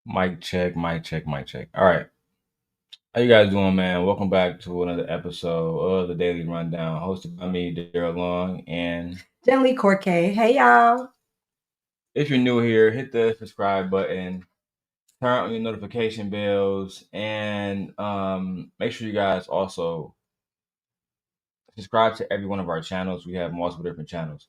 Mic check, mic check, mic check. All right. How you guys doing, man? Welcome back to another episode of the Daily Rundown, hosted by me, Daryl Long. And Gently Corkay. Hey y'all. if you're new here, hit the subscribe button, turn on your notification bells, and make sure you guys also subscribe to every one of our channels. We have multiple different channels.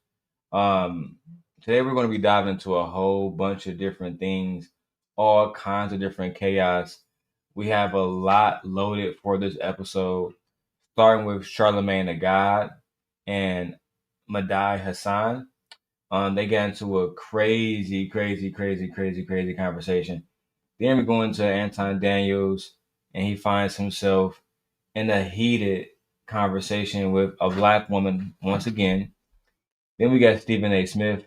Today we're going to be diving into a whole bunch of different things, all kinds of different chaos. We have a lot loaded for this episode, starting with Charlamagne Tha God and Mehdi Hasan. They get into a crazy conversation. Then we go into Anton Daniels, and he finds himself in a heated conversation with a black woman once again. Then we got Stephen A. Smith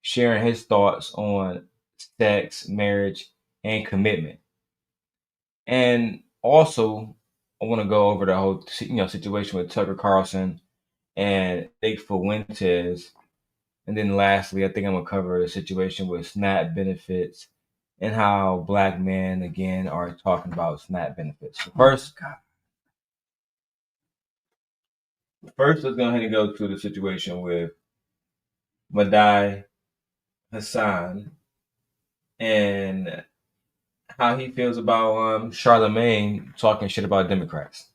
sharing his thoughts on sex, marriage, and commitment. And also, I want to go over the whole situation with Tucker Carlson and Nick Fuentes. And then lastly, I think I'm gonna cover the situation with SNAP benefits and how black men again are talking about SNAP benefits. So first, let's go ahead and go to the situation with Mehdi Hasan and how he feels about Charlamagne talking shit about Democrats.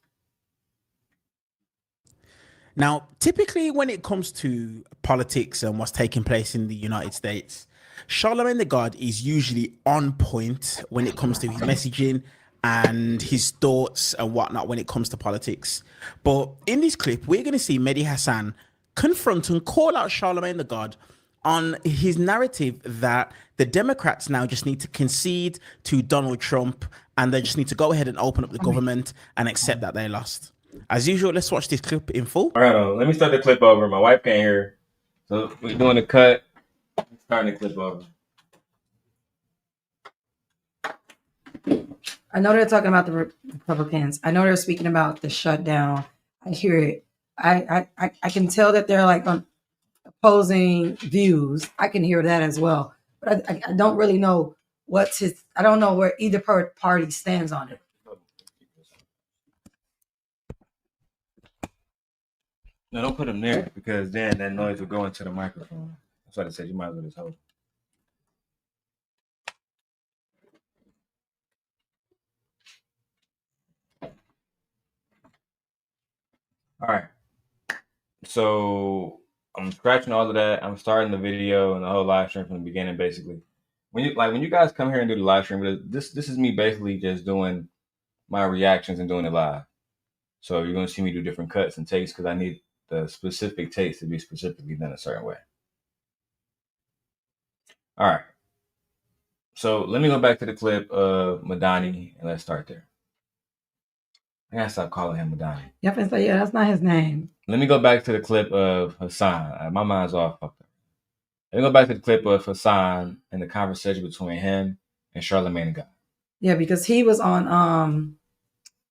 Now, typically, when it comes to politics and what's taking place in the United States, Charlamagne Tha God is usually on point when it comes to his messaging and his thoughts and whatnot when it comes to politics. But in this clip, we're going to see Mehdi Hasan confront and call out Charlamagne Tha God on his narrative that the Democrats now just need to concede to Donald Trump and they just need to go ahead and open up the government and accept that they lost. As usual, let's watch this clip in full. All right, let me start the clip over. My wife can't hear, so we're doing the cut. Starting the clip over. I know they're talking about the Republicans. I know they're speaking about the shutdown. I hear it. I can tell that they're like on opposing views. I can hear that as well. But I don't really know I don't know where either party stands on it. No, don't put them there because then that noise will go into the microphone. That's what I said. You might as well just hold. All right. So I'm scratching all of that. I'm starting the video and the whole live stream from the beginning, basically. When you guys come here and do the live stream, this is me basically just doing my reactions and doing it live. So you're gonna see me do different cuts and takes because I need the specific takes to be specifically done a certain way. All right. So let me go back to the clip of Madani and let's start there. I gotta stop calling him Madani. Yep, and say, yeah, that's not his name. Let me go back to the clip of Hasan. My mind's all fucked up. Let me go back to the clip of Hasan and the conversation between him and Charlamagne Tha God. Yeah, because he was on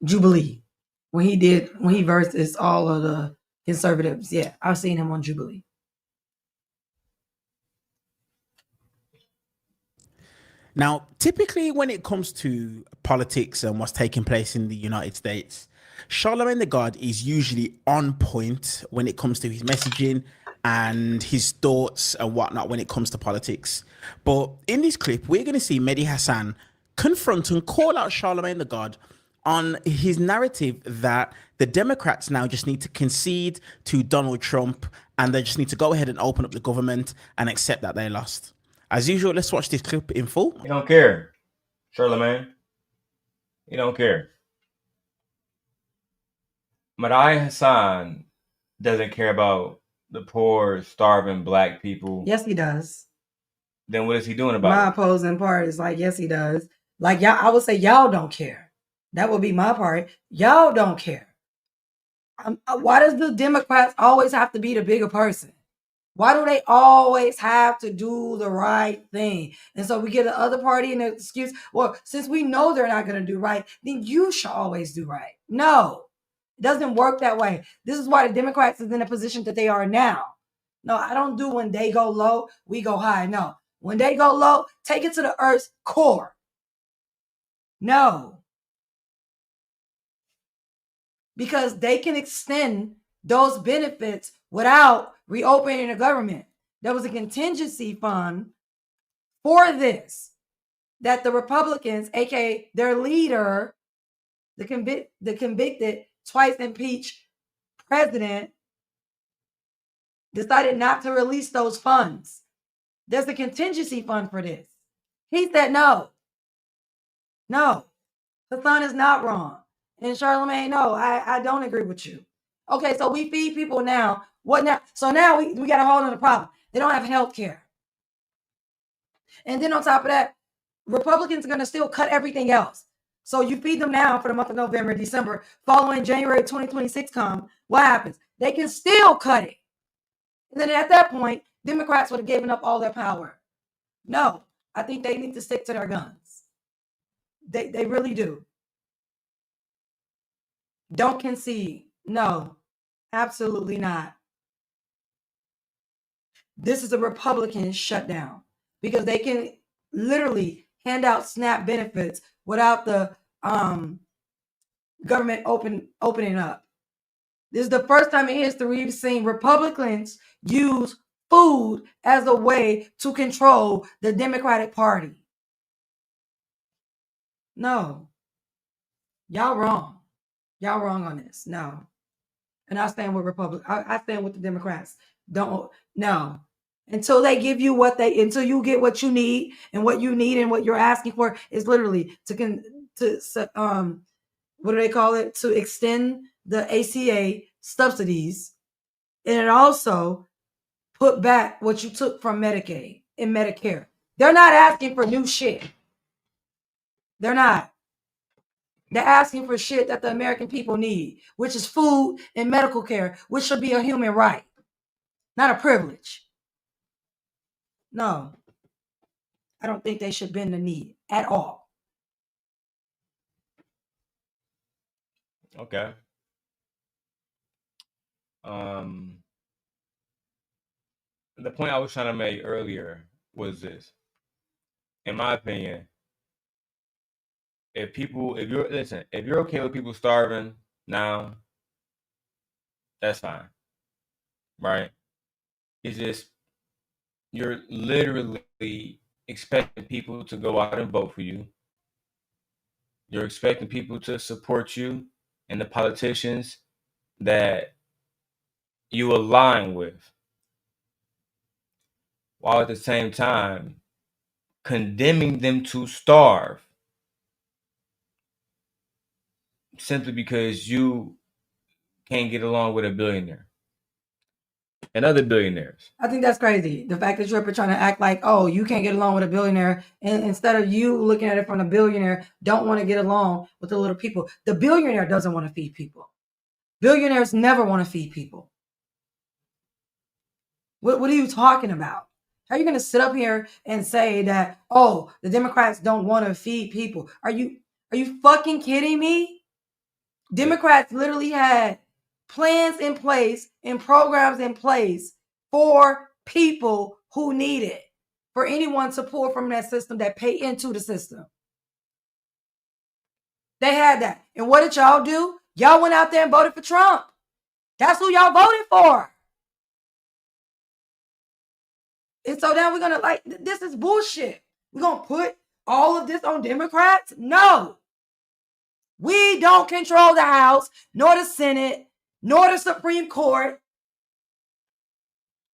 Jubilee when he versus all of the conservatives. Yeah, I've seen him on Jubilee. Now, typically, when it comes to politics and what's taking place in the United States, Charlamagne Tha God is usually on point when it comes to his messaging and his thoughts and whatnot when it comes to politics. But in this clip, we're going to see Mehdi Hasan confront and call out Charlamagne Tha God on his narrative that the Democrats now just need to concede to Donald Trump and they just need to go ahead and open up the government and accept that they lost. As usual, let's watch this clip in full. He don't care, Charlamagne. He don't care. Mehdi Hasan doesn't care about the poor, starving black people. Yes, he does. Then what is he doing about my it? opposing part is like, yes, he does. Like, y'all, I would say y'all don't care. That would be my part. Y'all don't care. Why does the Democrats always have to be the bigger person? Why do they always have to do the right thing? And so we get the other party an excuse. Well, since we know they're not going to do right, then you should always do right. No, it doesn't work that way. This is why the Democrats is in the position that they are now. No, I don't do when they go low, we go high. No, when they go low, take it to the earth's core. No. Because they can extend those benefits without reopening the government. There was a contingency fund for this that the Republicans, aka their leader, the convicted, twice impeached president, decided not to release those funds. There's a contingency fund for this. He said no. No, Hasan is not wrong. And Charlamagne, no, I don't agree with you. Okay, so we feed people now. What now? So now we got a whole other problem. They don't have health care. And then on top of that, Republicans are going to still cut everything else. So you feed them now for the month of November, December, following January 2026 come, what happens? They can still cut it. And then at that point, Democrats would have given up all their power. No, I think they need to stick to their guns. They really do. Don't concede. No, absolutely not. This is a Republican shutdown because they can literally hand out SNAP benefits without the government opening up. This is the first time in history we've seen Republicans use food as a way to control the Democratic Party. No. Y'all wrong. Y'all wrong on this. No. And I stand with I stand with the Democrats. No. Until they give you until you get what you need, and what you're asking for is literally what do they call it? To extend the ACA subsidies, and it also put back what you took from Medicaid and Medicare. They're not asking for new shit. They're not. They're asking for shit that the American people need, which is food and medical care, which should be a human right, not a privilege. No, I don't think they should bend the knee at all. Okay. The point I was trying to make earlier was this. In my opinion, if you're okay with people starving now, that's fine. Right? It's just you're literally expecting people to go out and vote for you. You're expecting people to support you and the politicians that you align with, while at the same time condemning them to starve simply because you can't get along with a billionaire and other billionaires. I think that's crazy. The fact that you're trying to act like, oh, you can't get along with a billionaire, and instead of you looking at it from the billionaire, don't want to get along with the little people. The billionaire doesn't want to feed people. Billionaires never want to feed people. What are you talking about? How are you going to sit up here and say that, oh, the Democrats don't want to feed people? Are you fucking kidding me? Democrats literally had plans in place and programs in place for people who need it, for anyone to pull from that system that pay into the system. They had that. And what did y'all do? Y'all went out there and voted for Trump. That's who y'all voted for. And so now we're going to this is bullshit. We're going to put all of this on Democrats? No. We don't control the House, nor the Senate, nor the Supreme Court.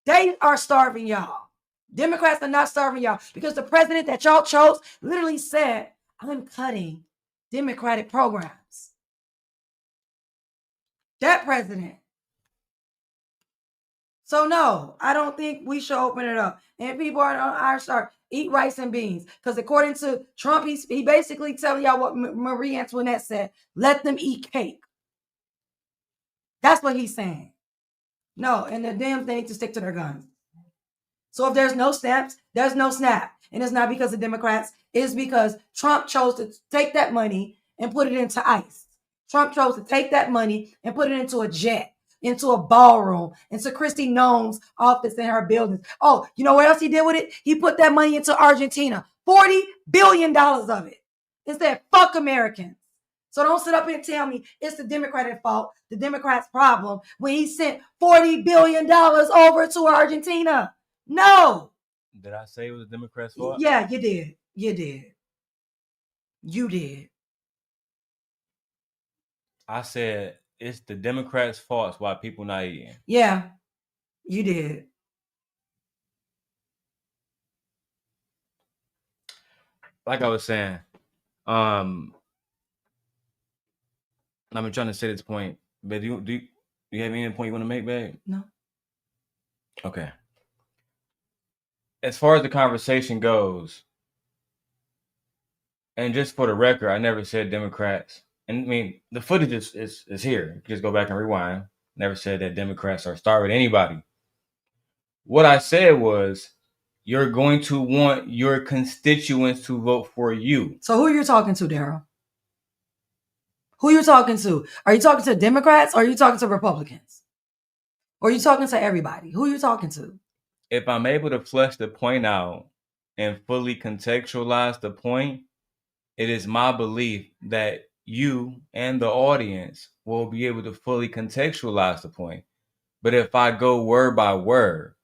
They are starving y'all. Democrats are not starving y'all because the president that y'all chose literally said, I'm cutting Democratic programs. That president. So no, I don't think we should open it up. And people are on our start, eat rice and beans. Because according to Trump, he basically telling y'all what Marie Antoinette said, let them eat cake. That's what he's saying. No, and the Dems, they need to stick to their guns. So if there's no snaps, there's no snap. And it's not because of Democrats. It's because Trump chose to take that money and put it into ICE. Trump chose to take that money and put it into a jet, into a ballroom, into Kristi Noem's office in her buildings. Oh, you know what else he did with it? He put that money into Argentina. $40 billion of it. and said, fuck Americans. So don't sit up here and tell me it's the Democratic fault, the Democrats' problem, when he sent $40 billion over to Argentina. No. Did I say it was the Democrats' fault? Yeah, you did. You did. You did. I said it's the Democrats' fault why people not eating. Yeah, you did. Like I was saying, I've been trying to say this point, but do you have any point you want to make, babe? No. Okay. As far as the conversation goes, and just for the record, I never said Democrats. And I mean, the footage is here. Just go back and rewind. Never said that Democrats are starving anybody. What I said was, you're going to want your constituents to vote for you. So who are you talking to, Daryl? Who are you talking to? Are you talking to Democrats or are you talking to Republicans? Or are you talking to everybody? Who are you talking to? If I'm able to flesh the point out and fully contextualize the point, it is my belief that you and the audience will be able to fully contextualize the point. But if I go word by word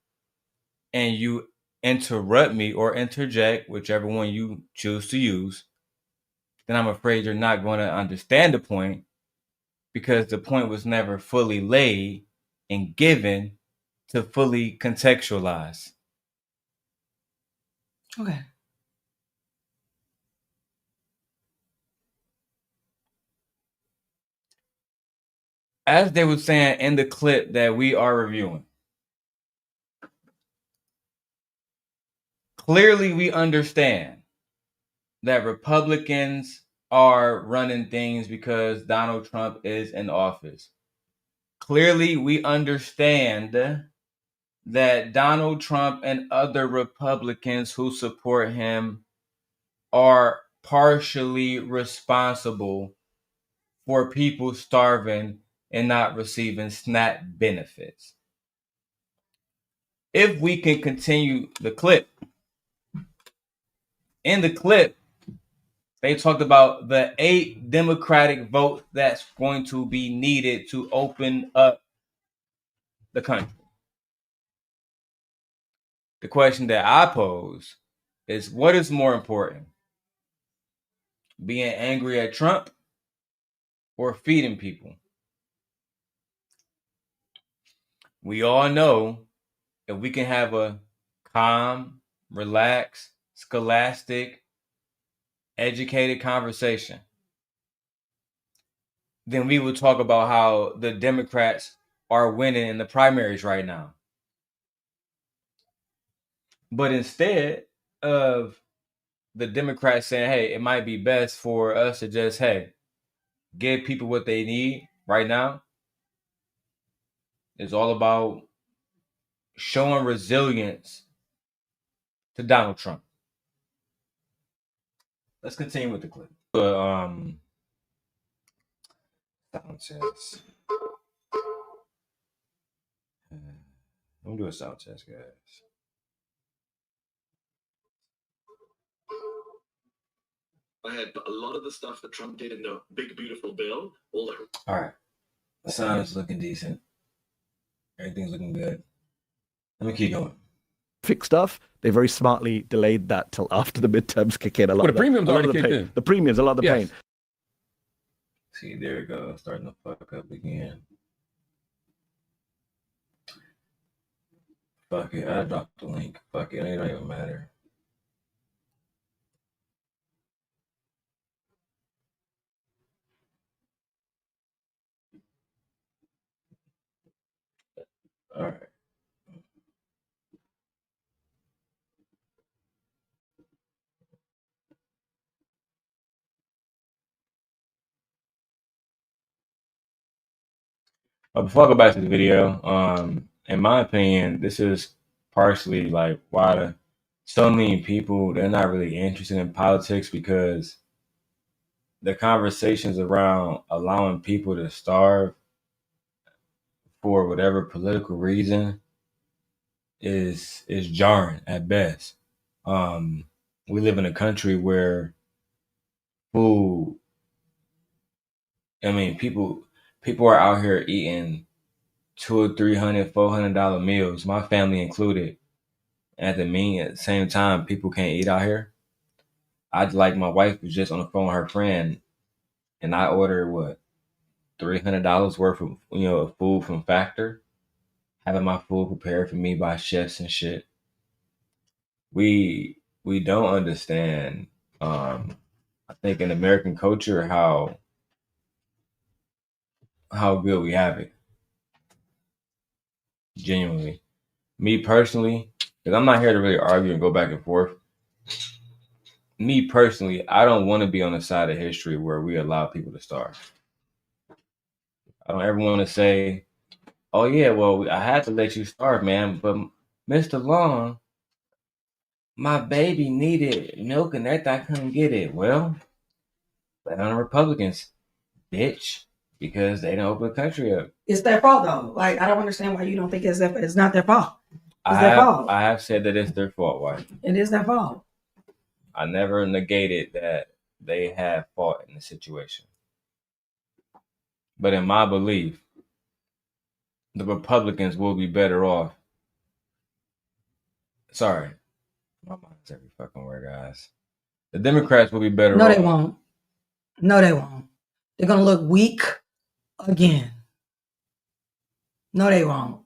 and you interrupt me or interject, whichever one you choose to use, then I'm afraid you're not going to understand the point, because the point was never fully laid and given to fully contextualize. Okay. As they were saying in the clip that we are reviewing, clearly we understand that Republicans are running things because Donald Trump is in office. Clearly we understand that Donald Trump and other Republicans who support him are partially responsible for people starving and not receiving SNAP benefits. If we can continue the clip, in the clip, they talked about the 8 Democratic votes that's going to be needed to open up the country. The question that I pose is, what is more important? Being angry at Trump or feeding people? We all know if we can have a calm, relaxed, scholastic, educated conversation, then we would talk about how the Democrats are winning in the primaries right now. But instead of the Democrats saying, hey, it might be best for us to just, hey, give people what they need right now, it's all about showing resilience to Donald Trump. Let's continue with the clip. Sound test. Let me do a sound test, guys. I had a lot of the stuff that Trump did in the big, beautiful bill. All right. The sound is looking decent. Everything's looking good. Let me keep going. Fix stuff. They very smartly delayed that till after the midterms kick in. The premiums already kicked in. The premiums, a lot of the pain. See, there it goes. Starting to fuck up again. Fuck it. I dropped the link. Fuck it. It don't even matter. All right. Before I go back to the video, in my opinion, this is partially like why so many people, they're not really interested in politics, because the conversations around allowing people to starve for whatever political reason is jarring at best. We live in a country where food. I mean, people are out here eating $200, $300, $400 meals, my family included. And at the same time, people can't eat out here. My wife was just on the phone with her friend, and I ordered what $300 worth of food from Factor, having my food prepared for me by chefs and shit. We don't understand. I think in American culture how good we have it. Genuinely, me personally, because I'm not here to really argue and go back and forth. Me personally, I don't want to be on the side of history where we allow people to starve. I don't ever want to say, "Oh yeah, well I had to let you starve, man," but Mr. Long, my baby needed milk and everything, I couldn't get it. Well, blame on the Republicans, bitch, because they don't open the country up. It's their fault though. Like I don't understand why you don't think it's not their fault. It's their fault. I have said that it's their fault. Why? It is their fault. I never negated that they have fault in the situation. But in my belief, the Republicans will be better off. Sorry. My mind's every fucking word, guys. The Democrats will be better off. No, they won't. No, they won't. They're going to look weak again. No, they won't.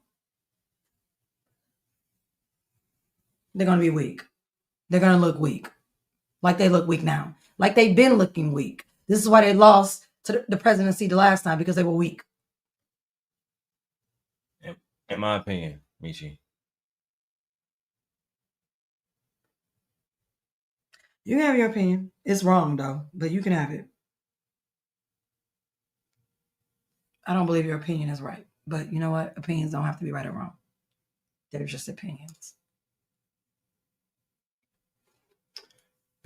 They're going to be weak. They're going to look weak. Like they look weak now. Like they've been looking weak. This is why they lost to the presidency the last time, because they were weak. In my opinion, Michi. You can have your opinion. It's wrong, though, but you can have it. I don't believe your opinion is right. But you know what? Opinions don't have to be right or wrong. They're just opinions.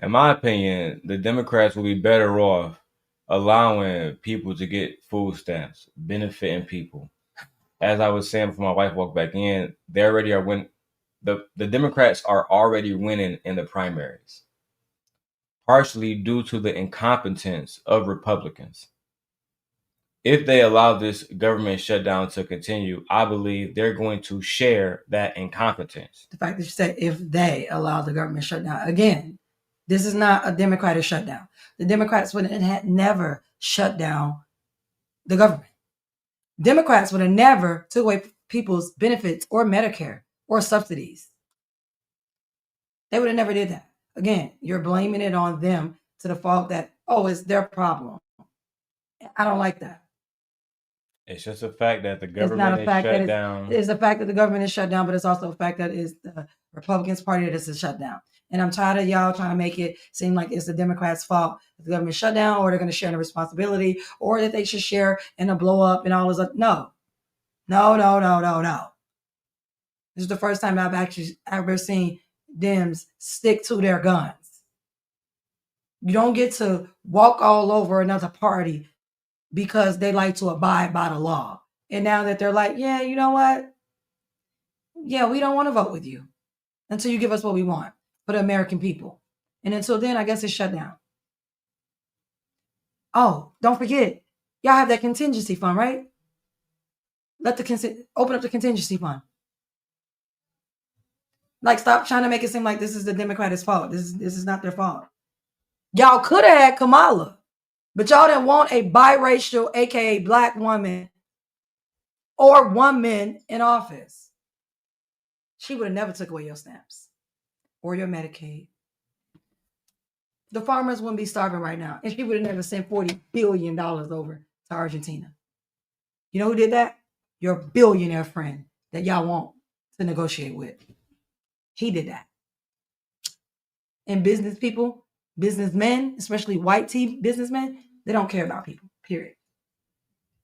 In my opinion, the Democrats will be better off allowing people to get food stamps, benefiting people. As I was saying before my wife walked back in, they already are winning. The Democrats are already winning in the primaries, partially due to the incompetence of Republicans. If they allow this government shutdown to continue, I believe they're going to share that incompetence. The fact that you said if they allow the government shutdown, again, this is not a Democratic shutdown. The Democrats would have never shut down the government. Democrats would have never took away people's benefits or Medicare or subsidies. They would have never did that. Again, you're blaming it on them to the fault that, oh, it's their problem. I don't like that. It's just a fact that the government is shut down. It's a fact that the government is shut down, but it's also a fact that it's the Republicans Party that is shut down. And I'm tired of y'all trying to make it seem like it's the Democrats' fault that the government shut down, or they're going to share the responsibility, or that they should share in a blow up and all this. No. This is the first time I've actually ever seen Dems stick to their guns. You don't get to walk all over another party because they like to abide by the law. And now that they're like, yeah, you know what? Yeah, we don't want to vote with you until you give us what we want for the American people. And until then, I guess it's shut down. Oh, don't forget, y'all have that contingency fund, right? Open up the contingency fund. Like, stop trying to make it seem like this is the Democrats' fault. This is not their fault. Y'all could have had Kamala, but y'all didn't want a biracial, aka black woman or woman in office. She would have never took away your stamps or your Medicaid. The farmers wouldn't be starving right now, and she would have never sent $40 billion over to Argentina. You know who did that? Your billionaire friend that y'all want to negotiate with. He did that. And business people, businessmen, especially white businessmen, they don't care about people, period.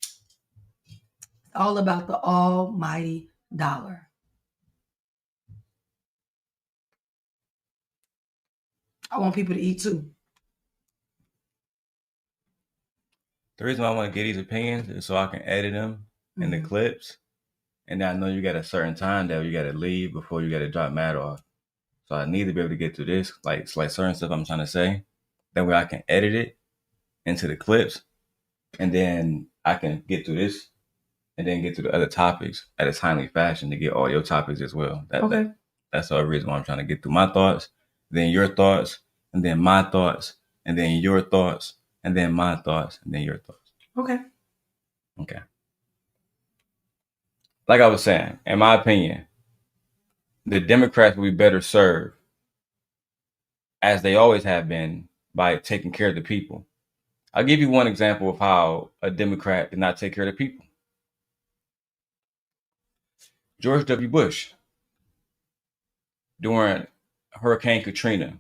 It's all about the almighty dollar. I want people to eat too. The reason why I want to get these opinions is so I can edit them in the clips. And I know you got a certain time that you got to leave before you got to drop Matt off. So I need to be able to get through this, like certain stuff I'm trying to say. That way I can edit it into the clips, and then I can get through this, and then get to the other topics at a timely fashion to get all your topics as well. That's the reason why I'm trying to get through my thoughts, then your thoughts, and then my thoughts, and then your thoughts, and then my thoughts, and then your thoughts. Okay. Like I was saying, in my opinion, the Democrats will be better served, as they always have been, by taking care of the people. I'll give you one example of how a Democrat did not take care of the people. George W. Bush, during Hurricane Katrina,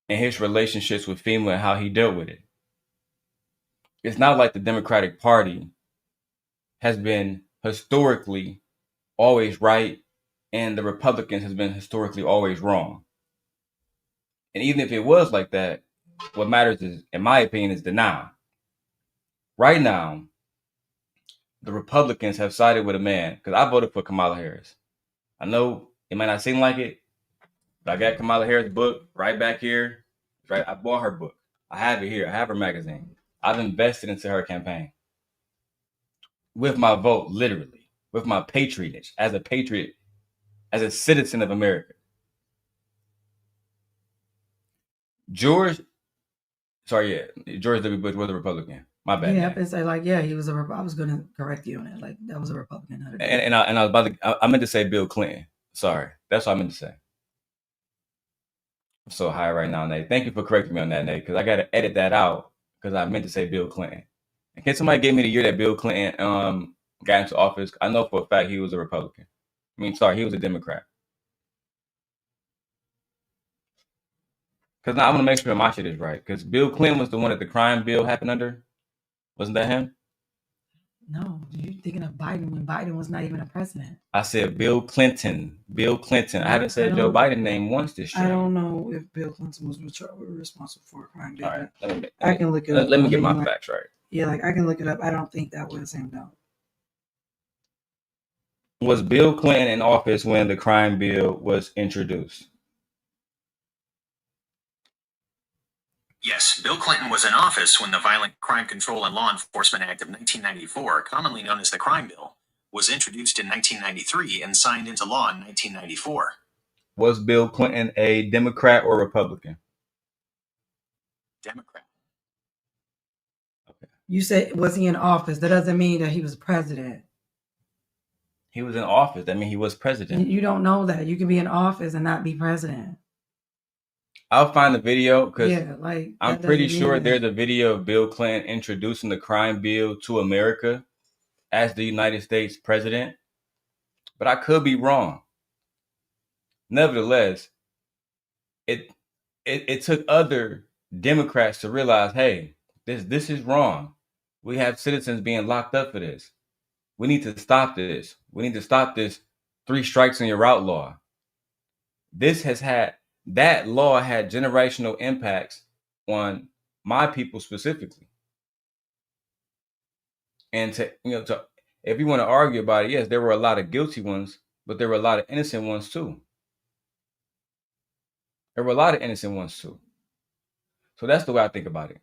and his relationships with FEMA and how he dealt with it. It's not like the Democratic Party has been historically always right and the Republicans has been historically always wrong. And even if it was like that, what matters is, in my opinion, is the now. Right now, the Republicans have sided with a man, because I voted for Kamala Harris. I know it might not seem like it, but I got Kamala Harris' book right back here. Right, I bought her book. I have it here. I have her magazine. I've invested into her campaign with my vote, literally, with my patronage as a patriot, as a citizen of America. George W. Bush was a Republican. My bad. Yeah, it's like, he was I was going to correct you on it. Like, that was a Republican. And I was about to. I meant to say Bill Clinton. Sorry, that's what I meant to say. I'm so high right now, Nate. Thank you for correcting me on that, Nate, because I got to edit that out because I meant to say Bill Clinton. And can somebody give me the year that Bill Clinton got into office? I know for a fact he was a Republican. He was a Democrat. Because now I want to make sure my shit is right. Because Bill Clinton was the one that the crime bill happened under. Wasn't that him? No, you're thinking of Biden when Biden was not even a president. I said Bill Clinton. I haven't said Joe Biden's name once this year. I don't know if Bill Clinton was responsible for a crime bill. All right, I can look it up. Let me get my facts right. Yeah, like I can look it up. I don't think that was him, though. Was Bill Clinton in office when the crime bill was introduced? Yes, Bill Clinton was in office when the Violent Crime Control and Law Enforcement Act of 1994, commonly known as the Crime Bill, was introduced in 1993 and signed into law in 1994. Was Bill Clinton a Democrat or Republican? Democrat. Okay. You said, was he in office? That doesn't mean that he was president. He was in office. That means he was president. You don't know that. You can be in office and not be president. I'll find the video because I'm pretty sure there's a video of Bill Clinton introducing the crime bill to America as the United States president, but I could be wrong. Nevertheless, it took other Democrats to realize, hey, this is wrong. We have citizens being locked up for this. We need to stop this. We need to stop this 3 strikes and you're out law. That law had generational impacts on my people specifically. And if you want to argue about it, yes, there were a lot of guilty ones, but there were a lot of innocent ones too. So that's the way I think about it.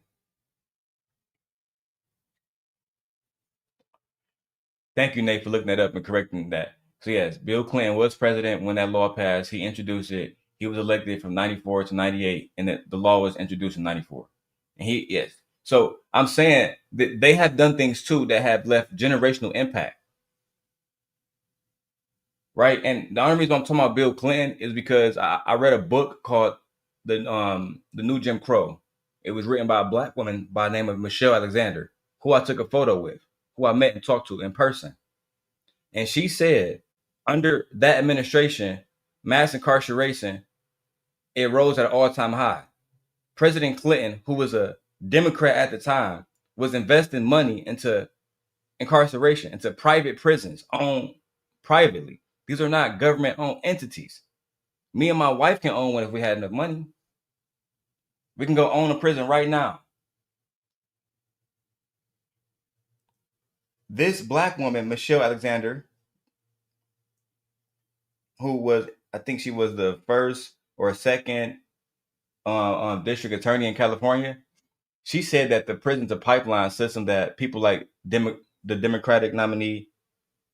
Thank you, Nate, for looking that up and correcting that. So yes, Bill Clinton was president when that law passed. He introduced it. He was elected from 94 to 98, and the law was introduced in 94. And So I'm saying that they have done things too that have left generational impact. Right? And the only reason I'm talking about Bill Clinton is because I read a book called The New Jim Crow. It was written by a Black woman by the name of Michelle Alexander, who I took a photo with, who I met and talked to in person. And she said, under that administration, mass incarceration, it rose at an all-time high. President Clinton, who was a Democrat at the time, was investing money into incarceration, into private prisons owned privately. These are not government-owned entities. Me and my wife can own one if we had enough money. We can go own a prison right now. This Black woman, Michelle Alexander, I think she was the first or second district attorney in California. she said that the prison's a pipeline system that people like the Democratic nominee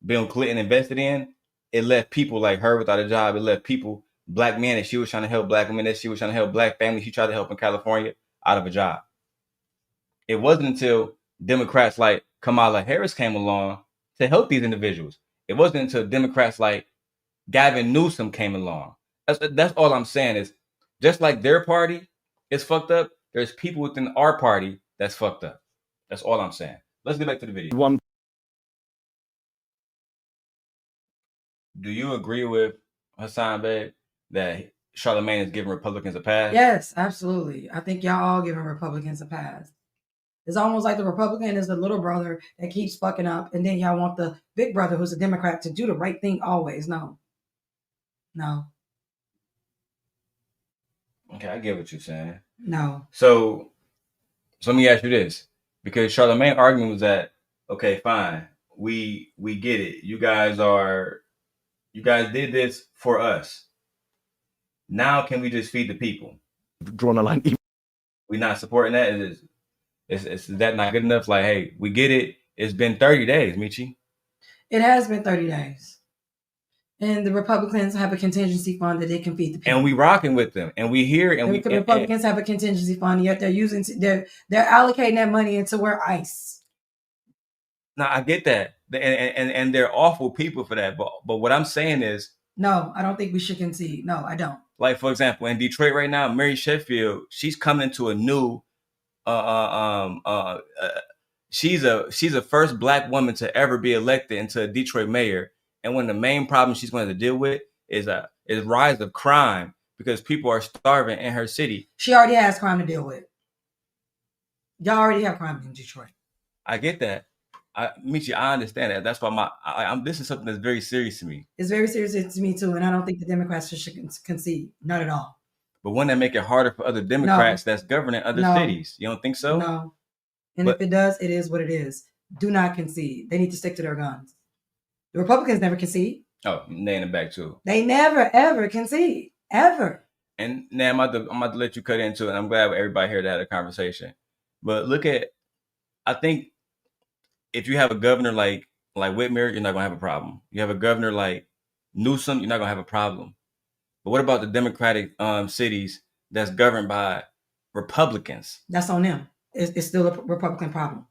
Bill Clinton invested in. It left people like her without a job. It left people, black men that she was trying to help, black women that she was trying to help, black families she tried to help in California, out of a job. It wasn't until Democrats like Kamala Harris came along to help these individuals. It wasn't until Democrats like Gavin Newsom came along. That's all I'm saying is, just like their party is fucked up, there's people within our party that's fucked up. That's all I'm saying. Let's get back to the video. Do you agree with Hassan, babe, that Charlamagne is giving Republicans a pass? Yes, absolutely. I think y'all all giving Republicans a pass. It's almost like the Republican is the little brother that keeps fucking up, and then y'all want the big brother who's a Democrat to do the right thing always. No. Okay, I get what you're saying. No. So let me ask you this, because Charlamagne's argument was that, okay, fine, we get it. You guys did this for us. Now can we just feed the people? Drawn a line. We're not supporting that. Is that not good enough? Like, hey, we get it. It's been 30 days, Michi. It has been 30 days. And the Republicans have a contingency fund that they can feed the people. And we rocking with them. And we hear and the Republicans have a contingency fund, yet they're allocating that money into wear ICE. Now I get that. And they're awful people for that. But what I'm saying is, no, I don't think we should concede. No, I don't. Like, for example, in Detroit right now, Mary Sheffield, she's coming into a new she's a first black woman to ever be elected into a Detroit mayor. And one of the main problems she's going to deal with is rise of crime, because people are starving in her city. She already has crime to deal with. Y'all already have crime in Detroit. I get that. Michi, I understand that. That's why this is something that's very serious to me. It's very serious to me too, and I don't think the Democrats should concede. Not at all. But wouldn't that make it harder for other Democrats that's governing other cities? You don't think so? No. And if it does, it is what it is. Do not concede. They need to stick to their guns. The Republicans never concede. Oh, they in the back too. They never, ever concede. Ever. And now I'm about to let you cut into it. And I'm glad everybody here to have a conversation. But I think if you have a governor like Whitmer, you're not going to have a problem. You have a governor like Newsom, you're not going to have a problem. But what about the Democratic cities that's governed by Republicans? That's on them. It's still a Republican problem.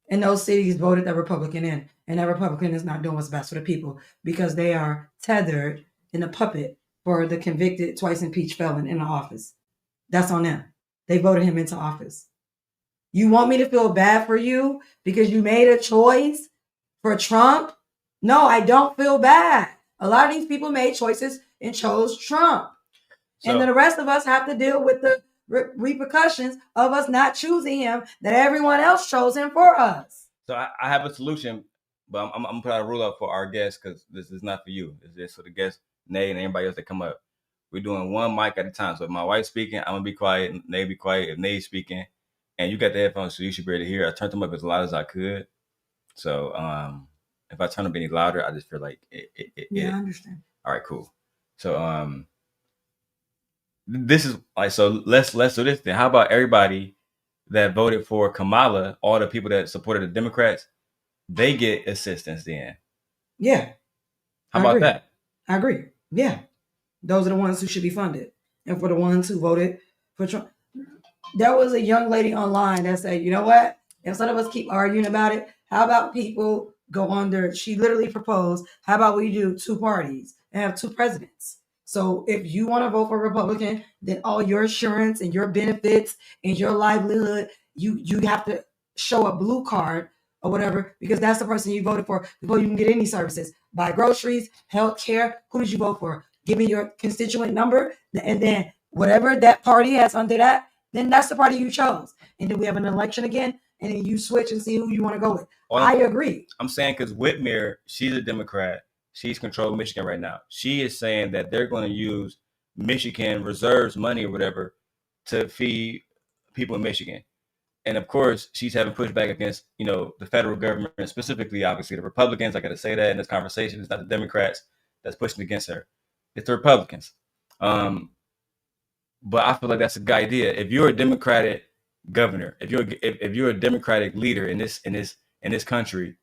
And those cities voted that Republican in. And that Republican is not doing what's best for the people, because they are tethered in a puppet for the convicted, twice impeached felon in the office. That's on them. They voted him into office. You want me to feel bad for you because you made a choice for Trump? No, I don't feel bad. A lot of these people made choices and chose Trump. And then the rest of us have to deal with the repercussions of us not choosing him, that everyone else chose him for us. So I have a solution, but I'm going to put out a rule up for our guests, because this is not for you. It's just for the guests, Nate, and everybody else that come up. We're doing one mic at a time. So if my wife's speaking, I'm going to be quiet. Nate be quiet. If Nate's speaking, and you got the headphones, so you should be able to hear. I turned them up as loud as I could. So if I turn them any louder, I just feel like I understand. All right, cool. So this is like, so let's do this then. How about everybody that voted for Kamala, all the people that supported the Democrats, they get assistance then? Yeah. How about that? I agree. Yeah. Those are the ones who should be funded. And for the ones who voted for Trump, there was a young lady online that said, you know what? Instead of us keep arguing about it, how about people go under? She literally proposed, how about we do two parties and have two presidents? So if you want to vote for Republican, then all your insurance and your benefits and your livelihood, you have to show a blue card or whatever, because that's the person you voted for before you can get any services. Buy groceries, health care. Who did you vote for? Give me your constituent number, and then whatever that party has under that, then that's the party you chose. And then we have an election again, and then you switch and see who you want to go with. I agree. I'm saying because Whitmer, she's a Democrat. She's controlling Michigan right now. She is saying that they're going to use Michigan reserves money or whatever to feed people in Michigan. And of course, she's having pushback against, the federal government, specifically, obviously, the Republicans. I got to say that in this conversation. It's not the Democrats that's pushing against her. It's the Republicans. But I feel like that's a good idea. If you're a Democratic governor, if you're a Democratic leader in this country,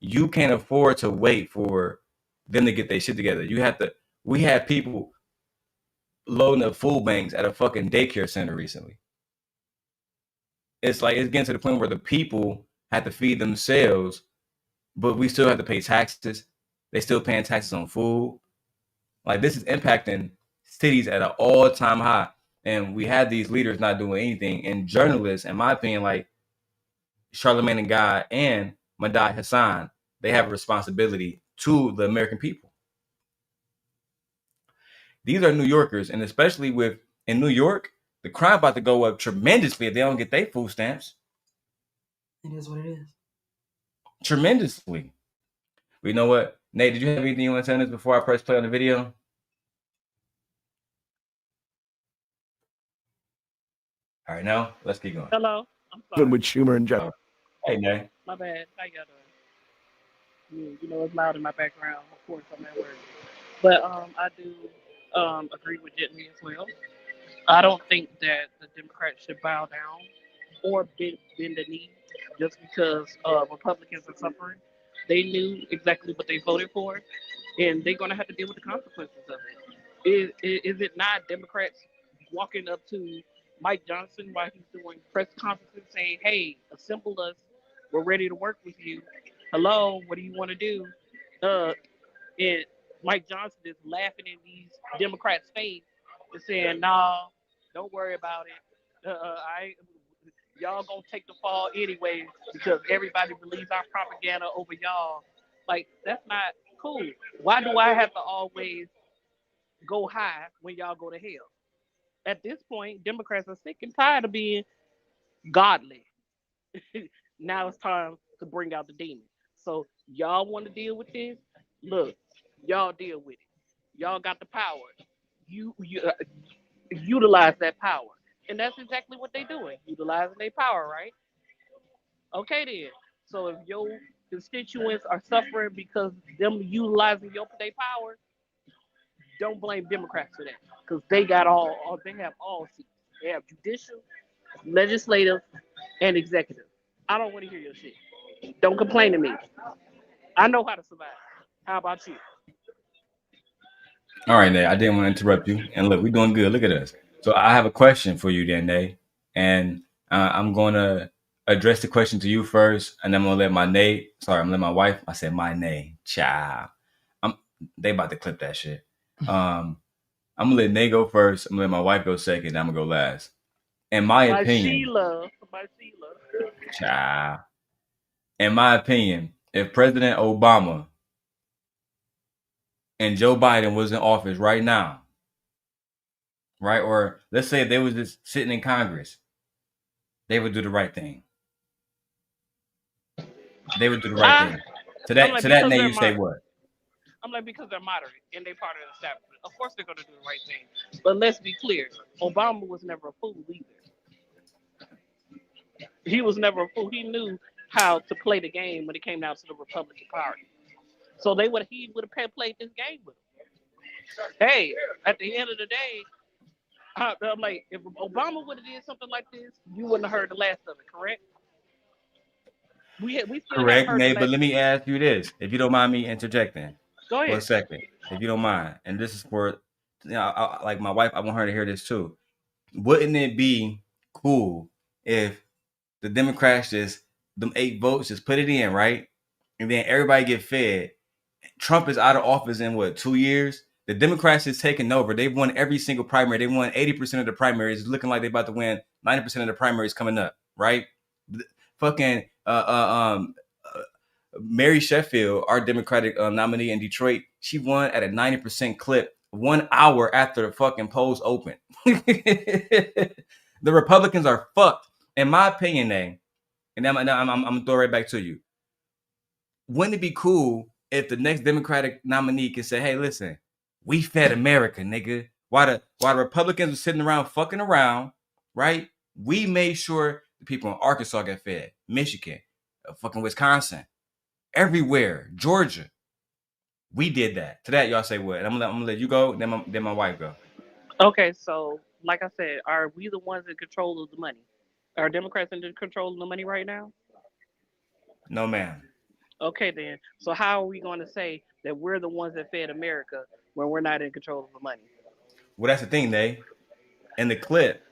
you can't afford to wait for them to get their shit together. You have to. We had people loading up food banks at a fucking daycare center recently. It's like it's getting to the point where the people have to feed themselves, but we still have to pay taxes. They still paying taxes on food. Like this is impacting cities at an all-time high. And we had these leaders not doing anything. And journalists, in my opinion, like Charlamagne Tha God and Mehdi Hasan, they have a responsibility to the American people. These are New Yorkers, and especially in New York, the crime about to go up tremendously if they don't get their food stamps. It is what it is. Tremendously. But you know what? Nate, did you have anything you want to tell us before I press play on the video? All right, now let's keep going. Hello. I'm sorry. With Schumer and Jeff. Hey, Nate. My bad. How y'all doing? You know, it's loud in my background. Of course, I'm at work. But I do agree with Jitney as well. I don't think that the Democrats should bow down or bend the knee just because Republicans are suffering. They knew exactly what they voted for, and they're going to have to deal with the consequences of it. Is it not Democrats walking up to Mike Johnson while he's doing press conferences saying, hey, assemble us, we're ready to work with you. Hello, what do you want to do? And Mike Johnson is laughing in these Democrats' face and saying, nah, don't worry about it. Y'all gonna take the fall anyway because everybody believes our propaganda over y'all. Like, that's not cool. Why do I have to always go high when y'all go to hell? At this point, Democrats are sick and tired of being godly. Now it's time to bring out the demon. So y'all want to deal with this? Look, y'all deal with it. Y'all got the power. You utilize that power. And that's exactly what they're doing, utilizing their power, right? Okay then. So if your constituents are suffering because them utilizing their power, don't blame Democrats for that. Because they got they have all seats. They have judicial, legislative, and executive. I don't want to hear your shit. Don't complain to me. I know how to survive. How about you? All right, Nate. I didn't want to interrupt you. And look, we're doing good. Look at us. So I have a question for you, then, Nate. And I'm going to address the question to you first, and then I'm going to let I'm going to let my wife. I said my name, child. They about to clip that shit. I'm going to let Nate go first. I'm going to let my wife go second. And I'm going to go last. In my opinion, child. In my opinion, if President Obama and Joe Biden was in office right now, right? Or let's say if they was just sitting in Congress, they would do the right thing. They would do the right thing. To that name, you say what? I'm like, because they're moderate and they're part of the establishment. Of course they're going to do the right thing. But let's be clear. Obama was never a fool either. He was never a fool. He knew how to play the game when it came down to the Republican Party. So he would have played this game with him. Hey, at the end of the day, I'm like, if Obama would have did something like this, you wouldn't have heard the last of it, correct? We Correct, Nate, but let me ask you this, if you don't mind me interjecting. Go ahead. For a second, if you don't mind. And this is for, like my wife, I want her to hear this too. Wouldn't it be cool if the Democrats just, them 8 votes, just put it in, right? And then everybody get fed. Trump is out of office in 2 years? The Democrats is taking over. They've won every single primary. They won 80% of the primaries. It's looking like they're about to win 90% of the primaries coming up, right? Fucking Mary Sheffield, our Democratic nominee in Detroit, she won at a 90% clip 1 hour after the fucking polls opened. The Republicans are fucked, in my opinion, Nate. And I'm gonna throw it right back to you. Wouldn't it be cool if the next Democratic nominee could say, hey, listen, we fed America, nigga. While the Republicans were sitting around fucking around, right? We made sure the people in Arkansas got fed, Michigan, fucking Wisconsin, everywhere, Georgia. We did that. To that, y'all say what? And I'm gonna let you go, then my wife go. Okay, so like I said, are we the ones in control of the money? Are Democrats in control of the money right now? No, ma'am. Okay, then. So how are we going to say that we're the ones that fed America when we're not in control of the money? Well, that's the thing, they in the clip,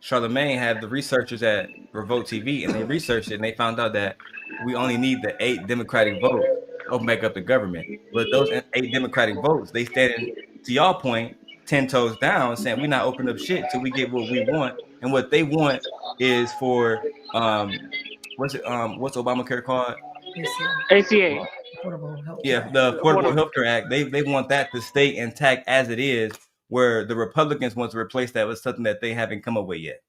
Charlamagne had the researchers at Revolt TV, and they researched it, and they found out that we only need the 8 Democratic votes to open back up the government. But those 8 Democratic votes, they standing, to y'all point, 10 toes down, saying we're not opening up shit till we get what we want, and what they want is for what's Obamacare called? ACA. Affordable health Yeah, care. the Affordable Health Care Act. They want that to stay intact as it is, where the Republicans want to replace that with something that they haven't come up with yet.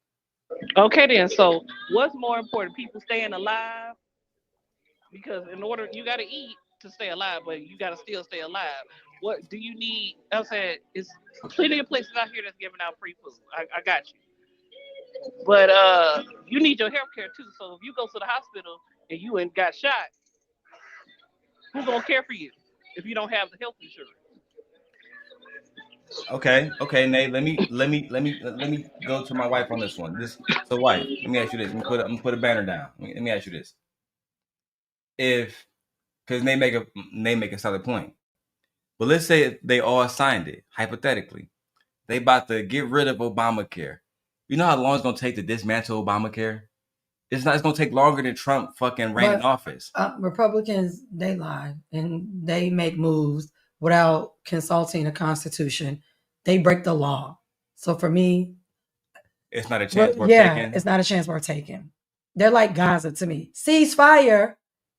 Okay, then. So what's more important, people staying alive? Because in order, you got to eat to stay alive, but you got to still stay alive. What do you need? I'm saying, it's plenty of places out here that's giving out free food. I got you. But you need your health care too. So if you go to the hospital and you ain't got shot, who's gonna care for you if you don't have the health insurance? Okay, Nate. Let me go to my wife on this one. So wife, let me ask you this. I'm gonna put a banner down. Let me ask you this. If because they make a solid point, but let's say they all signed it hypothetically, they about to get rid of Obamacare. You know how long it's gonna take to dismantle Obamacare? It's gonna take longer than Trump fucking reign in office. Republicans, they lie and they make moves without consulting the Constitution. They break the law. So for me, it's not a chance worth taking. It's not a chance worth taking. They're like Gaza to me. Ceasefire,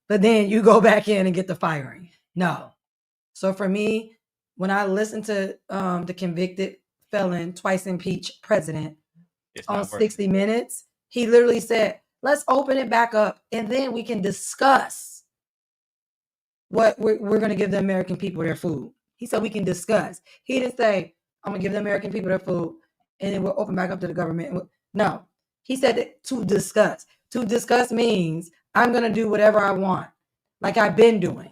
but then you go back in and get the firing. No. So for me, when I listen to the convicted felon, twice impeached president on 60 Minutes, he literally said, let's open it back up and then we can discuss what we're going to give the American people their food. He said we can discuss. He didn't say, I'm going to give the American people their food and then we'll open back up to the government. No, he said to discuss. To discuss means I'm going to do whatever I want, like I've been doing,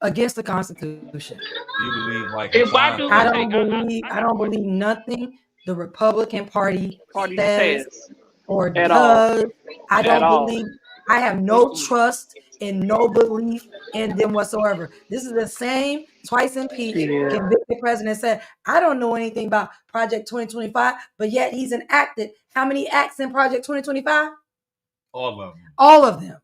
against the Constitution. You believe like I don't believe nothing the Republican Party says or does. I don't believe. I have no trust and no belief in them whatsoever. This is the same twice impeached convicted president said, I don't know anything about Project 2025, but yet he's enacted how many acts in Project 2025? All of them. All of them.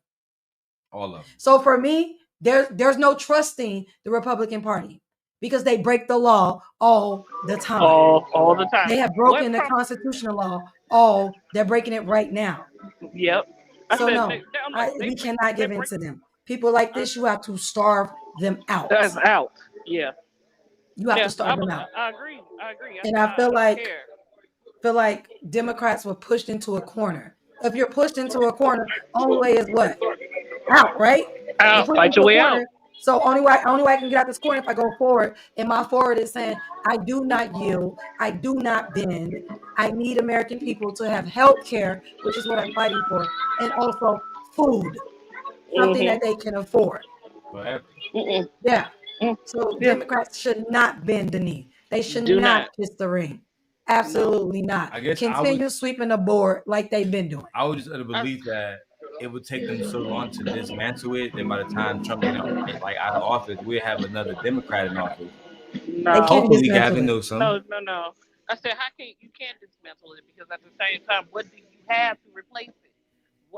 All of them. So for me, there's no trusting the Republican Party because they break the law all the time. All the time. They have broken the constitutional law. They're breaking it right now. Yep. So we cannot give in to them. People like this, you have to starve them out. That's out. Yeah. You have to starve them out. I agree. And I feel like Democrats were pushed into a corner. If you're pushed into a corner, only way is what? Out, right? Out. Fight your way out. So only way I can get out this corner if I go forward. And my forward is saying, I do not yield. I do not bend. I need American people to have health care, which is what I'm fighting for, and also food, something that they can afford. Yeah. So Democrats should not bend the knee. They should not kiss the ring. Absolutely not. Continue sweeping the board like they've been doing. I would just believe that it would take them so long to dismantle it that by the time Trump gets out of office, we'll have another Democrat in office. No. Hopefully Gavin Newsom. No. I said, you can't dismantle it because at the same time, what do you have to replace it?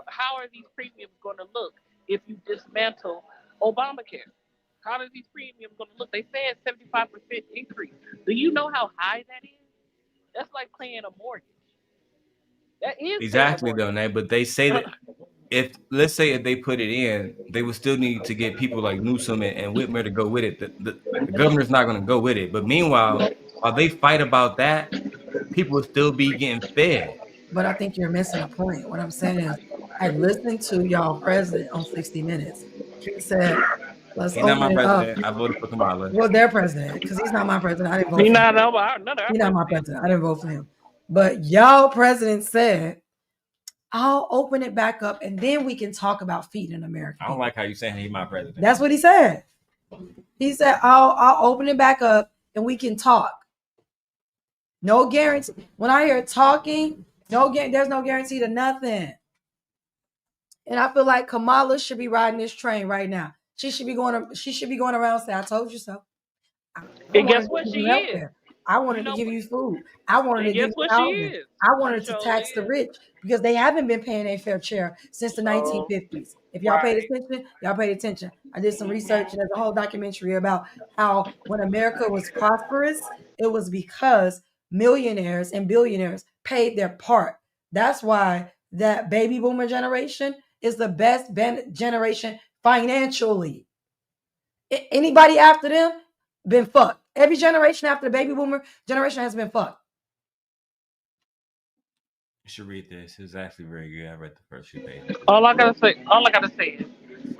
How are these premiums going to look if you dismantle Obamacare? How are these premiums going to look? They say it's 75% increase. Do you know how high that is? That's like paying a mortgage. That is exactly though, Nate. But they say that if they put it in, they would still need to get people like Newsom and Whitmer to go with it. The governor's not going to go with it. But meanwhile, while they fight about that, people will still be getting fed. But I think you're missing a point. What I'm saying is, I listened to y'all president on 60 Minutes. He said, "Let's open not my it president. up." I voted for Kamala. Well, their president, because he's not my president. I didn't vote. He's not my president. I didn't vote for him. But y'all president said, I'll open it back up and then we can talk about feeding America. I don't like how you saying he's my president. That's what he said. He said, I'll open it back up and we can talk. No guarantee. When I hear talking, there's no guarantee to nothing. And I feel like Kamala should be riding this train right now. She should be going around saying, "I told you so." I And wanted guess to what give she you health is? care. I You wanted to know give what? you food. I wanted And to give guess you what she housing. is? I She wanted to sure tax the is. rich because they haven't been paying their fair share since the So 1950s. If y'all paid right. attention, y'all paid attention. I did some research and there's a whole documentary about how when America was prosperous, it was because millionaires and billionaires paid their part. That's why that baby boomer generation is the best generation financially. Anybody after them been fucked. Every generation after the baby boomer generation has been fucked. You should read this. It's actually very good. I read the first few pages. All I gotta say is,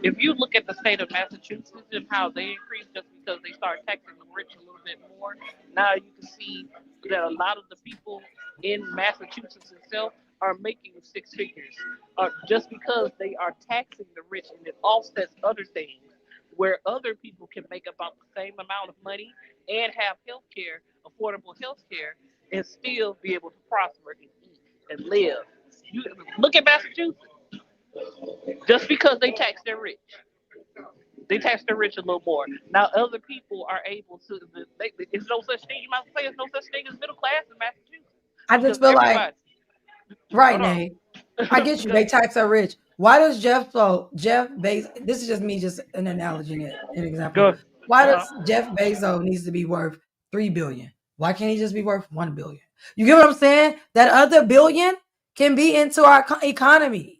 if you look at the state of Massachusetts and how they increased just because they start taxing the rich a little bit more, now you can see that a lot of the people in Massachusetts itself are making six figures, just because they are taxing the rich, and it offsets other things where other people can make about the same amount of money and have health care, affordable health care, and still be able to prosper and eat and live. You look at Massachusetts. Just because they tax their rich, they tax their rich a little more. Now other people are able to. It's no such thing. You might say it's no such thing as middle class in Massachusetts I because just feel like, everybody. right, Hold on. Nate. I get you. They tax our rich. Why does Jeff Bezos? This is just me, just an analogy, an example. Go. Why Uh-huh. does Jeff Bezos needs to be worth $3 billion? Why can't he just be worth $1 billion? You get what I'm saying? That other billion can be into our economy.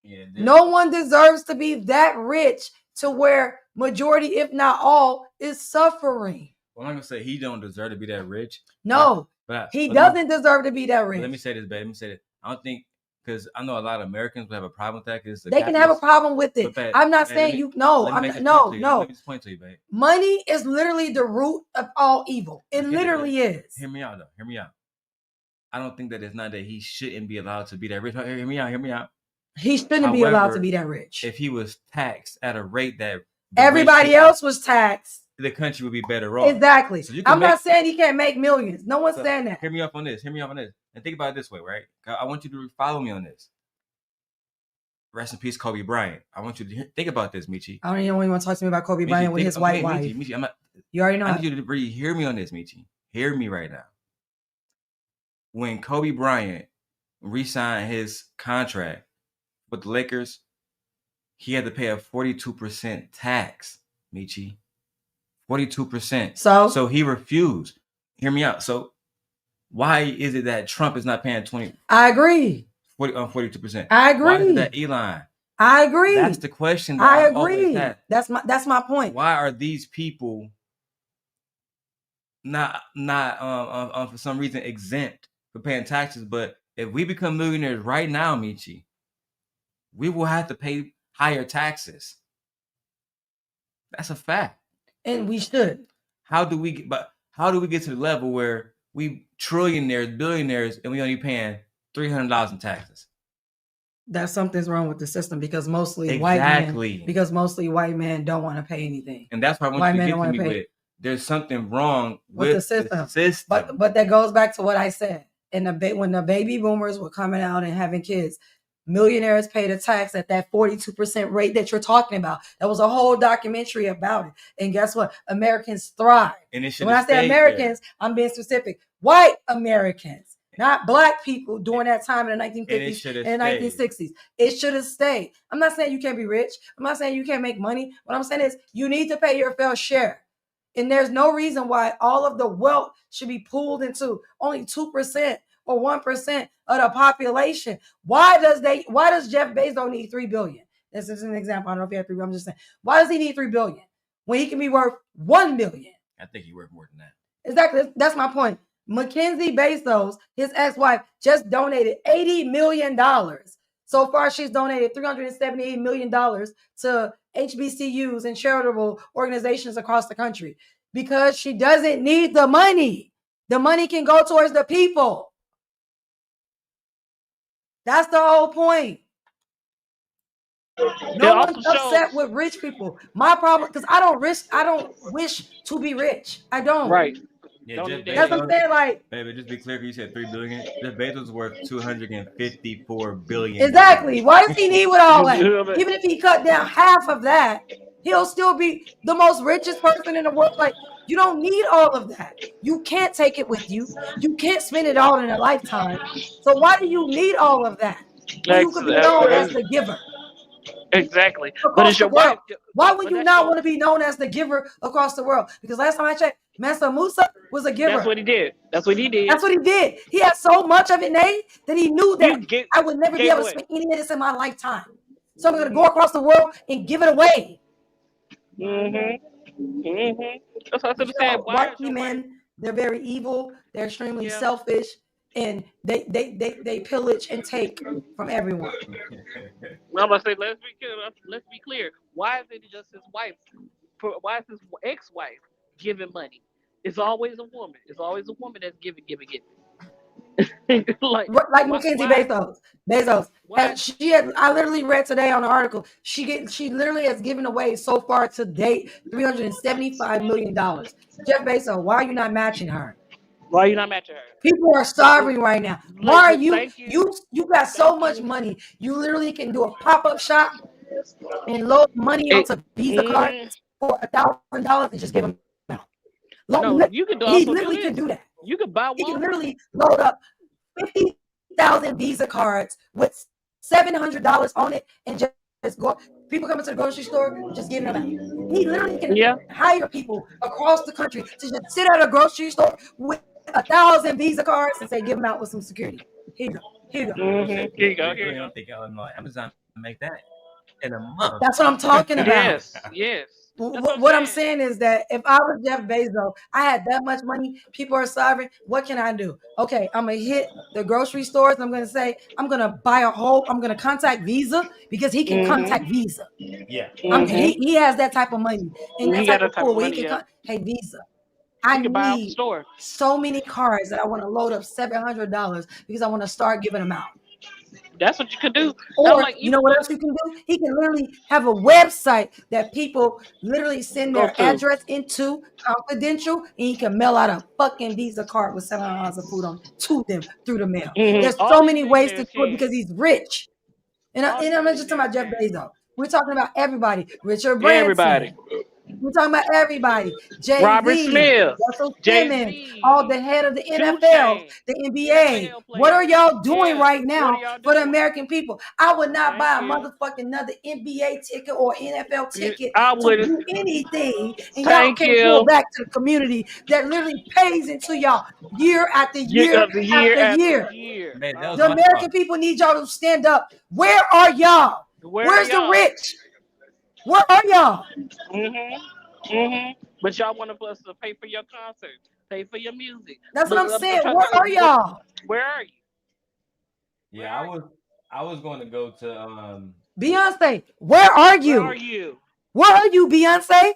Yeah. No one deserves to be that rich to where majority, if not all, is suffering. Well, I'm gonna say he don't deserve to be that rich. No, he doesn't deserve to be that rich. Let me say this, babe. Let me say this. I don't think, because I know a lot of Americans will have a problem with that. Because they can have a problem with it. Babe, I'm not saying you. No, let me make this no, point to you. no. Let me just point to you, babe. Money is literally the root of all evil. It literally is. Hear me out, though. Hear me out. I don't think that it's not that he shouldn't be allowed to be that rich. Hear me out. Hear me out. He shouldn't be allowed to be that rich. If he was taxed at a rate that everybody else was taxed, the country would be better off. Exactly. So I'm not saying he can't make millions. No one's saying that. Hear me up on this. Hear me up on this. And think about it this way, right? I want you to follow me on this. Rest in peace, Kobe Bryant. I want you to think about this, Michi. I don't even want to talk to me about Kobe Bryant with his white wife. Michi, I'm not, you already know. I need you to really hear me on this, Michi. Hear me right now. When Kobe Bryant re-signed his contract with the Lakers, he had to pay a 42% tax, Michi. 42%. So he refused. Hear me out. So why is it that Trump is not paying 20? I agree. 42%. I agree. Why is it that Elon? I agree. That's the question. That I agree. That's my point. Why are these people not for some reason exempt for paying taxes? But if we become millionaires right now, Michi, we will have to pay higher taxes. That's a fact. And we should. How do we get to the level where we trillionaires, billionaires, and we only paying $300 in taxes? That something's wrong with the system because mostly white men don't want to pay anything. And that's why I want you to get to me with there's something wrong with the system. But that goes back to what I said. And when the baby boomers were coming out and having kids, millionaires paid a tax at that 42% rate that you're talking about. That was a whole documentary about it. And guess what? Americans thrive. And when I say Americans, I'm being specific. White Americans, not black people during that time in the 1950s and 1960s. It should have stayed. I'm not saying you can't be rich. I'm not saying you can't make money. What I'm saying is you need to pay your fair share. And there's no reason why all of the wealth should be pooled into only 2% or 1% of the population. Why does Jeff Bezos need $3 billion? This is an example. I don't know if he had $3 billion. I'm just saying. Why does he need $3 billion when he can be worth $1 billion? I think he's worth more than that. Exactly. That's my point. Mackenzie Bezos, his ex-wife, just donated $80 million. So far, she's donated $378 million to HBCUs and charitable organizations across the country because she doesn't need the money. The money can go towards the people. That's the whole point. No one's upset with rich people. My problem, because I don't wish to be rich. I don't. Right. Yeah, Don't Jeff need that That's what I'm Bezos. saying. Like, Baby, just be clear. 'Cause you said 3 billion. Jeff Bezos is worth $254 billion. exactly. Why does he need with all that? shit. Even if he cut down half of that, he'll still be the most richest person in the world. Like, you don't need all of that. You can't take it with you. You can't spend it all in a lifetime. So why do you need all of that when you could be known as the giver Exactly. But across it's the your world? wife. Why would But you that's not your, want to be known as the giver across the world? Because last time I checked, Mansa Musa was a giver. that's what he did. That's what he did. That's what he did. He had so much of it, Nate, that he knew He that I would never be gave able to away. spend any of this in my lifetime. So I'm going to go across the world and give it away. That's what I said. You know, Why white is your wife? men, they're very evil. They're extremely Yeah. selfish, and they pillage and take from everyone. I'm gonna say let's be clear. Why is it just his wife? Why is his ex-wife giving money? It's always a woman. It's always a woman that's giving. like Like Mackenzie Bezos. Why? I literally read today on an article. She literally has given away so far to date $375 million. Jeff Bezos, why are you not matching her? Why are you not matching her? People are starving right now. Why are you? Thank you. You got so much money. You literally can do a pop-up shop and load money onto Visa cards for $1,000 and just give them out. No, you can He literally can do that. You can buy one. He can literally load up 50,000 Visa cards with $700 on it and just go. People coming to the grocery store, just giving them out. He literally can hire people across the country to just sit at a grocery store with 1,000 Visa cards and say, give them out with some security. Here you go. Here you go. Here you go. I don't think Amazon make that in a month. That's what I'm talking about. Yes. What I'm saying is that if I was Jeff Bezos, I had that much money, people are starving. What can I do? Okay, I'm gonna hit the grocery stores. I'm gonna say I'm gonna contact Visa because he can contact Visa. Yeah, he has that type of money and that type of pool where he can. Hey Visa, I need so many cards that I want to load up $700 because I want to start giving them out. That's what you can do. Or you know what else you can do? He can literally have a website that people literally send their address into, confidential, and he can mail out a fucking Visa card with $700 of food on to them through the mail. There's so many ways to do it because he's rich. And I'm not just talking about Jeff Bezos. We're talking about everybody. Richard Branson. Everybody. We're talking about everybody. Jay-Z, Robert Smith, Russell Simmons, all the head of the NFL, the NBA. What are y'all doing right now for the American people? I would not buy a motherfucking another NBA ticket or NFL ticket to do anything. And y'all can't go back to the community that literally pays into y'all year after year after year. The American people need y'all to stand up. Where are y'all? Where's the rich? Where are y'all? But y'all want us to pay for your concert, pay for your music. That's what I'm saying. Where are y'all? Where are you? Yeah, I was going to go to Beyonce. Where are you? Where are you? Where are you, Beyonce?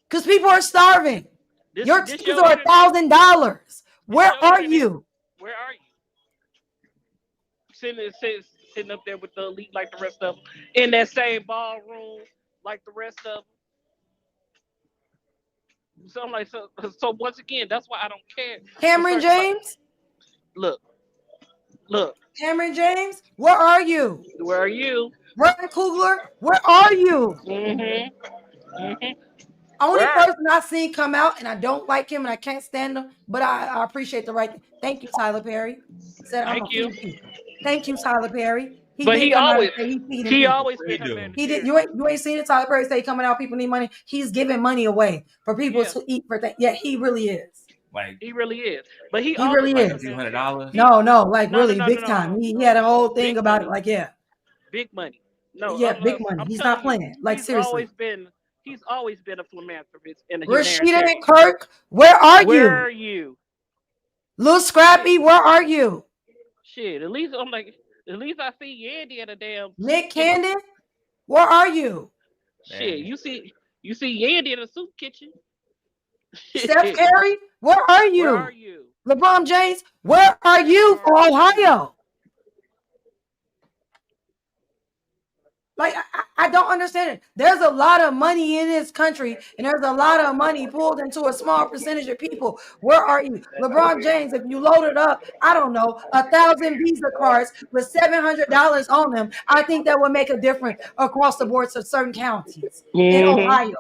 Because people are starving. Your tickets are $1,000. Where are you? Where are you? Sitting up there with the elite like the rest of them in that same ballroom like the rest of them. So I'm like, so once again, that's why I don't care. Cameron James? Look. Cameron James, where are you? Where are you? Ryan Coogler, where are you? Only person I've seen come out, and I don't like him, and I can't stand him, but I appreciate the right. Thank you, Tyler Perry. Said I'm a feed people. Thank you, Tyler Perry. He always been he did. You ain't seen it. Tyler Perry say coming out, people need money. He's giving money away for people to eat for things. Yeah, he really is. Like he really is. But he really is. $200. No, like really big time. He had a whole thing about it. Like big money. No, big money. He's not playing. Like seriously. He's always been a philanthropist and a Rashida and Kirk, where are you? Where are you? Lil Scrappy, where are you? Shit, at least I'm like, at least I see Yandy at a damn. Nick Cannon, where are you? Shit, you see Yandy in a soup kitchen. Steph Curry, where are you? Where are you? LeBron James, where are you for Ohio? Like, I don't understand it. There's a lot of money in this country, and there's a lot of money pulled into a small percentage of people. Where are you? LeBron James, if you loaded up, I don't know, 1,000 Visa cards with $700 on them, I think that would make a difference across the board to certain counties in Ohio.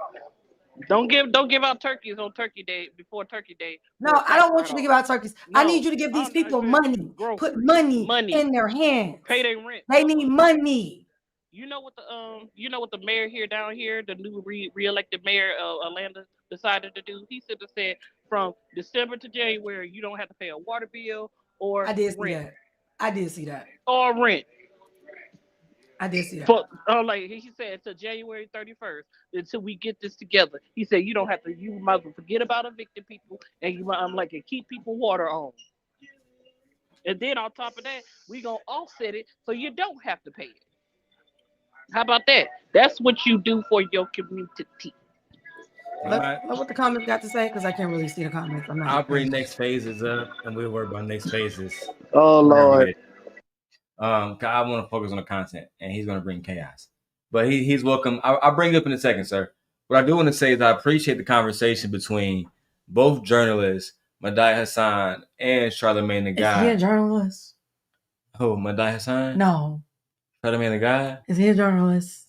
Don't give out turkeys on Turkey Day before Turkey Day. No, I don't want you to give out turkeys. I need you to give these people money. Put money in their hands. Pay their rent. They need money. You know what the mayor here down here, the new re-elected mayor of Atlanta decided to do? He said from December to January you don't have to pay a water bill or I did see rent. that. I did see that. Or rent. I did see that. For, like he said, until January 31st, until we get this together. He said you don't have to. You might forget about evicted people, and you might and keep people water on. And then on top of that, we gonna offset it so you don't have to pay it. How about that? That's what you do for your community. Look what the comments got to say, because I can't really see the comments. I'll bring next phases up, and we'll worry about next phases. Oh Lord. I want to focus on the content, and he's going to bring chaos. But he's welcome. I'll bring it up in a second, sir. What I do want to say is I appreciate the conversation between both journalists, Mehdi Hasan and Charlamagne Tha God. Is he a journalist? Who, Mehdi Hasan? No. Charlamagne Tha God? Is he a journalist?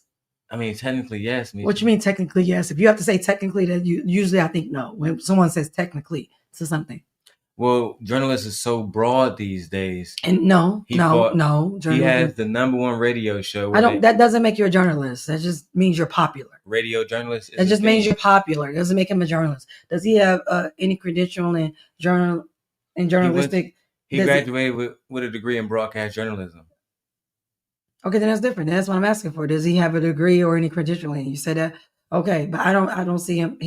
I mean, technically, yes. What you mean technically, yes? If you have to say technically, that usually I think no. When someone says technically to something. Well, journalists is so broad these days. And no. He has the #1 radio show. That doesn't make you a journalist. That just means you're popular. Radio journalist. That just means you're popular. It doesn't make him a journalist. Does he have any credential in journalistic? He graduated with a degree in broadcast journalism. Okay, then that's different. That's what I'm asking for. Does he have a degree or any credential in? You said that. Okay, but I don't see him.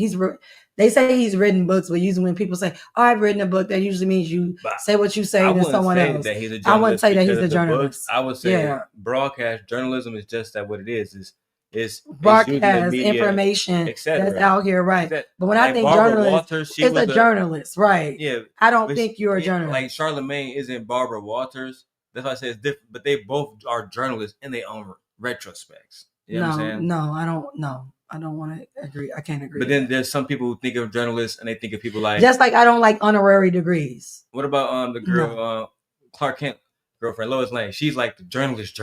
They say he's written books, but usually when people say, "Oh, I've written a book," that usually means you say what you say to someone else. I wouldn't say that he's a journalist. I would say broadcast journalism is just that what it is. It's broadcast information that's out here, right? But when I think journalist, it's a journalist, right? Yeah, I don't think you're a journalist. Like Charlamagne isn't Barbara Walters. That's why I say it's different. But they both are journalists in their own retrospects. You know what I'm saying? No, I don't know. I don't want to agree. I can't agree. But then there's some people who think of journalists and they think of people like... Just like I don't like honorary degrees. What about the girl, Clark Kent girlfriend, Lois Lane? She's like the journalist.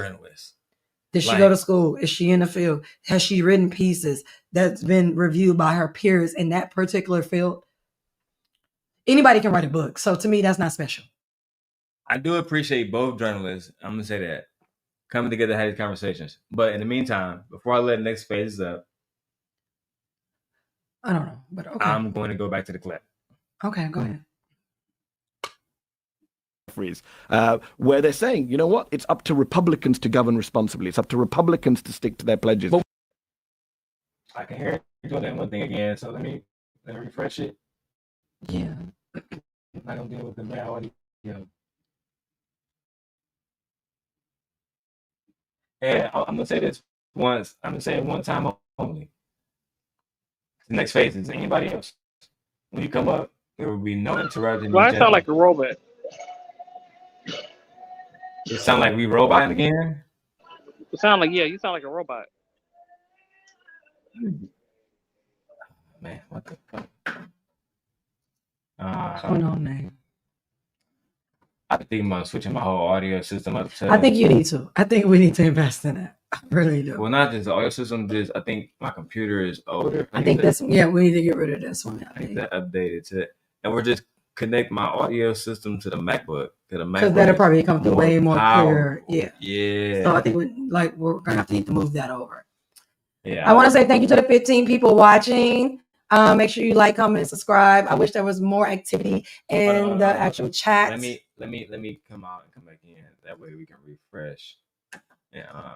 Did she go to school? Is she in the field? Has she written pieces that's been reviewed by her peers in that particular field? Anybody can write a book. So to me, that's not special. I do appreciate both journalists. I'm going to say that. Coming together to have these conversations. But in the meantime, before I let the next phase up, I don't know, but okay. I'm going to go back to the clip. Okay, go ahead. Where they're saying, you know what? It's up to Republicans to govern responsibly. It's up to Republicans to stick to their pledges. I can hear you doing that one thing again, so let me refresh it. Yeah. I'm not going to deal with the reality. And I'm going to say this once. I'm going to say it one time only. The next phase is anybody else. When you come up, there will be no interruption. Well, I sound like a robot. It sound like we robot again? You sound like a robot. Man, what the fuck? What's going on, man? I've been thinking about switching my whole audio system up to... I think you need to. I think we need to invest in that. I really do. Well, not just the audio system, just I think my computer is older. I think we need to get rid of this one. I think that updated to it. And we're just connect my audio system to the MacBook. Because that'll probably come to way more clear. Yeah. Yeah. So I think we're going to have to need to move that over. Yeah. I want to say thank you to the 15 people watching. Make sure you like, comment, and subscribe. I wish there was more activity in the actual chat. Let me come out and come back in. That way we can refresh. Yeah.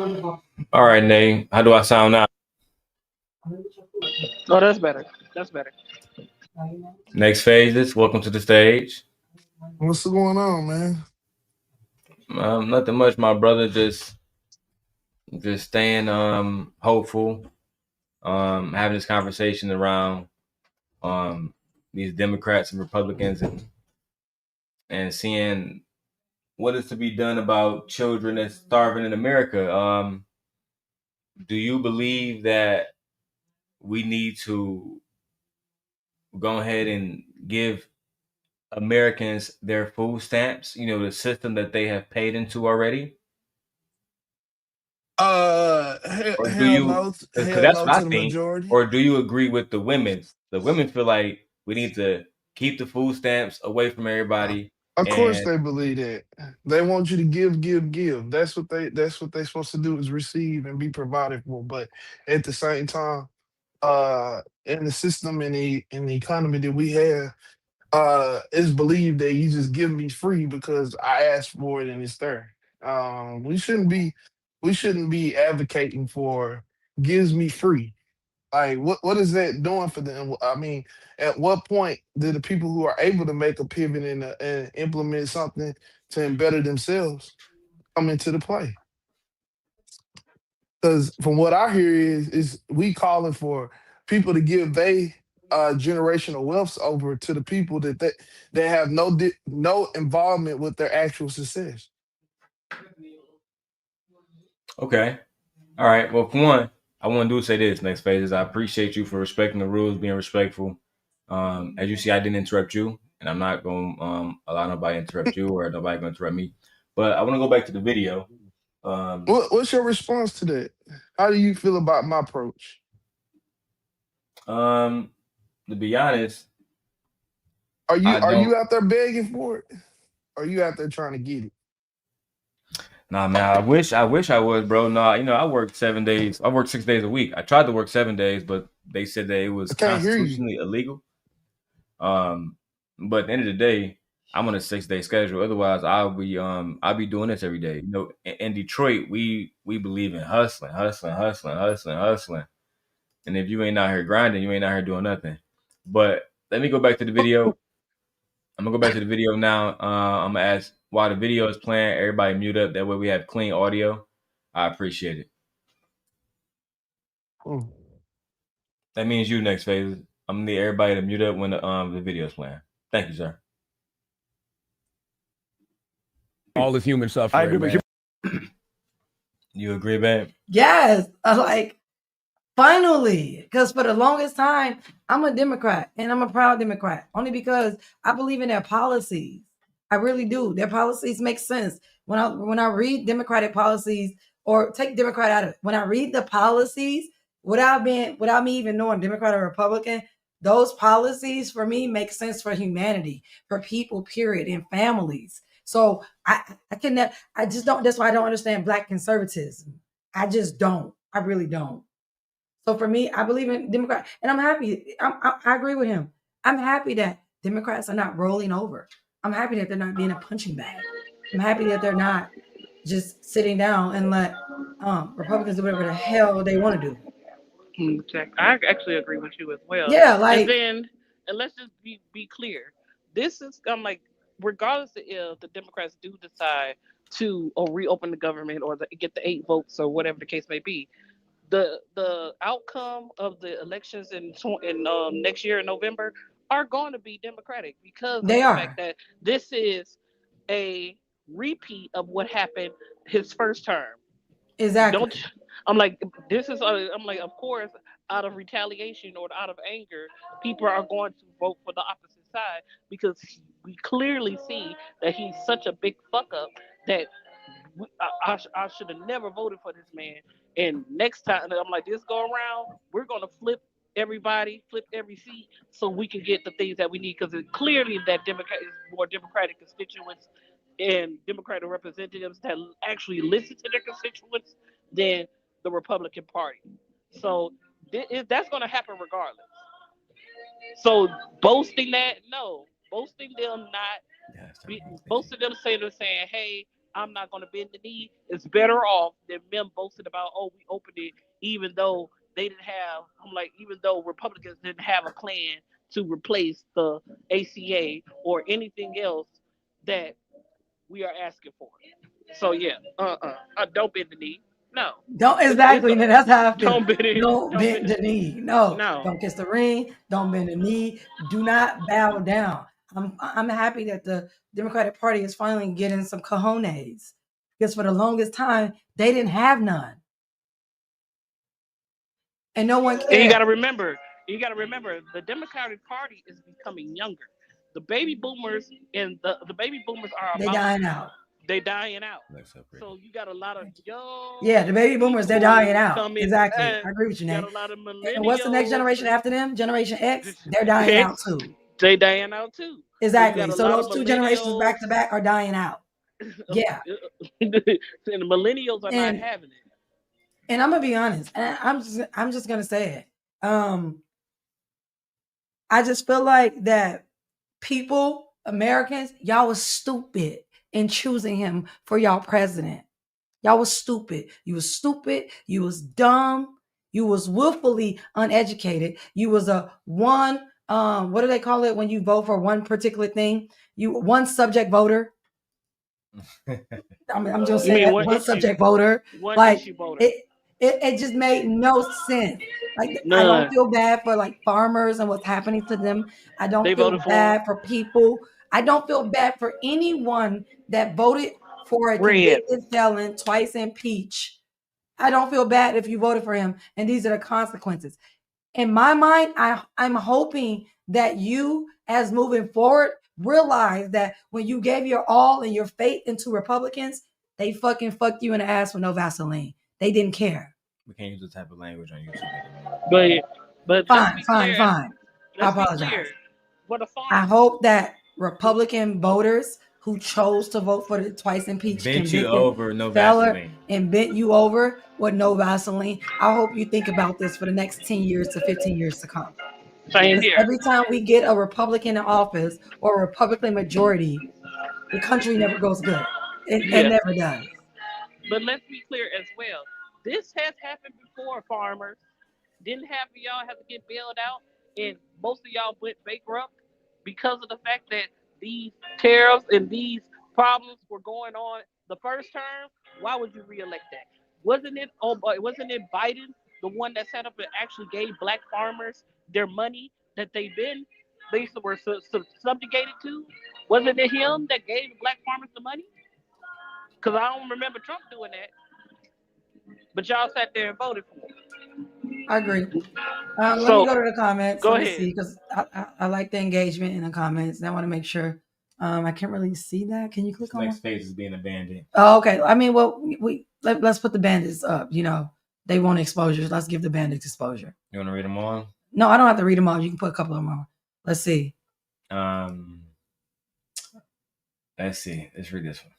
All right, Nate. How do I sound now? Oh, that's better. That's better. Next phases. Welcome to the stage. What's going on, man? Nothing much, my brother. Just staying hopeful. Having this conversation around these Democrats and Republicans and seeing what is to be done about children that's starving in America. Do you believe that we need to go ahead and give Americans their food stamps? You know, the system that they have paid into already. Or do Hell you? no, Because hell that's no what I to the think. majority. Or do you agree with the women? The women feel like we need to keep the food stamps away from everybody. Of course, And they believe that. They want you to give, give, give. That's what they supposed to do is receive and be provided for. But at the same time, in the system and the economy that we have, it's believed that you just give me free because I asked for it and it's there. We shouldn't be advocating for gives me free. Like, what is that doing for them? I mean, at what point do the people who are able to make a pivot and implement something to better themselves come into the play? Because from what I hear is we calling for people to give they generational wealth over to the people that have no involvement with their actual success. okay, all right. Well, for one, I want to do say this. Next phases. I appreciate you for respecting the rules, being respectful. As you see, I didn't interrupt you, and I'm not going to allow nobody to interrupt you or nobody going to interrupt me. But I want to go back to the video. What's your response to that? How do you feel about my approach? Um, to be honest, Are you I are don't. you out there begging for it? Or are you out there trying to get it? Nah, man. I wish I was, bro. Nah, you know, I worked 7 days. I worked 6 days a week. I tried to work 7 days, but they said that it was I can't hear you. constitutionally illegal. Um, but at the end of the day, I'm on a 6 day schedule. Otherwise, I'll be doing this every day. You know, in Detroit, we believe in hustling, hustling, hustling, hustling, hustling. And if you ain't out here grinding, you ain't out here doing nothing. But let me go back to the video. I'm gonna go back to the video now. I'm gonna ask while the video is playing, everybody mute up. That way we have clean audio. I appreciate it. Hmm. That means you next phase. I'm gonna need everybody to mute up when the video is playing. Thank you, sir. All is human I suffering, agree with man. you. You agree, babe? Yes, I like finally, because for the longest time, I'm a Democrat and I'm a proud Democrat only because I believe in their policies. I really do. Their policies make sense. When I read Democratic policies or take Democrat out of it, when I read the policies without me even knowing Democrat or Republican, those policies for me make sense for humanity, for people, period, and families. So I just don't. That's why I don't understand Black conservatism. I just don't. I really don't. So for me, I believe in Democrat, and I'm happy. I agree with him. I'm happy that Democrats are not rolling over. I'm happy that they're not being a punching bag. I'm happy that they're not just sitting down and let Republicans do whatever the hell they want to do. Check. I actually agree with you as well. Yeah, And like then, and let's just be clear. This is I'm like, regardless of if the Democrats do decide to or reopen the government or get the 8 votes or whatever the case may be, the outcome of the elections in next year in November are going to be Democratic because of they the fact are that this is a repeat of what happened his first term. exactly. Don't I'm like this is I'm like of course out of retaliation or out of anger people are going to vote for the opposite side because we clearly see that he's such a big fuck up that I should have never voted for this man. And next time, I'm like, this go around, we're gonna flip everybody, flip every seat, so we can get the things that we need. Because clearly, that Democrat is more Democratic constituents and Democratic representatives that actually listen to their constituents than the Republican Party. So that's gonna happen regardless. So boasting that, no, boasting them not Yeah, it's be, time. most of them say they're saying, "Hey, I'm not going to bend the knee, is better off than them boasting about, oh, we opened it, even though they didn't have, I'm like, even though Republicans didn't have a plan to replace the ACA or anything else that we are asking for. So yeah, don't bend the knee. No, Don't it's exactly. And that's how I feel. don't bend it. Don't Don't bend bend the it. knee. No, No, don't kiss the ring. Don't bend the knee. Do not bow down. I'm happy that the Democratic Party is finally getting some cojones because for the longest time they didn't have none, and no one and cared. you got to remember, the Democratic Party is becoming younger. The baby boomers and the baby boomers are They about dying out. they dying out. That's so pretty. So you got a lot of Yeah, the young baby boomers, they're dying people out. coming. Exactly. I agree with you, You got Nate. a lot of And what's the next millennials. generation after them? Generation X, they're dying out X, too. they dying out too. So you got Exactly. a So lot of those two generations millennials. back to back are dying out. Yeah. And the millennials are not And having it. and I'm gonna be honest, and I'm just gonna say it. I just feel like that people, Americans, y'all was stupid in choosing him for y'all president. Y'all was stupid. You was stupid. You was dumb. You was willfully uneducated. You was a one. What do they call it when you vote for one particular thing? You one subject voter. I'm just You saying mean that one one issue? subject voter. One Like issue voter. it just made no sense. Like I don't None. feel bad for like farmers and what's happening to them. I They don't feel voted for bad for people. I don't feel bad for anyone that voted for a red. convicted felon, twice impeached. I don't feel bad if you voted for him, and these are the consequences. In my mind, I'm hoping that you, as moving forward, realize that when you gave your all and your faith into Republicans, they fucking fucked you in the ass with no Vaseline. They didn't care. We can't use this type of language on YouTube anymore. But let's Fine, be fine, clear. fine. I Let's be apologize. clear. What a I farmer. hope that Republican voters who chose to vote for the twice impeached Bent you convicted over, no feller Vaseline. and bent you over with no Vaseline. I hope you think about this for the next 10 years to 15 years to come. Same Because here. every time we get a Republican in office or a Republican majority, the country never goes good. It Yeah. never does. But let's be clear as well. This has happened before, farmers. Didn't half of y'all have to get bailed out, and most of y'all went bankrupt because of the fact that these tariffs and these problems were going on the first term. Why would you reelect that? Wasn't it? Oh, boy, wasn't it Biden, the one that set up and actually gave black farmers their money that they were subjugated to? Wasn't it him that gave black farmers the money? Because I don't remember Trump doing that. But y'all sat there and voted for it. I agree. Let me So go to the comments. go Let me ahead. see because I like the engagement in the comments. And I want to make sure. I can't really see that. Can you click This on next one? phase is being abandoned. Oh, okay. I mean, well, let's put the bandits up. You know, they want exposures. Let's give the bandits exposure. You want to read them all? No, I don't have to read them all. You can put a couple of them on. Let's see. Let's see. Let's read this one.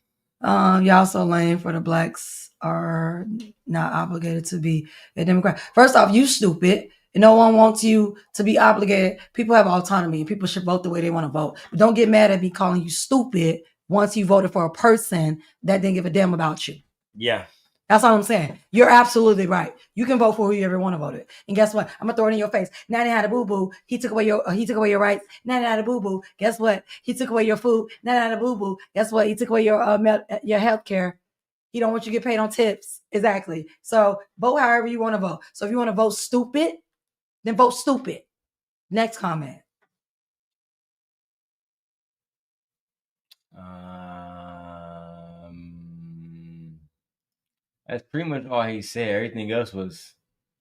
Y'all so lame for the blacks are not obligated to be a Democrat. First off, you stupid. And no one wants you to be obligated. People have autonomy and people should vote the way they want to vote. But don't get mad at me calling you stupid once you voted for a person that didn't give a damn about you. Yeah. That's all I'm saying. You're absolutely right. You can vote for who you ever want to vote it. And guess what? I'm gonna throw it in your face. Nanny had a boo boo. He took away your rights. Nanny had a boo boo. Guess what? He took away your food. Nanny had a boo boo. Guess what? He took away your health care. He don't want you to get paid on tips. Exactly. So vote however you want to vote. So if you want to vote stupid, then vote stupid. Next comment. That's pretty much all he said. Everything else was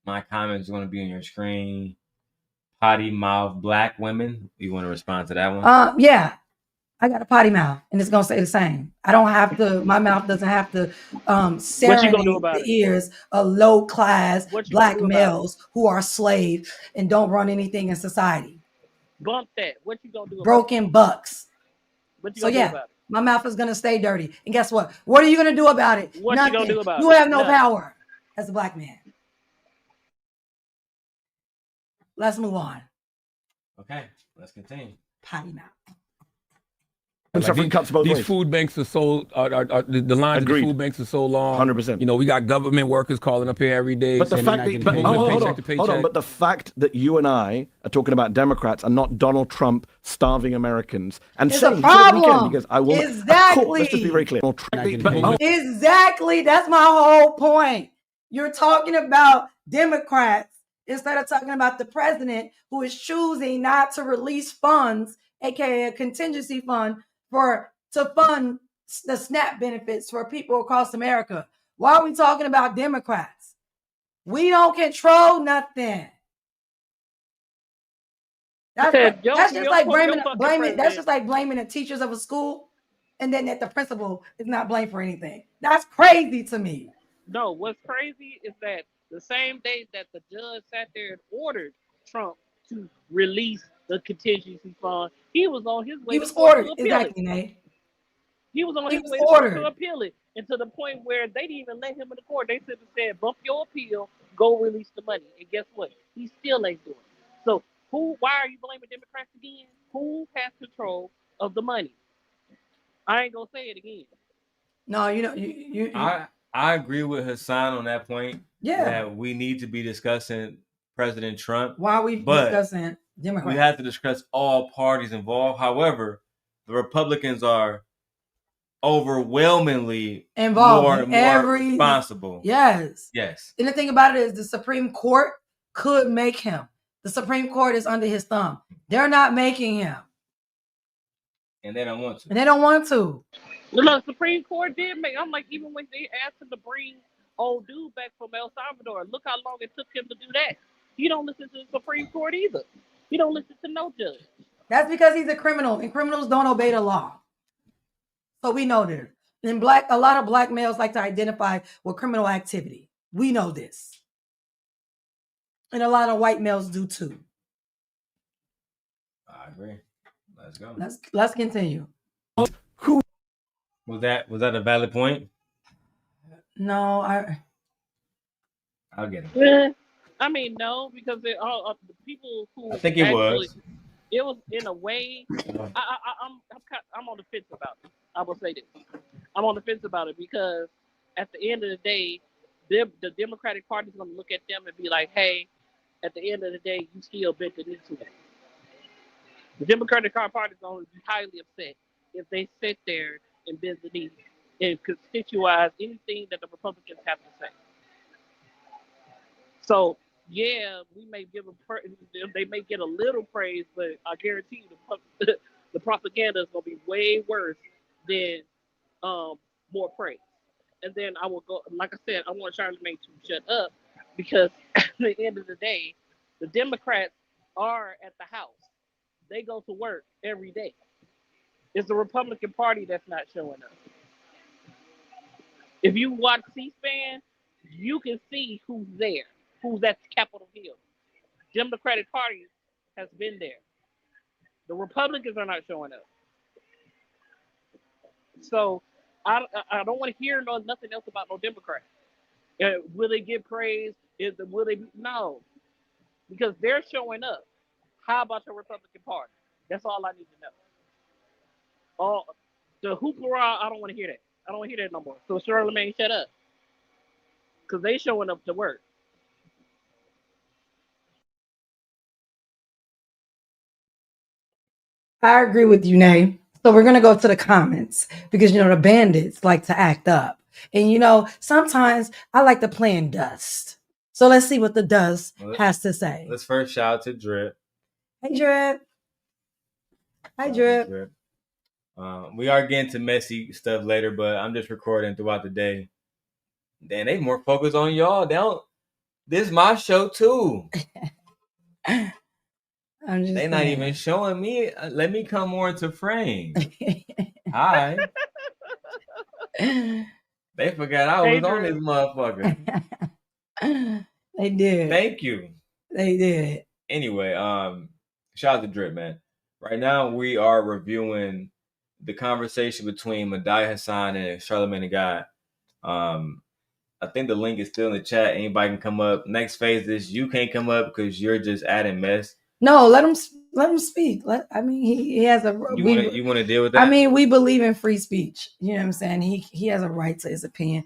my comments going to be on your screen. Potty mouth black women. You want to respond to that one? Yeah. I got a potty mouth, and it's gonna stay the same. I don't have to. My mouth doesn't have to serenade the ears of low class black males who are slaves and don't run anything in society. Bump that. What you gonna do? Broken bucks. What you so gonna yeah, do about it? My mouth is gonna stay dirty. And guess what? What are you gonna do about it? What Nothing. you gonna do about you it? have no Nothing. power as a black man. Let's move on. Okay, let's continue. Potty mouth. suffering cuts both these ways. food banks are so the lines Agreed. of the food banks are so long. 100%. You know, we got government workers calling up here every day. But the sending fact that, out but, moving hold paycheck on, to hold on. paycheck. But the fact that you and I are talking about Democrats and not Donald Trump starving Americans and It's saying a he said it weekend, problem. because I will. Exactly. Of course, let's just be very clear. Exactly. That's my whole point. You're talking about Democrats instead of talking about the president who is choosing not to release funds, aka a contingency fund, to fund the SNAP benefits for people across America. Why are we talking about Democrats? We don't control nothing. That's just like blaming. That's just like blaming the teachers of a school, and then that the principal is not blamed for anything. That's crazy to me. No, what's crazy is that the same day that the judge sat there and ordered Trump to release the contingency fund, he was on his way. He was ordered. Exactly, Nate. He was on his way to appeal it, and to the point where they didn't even let him in the court. They simply said, "Bump your appeal, go release the money." And guess what? He still ain't doing it. So why are you blaming Democrats again? Who has control of the money? I ain't gonna say it again. No, I agree with Hasan on that point. Yeah, that we need to be discussing President Trump. Why are we discussing Democrats? We have to discuss all parties involved. However, the Republicans are overwhelmingly involved more responsible. Yes. And the thing about it is the Supreme Court could make him. The Supreme Court is under his thumb. They're not making him. And they don't want to. The Supreme Court did make. I'm like, even when they asked him to bring old dude back from El Salvador, look how long it took him to do that. He don't listen to the Supreme Court either. He don't listen to no judge. That's because he's a criminal, and criminals don't obey the law. So we know this. And a lot of black males like to identify with criminal activity. We know this. And a lot of white males do too. I agree. Let's go. Let's continue. Who was that a valid point? No, I'll get it. Yeah. I mean, no, because the people who I think it was. It was in a way. I'm on the fence about it. I will say this. I'm on the fence about it because at the end of the day, the Democratic Party is going to look at them and be like, "Hey, at the end of the day, you still bent the knee to it." The Democratic Party is going to be highly upset if they sit there and bend the knee and constitutionize anything that the Republicans have to say. So, yeah, we may give them, they may get a little praise, but I guarantee you the propaganda is going to be way worse than more praise. And then I will go, like I said, I want Charlamagne to shut up because at the end of the day, the Democrats are at the House. They go to work every day. It's the Republican Party that's not showing up. If you watch C-SPAN, you can see who's there, who's at Capitol Hill. Democratic Party has been there. The Republicans are not showing up. So I don't want to hear nothing else about no Democrat. Will they get praise? Will they? No, because they're showing up. How about the Republican Party? That's all I need to know. The hoopla, I don't want to hear that. I don't want to hear that no more. So Charlamagne, shut up. Because they showing up to work. I agree with you, Nay. So we're going to go to the comments because, the bandits like to act up. And, sometimes I like to play in dust. So let's see what the dust has to say. Let's first shout out to Drip. Hey, Drip. Hi, Drip. We are getting to messy stuff later, but I'm just recording throughout the day. Damn, they more focused on y'all. This is my show too. They not even showing me. Let me come more into frame. Hi. They forgot I was on this motherfucker. They did. Thank you. They did. Anyway, shout out to Drip, man. Right now we are reviewing the conversation between Mehdi Hasan and Charlamagne Tha God. I think the link is still in the chat. Anybody can come up. Next phase is you can't come up because you're just adding mess. No, let them let him speak. He has a. You want to deal with that? I mean, we believe in free speech. You know what I'm saying? He has a right to his opinion,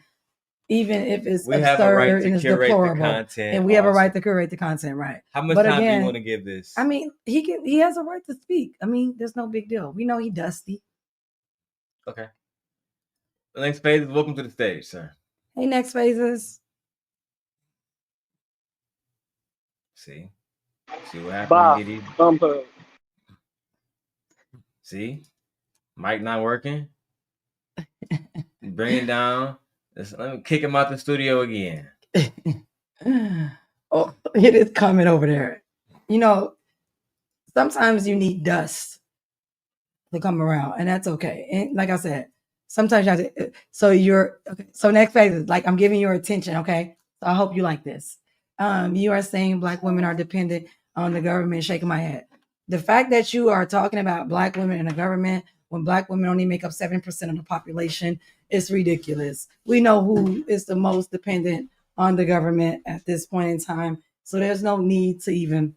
even if it's we have a right absurd to and it's curate the deplorable. content, And we have a also. right to curate the content, right? How much But time do again, you want to give this? I mean, he has a right to speak. I mean, there's no big deal. We know he dusty. Okay. The next phase is welcome to the stage, sir. Hey, next phases. See what happened, Bah, Giddy? thumb up. See, mic not working. Bring it down. Let me kick him out the studio again. Oh, it is coming over there. You know, sometimes you need dust to come around, and that's okay. And like I said, sometimes you have to. So okay. So next phase is like I'm giving your attention. Okay, so I hope you like this. You are saying Black women are dependent on the government. Shaking my head. The fact that you are talking about Black women in the government when Black women only make up 7% of the population is ridiculous. We know who is the most dependent on the government at this point in time, so there's no need to even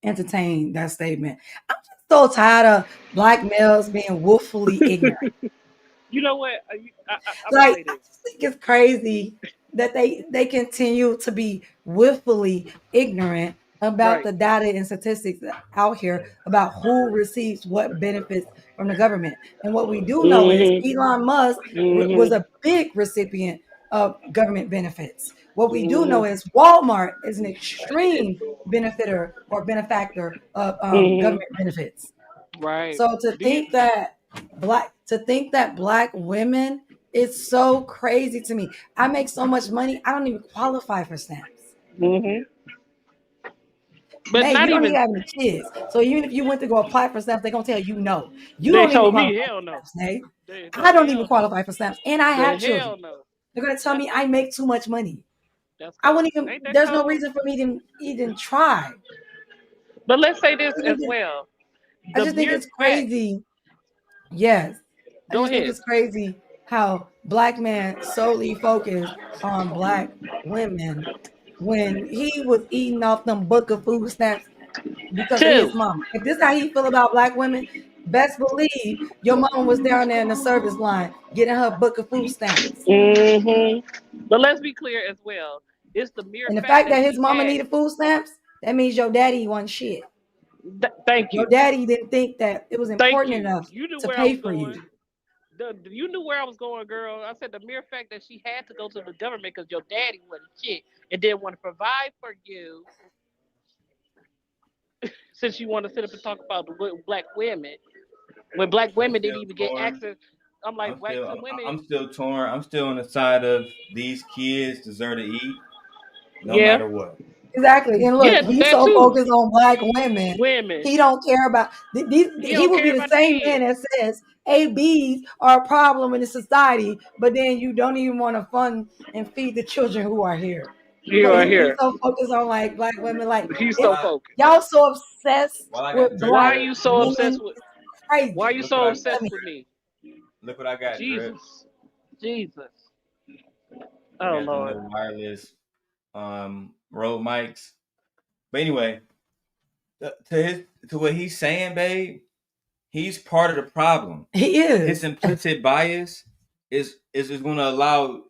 entertain that statement. I'm just so tired of Black males being willfully ignorant. You know what? I'm Like, gonna say I this. just think it's crazy that they continue to be willfully ignorant about Right. the data and statistics out here about who receives what benefits from the government. And what we do know is Elon Musk was a big recipient of government benefits. What we do know is Walmart is an extreme benefiter or benefactor of government benefits. Right. So to think that Black women, it's so crazy to me. I make so much money, I don't even qualify for stamps. But May, not you don't even. even have any kids. So even if you went to go apply for stamps, they're gonna tell you no. You They don't even told me qualify hell for no. stamps, May. The I don't hell even no. qualify for stamps. And I The have hell children. no. They're gonna tell me I make too much money. That's I cold. wouldn't even Ain't that there's no cold? reason for me to even try. But let's say this I as just well. I The just think mere it's fact. crazy. Yes. I Go just think ahead. it's crazy how Black men solely focus on Black women when he was eating off them book of food stamps because of his Two. mama. If this is how he feel about Black women, best believe your mama was down there in the service line getting her book of food stamps. But let's be clear as well. It's the mere And the fact fact that that his he mama had. needed food stamps, that means your daddy wasn't shit. Thank Your you. daddy didn't think that it was Thank important you. enough You knew to where I pay was for going. you. You knew where I was going, girl. I said the mere fact that she had to go to the government because your daddy wasn't shit and didn't want to provide for you. Since you want to sit up and talk about the Black women, when Black women didn't even get access, I'm like, Black women. I'm still torn. I'm still on the side of these kids deserve to eat, no Yeah, matter what. Exactly. And look, yeah, he's that so too. focused on Black women. Women. He don't care about these. He He don't will be care the about the same man kids. that says ABs are a problem in the society, but then you don't even want to fund and feed the children who are here. You But are he's here. so focused on like Black women. Like He's so it's, focused. y'all so obsessed While I got with drip, Why Black are drip, you so women. obsessed with? It's Why are crazy. you look what so I obsessed I with me? look what I got, drip. Jesus, Jesus. I Oh got the Lord. new wireless Rode mics. But anyway, to what he's saying, babe, he's part of the problem. He His is. implicit bias is going to allow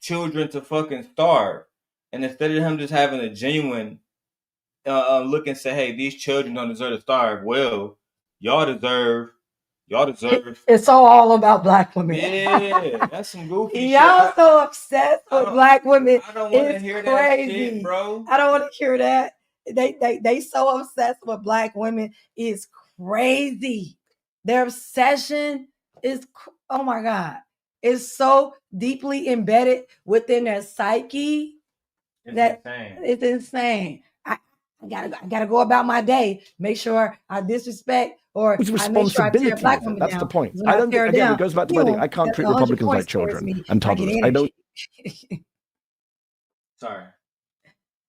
children to fucking starve, and instead of him just having a genuine look and say, "Hey, these children don't deserve to starve." Well, y'all deserve. It's all about Black women. Yeah, that's some goofy shit. Y'all so obsessed with Black women. I don't want to It's hear crazy. that shit, bro. I don't want to hear that. They so obsessed with Black women is crazy. Their obsession is oh my God. It's so deeply embedded within their psyche that it's insane. I gotta go about my day. Make sure I disrespect or Whose I make sure I tear a responsibility Black is it? woman That's down. the point. When I I don't tear think, her again, down, it goes back to my thing. I can't that's treat 100 Republicans points like towards children me. and I get toddlers. I don't. energy. Sorry.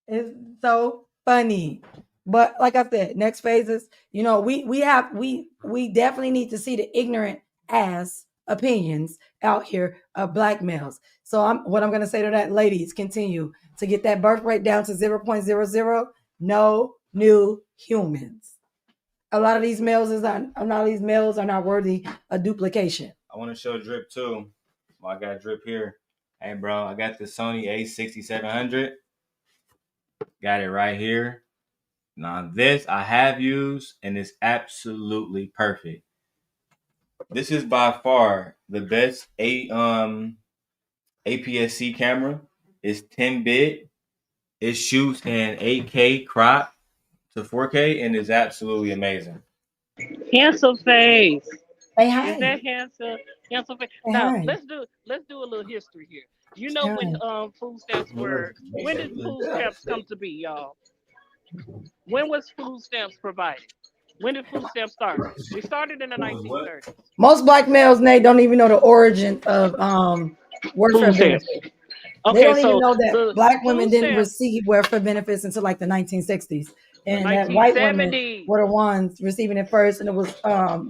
It's so funny. But like I said, next phases, we definitely need to see the ignorant ass opinions out here of Black males. So what I'm gonna say to that, ladies, continue to get that birth rate down to 0.00. No new humans. A lot of these males are not worthy of duplication. I want to show Drip too. Well, I got Drip here. Hey, bro, I got the Sony A6700. Got it right here. Now this I have used and it's absolutely perfect. This is by far the best APS-C camera. It's 10-bit. It shoots in 8K crop to 4K and is absolutely amazing. Handsome face. Hey, hi. Is that handsome? Handsome face. Hey, Now hi. let's do a little history here. You know when food stamps were when did food stamps come to be, y'all? When was food stamps provided? When did food stamps start? They started in the 1930s. Most black males, Nate, don't even know the origin of welfare Food stamps. benefits. Okay, They don't so even know that the black women food didn't stamps, receive welfare benefits until like the 1960s, and that white women 1970. were the ones receiving it first, and it was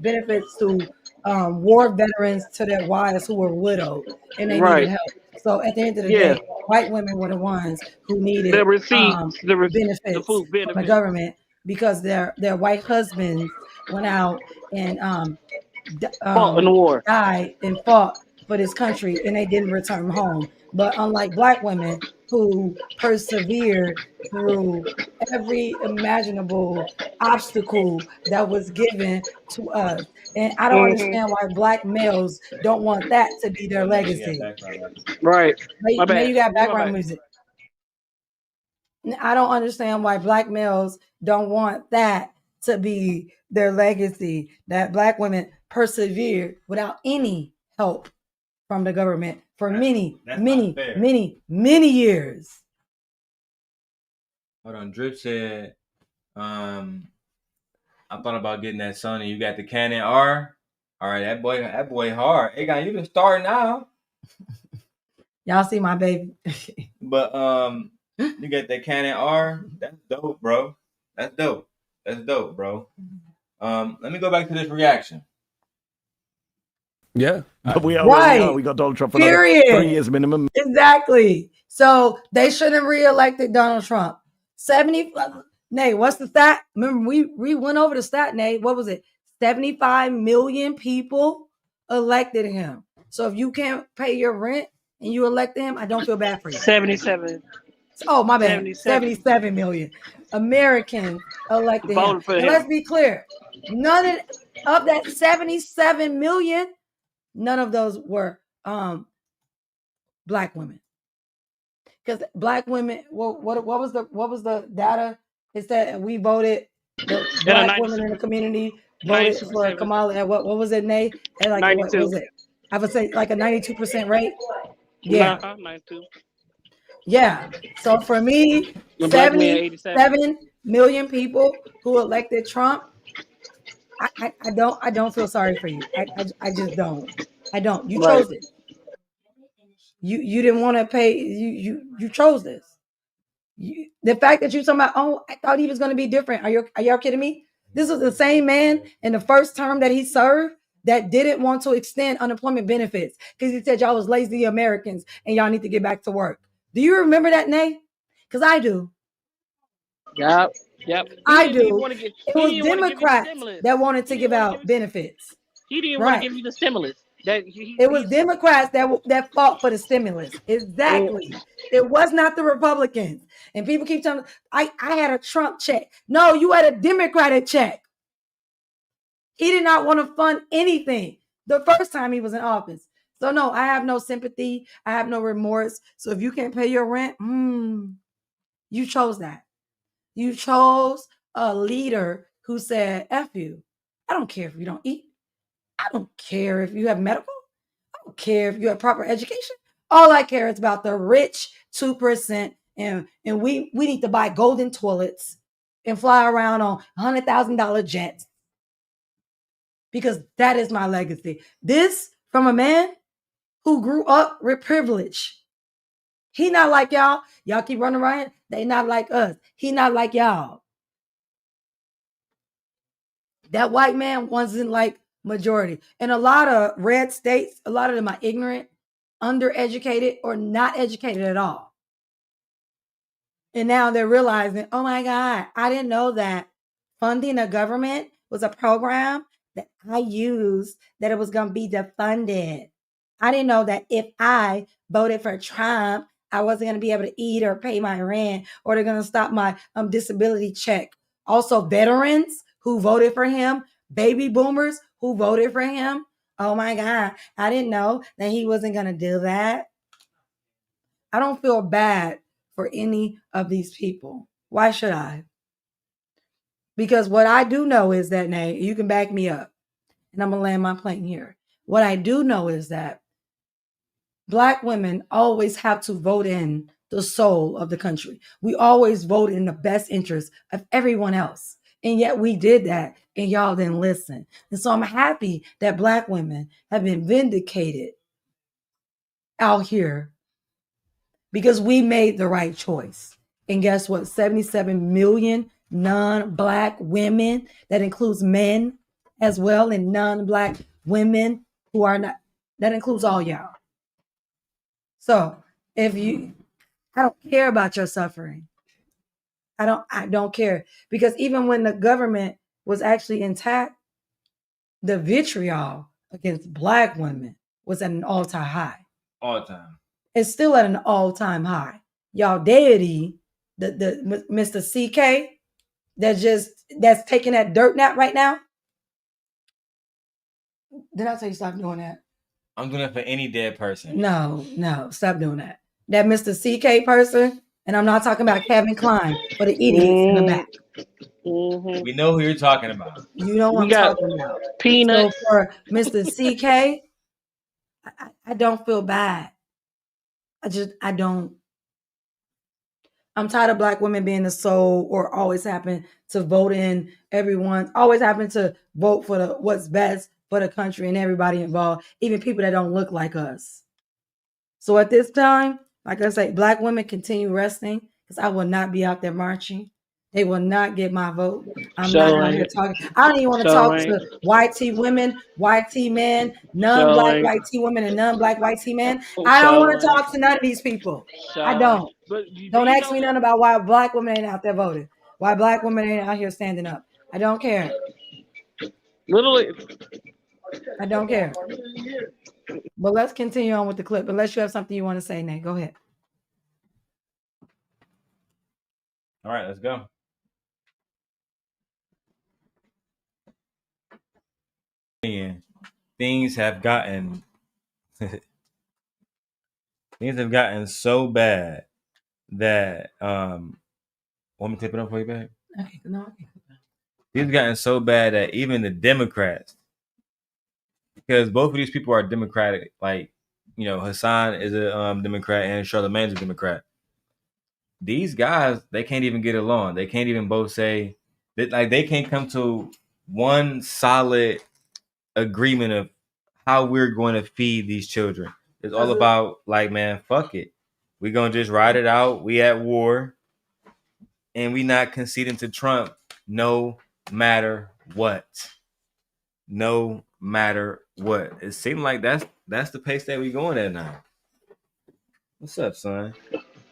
benefits to war veterans to their wives who were widowed and they needed Right. help. So at the end of the Yeah. day, white women were the ones who The needed receipts, the benefits food from the benefits. government because their white husbands went out and Fought in the war. died and fought for this country and they didn't return home. But unlike black women who persevered through every imaginable obstacle that was given to us. And I don't understand why black males don't want that to be their legacy. Right. My Now bad. you got My background bad. music. I don't understand why black males don't want that to be their legacy, that black women persevered without any help from the government for many years. Hold on, Drip said, I thought about getting that Sony. You got the Canon R. All right, that boy hard. Hey, guy, you can start now. Y'all see my baby. But you got that Canon R. That's dope, bro. That's dope, bro. Let me go back to this reaction. Yeah. But we are Right. where we are. We got Donald Trump for another Period. 3 years minimum. Exactly. So they shouldn't re-elected Donald Trump. 70. Nate, what's the stat? Remember, we went over the stat, Nate. What was it? 75 million people elected him. So if you can't pay your rent and you elected him, I don't feel bad for you. 77. Oh, my bad. 77 million Americans elected him. Voted for And him. let's be clear. None of that 77 million, none of those were black women. Because black women, what was the data? It said we voted, the black women in the community voted for 92%. Kamala at what was it, Nate? At like what 92. was it? I would say like a 92% rate. Yeah. 92. Yeah. So for me, The black man 87. 77 million people who elected Trump, I don't feel sorry for you. I just don't. I don't. You chose it. You didn't want to pay. You chose this. The fact that you're talking about, oh, I thought he was going to be different. Are y'all kidding me? This was the same man in the first term that he served that didn't want to extend unemployment benefits because he said y'all was lazy Americans and y'all need to get back to work. Do you remember that, Nay? Because I do. Yep. I do. It was Democrats that wanted to give out benefits. He didn't want to give you the stimulus. It was Democrats that fought for the stimulus. Exactly. It was not the Republicans. And people keep telling me, I had a Trump check. No, you had a Democratic check. He did not want to fund anything the first time he was in office. So no, I have no sympathy. I have no remorse. So if you can't pay your rent, you chose that. You chose a leader who said, F you. I don't care if you don't eat. I don't care if you have medical. I don't care if you have proper education. All I care is about the rich 2%. And we need to buy golden toilets and fly around on $100,000 jets. Because that is my legacy. This from a man who grew up with privilege. He not like y'all. Y'all keep running around. They not like us. He not like y'all. That white man wasn't like majority. And a lot of red states, a lot of them are ignorant, undereducated, or not educated at all. And now they're realizing, oh my God, I didn't know that funding a government was a program that I used that it was going to be defunded. I didn't know that if I voted for Trump, I wasn't going to be able to eat or pay my rent, or they're going to stop my disability check. Also, veterans who voted for him, baby boomers who voted for him. Oh my God, I didn't know that he wasn't going to do that. I don't feel bad for any of these people. Why should I? Because what I do know is that, Nate, you can back me up, and I'm going to land my plane here. What I do know is that Black women always have to vote in the soul of the country. We always vote in the best interest of everyone else. And yet we did that, and y'all didn't listen. And so I'm happy that Black women have been vindicated out here because we made the right choice. And guess what? 77 million non-Black women, that includes men as well, and non-Black women who are not, that includes all y'all. So I don't care about your suffering. I don't care, because even when the government was actually intact, the vitriol against Black women was at an all-time high. All time. It's still at an all-time high. Y'all deity, the Mr. CK, that's taking that dirt nap right now. Did I tell you stop doing that? I'm doing it for any dead person. No, stop doing that. That Mr. CK person, and I'm not talking about Kevin Klein, for the idiots in the back. We know who you're talking about. You know what I'm talking about. Peanuts. So for Mr. CK, I don't feel bad. I don't. I'm tired of Black women being the soul, or always happen to vote in everyone, always happen to vote for what's best for the country and everybody involved, even people that don't look like us. So at this time, like I say, Black women continue resting, because I will not be out there marching. They will not get my vote. I'm not out here talking. I don't even want to talk to YT women, YT men, non-Black YT women, and non-Black YT men. I don't want to talk to none of these people. I don't. Don't ask me nothing about why Black women ain't out there voting. Why Black women ain't out here standing up. I don't care. Literally. I don't care. But let's continue on with the clip. Unless you have something you want to say, Nate. Go ahead. All right, let's go. Things have gotten so bad that want me to tip it up for you, babe? Okay, no. Things have gotten so bad that even the Democrats, because both of these people are Democratic, like, you know, Hasan is a Democrat and Charlamagne is a Democrat. These guys, they can't even get along. They can't even both say that, like, they can't come to one solid agreement of how we're going to feed these children. It's all about, like, man, fuck it. We're going to just ride it out. We at war. And we not conceding to Trump no matter what. No matter what. It seems like that's the pace that we going at now. What's up, son?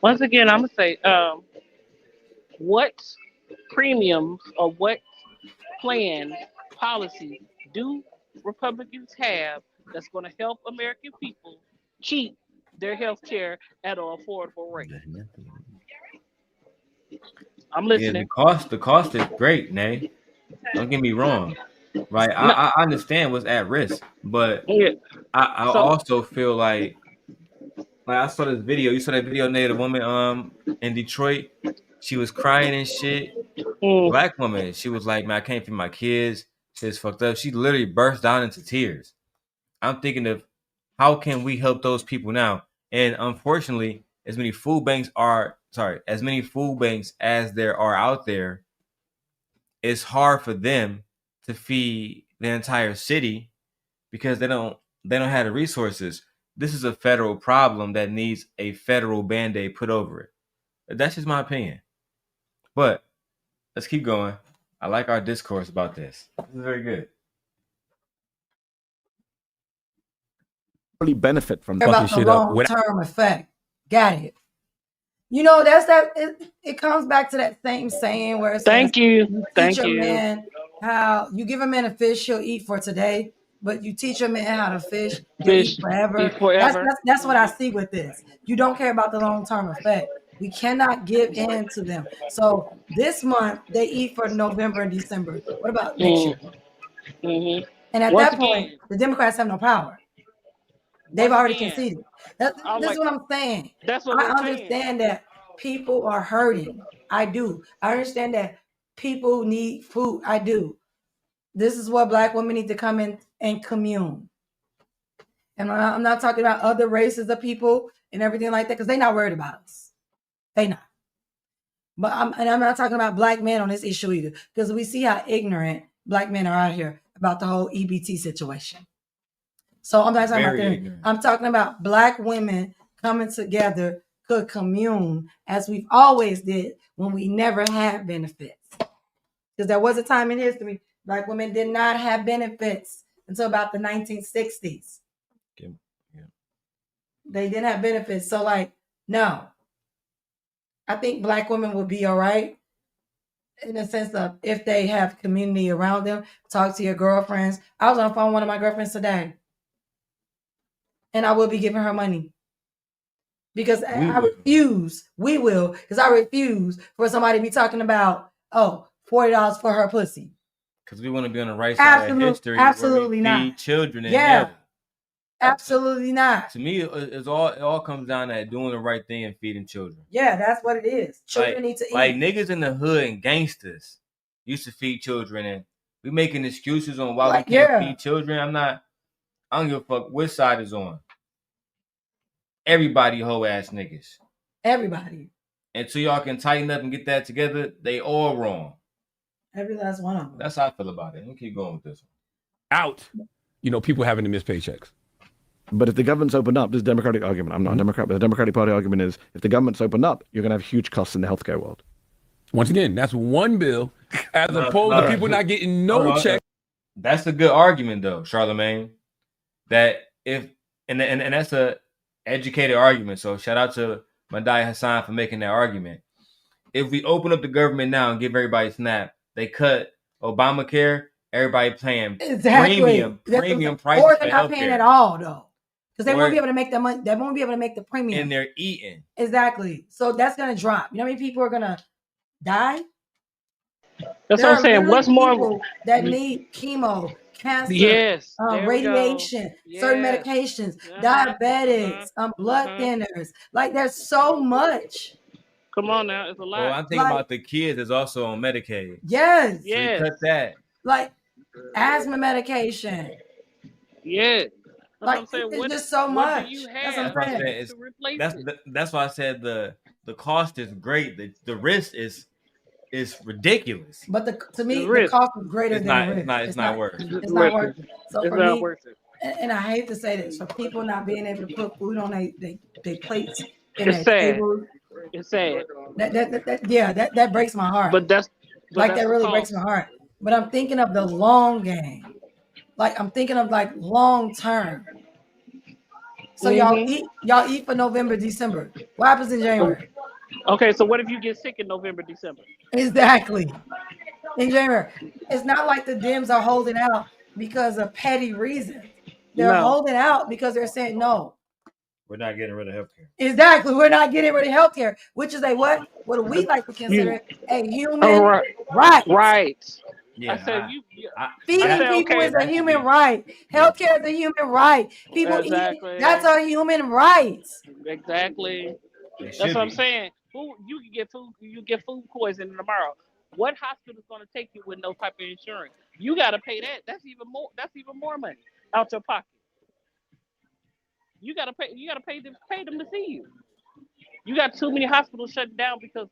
Once again, I'm going to say, what premiums or what plan policy do Republicans have that's going to help American people keep their health care at an affordable rate? I'm listening. Yeah, the cost is great, Nay. Don't get me wrong. Right. No. I understand what's at risk, but I also feel like I saw this video. You saw that video, Nay, the woman in Detroit. She was crying and shit. Black woman. She was like, man, I can't feed my kids. Shit's fucked up. She literally burst down into tears. I'm thinking of how can we help those people now? And unfortunately, as many food banks as there are out there, it's hard for them to feed the entire city because they don't have the resources. This is a federal problem that needs a federal band-aid put over it. That's just my opinion. But let's keep going. I like our discourse about this. This is very good. Really benefit from about the long-term effect. Got it. You know, that's that. It comes back to that same saying where it says, Thank you. teach Thank a you. man how you give a man a fish, he'll eat for today. But you teach a man how to fish, he'll Fish eat forever. eat forever. That's what I see with this. You don't care about the long-term effect. We cannot give in to them. So this month they eat for November and December. What about next year? Mm-hmm. And at Once that point, again, the Democrats have no power. They've once already again, conceded. I'm This like, is what I'm saying. that's what I we're saying. understand that people are hurting. I do. I understand that people need food. I do. This is what Black women need to come in and commune. And I'm not talking about other races of people and everything like that because they're not worried about us. They not. But I'm not talking about Black men on this issue either because we see how ignorant Black men are out here about the whole EBT situation. So I'm not talking about that. I'm talking about Black women coming together could commune as we've always did when we never had benefits. Because there was a time in history Black women did not have benefits until about the 1960s. Yeah. They didn't have benefits. So like, no. I think Black women will be all right in the sense of if they have community around them, talk to your girlfriends. I was on the phone with one of my girlfriends today. And I will be giving her money. Because I refuse, we will, because I refuse for somebody to be talking about, oh, $40 for her pussy. Because we want to be on the right side of history. Absolutely where we not. feed children and Yeah. never. Absolutely not. To me, it all comes down to doing the right thing and feeding children. Yeah, that's what it is. Children need to eat. Like niggas in the hood and gangsters used to feed children, and we making excuses on why we can't feed children. I don't give a fuck which side is on. Everybody hoe ass niggas. Everybody. Until y'all can tighten up and get that together, they all wrong. Every last one of them. That's how I feel about it. We'll keep going with this one. Out. People having to miss paychecks. But if the government's opened up, this is a Democratic argument. I'm not a Democrat, but the Democratic Party argument is if the government's opened up, you're going to have huge costs in the healthcare world. Once again, that's one bill as opposed to people not getting no check. That's a good argument, though, Charlamagne. That if and that's a educated argument. So shout out to Mehdi Hasan for making that argument. If we open up the government now and give everybody a SNAP, they cut Obamacare. Everybody paying premium prices or they're not paying at all, though, because they won't be able to make that money. They won't be able to make the premium, and they're eating. Exactly. So that's gonna drop. You know how many people are gonna die? That's what I'm saying. What's more that need chemo, cancer, radiation, certain medications, diabetics, blood thinners. Like there's so much. Come on now, it's a lot. Well, I'm thinking about the kids that's also on Medicaid. Yes. So you cut that. Like asthma medication. Yeah. Like I'm saying, it's just so much. That's why I said the cost is great. The risk is ridiculous. But to me, the cost is greater than the risk. It's not worth it. It's not worth it. So for me, and I hate to say this, for people not being able to put food on their plates and their tables. It's sad. That breaks my heart. That really breaks my heart. But I'm thinking of the long game. Like I'm thinking of like long term. So y'all eat for November, December. What happens in January? Okay, so what if you get sick in November, December? Exactly. In January. It's not like the Dems are holding out because of petty reasons. They're holding out because they're saying no. We're not getting rid of healthcare. Exactly. We're not getting rid of healthcare, which is a what? What do we like to consider a human right? Right. Yeah, I said feeding people is a human right. Healthcare is a human right. People eat. That's a human right. Exactly. That's what I'm saying. You can get food. You get food poisoning tomorrow. What hospital is going to take you with no type of insurance? You got to pay that. That's even more money out your pocket. You got to pay. You got to pay them to see you. You got too many hospitals shut down because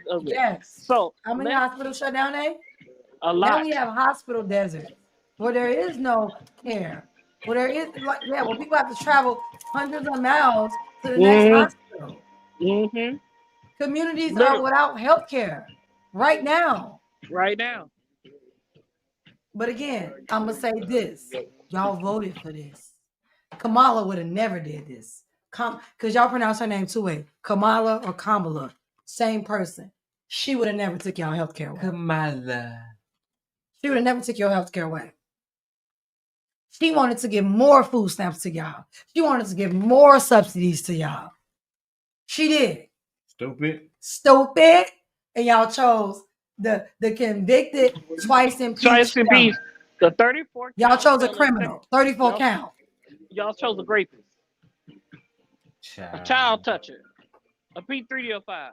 of it. Yes. So how many hospitals shut down? A lot. Now we have hospital desert where there is no care. Where there is where people have to travel hundreds of miles to the next hospital. Mm-hmm. Communities are without health care right now. Right now. But again, I'm gonna say this: y'all voted for this. Kamala would have never did this. because y'all pronounce her name two ways, Kamala or Kamala, same person. She would have never took y'all healthcare away. Kamala. She would have never took your healthcare away. She wanted to give more food stamps to y'all. She wanted to give more subsidies to y'all. She did. Stupid. And y'all chose the convicted twice impeached. The 34 Y'all chose a criminal. 34 count. Y'all chose a rapist. A child toucher. A P305.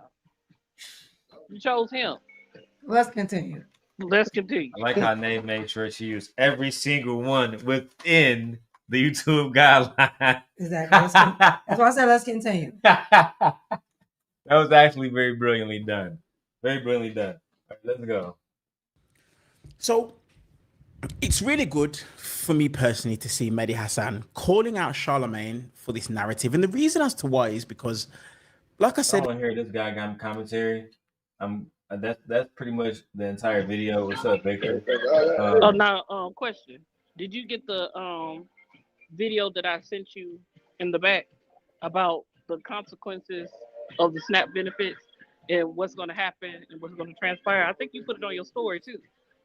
You chose him. Let's continue. I like how Nate made sure she used every single one within the YouTube guidelines. Exactly. That's why I said let's continue. That was actually very brilliantly done. Very brilliantly done. All right, let's go. So it's really good for me personally to see Mehdi Hasan calling out Charlamagne for this narrative. And the reason as to why is because, like I said, I want to hear this guy got commentary. That's pretty much the entire video. What's up, Victor? Question. Did you get the video that I sent you in the back about the consequences of the SNAP benefits and what's going to happen and what's going to transpire? I think you put it on your story too.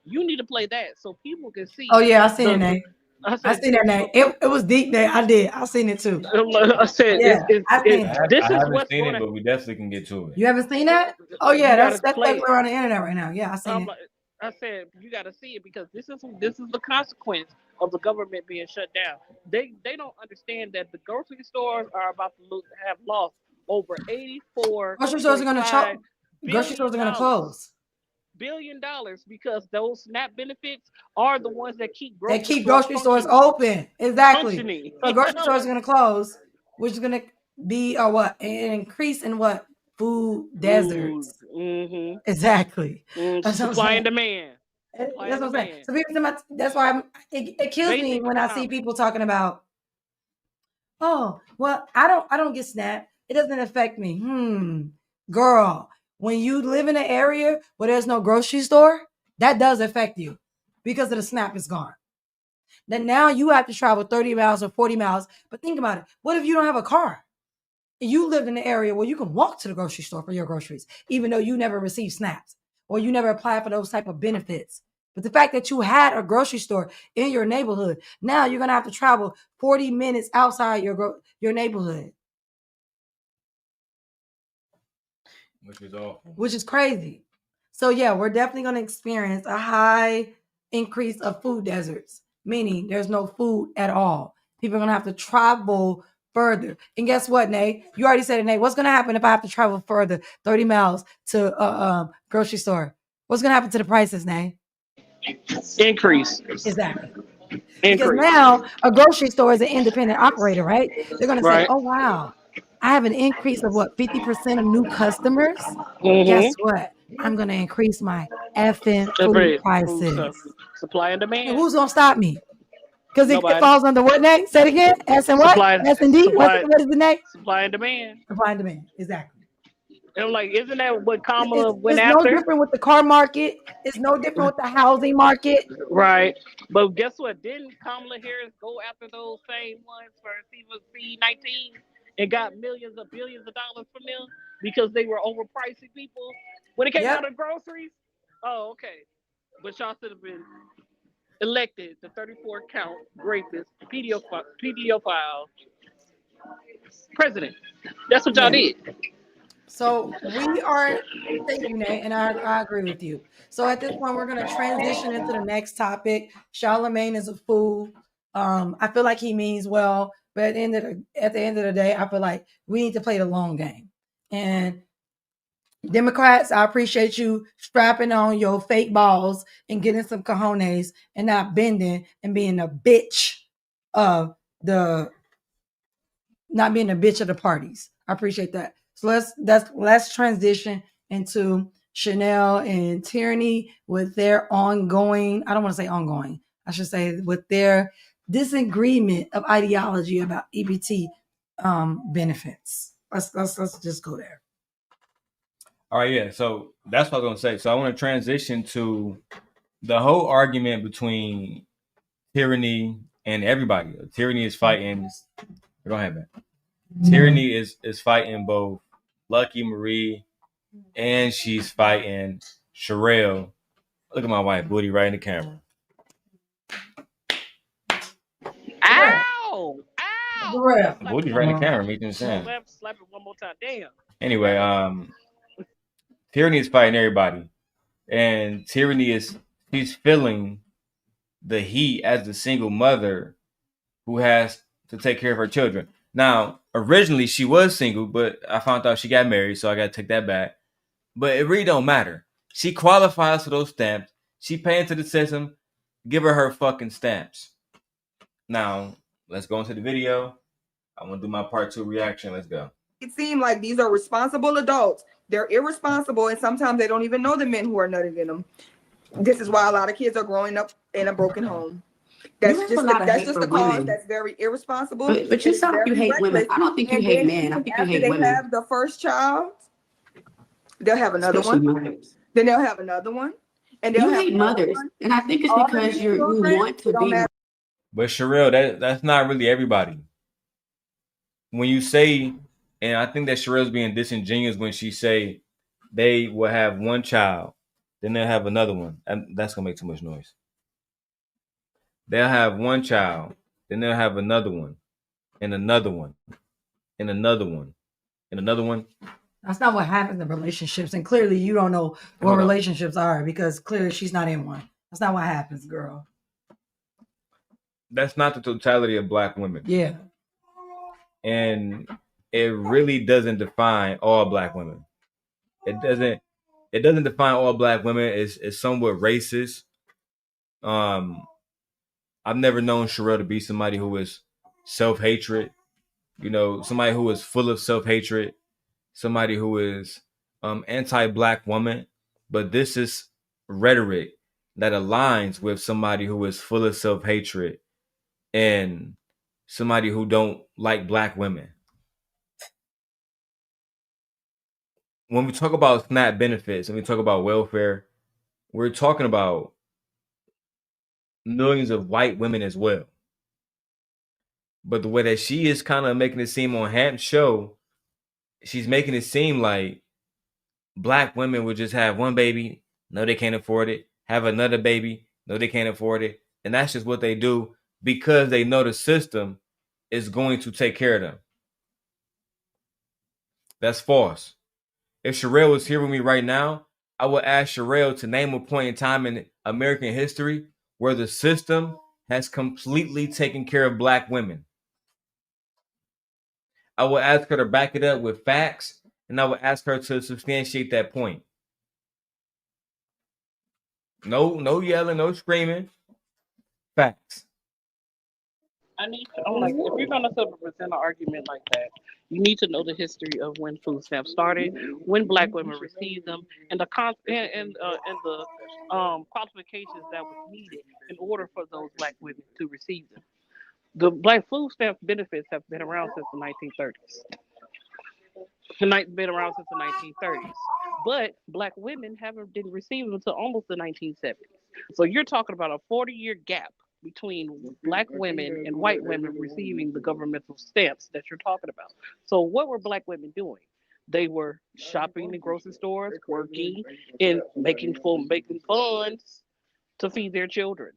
You need to play that so people can see. Oh yeah, I seen it, Nate. I seen that, Nate. It was deep, Nate. I did. I seen it too. I said, yeah, this I is haven't what's seen going it, but we definitely can get to it. You haven't seen that? Oh yeah, that's popular on the internet right now. Yeah, I seen it. I said you got to see it because this is the consequence of the government being shut down. They don't understand that the grocery stores are about to have lost over 84. Grocery stores are going to grocery stores are going to close. $1 billion because those SNAP benefits are the ones that keep grocery stores open. Exactly. So grocery stores are going to close, which is going to be an increase in what? Food deserts. Mm-hmm. Exactly. Supply and demand. That's what I'm saying. So that's why it kills me when I see people talking about, oh, well, I don't get SNAP. It doesn't affect me. Girl, when you live in an area where there's no grocery store, that does affect you because of the SNAP is gone. Then now you have to travel 30 miles or 40 miles. But think about it. What if you don't have a car? You live in an area where you can walk to the grocery store for your groceries, even though you never received SNAPs or you never applied for those type of benefits. But the fact that you had a grocery store in your neighborhood, now you're going to have to travel 40 minutes outside your neighborhood. Which is crazy. So yeah, we're definitely going to experience a high increase of food deserts, meaning there's no food at all. People are going to have to travel further. And guess what, Nate? You already said it, Nate. What's going to happen if I have to travel further 30 miles to grocery store? What's going to happen to the prices, Nate? Increase. Exactly. Because now a grocery store is an independent operator, right? They're going to say, oh, wow, I have an increase of 50% of new customers. Mm-hmm. Guess what? I'm going to increase my effing food prices. Supply and demand. And who's going to stop me? Because it falls under what, Nate? Say it again. S and what? S and D? What is the name? Supply and demand. Supply and demand. Exactly. And I'm like, isn't that what Kamala went after? It's no different with the car market. It's no different with the housing market. Right. But guess what? Didn't Kamala Harris go after those same ones for C-19 and got millions of billions of dollars from them because they were overpricing people when it came out of groceries? Oh, okay. But y'all should have been elected the 34 count rapist pedophile president. That's what y'all did. So we are, thank you, Nate, and I agree with you. So at this point, we're going to transition into the next topic. Charlamagne is a fool. I feel like he means well, but at the end of the day, I feel like we need to play the long game. And Democrats, I appreciate you strapping on your fake balls and getting some cojones and not bending and being a bitch of the parties. I appreciate that. So let's transition into Chanel and Tierney with their ongoing, I don't want to say ongoing, I should say with their disagreement of ideology about EBT benefits. Let's just go there. All right, yeah. So that's what I was going to say. So I want to transition to the whole argument between Tyranny and everybody. Tyranny is fighting. Go ahead, man. Tyranny is fighting both Lucky Marie and she's fighting Sherelle. Look at my white booty right in the camera. Ow! Ow! Real. Booty's right in the camera, making the sound. Slap it one more time. Damn. Anyway, Tyranny is fighting everybody. And Tyranny she's feeling the heat as the single mother who has to take care of her children. Now, originally she was single, but I found out she got married, so I got to take that back. But it really don't matter. She qualifies for those stamps. She pay into the system. Give her fucking stamps. Now, let's go into the video. I want to do my part 2 reaction. Let's go. It seems like these are responsible adults. They're irresponsible, and sometimes they don't even know the men who are nutting in them. This is why a lot of kids are growing up in a broken home. That's just the cause. That's very irresponsible. But you sound like you hate women. I don't think you hate men. I think you hate women. After they have the first child, they'll have another Especially one. mothers. Then they'll have another one. And they'll You have hate mothers, and I think it's because you want to be. But Sherelle, that's not really everybody. When you say, and I think that Sherelle's being disingenuous when she say they will have one child, then they'll have another one. And that's gonna make too much noise. They'll have one child, then they'll have another one, and another one, and another one, and another one. That's not what happens in relationships. And clearly you don't know what relationships are because clearly she's not in one. That's not what happens, girl. That's not the totality of Black women. Yeah. And it really doesn't define all Black women. It doesn't define all Black women. It's somewhat racist. I've never known Sherelle to be somebody who is self-hatred, somebody who is full of self-hatred, somebody who is anti-Black woman. But this is rhetoric that aligns with somebody who is full of self-hatred and somebody who don't like Black women. When we talk about SNAP benefits and we talk about welfare, we're talking about millions of white women as well. But the way that she is kind of making it seem on Hamp's show, she's making it seem like Black women would just have one baby, no, they can't afford it, have another baby, no, they can't afford it. And that's just what they do because they know the system is going to take care of them. That's false. If Sherelle was here with me right now, I would ask Sherelle to name a point in time in American history where the system has completely taken care of Black women. I would ask her to back it up with facts, and I would ask her to substantiate that point. No yelling, no screaming. Facts. I'm like, if you're gonna present an argument like that, you need to know the history of when food stamps started, when Black women received them, and the qualifications that was needed in order for those Black women to receive them. The Black food stamp benefits have been around since the 1930s. Been around since the 1930s, but Black women didn't receive them until almost the 1970s. So you're talking about a 40-year gap between Black women and white women receiving the governmental stamps that you're talking about. So what were Black women doing? They were shopping in grocery stores, working, and making funds to feed their children.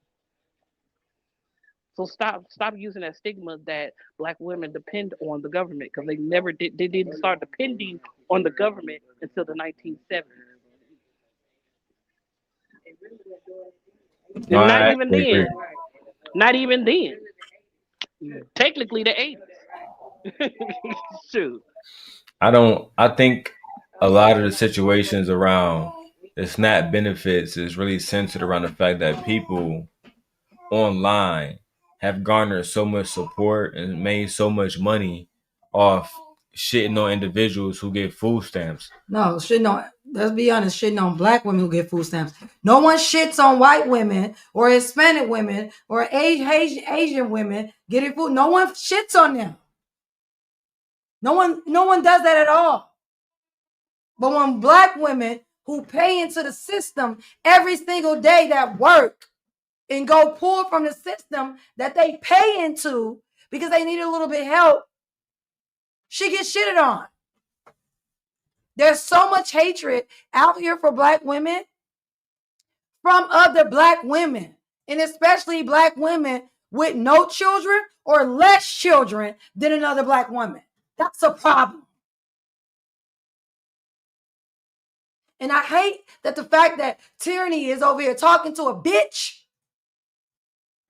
So stop using that stigma that Black women depend on the government, because they never did. They didn't start depending on the government until the 1970s. No, Not even then. Not even then. Technically the 80s. Shoot. I think a lot of the situations around the SNAP benefits is really centered around the fact that people online have garnered so much support and made so much money off shitting on individuals who get food stamps. No, shitting on, let's be honest, shitting on Black women who get food stamps. No one shits on white women or Hispanic women or Asian women getting food. No one shits on them. No one does that at all. But when Black women who pay into the system every single day that work and go pull from the system that they pay into because they need a little bit of help, she gets shitted on. There's so much hatred out here for black women from other black women, and especially black women with no children or less children than another black woman. That's a problem. And I hate that the fact that Tyranny is over here talking to a bitch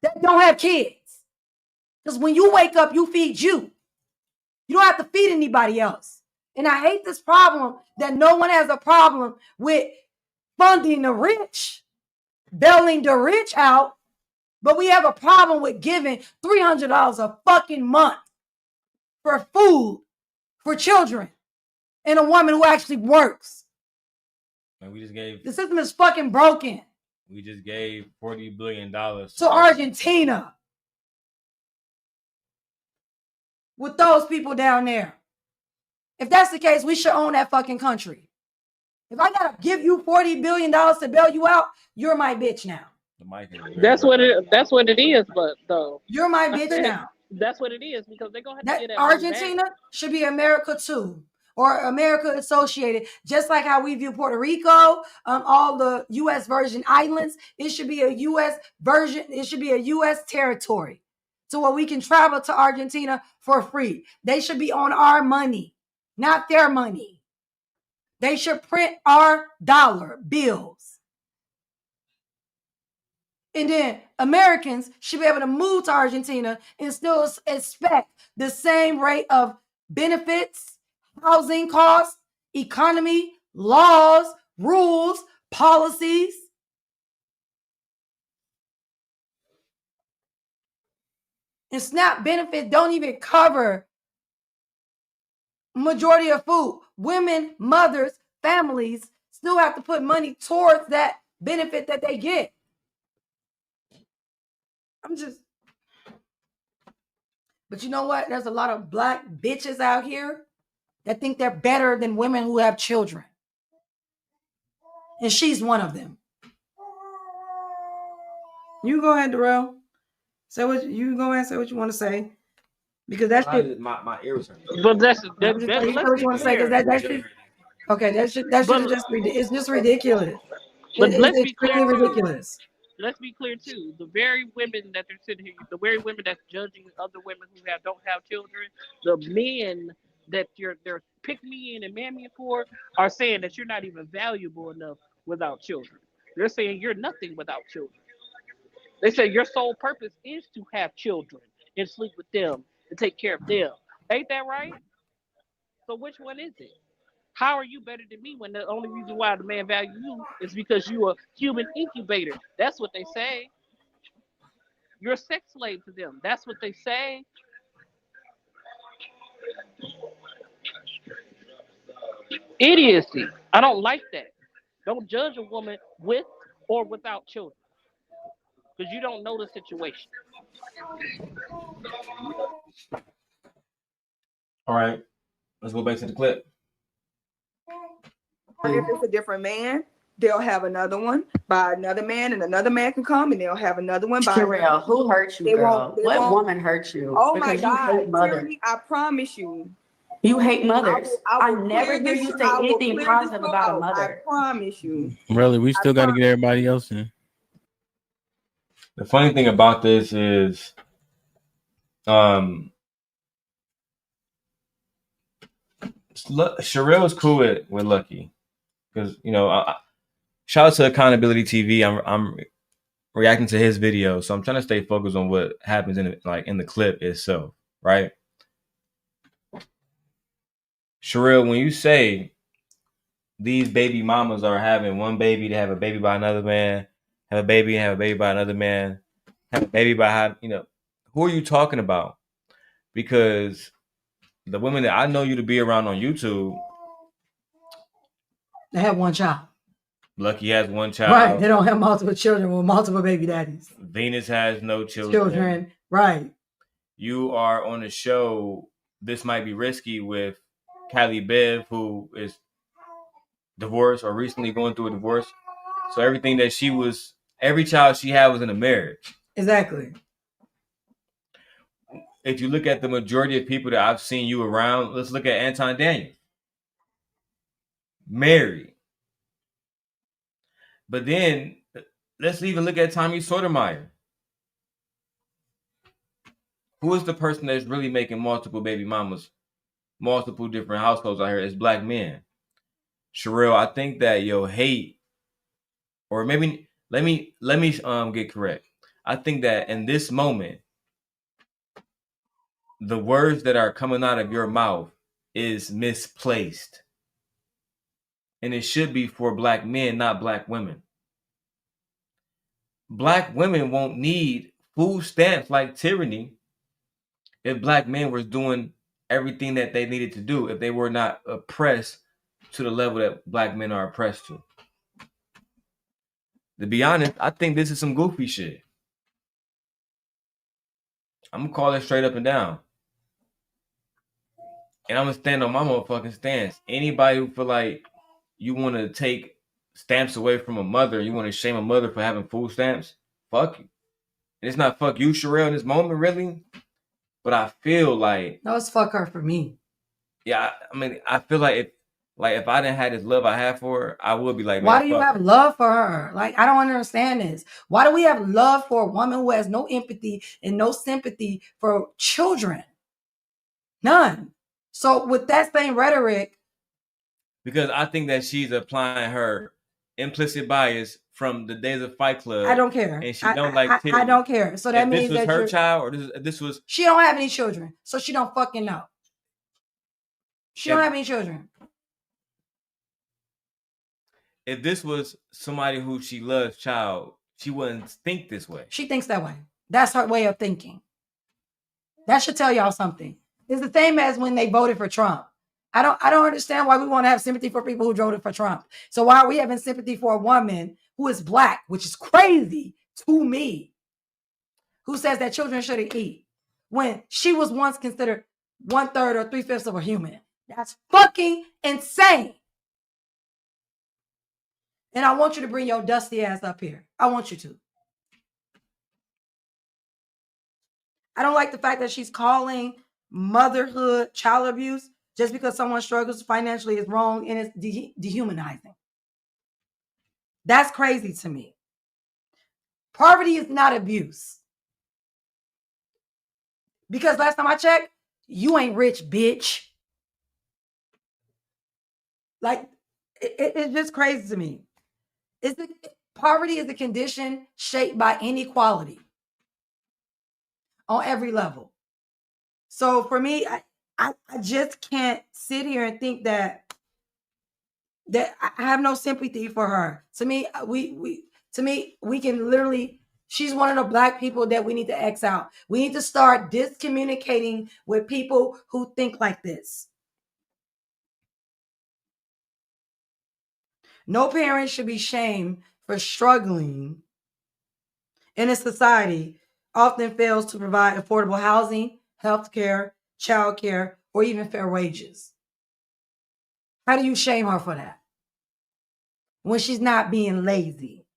that don't have kids. Because when you wake up, you feed you. You don't have to feed anybody else. And I hate this problem that no one has a problem with funding the rich, bailing the rich out, but we have a problem with giving $300 a fucking month for food for children and a woman who actually works. And we just gave the system is fucking broken. We just gave $40 billion to Argentina with those people down there. If that's the case, we should own that fucking country. If I gotta give you $40 billion to bail you out, you're my bitch now. That's what it is, but though. You're my bitch now. That's what it is, because they're gonna have to get that Argentina should be America too, or America associated, just like how we view Puerto Rico, all the U.S. Virgin Islands. It should be a U.S. version. It should be a U.S. territory, to where we can travel to Argentina for free. They should be on our money, not their money. They should print our dollar bills. And then Americans should be able to move to Argentina and still expect the same rate of benefits, housing costs, economy, laws, rules, policies. And SNAP benefits don't even cover majority of food. Women, mothers, families still have to put money towards that benefit that they get. But you know what? There's a lot of black bitches out here that think they're better than women who have children. And she's one of them. You go ahead, Darrell. Say what you want to say. Because that's my ears hurt. But that's what you want to say, because that shit. Okay, that shit it's just ridiculous. But let's be clear, ridiculous. Let's be clear too. The very women that they're sitting here, the very women that's judging other women who don't have children, the men that they're pick me in and man me for are saying that you're not even valuable enough without children. They're saying you're nothing without children. They say your sole purpose is to have children and sleep with them and take care of them. Ain't that right? So which one is it? How are you better than me when the only reason why the man values you is because you're a human incubator? That's what they say. You're a sex slave to them. That's what they say. Idiocy. I don't like that. Don't judge a woman with or without children, because you don't know the situation. All right, let's go back to the clip. If it's a different man, they'll have another one by another man, and another man can come and they'll have another one by Sherelle, who hurt you, girl? What woman hurt you? Oh because my God, you hate mothers. Tyranny, I promise you. You hate mothers. I never hear you say anything positive about a mother. I promise you. Really, we still got to get everybody else in. The funny thing about this is, Sherelle's cool with Lucky, because shout out to Accountability TV. I'm reacting to his video, so I'm trying to stay focused on what happens in the clip itself, right? Sherelle, when you say these baby mamas are having one baby, they have a baby by another man, have a baby and have a baby by another man, have a baby by who are you talking about? Because the women that I know you to be around on YouTube, they have one child. Lucky has one child. Right. They don't have multiple children with multiple baby daddies. Venus has no children. Right. You are on a show, This Might Be Risky, with Kylie Bev, who is divorced or recently going through a divorce. So everything that every child she had was in a marriage. Exactly. if you look at the majority of people that I've seen you around, let's look at Anton Daniels. Married. But then let's even look at Tommy Sotomayor. Who is the person that's really making multiple baby mamas, multiple different households out here? It's black men. Sherelle, I think that your hate, or maybe let me get correct. I think that in this moment, the words that are coming out of your mouth is misplaced. And it should be for black men, not black women. Black women won't need food stamps like tyranny if black men were doing everything that they needed to do, if they were not oppressed to the level that black men are oppressed to. To be honest, I think this is some goofy shit. I'm gonna call it straight up and down. And I'm gonna stand on my motherfucking stance. Anybody who feel like you want to take stamps away from a mother, you want to shame a mother for having food stamps, fuck you. And it's not fuck you, Sherelle, in this moment, really. But I feel like no, it's fuck her for me. Yeah, I mean, I feel like if I didn't have this love I have for her, I would be like, why do you have love for her? Like, I don't understand this. Why do we have love for a woman who has no empathy and no sympathy for children? None. So with that same rhetoric, because I think that she's applying her implicit bias from the days of Fight Club. I don't care. And she don't like I don't care. So that if means this was that her child, or this was. She don't have any children, so she don't fucking know. She don't have any children. If this was somebody who she loves child, she wouldn't think this way. She thinks that way. That's her way of thinking. That should tell y'all something. It's the same as when they voted for Trump. I don't understand why we want to have sympathy for people who voted for Trump. So why are we having sympathy for a woman who is black, which is crazy to me, who says that children shouldn't eat when she was once considered 1/3 or 3/5 of a human? That's fucking insane. And I want you to bring your dusty ass up here. I want you to. I don't like the fact that she's calling motherhood child abuse just because someone struggles financially is wrong and it's dehumanizing. That's crazy to me. Poverty is not abuse. Because last time I checked, you ain't rich, bitch. Like, it's just crazy to me. Poverty is a condition shaped by inequality on every level. So for me, I just can't sit here and think that I have no sympathy for her. To me, we can literally. She's one of the black people that we need to X out. We need to start discommunicating with people who think like this. No parent should be shamed for struggling in a society often fails to provide affordable housing, health care, child care, or even fair wages. How do you shame her for that? When she's not being lazy.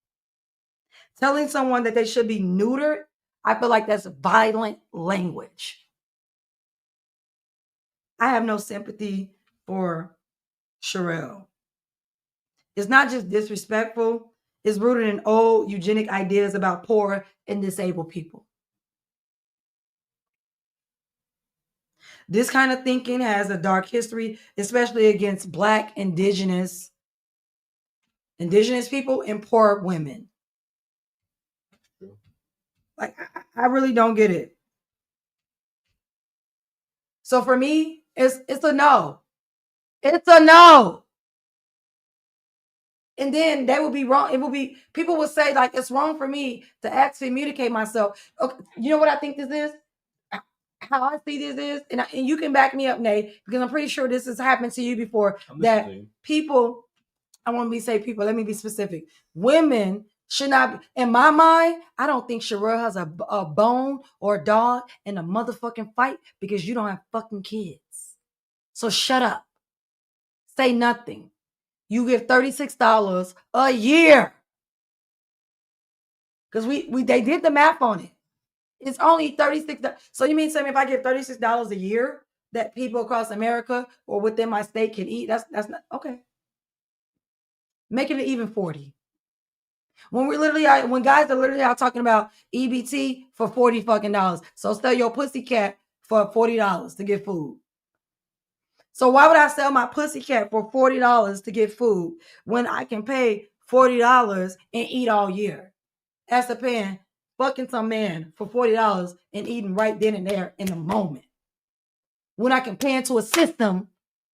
Telling someone that they should be neutered, I feel like that's violent language. I have no sympathy for Sherelle. It's not just disrespectful, it's rooted in old eugenic ideas about poor and disabled people. This kind of thinking has a dark history, especially against Black, indigenous people and poor women. Like, I really don't get it. So for me, it's a no. It's a no. And then they will be wrong. It will be, people will say, like, it's wrong for me to actually communicate myself. Okay, you know what I think this is? How I see this is, and you can back me up, Nate, because I'm pretty sure this has happened to you before, that people, I want to say people, let me be specific. Women should not, in my mind, I don't think Sherelle has a bone or a dog in a motherfucking fight because you don't have fucking kids. So shut up. Say nothing. You give $36 a year. Because they did the math on it. It's only $36. So you mean to me if I give $36 a year that people across America or within my state can eat? That's not okay. Making it even 40. When when guys are literally out talking about EBT for 40 fucking dollars. So sell your pussycat for $40 to get food. So why would I sell my pussycat for $40 to get food when I can pay $40 and eat all year? As to paying fucking some man for $40 and eating right then and there in the moment. When I can pay into a system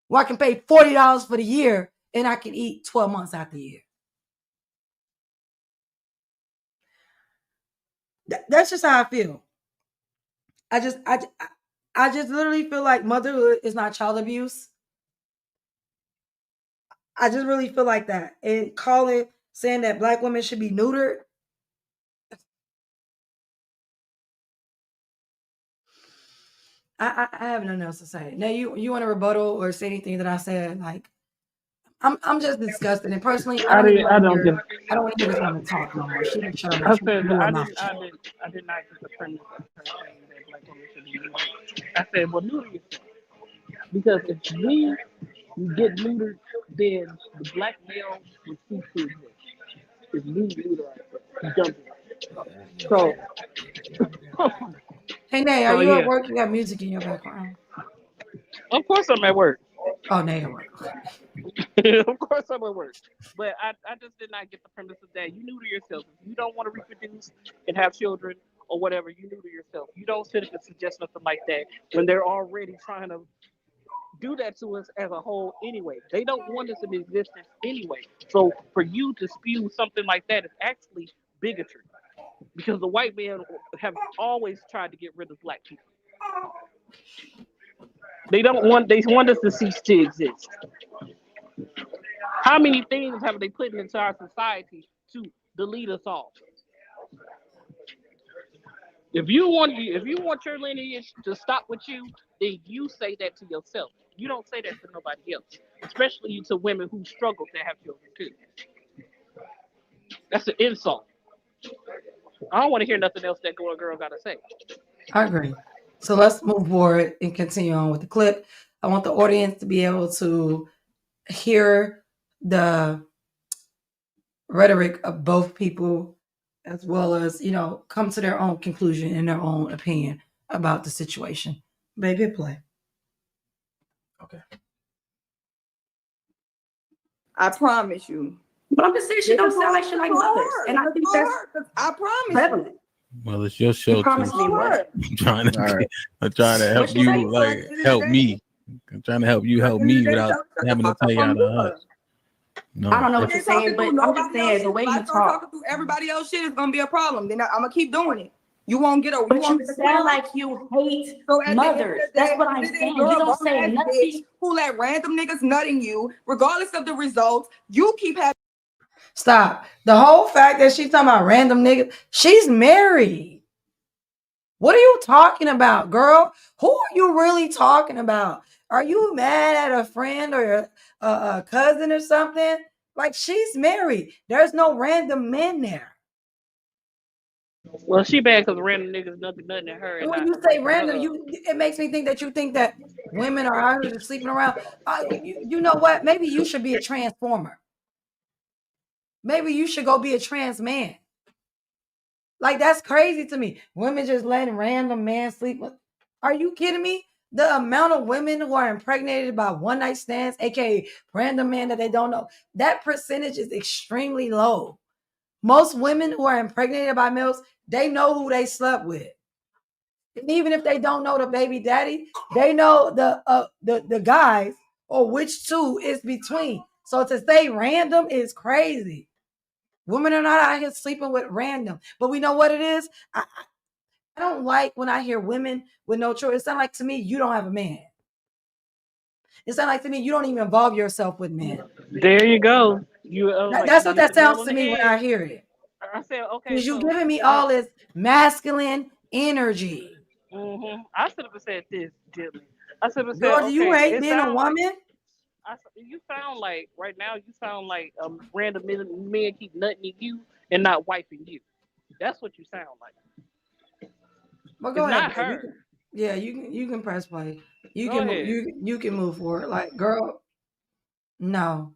where I can pay $40 for the year and I can eat 12 months out the year. That's just how I feel. I just literally feel like motherhood is not child abuse. I just really feel like that. And saying that black women should be neutered. I have nothing else to say. Now you want to rebuttal or say anything that I said? Like I'm just disgusted. And personally, I don't want to hear this woman talk no more. She didn't shut up. I She said blew her I mouth did shut. I did not get the premise of her saying that black women should be neutered. I said, well, neuter yourself. Because if we get neutered, then the black male would cease to exist. If we neuter ourselves, so Hey Nay, are so you at yeah. work? You got music in your background. Of course I'm at work. Oh, Nay at work. Of course I'm at work. But I just did not get the premise of that. You neuter yourself. If you don't want to reproduce and have children or whatever, you neuter yourself. You don't sit up and suggest nothing like that when they're already trying to do that to us as a whole anyway. They don't want us in existence anyway. So for you to spew something like that is actually bigotry. Because the white men have always tried to get rid of black people. They want us to cease to exist. How many things have they put into our society to delete us all? If you want your lineage to stop with you, then you say that to yourself. You don't say that to nobody else, especially to women who struggle to have children too. That's an insult. I don't want to hear nothing else that girl got to say. I agree. So let's move forward and continue on with the clip. I want the audience to be able to hear the rhetoric of both people as well as, come to their own conclusion and their own opinion about the situation. Baby, play. Okay. I promise you. But I'm just saying she don't sound like she like mothers. And I think that's I promise prevalent. Well, it's your show You too. promised me what? I'm trying to help What you you, say? like help me. I'm trying to help you help me without having to tell you how to hush. No, I don't know what you're saying, but I'm just saying the way you I start talk. talking through everybody else shit is gonna be a problem. Then I'm gonna keep doing it. You won't get over. But you sound like you hate mothers. That's what I'm saying. You don't say nothing. Who let random niggas nutting you, regardless of the results. You keep having. Stop. The whole fact that she's talking about random niggas, she's married. What are you talking about, girl? Who are you really talking about? Are you mad at a friend or a cousin or something? Like, she's married. There's no random men there. Well, she bad because random niggas nothing at her. And when you say random, it makes me think that you think that women are out here sleeping around. You know what? Maybe you should be a transformer. Maybe you should go be a trans man. Like, that's crazy to me. Women just letting random men sleep with. Are you kidding me? The amount of women who are impregnated by one night stands, aka random men that they don't know, that percentage is extremely low. Most women who are impregnated by males, they know who they slept with. And even if they don't know the baby daddy, they know the guys or which two is between. So to say random is crazy. Women are not out here sleeping with random. But we know what it is. I don't like when I hear women with no choice. It sounds like to me you don't have a man. It sounds like to me you don't even involve yourself with men. There you go. That's what that sounds to me when I hear it. I said, okay. Because you're giving me all this masculine energy. Mm-hmm. I should have said this, Jimmy. I should have said, Girl, okay. do you hate being a woman? You sound like right now. You sound like random men keep nutting you and not wiping you. That's what you sound like. But go It's ahead, not babe. her. You can press play. You Go can ahead. you can move forward. Like, girl, no.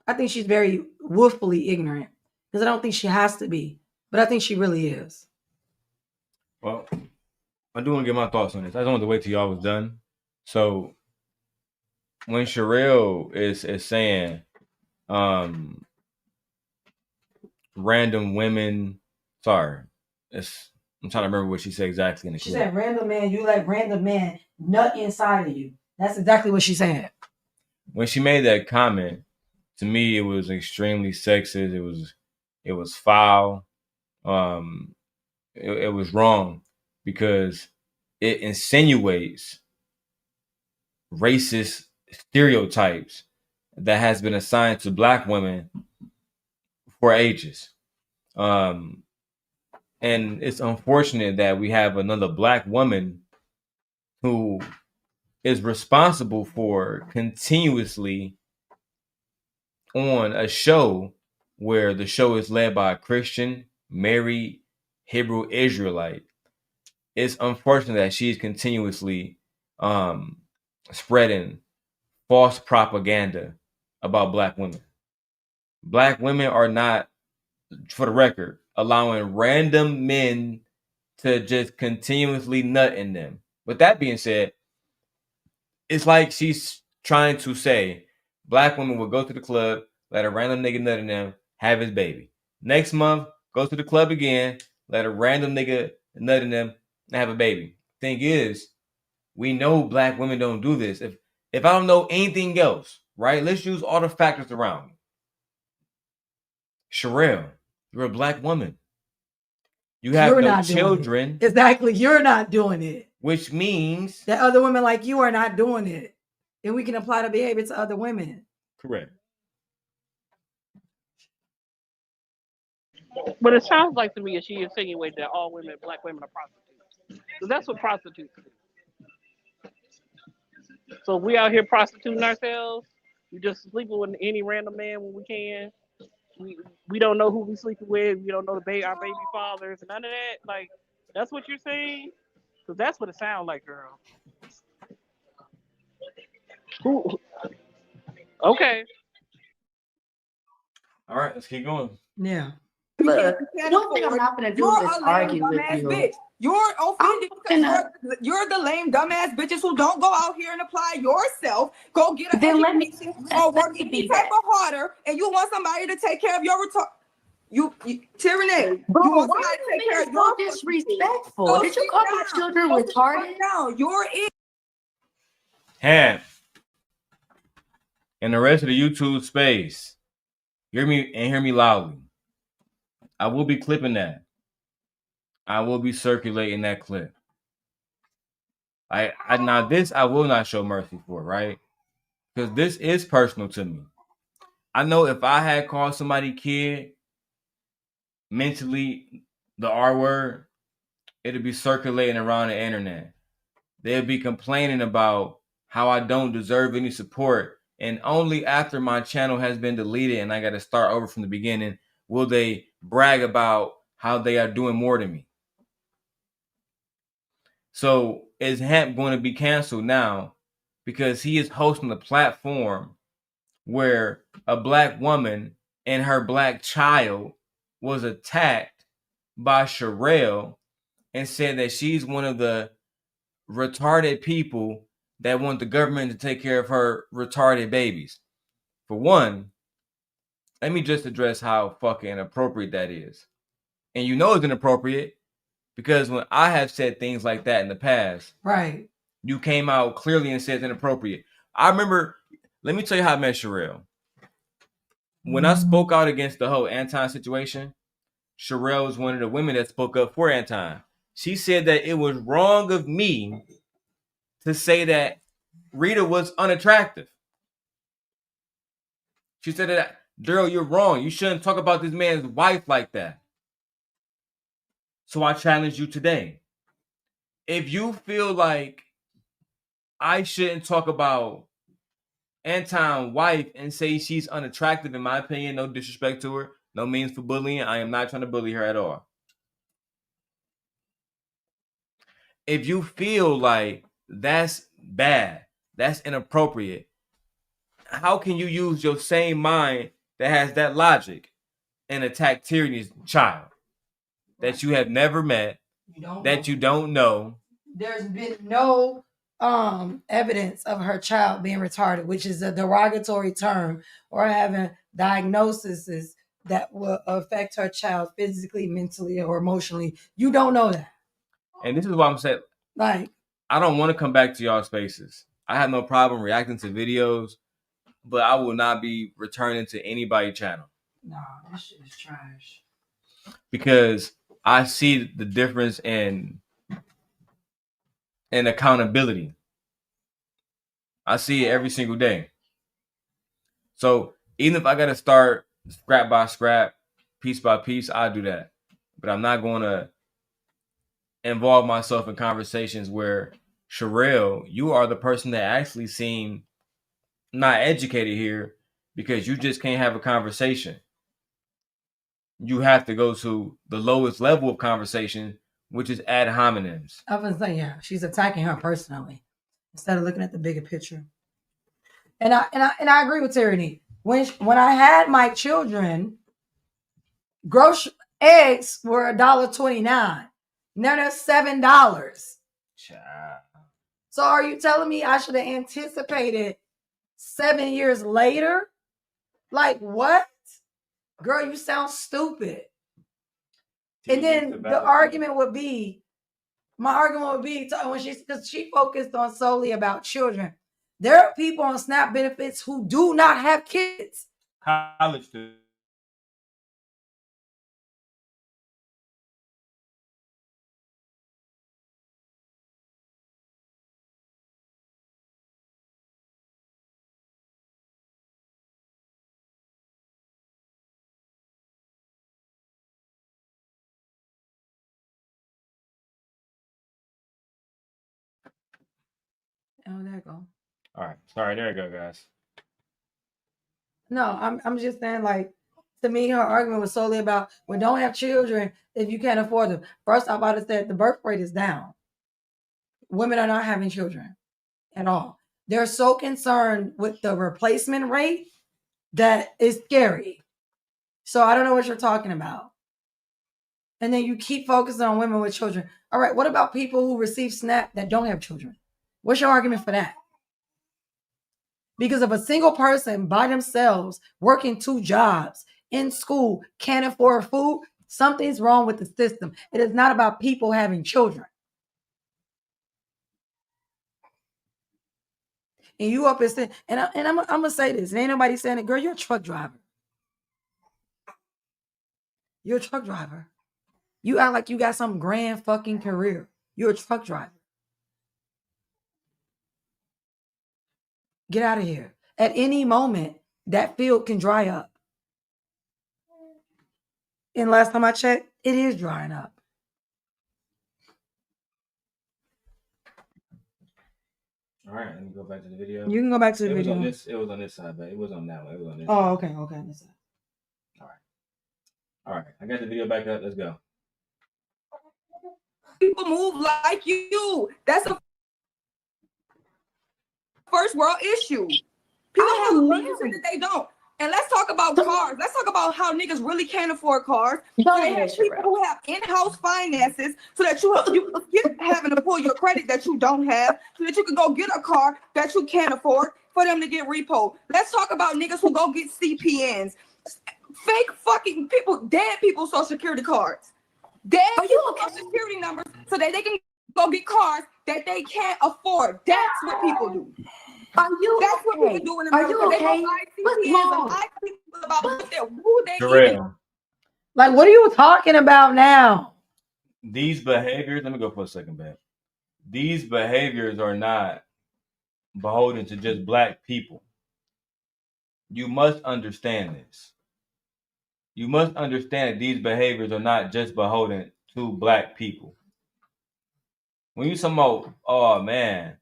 I think she's very willfully ignorant because I don't think she has to be, but I think she really is. Well, I do want to get my thoughts on this. I just wanted to wait till y'all was done. So when Sherelle is saying random women, sorry, I'm trying to remember what she said exactly in the She clip. said, "Random man, you let random man nut inside of you." That's exactly what she said. When she made that comment, to me, it was extremely sexist. It was foul. It was wrong because it insinuates racist stereotypes that has been assigned to Black women for ages. And it's unfortunate that we have another Black woman who is responsible for continuously on a show where the show is led by a Christian, married Hebrew Israelite. It's unfortunate that she's continuously spreading false propaganda about Black women. Black women are not, for the record, allowing random men to just continuously nut in them. With that being said, it's like she's trying to say Black women will go to the club, let a random nigga nut in them, have his baby. Next month, go to the club again, let a random nigga nut in them, and have a baby. Thing is, we know Black women don't do this. If I don't know anything else, right? Let's use all the factors around me. Sherelle, you're a Black woman. You have no children. Exactly. You're not doing it. Which means that other women like you are not doing it. And we can apply the behavior to other women. Correct. But it sounds like to me as she insinuated that all women, Black women, are prostitutes. So that's what prostitutes do. So we out here prostituting ourselves. We just sleeping with any random man when we can. We don't know who we sleeping with. We don't know our baby fathers. None of that. Like, that's what you're saying? Because that's what it sounds like, girl. Who? Okay. All right, let's keep going. Yeah. Look, one thing I'm not gonna do is argue with you. Bitch. You're offended because you're the lame dumbass bitches who don't go out here and apply yourself. Go get a education or work any type of harder, and you want somebody to take care of your You Tyranny. Bro, you want why somebody to take care are of you your disrespectful? Go Did you sit call down. my children Go retarded? down. You're it. Ham. And the rest of the YouTube space, hear me loudly. I will be clipping that. I will be circulating that clip. Now this I will not show mercy for, right? Because this is personal to me. I know if I had called somebody kid mentally the R word, it'd be circulating around the internet. They'd be complaining about how I don't deserve any support. And only after my channel has been deleted and I got to start over from the beginning will they brag about how they are doing more than me. So is Hamp going to be canceled now because he is hosting a platform where a Black woman and her Black child was attacked by Sherelle and said that she's one of the retarded people that want the government to take care of her retarded babies. For one, let me just address how fucking inappropriate that is. And you know it's inappropriate because when I have said things like that in the past, right, you came out clearly and said it's inappropriate. I remember, let me tell you how I met Sherelle. When I spoke out against the whole Anton situation, Sherelle was one of the women that spoke up for Anton. She said that it was wrong of me to say that Rita was unattractive. She said that, Daryl, you're wrong. You shouldn't talk about this man's wife like that. So I challenge you today. If you feel like I shouldn't talk about Anton's wife and say she's unattractive, in my opinion, no disrespect to her, no means for bullying. I am not trying to bully her at all. if you feel like that's bad, that's inappropriate, how can you use your same mind that has that logic and attack Tierney's child that you have never met, you don't know? There's been no evidence of her child being retarded, which is a derogatory term, or having diagnoses that will affect her child physically, mentally, or emotionally. You don't know that. And this is why I'm saying, like, I don't want to come back to y'all spaces. I have no problem reacting to videos, but I will not be returning to anybody's channel. No, this shit is trash. Because I see the difference in accountability. I see it every single day. So even if I got to start scrap by scrap, piece by piece, I'll do that. But I'm not going to involve myself in conversations where, Sherelle, you are the person that actually seem not educated here because you just can't have a conversation. You have to go to the lowest level of conversation, which is ad hominems. I was saying, yeah, she's attacking her personally instead of looking at the bigger picture. And I agree with Tyranny. When I had my children, eggs were $1.29. Now they're $7. So are you telling me I should have anticipated 7 years later? Like what? Girl, you sound stupid. And then my argument would be because she focused on solely about children. There are people on SNAP benefits who do not have kids. College students. Oh, there you go. All right. Sorry, there you go, guys. No, I'm just saying, like, to me, her argument was solely about, well, don't have children if you can't afford them. First, I about to say the birth rate is down. Women are not having children at all. They're so concerned with the replacement rate that it's scary. So I don't know what you're talking about. And then you keep focusing on women with children. All right, what about people who receive SNAP that don't have children? What's your argument for that? Because if a single person by themselves working 2 jobs in school can't afford food, something's wrong with the system. It is not about people having children. And you up and saying, and I'm gonna say this, and ain't nobody saying it, girl, you're a truck driver. You're a truck driver. You act like you got some grand fucking career. You're a truck driver. Get out of here. At any moment, that field can dry up. And last time I checked, it is drying up. All right, let me go back to the video. You can go back to the video. It was on this side, but it was on that one. It was on this side. Okay, on this side. All right. I got the video back up. Let's go. People move like you. That's a first world issue. People have reason that they don't. And let's talk about cars. Let's talk about how niggas really can't afford cars. So they have people who have in-house finances so that you having to pull your credit that you don't have so that you can go get a car that you can't afford for them to get repo. Let's talk about niggas who go get CPNs. Fake fucking people, dead people social security cards. Dead people social security numbers so that they can go get cars that they can't afford. That's what people do. Are you That's what people do in America. Are you okay? What's wrong? About who they eat. Like, what are you talking about now? These behaviors, let me go for a second, babe. These behaviors are not beholden to just black people. You must understand this. You must understand that these behaviors are not just beholden to black people. When you talking about, oh man,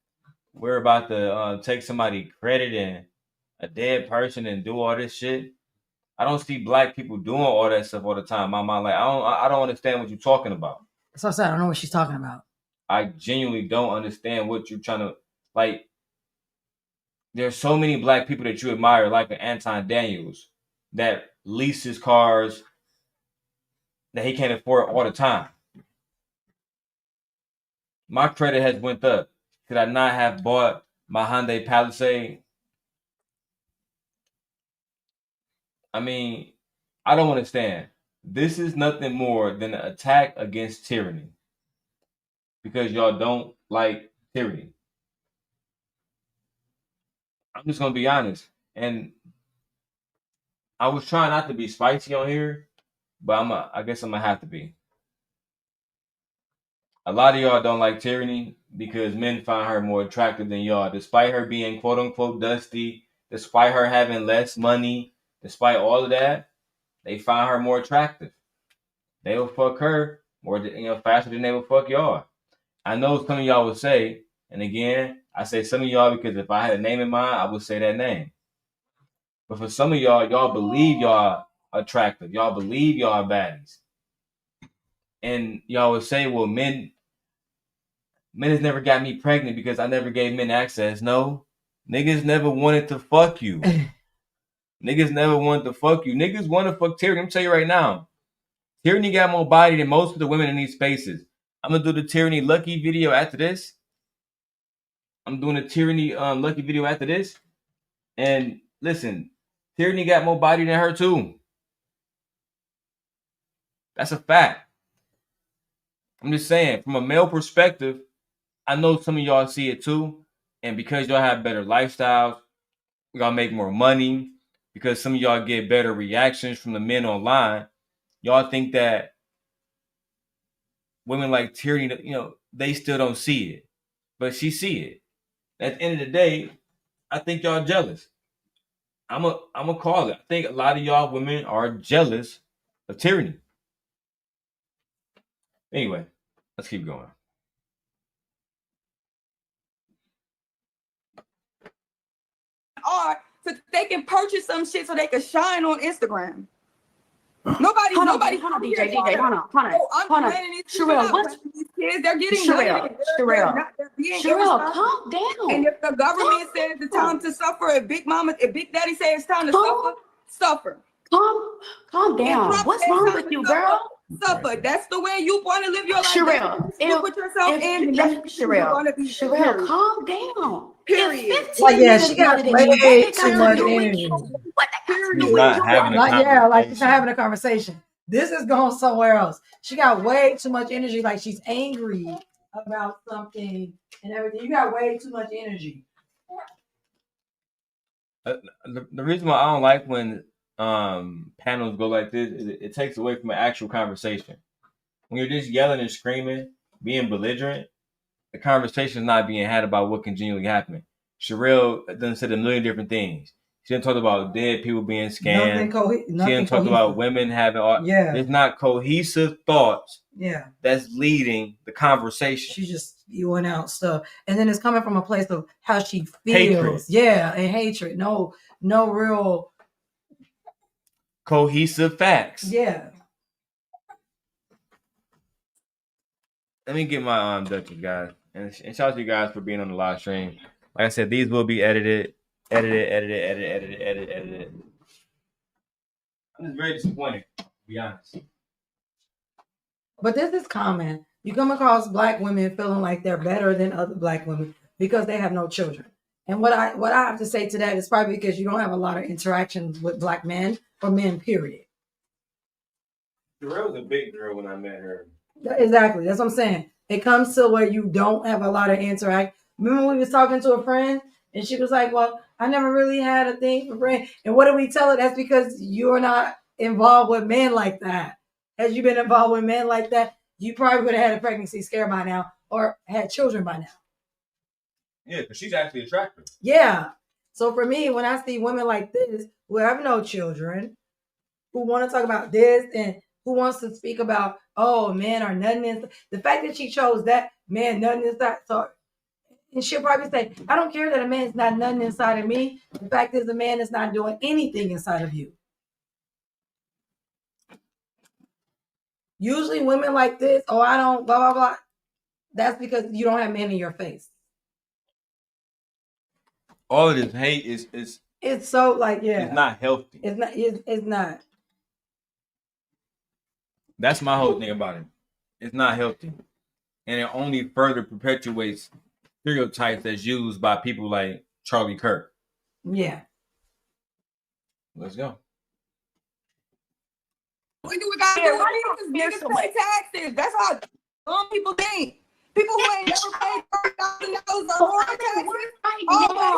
we're about to take somebody credit and a dead person and do all this shit. I don't see black people doing all that stuff all the time. My mind, like I don't understand what you're talking about. So I said I don't know what she's talking about. I genuinely don't understand what you're trying to like. There's so many black people that you admire, like an Anton Daniels, that leases cars that he can't afford all the time. My credit has went up. Could I not have bought my Hyundai Palisade? I mean, I don't understand. This is nothing more than an attack against tyranny because y'all don't like tyranny. I'm just gonna be honest, and I was trying not to be spicy on here, but I guess I'm gonna have to be. A lot of y'all don't like tyranny because men find her more attractive than y'all, despite her being quote unquote dusty, despite her having less money, despite all of that, they find her more attractive. They will fuck her more, faster than they will fuck y'all. I know some of y'all would say, and again, I say some of y'all because if I had a name in mind, I would say that name. But for some of y'all believe y'all attractive. Y'all believe y'all baddies. And y'all would say, well, men has never got me pregnant because I never gave men access. No, niggas never wanted to fuck you. Niggas never wanted to fuck you. Niggas want to fuck Tyranny. I'm tell you right now. Tyranny got more body than most of the women in these spaces. I'm gonna do the Tyranny Lucky video after this. I'm doing a Tyranny Lucky video after this. And listen, Tyranny got more body than her too. That's a fact. I'm just saying, from a male perspective, I know some of y'all see it too. And because y'all have better lifestyles, y'all make more money, because some of y'all get better reactions from the men online, y'all think that women like Tyranny, they still don't see it. But she see it. At the end of the day, I think y'all jealous. I'm a call it. I think a lot of y'all women are jealous of Tyranny. Anyway, let's keep going. Or so they can purchase some shit so they can shine on Instagram. Nobody, hold on, DJ, hold on. Sherelle, what's these kids? They're getting Sherelle, calm down. And if the government says it's time to suffer, if Big Daddy says it's time to suffer. Calm down. What's wrong with you, girl? Suffer. That's the way you want to live your life. Sherelle, put yourself in. Sherelle, calm down. Period. Like, yeah, she got way too much energy. She's not having a conversation. Yeah, like she's not having a conversation. This is going somewhere else. She got way too much energy, like she's angry about something and everything. You got way too much energy. The reason why I don't like when panels go like this is it takes away from an actual conversation. When you're just yelling and screaming, being belligerent, the conversation is not being had about what can genuinely happen. Sherelle done said a million different things. She didn't talk about dead people being scammed. She didn't talk about women having all. Yeah. There's not cohesive thoughts. Yeah. That's leading the conversation. She's just spewing out stuff. And then it's coming from a place of how she feels. Hatred. Yeah, and hatred. No real cohesive facts. Yeah. Let me get my Dutchess, guys. And shout out to you guys for being on the live stream. Like I said, these will be edited. I'm just very disappointed, to be honest. But this is common. You come across black women feeling like they're better than other black women because they have no children. And what I have to say to that is probably because you don't have a lot of interactions with black men or men, period. Sherelle was a big girl when I met her. Exactly. That's what I'm saying. It comes to where you don't have a lot of interact. Remember we was talking to a friend and she was like, well, I never really had a thing for friends. And what do we tell her? That's because you're not involved with men like that. Had you been involved with men like that, you probably would have had a pregnancy scare by now or had children by now. Yeah, because she's actually attractive. Yeah. So for me, when I see women like this who have no children, who want to talk about this and who wants to speak about, oh, men are nothing inside. The fact that she chose that man, nothing inside. So, and she'll probably say, I don't care that a man's not nothing inside of me. The fact is, a man is not doing anything inside of you. Usually women like this, oh, I don't, blah, blah, blah. That's because you don't have men in your face. All of this hate is It's so like it's not healthy. It's not. It's not. That's my whole thing about it. It's not healthy, and it only further perpetuates stereotypes that's used by people like Charlie Kirk. Yeah. Let's go. We do we got to do it because niggas pay taxes. That's how dumb people think. People who ain't never paid $30,000 on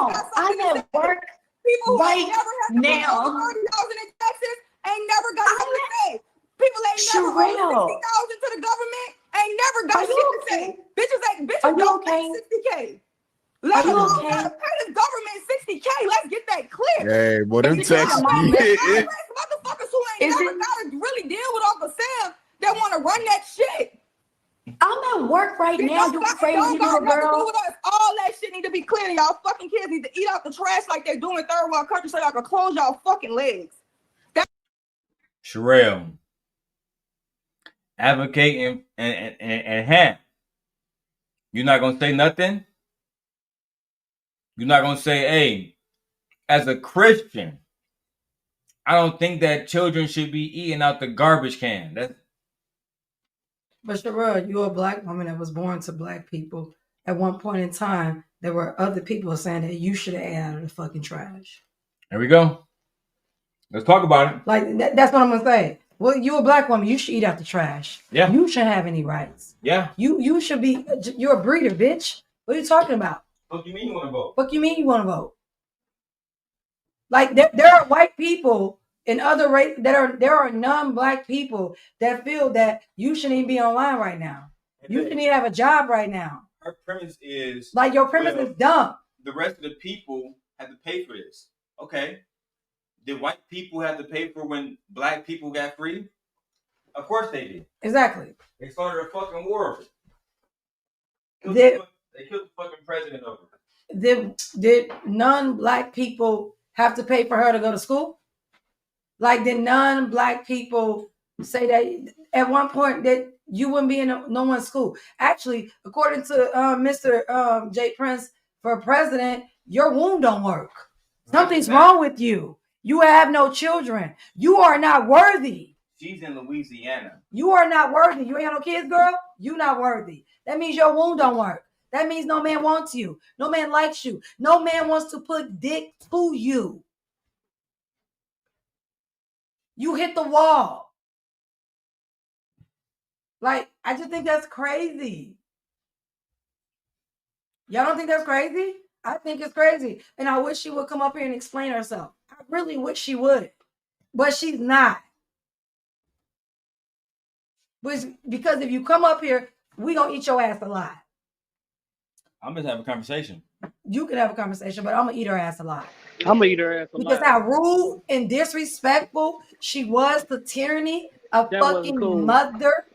taxes. I'm at work. People who right ain't never had to pay now. over $30,000 in taxes ain't never got shit to say. People ain't never Sherelle. paid $60,000 to the government ain't never got Are shit you to say. Bitches Are you don't okay? pay $60K. Let Are you alone okay? gotta pay the government $60K. Let's get that clear. Hey, boy, them Is it taxes your be hitting. Motherfuckers who ain't never gotta really deal with Uncle Sam that want to run that shit. I'm at work right now, you crazy little Nothing to do girl. with us. All that shit need to be clear. Y'all fucking kids need to eat out the trash like they do in third world countries so y'all can close y'all fucking legs. Sherelle, advocating and hand. You're not gonna say nothing. You're not gonna say, "Hey, as a Christian, I don't think that children should be eating out the garbage can." But Sherelle, you're a black woman that was born to black people. At one point in time, there were other people saying that you should have ate out of the fucking trash. There we go. Let's talk about it. Like that's what I'm gonna say. Well, you're a black woman. You should eat out the trash. Yeah. You shouldn't have any rights. Yeah. You should be. You're a breeder, bitch. What are you talking about? What do you mean you want to vote? What do you mean you want to vote? Like there are white people in other race there are non-black people that feel that you shouldn't even be online right now. You shouldn't even have a job right now. Her premise is like your premise is dumb. The rest of the people have to pay for this. Okay. Did white people have to pay for when black people got free? Of course they did. Exactly. They started a fucking war over it. They killed the fucking president over it. Did non-black people have to pay for her to go to school? Like, did non-black people say that at one point that you wouldn't be in no one's school? Actually, according to Mr. J. Prince for president, your womb don't work. Something's wrong with you. You have no children. You are not worthy. She's in Louisiana. You are not worthy. You ain't got no kids, girl. You not worthy. That means your womb don't work. That means no man wants you. No man likes you. No man wants to put dick to you. You hit the wall. Like, I just think that's crazy. Y'all don't think that's crazy? I think it's crazy. And I wish she would come up here and explain herself. I really wish she would. But she's not. Because if you come up here, we gonna eat your ass alive. I'm just having a conversation. You can have a conversation, but I'm gonna eat her ass alive. I'm gonna eat her ass alive. Because how rude and disrespectful she was to tyranny, a That fucking wasn't cool. mother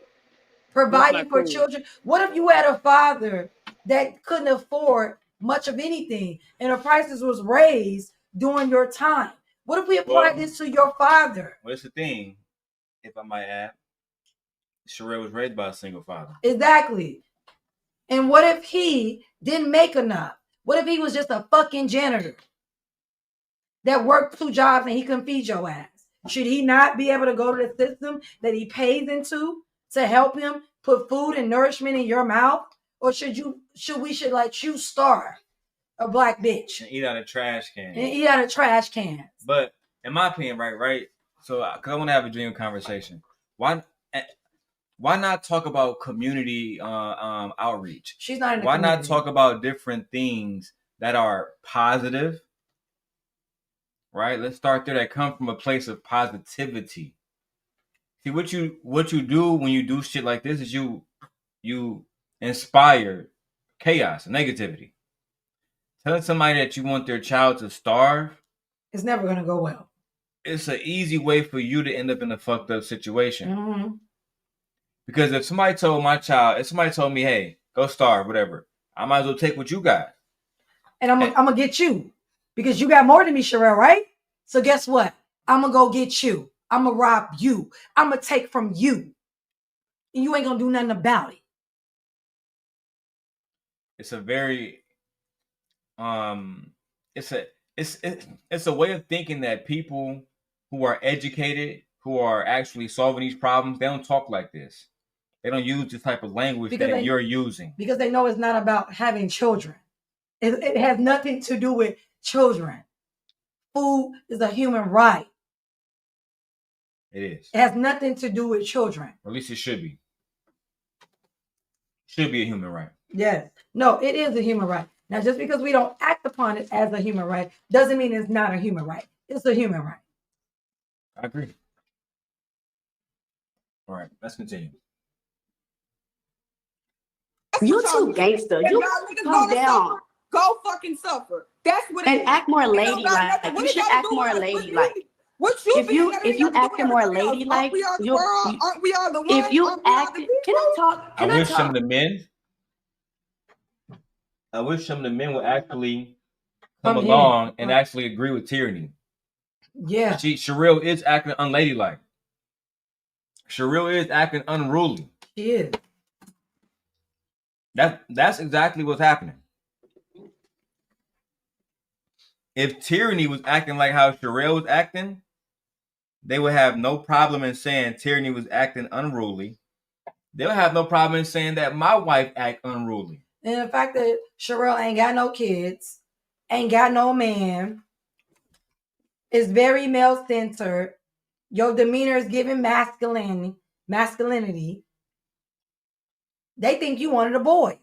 providing for cool. children. What if you had a father that couldn't afford much of anything and the prices was raised during your time? What if we applied this to your father? Well, it's the thing, if I might add, Sherelle was raised by a single father. Exactly. And what if he didn't make enough? What if he was just a fucking janitor that worked 2 jobs and he couldn't feed your ass? Should he not be able to go to the system that he pays into to help him put food and nourishment in your mouth? Or should we let you starve a black bitch And eat out of trash can. and eat out of trash cans? But in my opinion, right? So, because I want to have a genuine conversation. Why not talk about community outreach? She's not in the Why not community. talk about different things that are positive? Right? Let's start there. That come from a place of positivity. See, what you do when you do shit like this is you inspire chaos and negativity. Telling somebody that you want their child to starve, It's never gonna go well. it's an easy way for you to end up in a fucked up situation. Mm-hmm. Because if somebody told me, hey, go starve, whatever, I might as well take what you got. And I'm gonna get you because you got more than me, Sherelle, right? So guess what? I'm gonna go get you. I'm gonna rob you. I'm gonna take from you. And you ain't gonna do nothing about it. it's a very it's a way of thinking that people who are educated, who are actually solving these problems, they don't talk like this. They don't use the type of language that you're using. Because they know it's not about having children. It has nothing to do with children. Food is a human right. It is. It has nothing to do with children. Or at least it should be. Should be a human right. Yes. No, it is a human right. Now, just because we don't act upon it as a human right doesn't mean it's not a human right. It's a human right. I agree. All right, let's continue. You too gangster. You calm down. Go fucking suffer. That's what it and is. Act more It don't ladylike. got nothing- You what should it gotta act do more with us? ladylike. What you If you acted more ladylike, aren't we all the world? Aren't we all the ones? if you Aren't we all the acted, can I talk? I wish some of the men. I wish some of the men would actually come along and actually agree with tyranny. Yeah. Sherelle is acting unladylike. Sherelle is acting unruly. She is. That's exactly what's happening. If tyranny was acting like how Sherelle was acting, they would have no problem in saying tyranny was acting unruly. They would have no problem in saying that my wife act unruly. And the fact that Sherelle ain't got no kids, ain't got no man, is very male-centered. Your demeanor is giving masculinity. They think you one of the boys.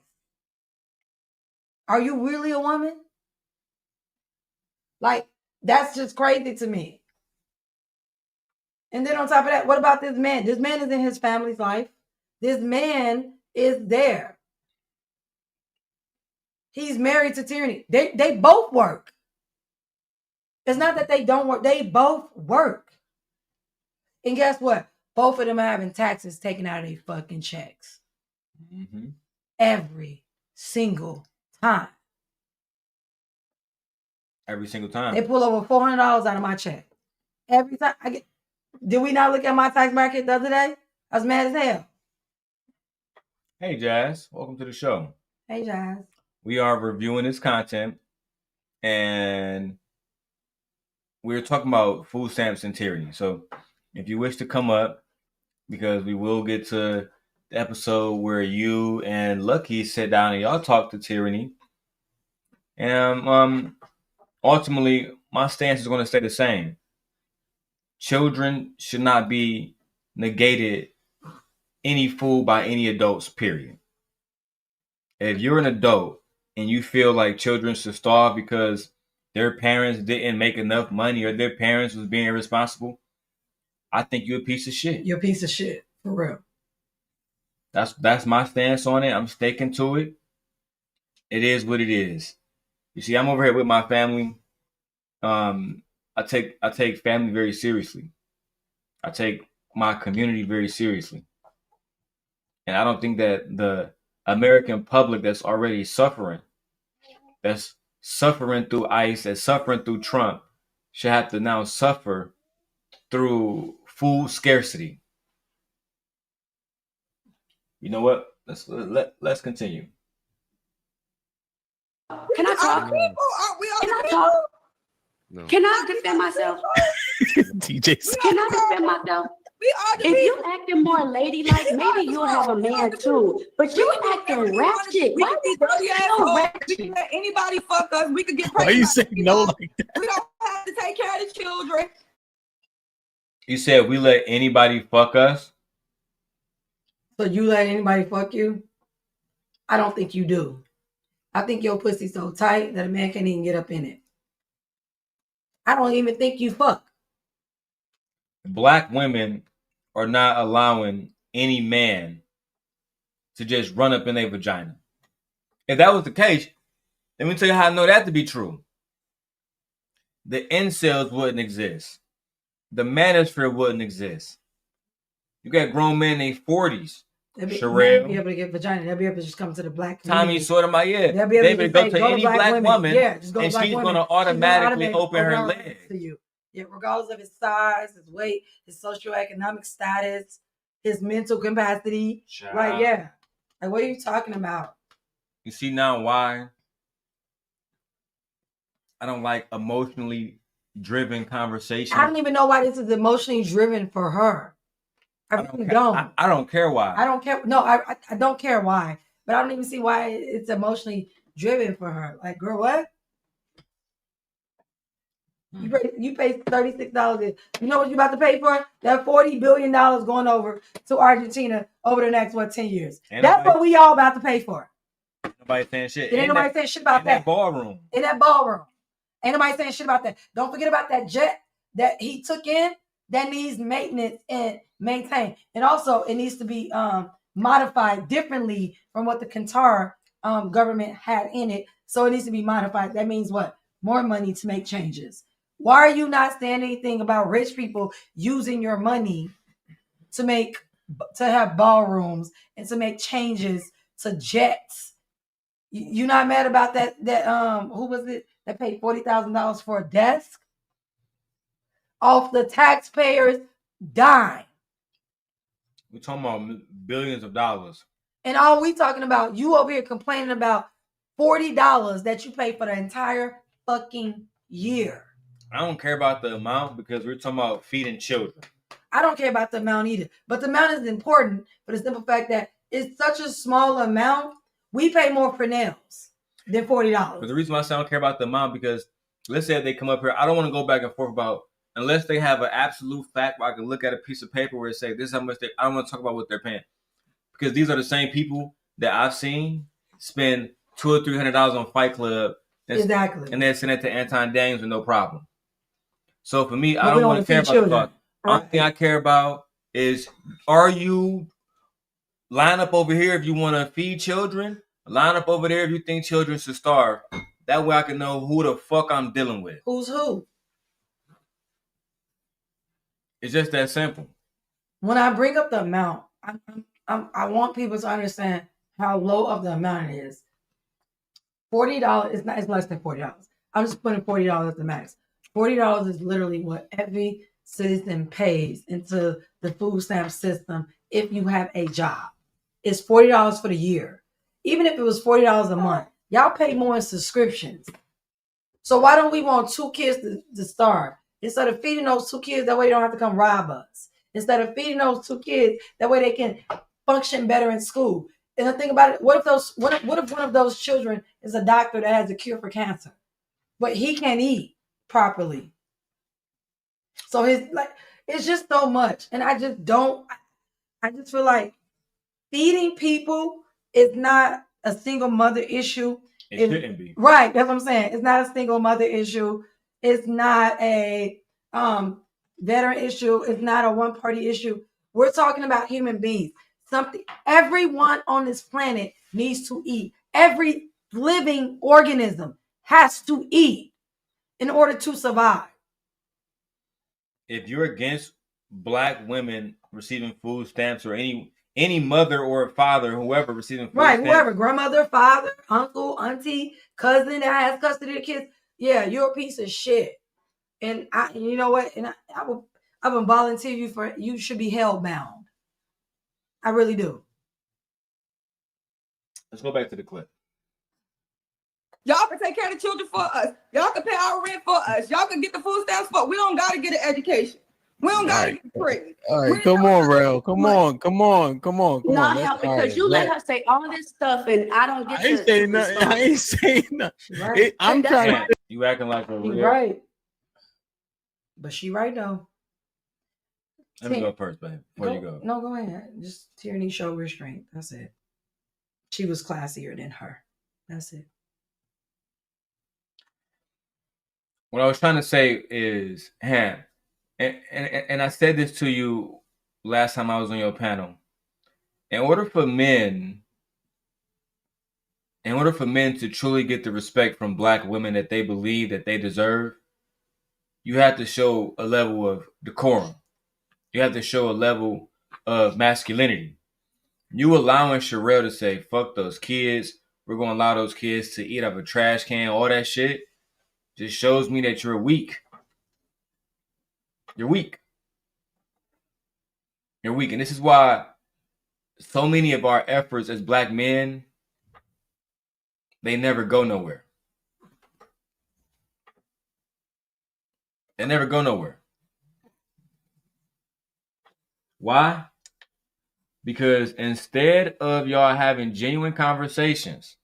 Are you really a woman? Like, that's just crazy to me. And then on top of that, what about this man? This man is in his family's life. This man is there. He's married to tyranny. They both work. It's not that they don't work. They both work. And guess what? Both of them are having taxes taken out of their fucking checks. Mm-hmm. Every single time. Every single time. They pull over $400 out of my check. Every time I get. Did we not look at my tax bracket the other day? I was mad as hell. Hey, Jazz. Welcome to the show. Hey, Jazz. We are reviewing this content, and we're talking about food stamps and tyranny. So if you wish to come up, because we will get to the episode where you and Lucky sit down and y'all talk to tyranny. And ultimately, my stance is going to stay the same. Children should not be negated any food by any adults, period. If you're an adult and you feel like children should starve because their parents didn't make enough money or their parents was being irresponsible, I think you're a piece of shit. You're a piece of shit, for real. That's my stance on it. I'm sticking to it. It is what it is. You see, I'm over here with my family. I take family very seriously. I take my community very seriously. And I don't think that the American public that's already suffering, that's suffering through ICE, that's suffering through Trump, should have to now suffer through food scarcity. You know what? Let's continue. Can I talk? Can I talk? No. Can I defend myself? DJ. Can I defend myself? If you acting more ladylike, maybe you'll have a man too. But you acting ratchet. Why We can be dirty assholes. We can let anybody fuck us. We could get Why pregnant. you saying no like that? We don't have to take care of the children. You said we let anybody fuck us? So you let anybody fuck you? I don't think you do. I think your pussy's so tight that a man can't even get up in it. I don't even think you fuck. Black women are not allowing any man to just run up in their vagina. If that was the case, let me tell you how I know that to be true. The incels wouldn't exist. The manosphere wouldn't exist. You got grown men in their 40s. They'll be Sherelle. able to get vagina. They'll be able to just come to the black Tommy community. Sotomayor. They'll be able to go say, to any black black woman, yeah, just go and to black she's women. going to automatically open her legs. To you. Yeah, regardless of his size, his weight, his socioeconomic status, his mental capacity. Child. Like, yeah. Like, what are you talking about? You see now why I don't like emotionally driven conversation. I don't even know why this is emotionally driven for her. I really don't. I don't care why. I don't care. No, I don't care why. But I don't even see why it's emotionally driven for her. Like, girl, what? You pay $36. You know what you about to pay for? That $40 billion going over to Argentina over the next 10 years. That's what we all about to pay for. Nobody saying shit. Ain't nobody saying shit about that. Ballroom. In that ballroom. Ain't nobody saying shit about that. Don't forget about that jet that he took in that needs maintenance and maintained. And also it needs to be modified differently from what the Qatar government had in it. So it needs to be modified. That means what? More money to make changes. Why are you not saying anything about rich people using your money to have ballrooms and to make changes to jets? You not mad about that who was it that paid $40,000 for a desk off the taxpayers' dime? We're talking about billions of dollars. And all we talking about, you over here complaining about $40 that you pay for the entire fucking year. I don't care about the amount because we're talking about feeding children. I don't care about the amount either. But the amount is important for the simple fact that it's such a small amount. We pay more for nails than $40. But the reason why I say I don't care about the amount because let's say if they come up here, I don't want to go back and forth about unless they have an absolute fact where I can look at a piece of paper where it says this is how much I don't want to talk about what they're paying. Because these are the same people that I've seen spend $200 or $300 on Fight Club. Exactly. And then send it to Anton Daniels with no problem. So for me, I don't want to care about the cost. Only thing I care about is are you line up over here if you want to feed children, line up over there if you think children should starve. That way I can know who the fuck I'm dealing with. Who's who? It's just that simple. When I bring up the amount, I want people to understand how low of the amount it is. $40 is not. It's less than $40. I'm just putting $40 at the max. $40 is literally what every citizen pays into the food stamp system if you have a job. It's $40 for the year. Even if it was $40 a month, y'all pay more in subscriptions. So why don't we want 2 kids to starve? Instead of feeding those 2 kids, that way they don't have to come rob us. Instead of feeding those 2 kids, that way they can function better in school. And the thing about it, what if one of those children is a doctor that has a cure for cancer, but he can't eat properly? So it's just so much. And I just feel like feeding people is not a single mother issue. It shouldn't be. Right. That's what I'm saying. It's not a single mother issue. It's not a veteran issue. It's not a one party issue. We're talking about human beings. Everyone on this planet needs to eat. Every living organism has to eat in order to survive. If you're against Black women receiving food stamps or any mother or father, whoever receiving food stamps. Right, whoever, grandmother, father, uncle, auntie, cousin that has custody of the kids. Yeah, you're a piece of shit. And you know what? And I would volunteer you should be hell bound. I really do. Let's go back to the clip. Y'all can take care of the children for us. Y'all can pay our rent for us. Y'all can get the food stamps for us. We don't got to get an education. We don't got to get pregnant. All right, come on, Rel. Come on. Not help because you let her say all this stuff and I don't get I ain't saying nothing. I ain't saying nothing. Right. I'm trying to. You acting like a real. Right. But she right though. Let me go first, babe. Before you go. No, go ahead. Just tyranny, show restraint. That's it. She was classier than her. That's it. What I was trying to say is, and I said this to you last time I was on your panel. In order for men to truly get the respect from Black women that they believe that they deserve, you have to show a level of decorum. You have to show a level of masculinity. You allowing Sherelle to say, fuck those kids, we're going to allow those kids to eat out of a trash can, all that shit, just shows me that you're weak. You're weak. You're weak. And this is why so many of our efforts as Black men they never go nowhere. They never go nowhere. Why? Because instead of y'all having genuine conversations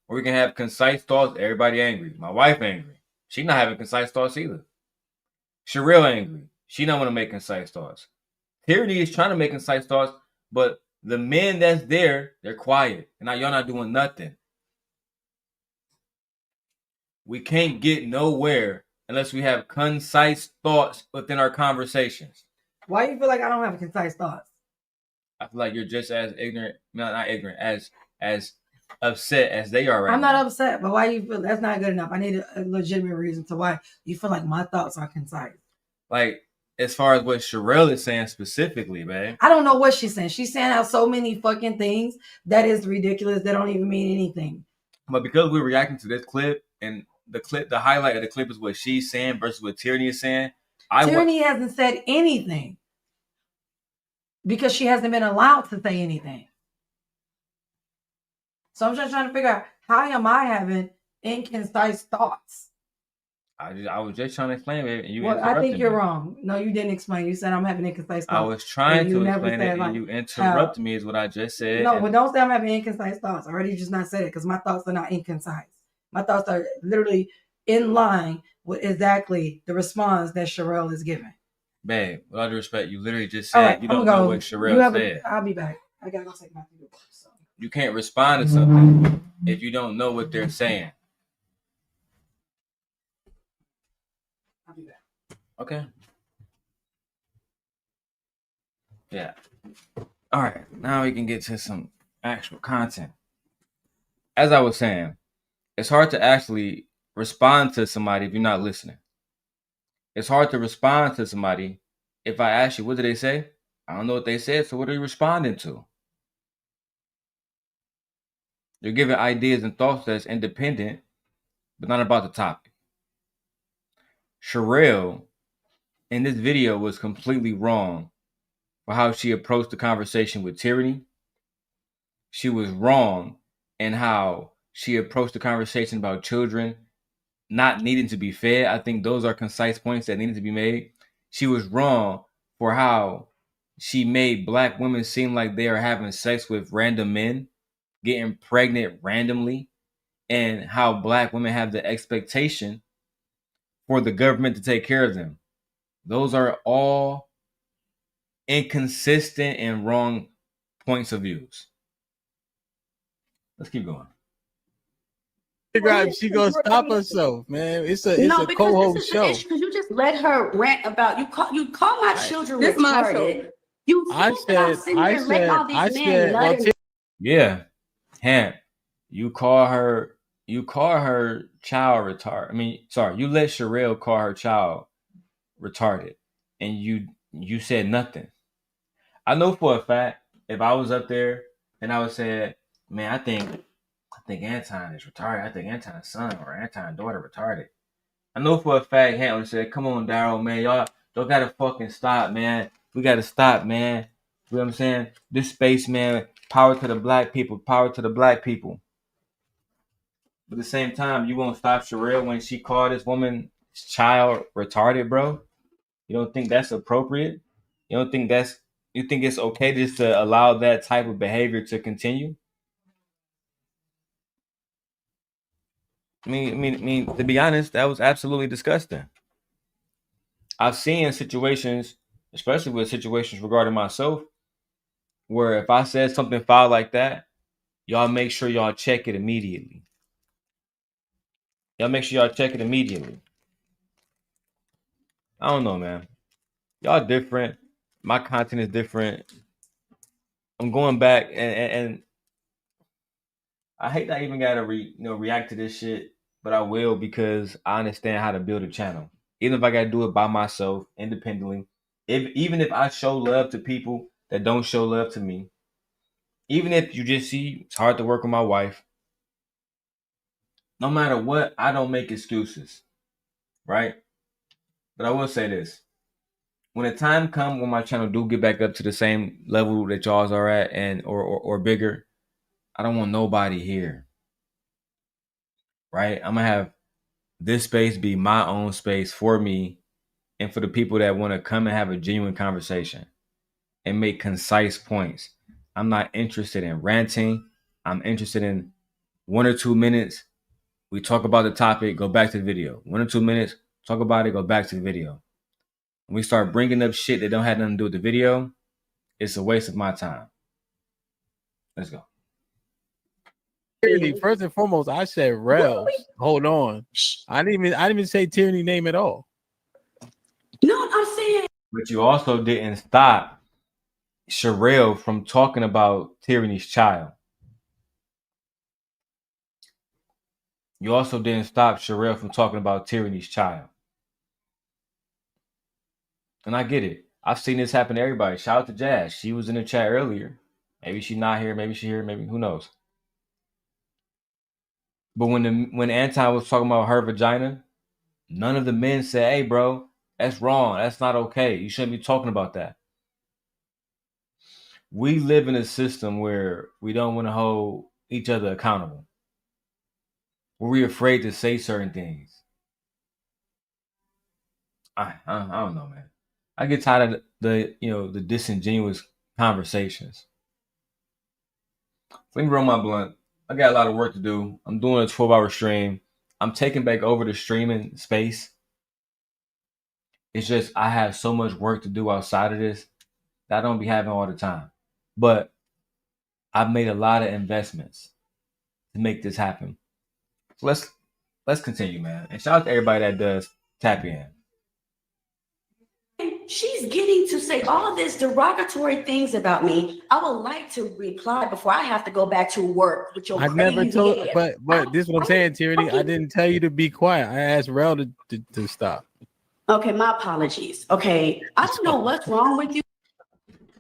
where we can have concise thoughts, everybody angry. My wife angry. She not having concise thoughts either. Sherelle angry. She don't want to make concise thoughts. Tyranny is trying to make concise thoughts, but the men that's there, they're quiet. And now y'all not doing nothing. We can't get nowhere unless we have concise thoughts within our conversations. Why do you feel like I don't have concise thoughts? I feel like you're just as ignorant, not ignorant, as upset as they are right now. I'm not upset, but why do you feel that's not good enough? I need a legitimate reason to why you feel like my thoughts are concise. Like, as far as what Sherelle is saying specifically, man. I don't know what she's saying. She's saying out so many fucking things that is ridiculous. That don't even mean anything. But because we're reacting to this clip, and the highlight of the clip is what she's saying versus what Tyranny is saying. Tyranny hasn't said anything because she hasn't been allowed to say anything. So I'm just trying to figure out, how am I having inconcise thoughts? I was just trying to explain it, and you interrupted me. I think you're wrong. No, you didn't explain. You said I'm having inconcise thoughts. I was trying to explain it, and you interrupted me is what I just said. No, but don't say I'm having inconcise thoughts. I already just not said it because my thoughts are not inconcise. My thoughts are literally in line with exactly the response that Sherelle is giving. Babe, with all due respect, you literally just said you don't know what Sherelle said. I'll be back. I gotta go take my food. So. You can't respond to something if you don't know what they're saying. I'll be back. Okay. Yeah. All right. Now we can get to some actual content. As I was saying, it's hard to actually respond to somebody if you're not listening. It's hard to respond to somebody if I ask you, what did they say? I don't know what they said, so what are you responding to? You're giving ideas and thoughts that's independent, but not about the topic. Sherelle, in this video, was completely wrong for how she approached the conversation with Tyranny. She was wrong in how she approached the conversation about children not needing to be fed. I think those are concise points that needed to be made. She was wrong for how she made black women seem like they are having sex with random men, getting pregnant randomly, and how black women have the expectation for the government to take care of them. Those are all inconsistent and wrong points of views. Let's keep going. She gonna stop herself, man. It's a co-host show. Because you just let her rant about you call my children this retarded. I said, yeah, Hamp, you call her child retarded. I mean, sorry, you let Sherelle call her child retarded, and you said nothing. I know for a fact if I was up there and I would say, man, I think Anton is retarded. I think Anton's son or Anton's daughter retarded. I know for a fact Hamp would say, come on, Daryl, man, y'all gotta fucking stop, man. We gotta stop, man. You know what I'm saying? This space, man, power to the black people, power to the black people. But at the same time, you won't stop Sherelle when she called this woman's child retarded, bro? You don't think that's appropriate? You think it's okay just to allow that type of behavior to continue? I mean, to be honest, that was absolutely disgusting. I've seen situations, especially with situations regarding myself, where if I said something foul like that, y'all make sure y'all check it immediately. I don't know, man. Y'all different. My content is different. I'm going back and I hate that I even gotta react to this shit, but I will because I understand how to build a channel. Even if I gotta do it by myself, independently. Even if I show love to people that don't show love to me. Even if you just see it's hard to work with my wife. No matter what, I don't make excuses. Right? But I will say this. When the time comes when my channel do get back up to the same level that y'all's are at and or bigger, I don't want nobody here. Right? I'm gonna have this space be my own space for me and for the people that want to come and have a genuine conversation and make concise points. I'm not interested in ranting. I'm interested in 1 or 2 minutes. We talk about the topic, go back to the video. 1 or 2 minutes, talk about it, go back to the video. When we start bringing up shit that don't have nothing to do with the video, it's a waste of my time. Let's go. Tyranny, first and foremost, I said Rels. Hold on. I didn't even say Tyranny name at all. No, I'm saying. But you also didn't stop Sherelle from talking about Tyranny's child. You also didn't stop Sherelle from talking about Tyranny's child. And I get it. I've seen this happen to everybody. Shout out to Jazz. She was in the chat earlier. Maybe she's not here. Maybe she's here. Maybe who knows. But when Anton was talking about her vagina, none of the men said, "Hey, bro, that's wrong. That's not okay. You shouldn't be talking about that." We live in a system where we don't want to hold each other accountable. We're afraid to say certain things. I don't know, man. I get tired of the disingenuous conversations. Let me roll my blunt. I got a lot of work to do. I'm doing a 12-hour stream. I'm taking back over the streaming space. It's just I have so much work to do outside of this that I don't be having all the time. But I've made a lot of investments to make this happen. So let's continue, man. And shout out to everybody that does tap in. She's getting to say all this derogatory things about me. I would like to reply before I have to go back to work with your I never crazy told, ass. but this is what I'm saying, Tyranny. I didn't tell you to be quiet. I asked Rel to stop. Okay, my apologies. Okay, I don't know what's wrong with you.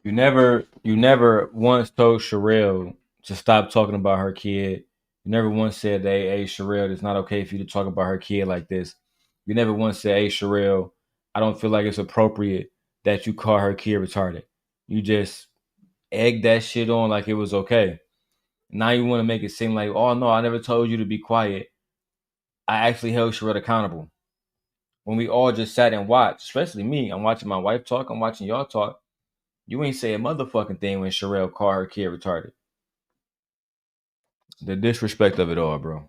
You never once told Sherelle to stop talking about her kid. You never once said, hey, Sherelle, it's not okay for you to talk about her kid like this. You never once said, hey, Sherelle, I don't feel like it's appropriate that you call her kid retarded. You just egged that shit on like it was okay. Now you want to make it seem like, oh, no, I never told you to be quiet. I actually held Sherelle accountable. When we all just sat and watched, especially me, I'm watching my wife talk, I'm watching y'all talk. You ain't say a motherfucking thing when Sherelle called her kid retarded. The disrespect of it all, bro.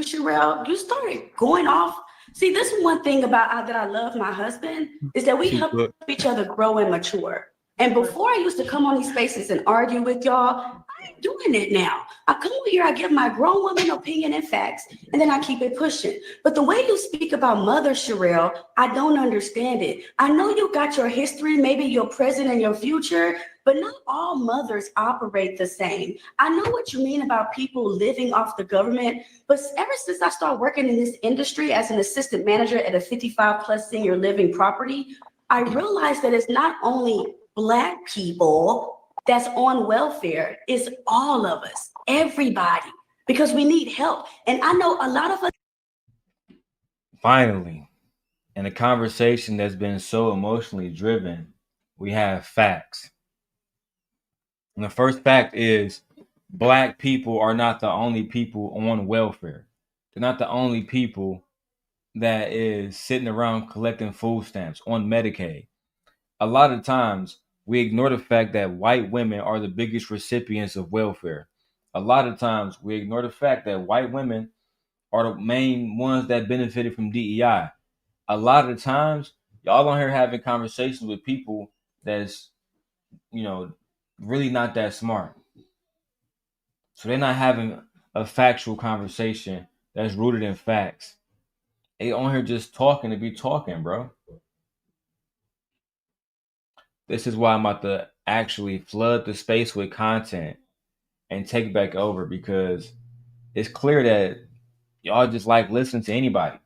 Sherelle, you started going off. See, this is one thing about that I love my husband is that we help each other grow and mature. And before I used to come on these spaces and argue with y'all, I ain't doing it now. I come over here, I give my grown woman opinion and facts, and then I keep it pushing. But the way you speak about Mother Sherelle, I don't understand it. I know you got your history, maybe your present and your future, but not all mothers operate the same. I know what you mean about people living off the government, but ever since I started working in this industry as an assistant manager at a 55+ senior living property, I realized that it's not only Black people that's on welfare, it's all of us, everybody, because we need help. And I know a lot of us. Finally, in a conversation that's been so emotionally driven, we have facts. And the first fact is Black people are not the only people on welfare. They're not the only people that is sitting around collecting food stamps on Medicaid. A lot of times we ignore the fact that white women are the biggest recipients of welfare. A lot of times we ignore the fact that white women are the main ones that benefited from DEI. A lot of times y'all on here having conversations with people that's, really not that smart. So they're not having a factual conversation that's rooted in facts. They on here just talking to be talking, bro. This is why I'm about to actually flood the space with content and take back over, because it's clear that y'all just like listening to anybody.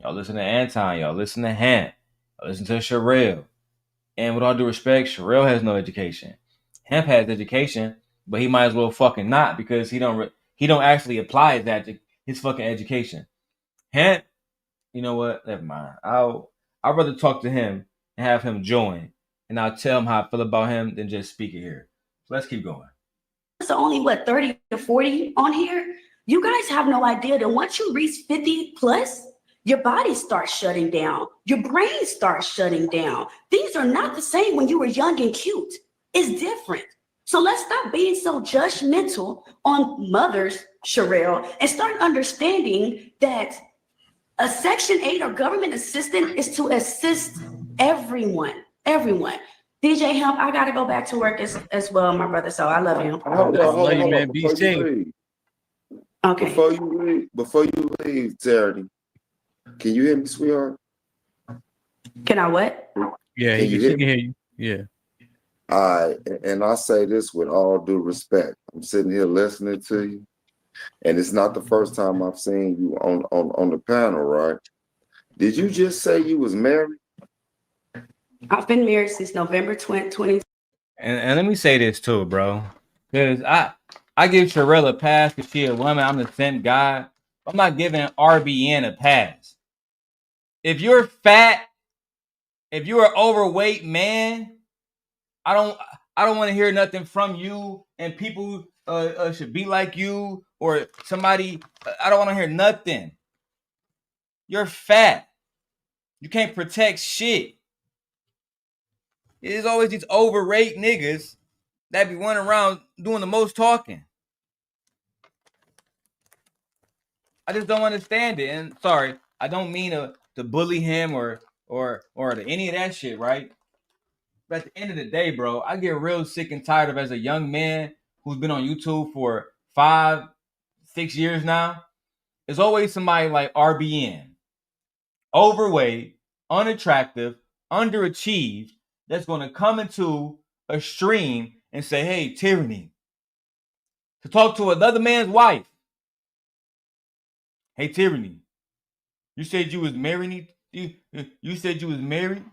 Y'all listen to Anton, y'all listen to Hant, y'all listen to Sherelle. And with all due respect, Sherelle has no education. Hemp has education, but he might as well fucking not, because he don't actually apply his fucking education. Hemp, you know what? Never mind. I'd rather talk to him and have him join, and I'll tell him how I feel about him than just speak it here. So let's keep going. are only what, 30 to 40 on here? You guys have no idea that once you reach 50 plus, your body starts shutting down. Your brain starts shutting down. Things are not the same when you were young and cute. It's different. So let's stop being so judgmental on mothers, Sherelle, and start understanding that a Section 8 or government assistant is to assist everyone. DJ Hemp, I gotta go back to work as well, my brother. So I love you. Hold on, man. Be safe. Okay. Before you leave, Charity, can you hear me, sweetheart? Can I what? Yeah, she can hear you. Yeah. All right, and I say this with all due respect. I'm sitting here listening to you, and it's not the first time I've seen you on the panel, right? Did you just say you was married? I've been married since November 2020. And let me say this too, bro, because I give Sherelle a pass because she a woman. I'm the sent guy. I'm not giving RBN a pass. If you're fat, if you're an overweight man, I don't want to hear nothing from you, and people should be like you or somebody. I don't want to hear nothing. You're fat. You can't protect shit. There's always these overweight niggas that be running around doing the most talking. I just don't understand it. And sorry, I don't mean to bully him or to any of that shit, right? But at the end of the day, bro, I get real sick and tired of, as a young man who's been on YouTube for 5-6 years now, there's always somebody like RBN, overweight, unattractive, underachieved, that's going to come into a stream and say, hey, Tyranny, to talk to another man's wife. Hey, Tyranny, you said you was married? You said you was married?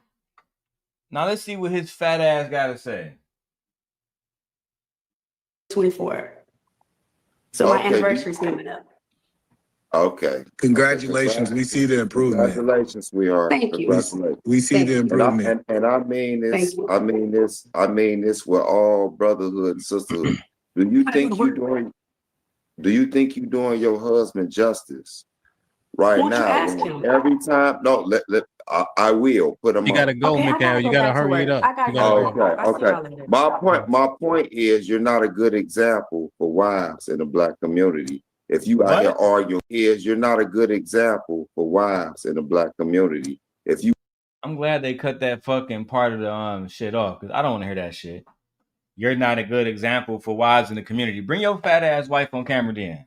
Now let's see what his fat ass got to say. 24. So my anniversary's coming up. Okay. Congratulations. We see the improvement. Congratulations, sweetheart. Thank you. Congratulations. We see the improvement. And I mean this. Thank you. I mean this with all brotherhood and sisterhood. Do you think you're doing your husband justice right Won't you now? ask him? Every time, no. I will put him. You gotta go, Okay, I Mikhail. gotta You go gotta back to hurry it work. up. I gotta You go. gotta go. Okay. My point is, you're not a good example for wives in the Black community. If you out here arguing, you're not a good example for wives in the Black community. I'm glad they cut that fucking part of the shit off, because I don't want to hear that shit. You're not a good example for wives in the community. Bring your fat ass wife on camera then.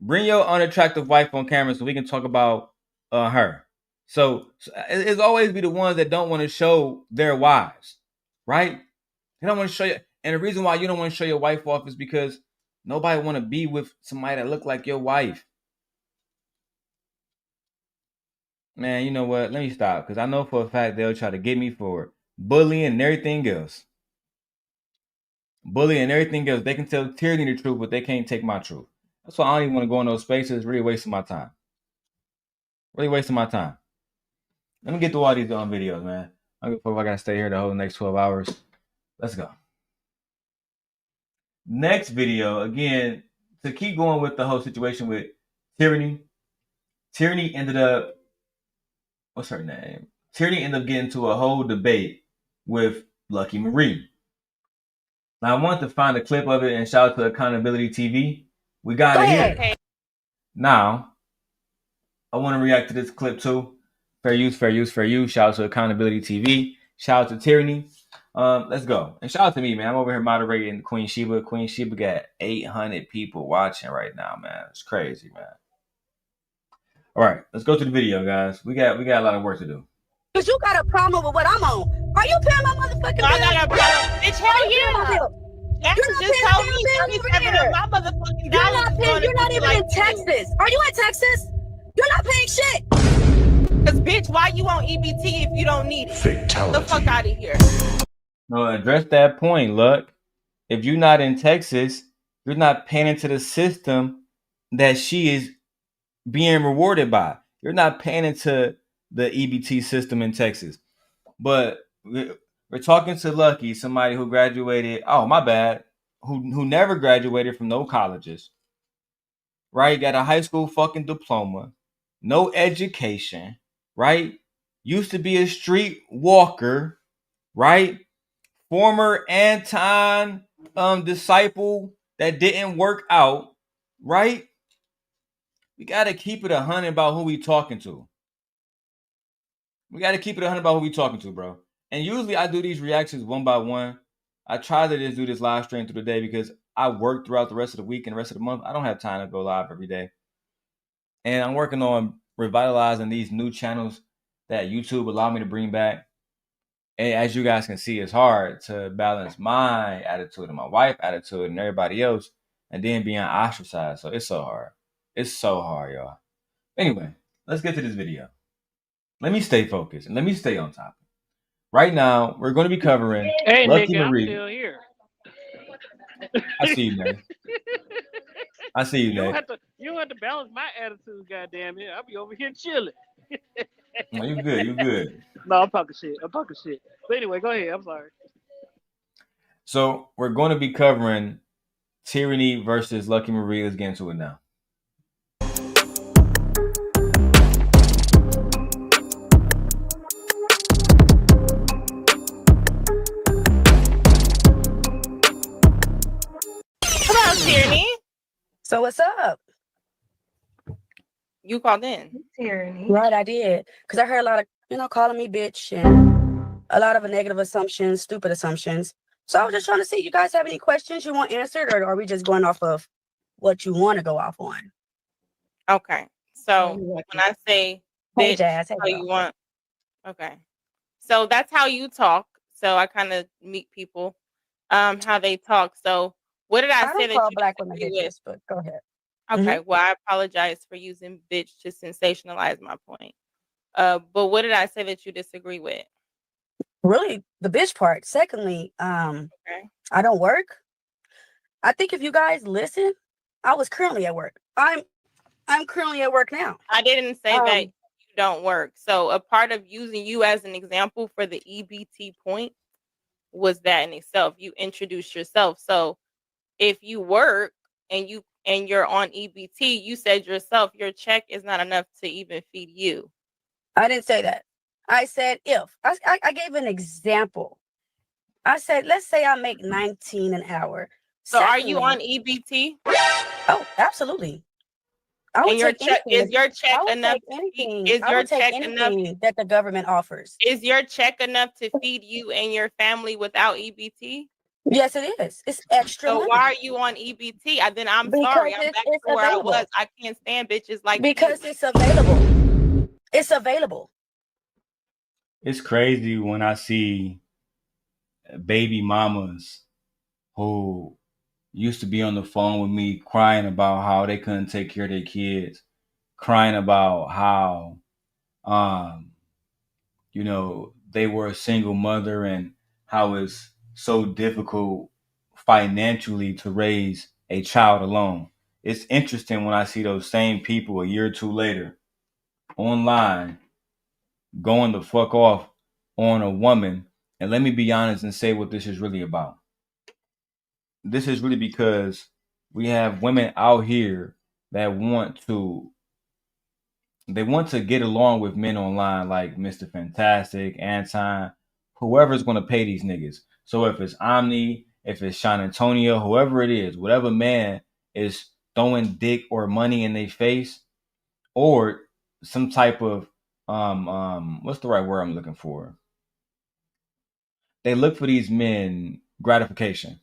Bring your unattractive wife on camera so we can talk about her. So it's always be the ones that don't want to show their wives, right? They don't want to show you. And the reason why you don't want to show your wife off is because nobody want to be with somebody that look like your wife. Man, you know what? Let me stop, because I know for a fact they'll try to get me for bullying and everything else. They can tell Tyranny the truth, but they can't take my truth. That's why I don't even want to go in those spaces. Really wasting my time. Let me get through all these videos, man. I don't give a fuck if I gotta stay here the whole next 12 hours. Let's go. Next video, again, to keep going with the whole situation with Tyranny. Tyranny ended up, what's her name? Tyranny ended up getting into a whole debate with Lucky Marie. Now, I wanted to find a clip of it and shout out to Accountability TV. We got it here. Okay. Now, I want to react to this clip too. Fair use. Shout out to Accountability TV. Shout out to Tyranny. Let's go. And shout out to me, man. I'm over here moderating Queen Sheba. Queen Sheba got 800 people watching right now, man. It's crazy, man. All right, let's go to the video, guys. We got a lot of work to do. Because you got a problem with what I'm on. Are you paying my motherfucking bill? I got a problem. Bitch, hell yeah. That's just told me 37 of my motherfucking dollars. You're not even in Texas. Are you in Texas? You're not paying shit. Because, bitch, why you on EBT if you don't need it? Fatality. Get the fuck out of here. No, address that point, look. If you're not in Texas, you're not paying into the system that she is being rewarded by. You're not paying into the EBT system in Texas. But we're talking to Lucky, somebody who graduated. Oh, my bad. who never graduated from no colleges, right? Got a high school fucking diploma, no education, right? Used to be a street walker, right? Former Anton disciple that didn't work out, right? We gotta keep it 100 about who we talking to. We gotta keep it 100 about who we talking to, bro. And usually I do these reactions one by one. I try to just do this live stream through the day because I work throughout the rest of the week and the rest of the month. I don't have time to go live every day. And I'm working on revitalizing these new channels that YouTube allowed me to bring back. And as you guys can see, it's hard to balance my attitude and my wife's attitude and everybody else and then being ostracized. So it's so hard. It's so hard, y'all. Anyway, let's get to this video. Let me stay focused and let me stay on topic. Right now, we're going to be covering Hey, Lucky nigga, I'm Marie. still here. I see you, man. I see you, You don't man. have to balance my attitude, goddamn it. I'll be over here chilling. No, you good. You good. No, I'm talking shit. But anyway, go ahead. I'm sorry. So we're going to be covering Tyranny versus Lucky Marie. Let's get into it now. Hello, Tyranny. So what's up? You called in. Tyranny. Right, I did. Because I heard a lot of, calling me bitch and a lot of negative assumptions, stupid assumptions. So I was just trying to see, you guys have any questions you want answered, or are we just going off of what you want to go off on? Okay. So when I say Hey, bitch, Jazz. Hey, how you girl. want. Okay. So that's how you talk. So I kind of meet people, how they talk. So what did I say don't that call you black women disagree with? bitches, but go ahead. Okay. Well, I apologize for using bitch to sensationalize my point. But what did I say that you disagree with? Really, the bitch part. Secondly, Okay. I don't work. I think if you guys listen, I was currently at work. I'm currently at work now. I didn't say that you don't work. So a part of using you as an example for the EBT point was that in itself. You introduced yourself. So if you work and you're on EBT, you said yourself your check is not enough to even feed you. I didn't say that. I said if. I gave an example. I said, let's say I make 19 an hour. So are you on EBT? Oh, absolutely. I would And your take check anything. is your check I would enough take to anything. feed, is I your would take check enough? anything that the government offers. Is your check enough to feed you and your family without EBT? Yes, it is. It's extra So money. why are you on EBT? Then I'm Because sorry. I'm back it's to where available. I was. I can't stand bitches like Because you. it's available. It's available. It's crazy when I see baby mamas who used to be on the phone with me crying about how they couldn't take care of their kids, crying about how they were a single mother and how it's so difficult financially to raise a child alone. It's interesting when I see those same people a year or two later online going the fuck off on a woman. And let me be honest and say what this is really about. This is really because we have women out here that want to get along with men online like Mr. Fantastic, Anton, whoever's going to pay these niggas. So if it's Omni, if it's Sean Antonio, whoever it is, whatever man is throwing dick or money in their face, or some type of what's the right word I'm looking for? They look for these men gratification.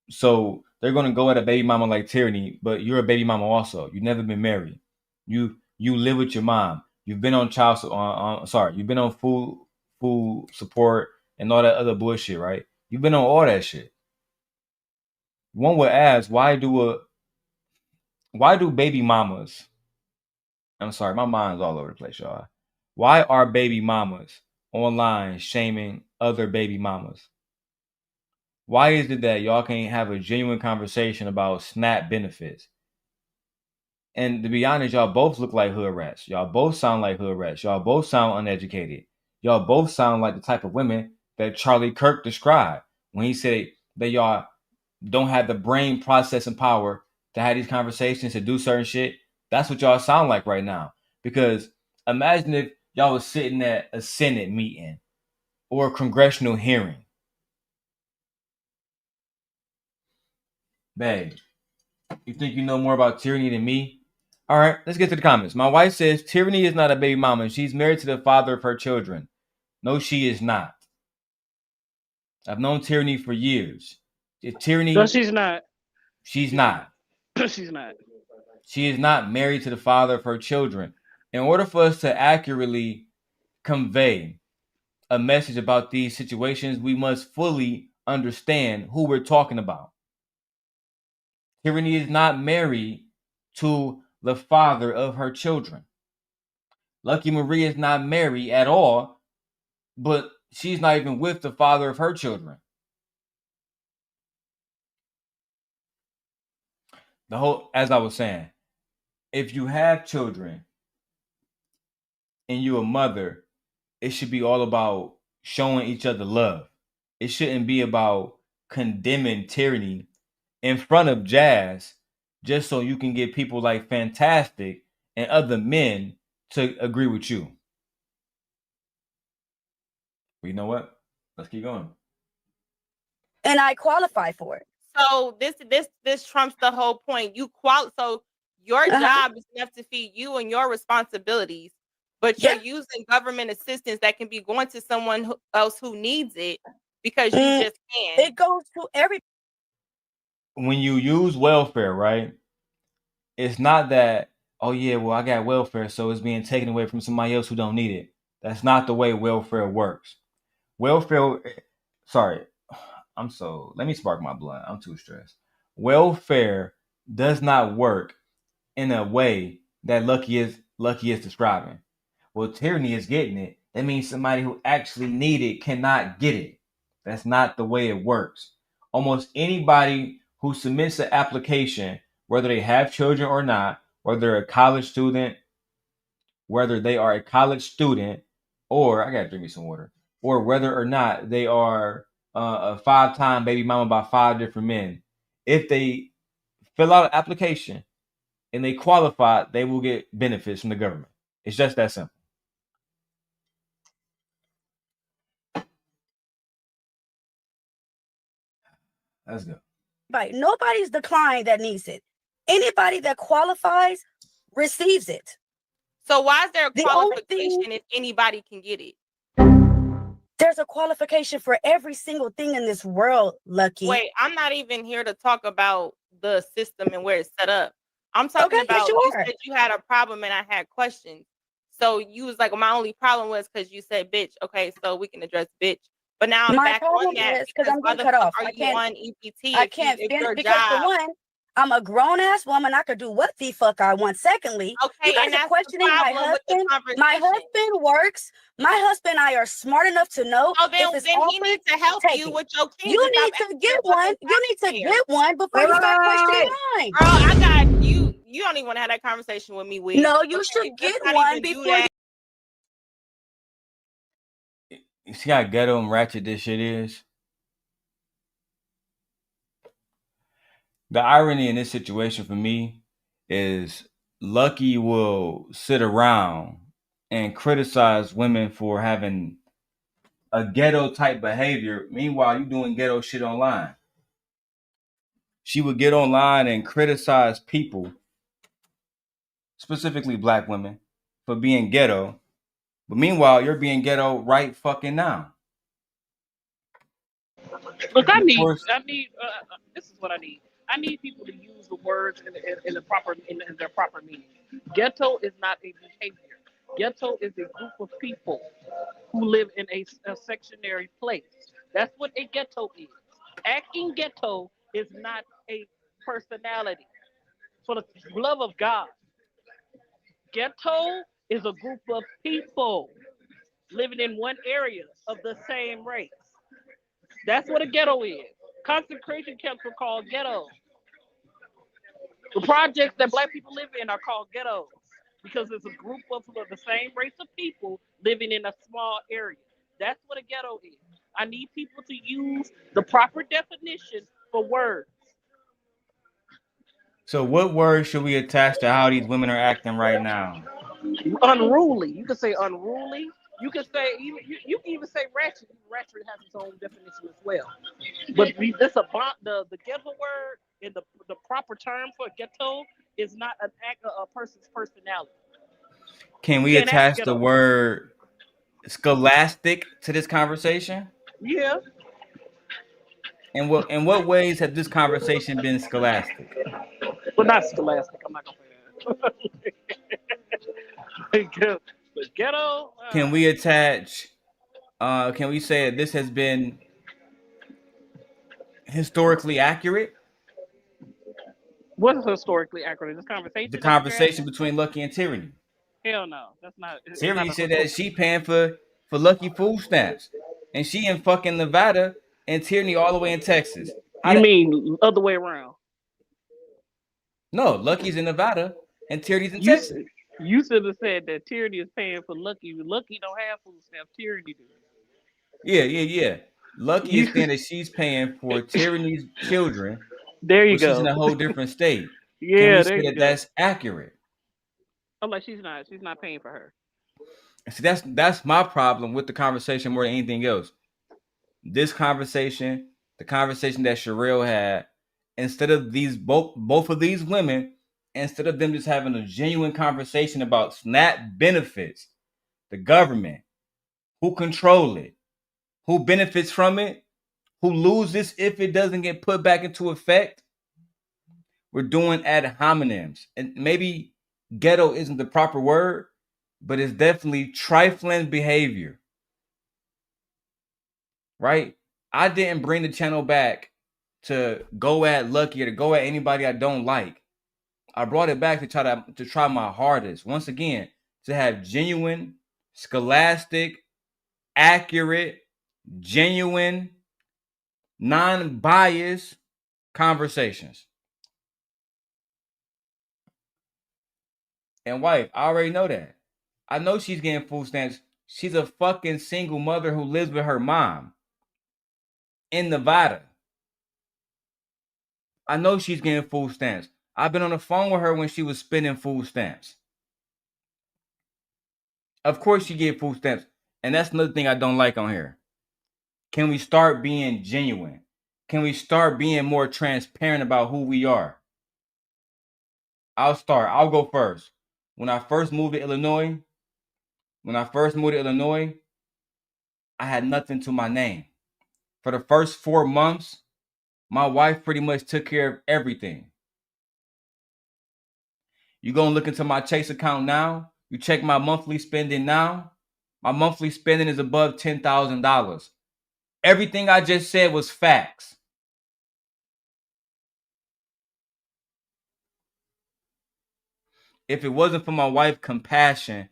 So they're going to go at a baby mama like Tyranny, but you're a baby mama also. You've never been married. You live with your mom. You've been on you've been on food support and all that other bullshit, right? You've been on all that shit. One would ask, why do baby mamas? I'm sorry, my mind's all over the place, y'all. Why are baby mamas online shaming other baby mamas? Why is it that y'all can't have a genuine conversation about SNAP benefits? And to be honest, y'all both look like hood rats. Y'all both sound like hood rats. Y'all both sound uneducated. Y'all both sound like the type of women that Charlie Kirk described when he said that y'all don't have the brain processing power to have these conversations, to do certain shit. That's what y'all sound like right now. Because imagine if y'all was sitting at a Senate meeting or a congressional hearing. Babe, you think you know more about tyranny than me? All right, let's get to the comments. My wife says tyranny is not a baby mama. She's married to the father of her children. No, she is not. I've known tyranny for years. Tyranny. No, she's not. She's not. She's not. She is not married to the father of her children. In order for us to accurately convey a message about these situations, we must fully understand who we're talking about. Tyranny is not married to the father of her children. Lucky Marie is not married at all, but she's not even with the father of her children. As I was saying, if you have children and you're a mother, it should be all about showing each other love. It shouldn't be about condemning tyranny in front of Jazz just so you can get people like Fantastic and other men to agree with you. But you know what? Let's keep going. And I qualify for it. So this trumps the whole point. So your job is enough to feed you and your responsibilities, but you're using government assistance that can be going to someone else who needs it because you just can. It goes to every. When you use welfare, right? It's not that, oh yeah, well, I got welfare, so it's being taken away from somebody else who don't need it. That's not the way welfare works. Welfare, let me spark my blunt. I'm too stressed. Welfare does not work in a way that Lucky is describing. Well, tyranny is getting it. That means somebody who actually need it cannot get it. That's not the way it works. Almost anybody who submits an application, whether they have children or not, whether they're a college student, or I gotta drink me some water, or whether or not they are a 5-time baby mama by 5 different men, if they fill out an application and they qualify, they will get benefits from the government. It's just that simple. Let's go. Nobody's declined that needs it. Anybody that qualifies receives it. So why is there a qualification if anybody can get it? There's a qualification for every single thing in this world, Lucky. Wait, I'm not even here to talk about the system and where it's set up. I'm talking about you said you had a problem and I had questions. So you was like, well, my only problem was because you said bitch. Okay, so we can address bitch. But now I'm back on that because I'm getting cut off. I can't finish because for one, I'm a grown ass woman. I could do what the fuck I want. Secondly, you guys are questioning my husband. My husband works. My husband and I are smart enough to know. Oh, then he needs to help you with your kids. You need to get one. You need to get one before you start questioning mine. Girl, I got you. You don't even want to have that conversation with me. No, you should get one before you see how ghetto and ratchet this shit is? The irony in this situation for me is Lucky will sit around and criticize women for having a ghetto type behavior. Meanwhile, you doing ghetto shit online. She would get online and criticize people, specifically black women, for being ghetto. But meanwhile, you're being ghetto right fucking now. Look, I need. This is what I need. I need people to use the words in their proper meaning. Ghetto is not a behavior. Ghetto is a group of people who live in a sectionary place. That's what a ghetto is. Acting ghetto is not a personality. For the love of God, ghetto is a group of people living in one area of the same race. That's what a ghetto is. Concentration camps are called ghettos. The projects that black people live in are called ghettos because it's a group of the same race of people living in a small area. That's what a ghetto is. I need people to use the proper definition for words. So what words should we attach to how these women are acting right now? Unruly. You can say unruly. You can say even you can even say ratchet. Ratchet has its own definition as well. But this the ghetto word and the proper term for ghetto is not an act of a person's personality. Can we attach the word scholastic to this conversation? Yeah. In what ways has this conversation been scholastic? Well, not scholastic. I'm not gonna say that. But ghetto. Can we attach? Can we say that this has been historically accurate? What's historically accurate? This conversation. The conversation between Lucky and Tyranny. Hell no, that's not. Tyranny said that she paying for Lucky food stamps, and she in fucking Nevada, and Tyranny all the way in Texas. You mean other way around? No, Lucky's in Nevada, and Tyranny's in Texas. You should have said that Tyranny is paying for Lucky. Lucky don't have food stamps. Tyranny do. Yeah. Lucky is saying that she's paying for Tyranny's children. There you go. She's in a whole different state. Yeah, Can we say that that's accurate? I'm like, she's not paying for her. See, that's my problem with the conversation more than anything else. This conversation, the conversation that Sherelle had, instead of these both of these women, instead of them just having a genuine conversation about SNAP benefits, the government, who control it, who benefits from it, who loses if it doesn't get put back into effect, we're doing ad hominems. And maybe ghetto isn't the proper word, but it's definitely trifling behavior. Right? I didn't bring the channel back to go at Lucky or to go at anybody I don't like. I brought it back to try my hardest. Once again, to have genuine, scholastic, accurate, genuine, non-biased conversations. And wife, I already know that. I know she's getting food stamps. She's a fucking single mother who lives with her mom in Nevada. I know she's getting food stamps. I've been on the phone with her when she was spending food stamps. Of course she get food stamps. And that's another thing I don't like on here. Can we start being genuine? Can we start being more transparent about who we are? I'll go first. When I first moved to Illinois, I had nothing to my name. For the first 4 months, my wife pretty much took care of everything. You go and look into my Chase account now, you check my monthly spending now, my monthly spending is above $10,000. Everything I just said was facts. If it wasn't for my wife's compassion,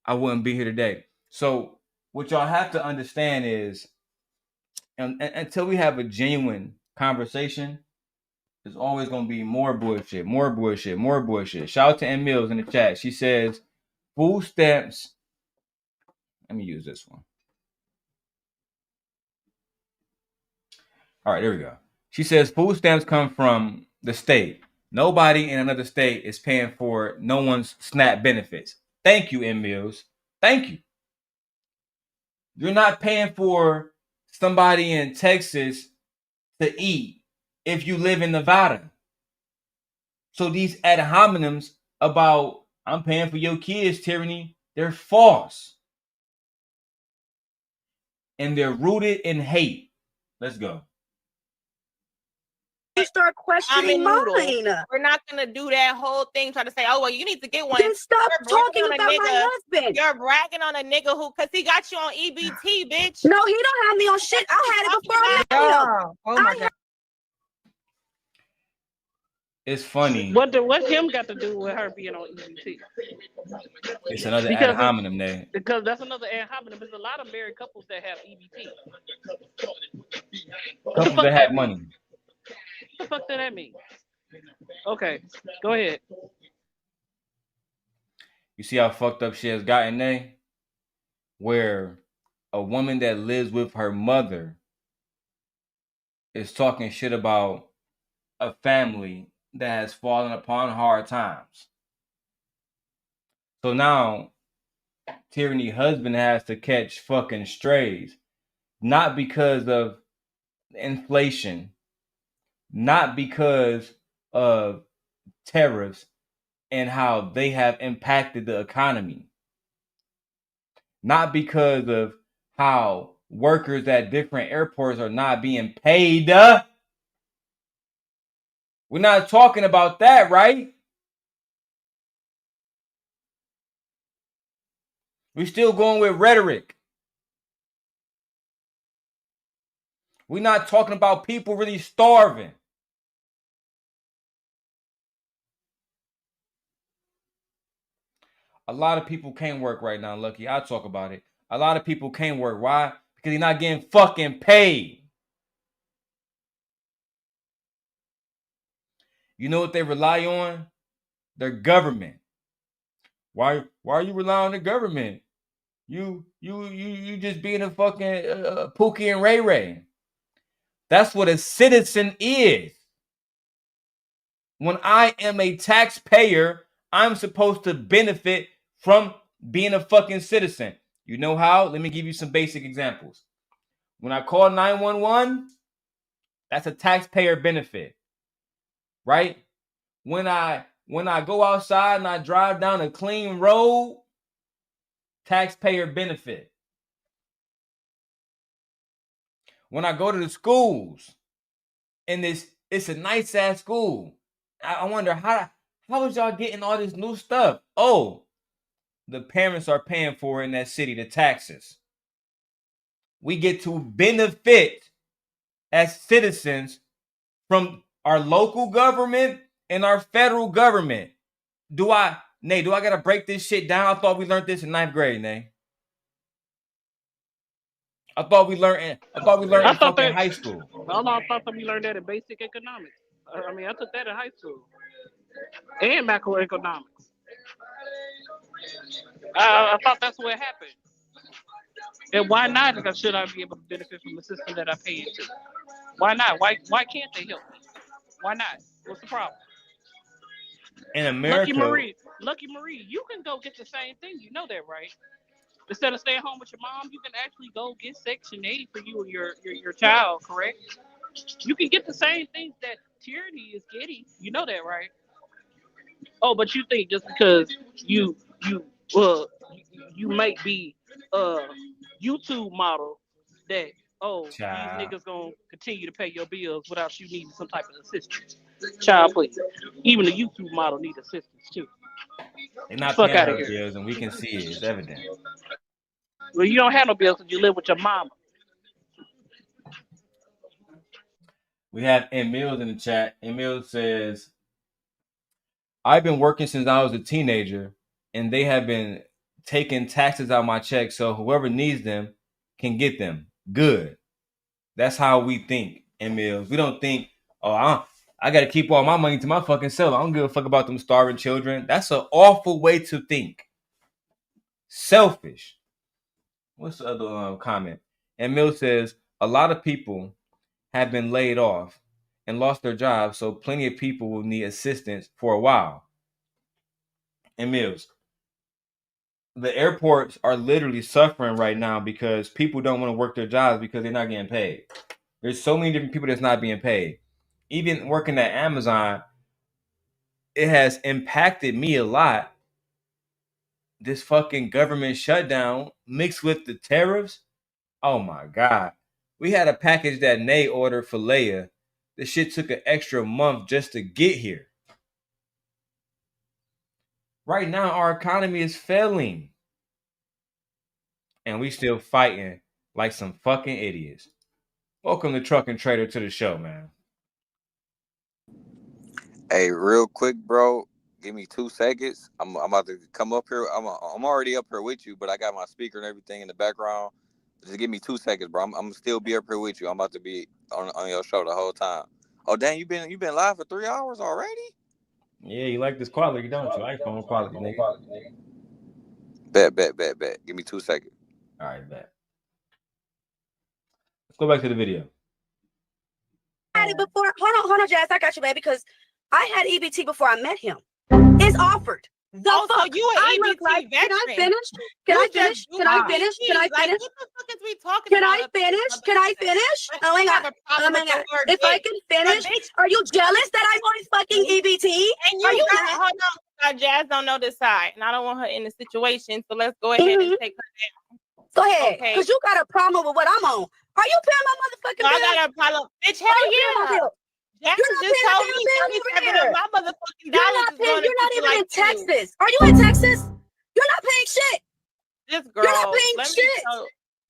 I wouldn't be here today. So what y'all have to understand is, until we have a genuine conversation, there's always going to be more bullshit. Shout out to M Mills in the chat. She says, food stamps. Let me use this one. All right, there we go. She says, food stamps come from the state. Nobody in another state is paying for no one's SNAP benefits. Thank you, M Mills. Thank you. You're not paying for somebody in Texas to eat if you live in Nevada. So these ad hominems about I'm paying for your kids, Tyranny, they're false. And they're rooted in hate. Let's go. You start questioning mine. We're not gonna do that whole thing. Try to say, "Oh well, you need to get one." Then stop talking about my husband. You're bragging on a nigga cause he got you on EBT, bitch. No, he don't have me on shit. I had it before I met him. Oh my god. It's funny. What him got to do with her being on EBT? It's another ad hominem there. Because that's another ad hominem. There's a lot of married couples that have EBT. Couples that have money. What the fuck does that mean? Okay, go ahead. You see how fucked up she has gotten there? Where a woman that lives with her mother is talking shit about a family that has fallen upon hard times. So now Tyranny husband has to catch fucking strays, not because of inflation, not because of tariffs and how they have impacted the economy, not because of how workers at different airports are not being paid. We're not talking about that, right? We're still going with rhetoric. We're not talking about people really starving. A lot of people can't work right now, Lucky. I'll talk about it. A lot of people can't work. Why? Because they're not getting fucking paid. You know what they rely on? Their government. Why are you relying on the government? You just being a fucking Pookie and Ray Ray. That's what a citizen is. When I am a taxpayer, I'm supposed to benefit from being a fucking citizen. You know how? Let me give you some basic examples. When I call 911, that's a taxpayer benefit, right? When I go outside and I drive down a clean road, taxpayer benefit. When I go to the schools, and it's a nice ass school, I wonder how is y'all getting all this new stuff? Oh, the parents are paying for it in that city, the taxes. We get to benefit as citizens from our local government and our federal government. Do I gotta break this shit down? I thought we learned this in 9th grade, Nay. I thought we learned in fucking high school. I thought that we learned that in basic economics. I mean, I took that in high school and macroeconomics. I thought that's what happened. And why not? Because should I be able to benefit from the system that I pay into? Why not? Why can't they help me? Why not? What's the problem? In America, Lucky Marie, you can go get the same thing. You know that, right? Instead of staying home with your mom, you can actually go get Section 8 for you and your child, correct? You can get the same things that Tyranny is getting. You know that, right? Oh, but you think just because you might be a YouTube model that these niggas gonna continue to pay your bills without you needing some type of assistance. Child, please. Even the YouTube model need assistance too. They're not paying her bills, and we can see it. It's evident. Well, you don't have no bills because you live with your mama. We have Emil in the chat. Emil says, I've been working since I was a teenager, and they have been taking taxes out of my check, so whoever needs them can get them. Good. That's how we think, Emil. We don't think, oh, I got to keep all my money to my fucking self. I don't give a fuck about them starving children. That's an awful way to think. Selfish. What's the other comment? Emil says, a lot of people have been laid off and lost their jobs, so plenty of people will need assistance for a while. And Mills, the airports are literally suffering right now because people don't want to work their jobs because they're not getting paid. There's so many different people that's not being paid. Even working at Amazon, it has impacted me a lot. This fucking government shutdown mixed with the tariffs. Oh my God. We had a package that Nay ordered for Leia. The shit took an extra month just to get here. Right now, our economy is failing. And we still fighting like some fucking idiots. Welcome to Truck and Trader to the show, man. Hey, real quick, bro. Give me 2 seconds. I'm about to come up here. I'm already up here with you, but I got my speaker and everything in the background. Just give me 2 seconds, bro. I'm still be up here with you. I'm about to be on your show the whole time. Oh, dang, you been live for 3 hours already? Yeah, you like this quality, don't you? iPhone quality, nigga. Bet. Give me 2 seconds. All right, bet. go back to the video. I had it before. Hold on, Jazz. I got you, baby, because I had EBT before I met him. It's offered. The fuck? So you an I EBT look like, veteran. Can I finish? Can I finish? Can I finish? Can I Like, finish? what the fuck is we talking Can about? I finish? Can I finish? Oh my god. Oh my god. If I can finish, are you jealous that I'm on fucking EBT? And Are you got, hold on, Jazz don't know this side, and I don't want her in the situation. So let's go ahead and take her down. Go ahead, Okay. because you got a problem with what I'm on. Are you paying my motherfucking bill? I got a problem. Bitch, hell yeah. Jazz just told me 37 of my motherfucking dollars. You're not even in Texas. Are you in Texas? You're not paying shit. This girl, you're not paying shit.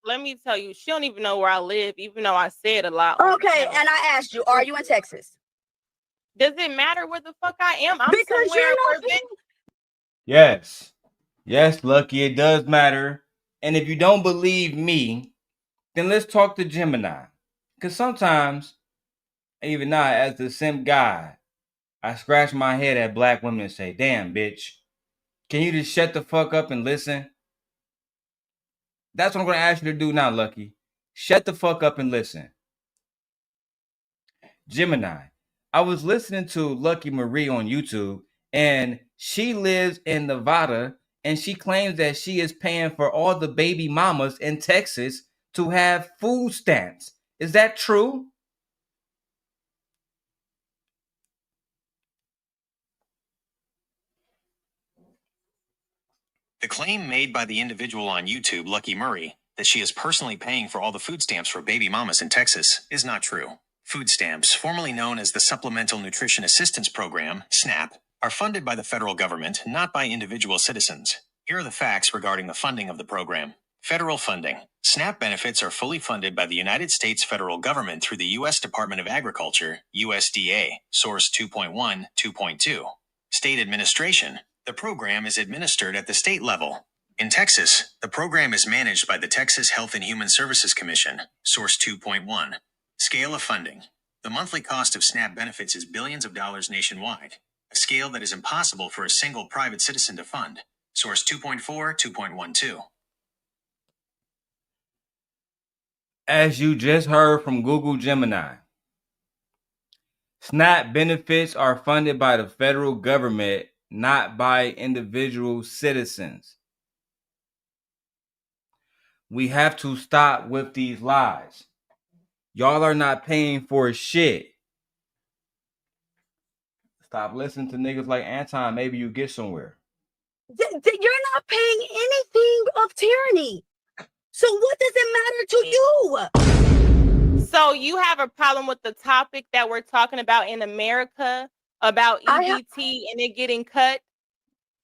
Let me tell you, she don't even know where I live, even though I said a lot. Okay, and I asked you, are you in Texas? Does it matter where the fuck I am? I'm because somewhere you're not paying. Yes. Yes, Lucky, it does matter. And if you don't believe me, then let's talk to Gemini. Because sometimes, even I, as the simp guy, I scratch my head at black women and say, damn, bitch, can you just shut the fuck up and listen? That's what I'm going to ask you to do now, Lucky. Shut the fuck up and listen. Gemini, I was listening to Lucky Marie on YouTube, and she lives in Nevada, and she claims that she is paying for all the baby mamas in Texas to have food stamps. Is that true? The claim made by the individual on YouTube, Lucky Murray, that she is personally paying for all the food stamps for baby mamas in Texas is not true. Food stamps, formerly known as the Supplemental Nutrition Assistance Program, SNAP, are funded by the federal government, not by individual citizens. Here are the facts regarding the funding of the program. Federal funding. SNAP benefits are fully funded by the United States federal government through the U.S. Department of Agriculture, USDA, Source 2.1, 2.2. State administration. The program is administered at the state level. In Texas, the program is managed by the Texas Health and Human Services Commission, Source 2.1. Scale of funding. The monthly cost of SNAP benefits is billions of dollars nationwide, a scale that is impossible for a single private citizen to fund. Source 2.4, 2.12. As you just heard from Google Gemini, SNAP benefits are funded by the federal government, not by individual citizens. We have to stop with these lies. Y'all are not paying for shit. Stop listening to niggas like Anton. Maybe you get somewhere. You're not paying anything of tyranny. So what does it matter to you? So you have a problem with the topic that we're talking about in America about EBT and it getting cut?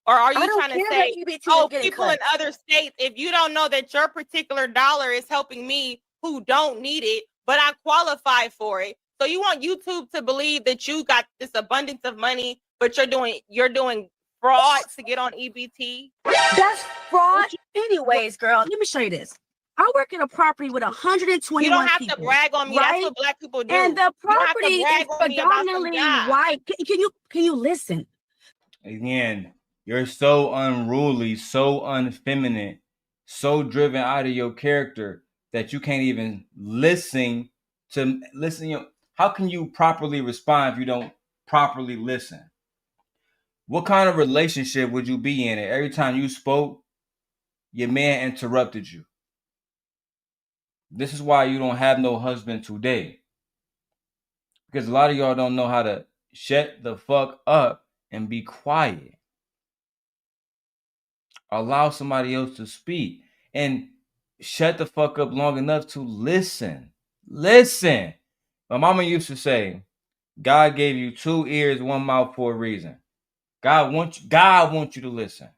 Or are you trying to say, people in other states, if you don't know that your particular dollar is helping me who don't need it, but I qualify for it. So you want YouTube to believe that you got this abundance of money, but you're doing fraud to get on EBT? That's fraud. Anyways, girl, let me show you this. I work in a property with 121 people. You don't have to brag on me. Right? That's what black people do. And the property is predominantly white. Can you listen? Again, you're so unruly, so unfeminine, so driven out of your character that you can't even listen. How can you properly respond if you don't properly listen? What kind of relationship would you be in if every time you spoke, your man interrupted you? This is why you don't have no husband today. Because a lot of y'all don't know how to shut the fuck up and be quiet. Allow somebody else to speak. And shut the fuck up long enough to listen. Listen. My mama used to say, God gave you 2 ears, 1 mouth for a reason. God wants you to listen.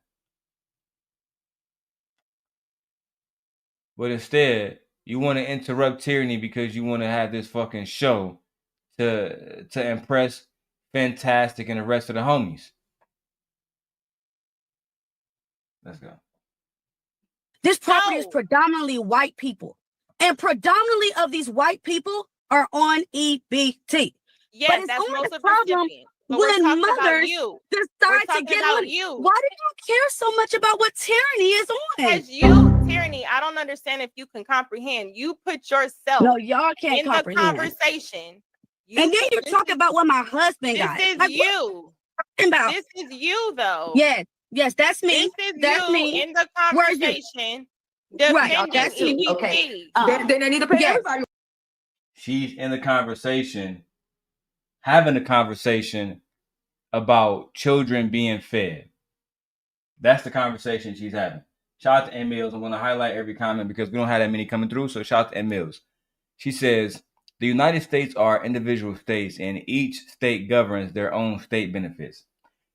But instead, you want to interrupt tyranny because you want to have this fucking show to impress Fantastic and the rest of the homies. Let's go. This property is predominantly white people. And predominantly of these white people are on EBT. Yes, but it's that's only most the of problem. recipients. But we're when talking about mothers you. decide to talking get about on. you. Why do you care so much about what tyranny is on? Because you, tyranny, I don't understand if you can comprehend. You put yourself No, y'all can't in comprehend. the conversation. And then you talk about what my husband got. This is Like, you. About? This is you, though. Yes, that's me. This is that's you me. in the Where's you? conversation defending that's me. EBT. Okay. Then they need to pay everybody. She's in the conversation, having a conversation about children being fed. That's the conversation she's having. Shout out to N Mills. I'm going to highlight every comment because we don't have that many coming through. So shout out to N Mills. She says, the United States are individual states and each state governs their own state benefits.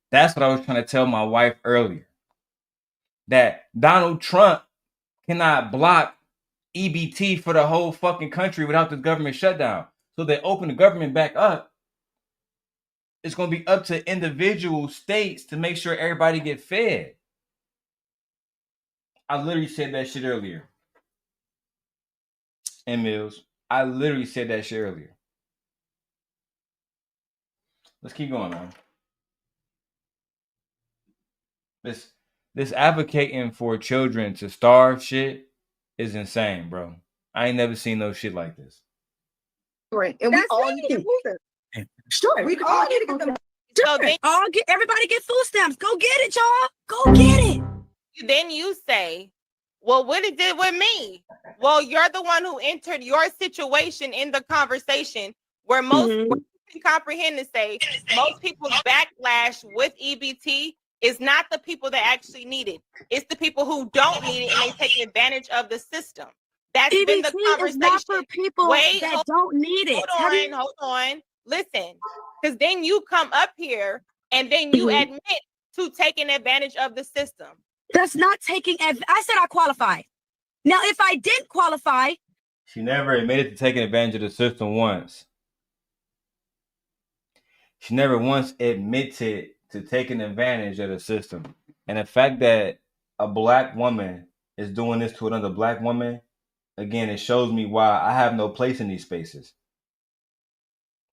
That's what I was trying to tell my wife earlier. That Donald Trump cannot block EBT for the whole fucking country without the government shutdown. So they open the government back up. It's going to be up to individual states to make sure everybody get fed. I literally said that shit earlier. And Mills, I literally said that shit earlier. Let's keep going, man. This advocating for children to starve shit is insane, bro. I ain't never seen no shit like this. Right. And we all need to get food stamps. Sure. We all need to get them. Sure. Everybody get food stamps. Go get it, y'all. Go get it. Then you say, well, what it did with me? Well, you're the one who entered your situation in the conversation where most can comprehend to say most people's backlash with EBT is not the people that actually need it. It's the people who don't need it and they take advantage of the system. That's EBT been the conversation. Is not for people that don't need it. Hold on. Listen, because then you come up here and then you admit to taking advantage of the system. That's not taking. I said I qualified. Now, if I didn't qualify, she never admitted to taking advantage of the system once. She never once admitted to taking advantage of the system. And the fact that a black woman is doing this to another black woman, again, it shows me why I have no place in these spaces.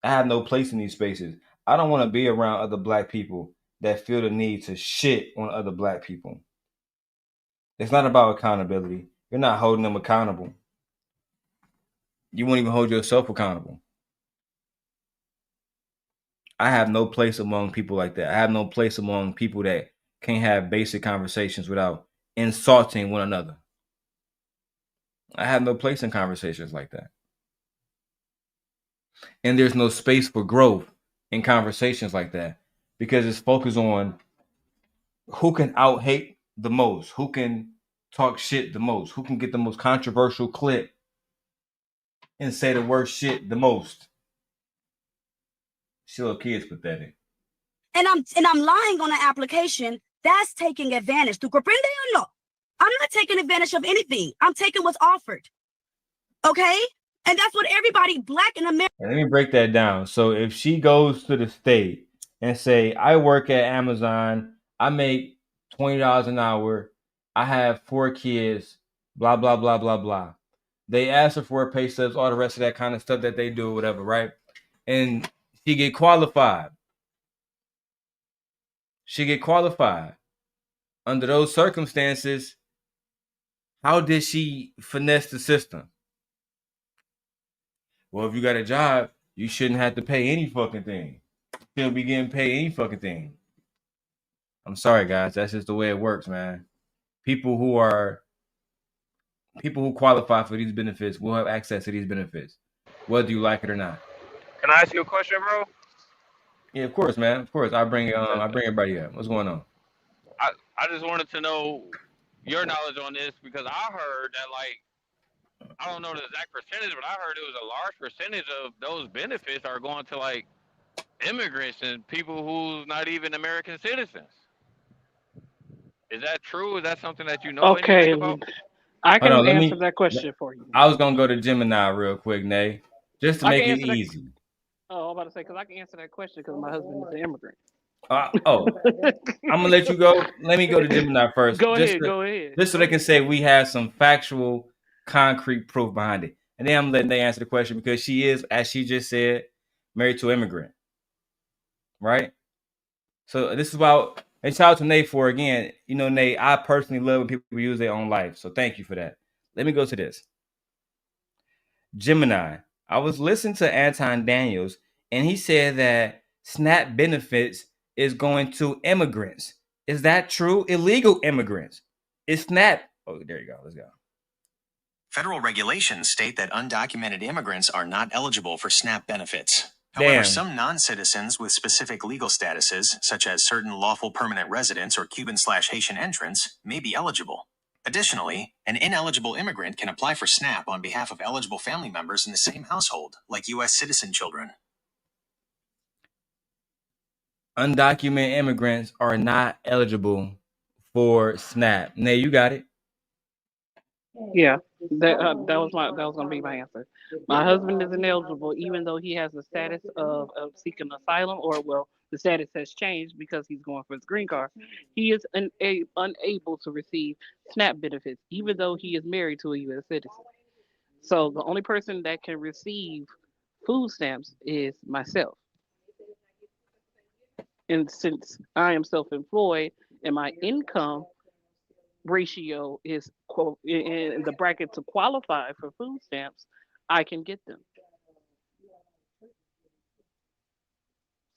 I have no place in these spaces. I don't want to be around other black people that feel the need to shit on other black people. It's not about accountability. You're not holding them accountable. You won't even hold yourself accountable. I have no place among people like that. I have no place among people that can't have basic conversations without insulting one another. I have no place in conversations like that. And there's no space for growth in conversations like that because it's focused on who can out-hate the most, who can talk shit the most, who can get the most controversial clip and say the worst shit the most. She little kid's pathetic. And I'm lying on an application. That's taking advantage. ¿Tú comprende o no? I'm not taking advantage of anything. I'm taking what's offered. Okay? And that's what everybody black in America. Let me break that down. So if she goes to the state and say, I work at Amazon, I make $20 an hour, I have 4 kids, blah, blah, blah, blah, blah. They ask her for her pay stubs, all the rest of that kind of stuff that they do, whatever, right? And she get qualified. She get qualified. Under those circumstances, how did she finesse the system? Well, if you got a job, you shouldn't have to pay any fucking thing. You shouldn't be getting paid any fucking thing. I'm sorry, guys. That's just the way it works, man. People who qualify for these benefits will have access to these benefits, whether you like it or not. Can I ask you a question, bro? Yeah, of course, man. Of course. I bring everybody up. What's going on? I just wanted to know your knowledge on this because I heard that, like, I don't know the exact percentage, but I heard it was a large percentage of those benefits are going to, like, immigrants and people who's not even American citizens. Is that true? Is that something that you know anything about? I can answer that question for you. I was going to go to Gemini real quick, Nay, just to make it easy. I'm about to say, because I can answer that question because my husband is an immigrant. I'm going to let you go. Let me go to Gemini first. Go ahead. Just so they can say we have some factual, concrete proof behind it. And then I'm letting they answer the question because she is, as she just said, married to an immigrant. right? So this is why, and shout out to Nate for, again, you know, Nate, I personally love when people use their own life. So thank you for that. Let me go to this. Gemini. I was listening to Anton Daniels, and he said that SNAP benefits is going to immigrants. Is that true? Illegal immigrants. Is SNAP? Oh, there you go. Let's go. Federal regulations state that undocumented immigrants are not eligible for SNAP benefits. However, some non-citizens with specific legal statuses, such as certain lawful permanent residents or Cuban/Haitian entrants, may be eligible. Additionally, an ineligible immigrant can apply for SNAP on behalf of eligible family members in the same household, like U.S. citizen children. Undocumented immigrants are not eligible for SNAP. Nay, you got it. Yeah, that was gonna be my answer. My husband is ineligible, even though he has the status of seeking asylum, or well, the status has changed because he's going for his green card. He is unable to receive SNAP benefits, even though he is married to a U.S. citizen. So the only person that can receive food stamps is myself. And since I am self-employed and my income ratio is quote in the bracket to qualify for food stamps, I can get them.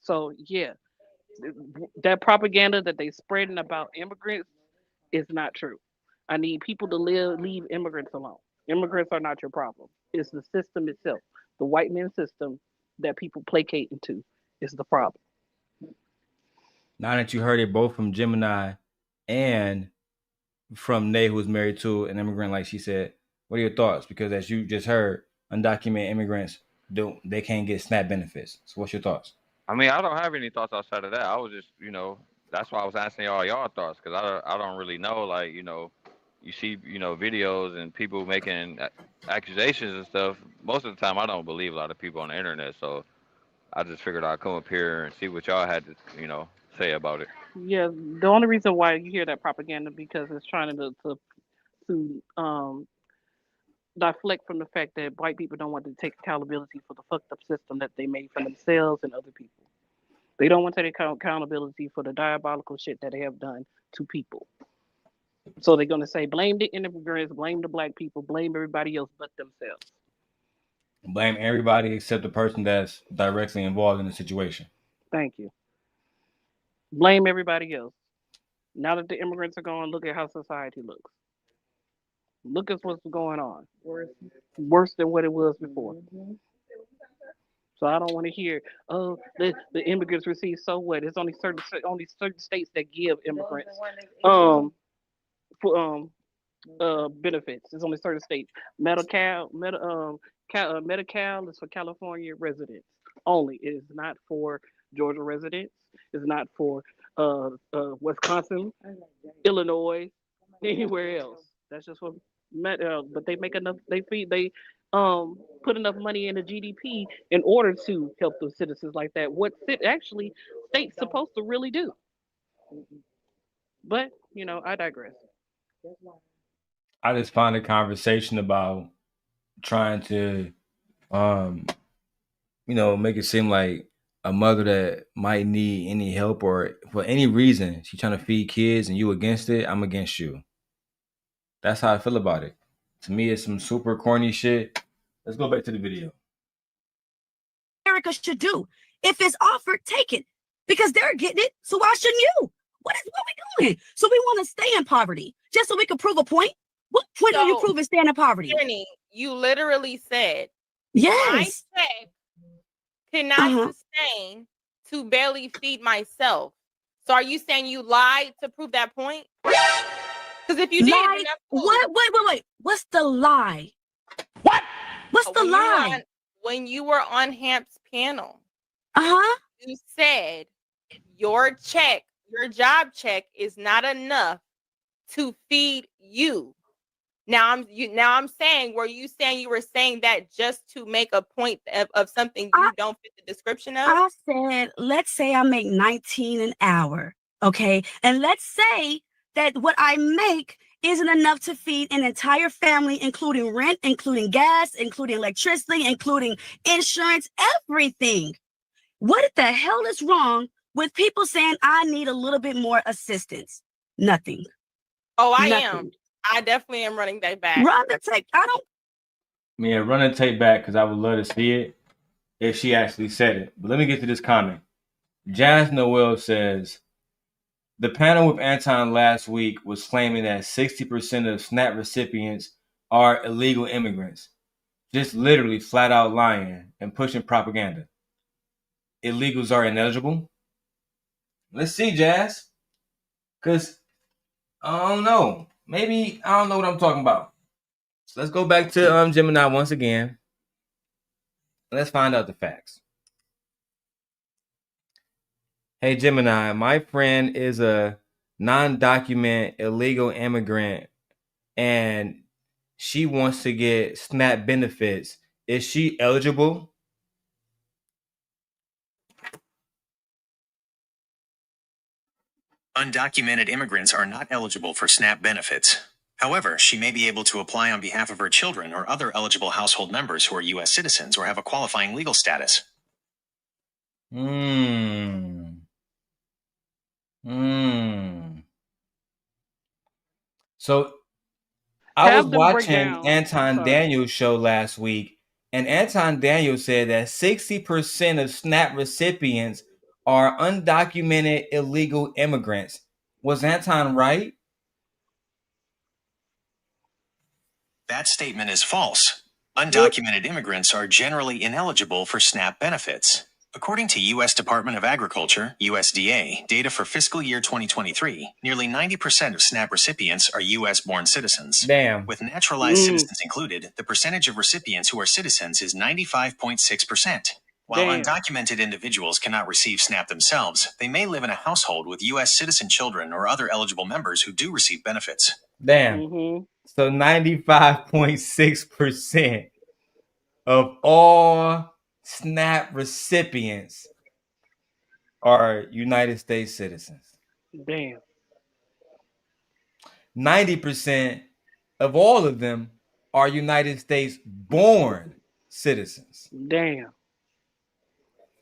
So yeah, that propaganda that they spreading about immigrants is not true. I need people to leave immigrants alone. Immigrants are not your problem. It's the system itself, the white man system that people placate into is the problem. Now that you heard it both from Gemini and from Nay, who's married to an immigrant, like she said, what are your thoughts? Because as you just heard, undocumented immigrants they can't get SNAP benefits. So what's your thoughts? I mean, I don't have any thoughts outside of that. I was just, that's why I was asking y'all thoughts, because I don't really know. Like, you see, videos and people making accusations and stuff. Most of the time, I don't believe a lot of people on the internet. So I just figured I'd come up here and see what y'all had to, say about it. Yeah, the only reason why you hear that propaganda because it's trying to deflect from the fact that white people don't want to take accountability for the fucked up system that they made for themselves and other people. They don't want to take accountability for the diabolical shit that they have done to people. So they're going to say, blame the immigrants, blame the black people, blame everybody else but themselves. Blame everybody except the person that's directly involved in the situation. Thank you. Blame everybody else. Now that the immigrants are gone, look at how society looks. Look at what's going on. Worse than what it was before. So I don't want to hear, oh, the immigrants receive so what? It's only certain states that give immigrants benefits. It's only certain states. Medi-Cal is for California residents only. It is not for Georgia residents. It's not for Wisconsin, Illinois, anywhere else. That's just what. But they make enough. They put enough money in the GDP in order to help the citizens like that. What actually states supposed to really do. But I digress. I just find a conversation about trying to, make it seem like a mother that might need any help or for any reason she's trying to feed kids and you against it, I'm against you. That's how I feel about it. To me, it's some super corny shit. Let's go back to the video. America should do. If it's offered, take it. Because they're getting it, so why shouldn't you? What we doing? So we want to stay in poverty just so we can prove a point? What point are you proving staying in poverty? Tierney, you literally said, yes, my check cannot sustain to barely feed myself. So are you saying you lied to prove that point? Because if you did, wait. What's the lie? What? What's the lie? When you were on Hamp's panel, you said your job check is not enough to feed you. Now I'm saying, were you saying that just to make a point of something you don't fit the description of? I said, let's say I make $19 an hour, okay? And let's say that what I make isn't enough to feed an entire family, including rent, including gas, including electricity, including insurance, everything. What the hell is wrong with people saying I need a little bit more assistance. Nothing. Oh, I Nothing. am. I definitely am running that back. Run the tape. I don't. Yeah, run the tape back because I would love to see it if she actually said it. But let me get to this comment. Jazz Noel says, the panel with Anton last week was claiming that 60% of SNAP recipients are illegal immigrants. Just literally flat out lying and pushing propaganda. Illegals are ineligible? Let's see, Jazz. Because I don't know. Maybe I don't know what I'm talking about. So let's go back to Gemini once again. Let's find out the facts. Hey, Gemini, my friend is a non-document illegal immigrant and she wants to get SNAP benefits. Is she eligible? Undocumented immigrants are not eligible for SNAP benefits. However, she may be able to apply on behalf of her children or other eligible household members who are U.S. citizens or have a qualifying legal status. So I was watching down. Anton Daniels' show last week, and Anton Daniels said that 60% of SNAP recipients are undocumented illegal immigrants. Was Anton right? That statement is false. Undocumented immigrants are generally ineligible for SNAP benefits. According to U.S. Department of Agriculture, USDA, data for fiscal year 2023, nearly 90% of SNAP recipients are U.S.-born citizens. Damn. With naturalized citizens included, the percentage of recipients who are citizens is 95.6%. While undocumented individuals cannot receive SNAP themselves, they may live in a household with U.S. citizen children or other eligible members who do receive benefits. Damn. So 95.6% of all SNAP recipients are United States citizens. Damn. 90% of all of them are United States born citizens. Damn.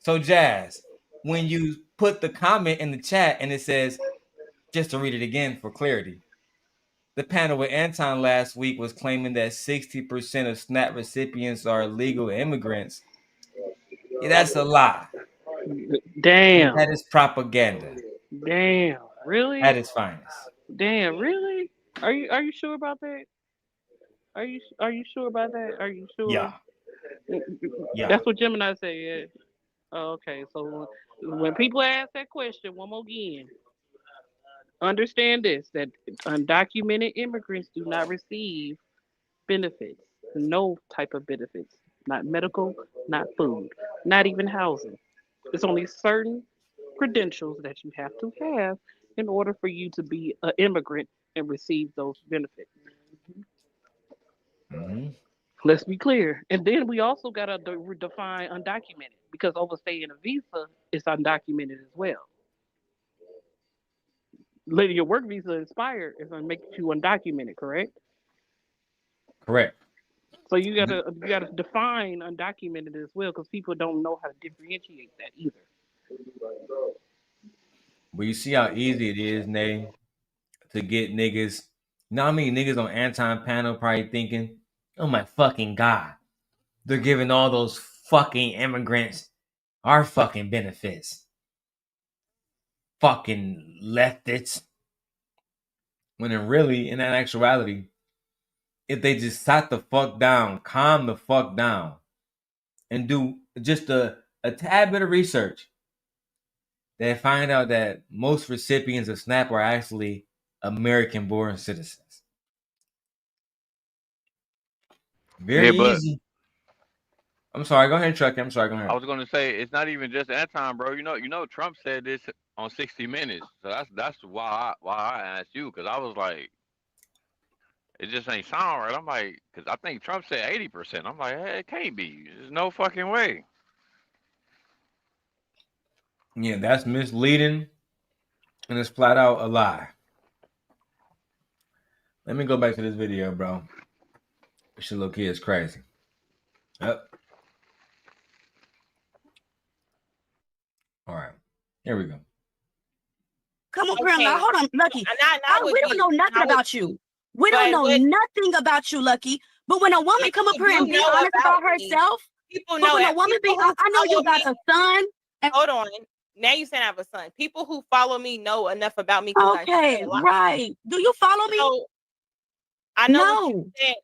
So, Jazz, when you put the comment in the chat and it says, just to read it again for clarity, the panel with Anton last week was claiming that 60% of SNAP recipients are illegal immigrants. Yeah, that's a lie. Damn. That is propaganda. Damn. Really? At its finest. Damn. Really? Are you sure about that? Are you sure about that? Are you sure? Yeah. Yeah. That's what Gemini said. Yeah. Oh, okay. So when people ask that question, one more again, understand this: that undocumented immigrants do not receive benefits. No type of benefits. Not medical, not food, not even housing. It's only certain credentials that you have to have in order for you to be an immigrant and receive those benefits. Let's be clear. And then we also got to define undocumented because overstaying a visa is undocumented as well. Letting your work visa expire is going to make you undocumented, correct? Correct. So you gotta define undocumented as well because people don't know how to differentiate that either. But you see how easy it is, Nay, to get niggas. You know how many niggas on Anton panel probably thinking, oh my fucking God, they're giving all those fucking immigrants our fucking benefits. Fucking leftists. When in actuality, if they just sat the fuck down, calm the fuck down, and do just a tad bit of research, they find out that most recipients of SNAP are actually American-born citizens. Very easy. I'm sorry. Go ahead, Chucky. I'm sorry. Go ahead. I was going to say it's not even just Anton, bro. You know, Trump said this on 60 Minutes, so that's why I asked you because I was like, it just ain't sound right. I'm like, because I think Trump said 80%. I'm like, hey, it can't be. There's no fucking way. Yeah, that's misleading, and it's flat out a lie. Let me go back to this video, bro. This little kid is crazy. Yep. All right. Here we go. Come on, okay. Hold on, Lucky. We don't know nothing about you. We don't know nothing about you, Lucky. But when a woman come up here and be honest about herself, people know when a woman be, I know you got a son. Hold on. Now you saying I have a son. People who follow me know enough about me. Okay, right. Do you follow me? So, I know what you said.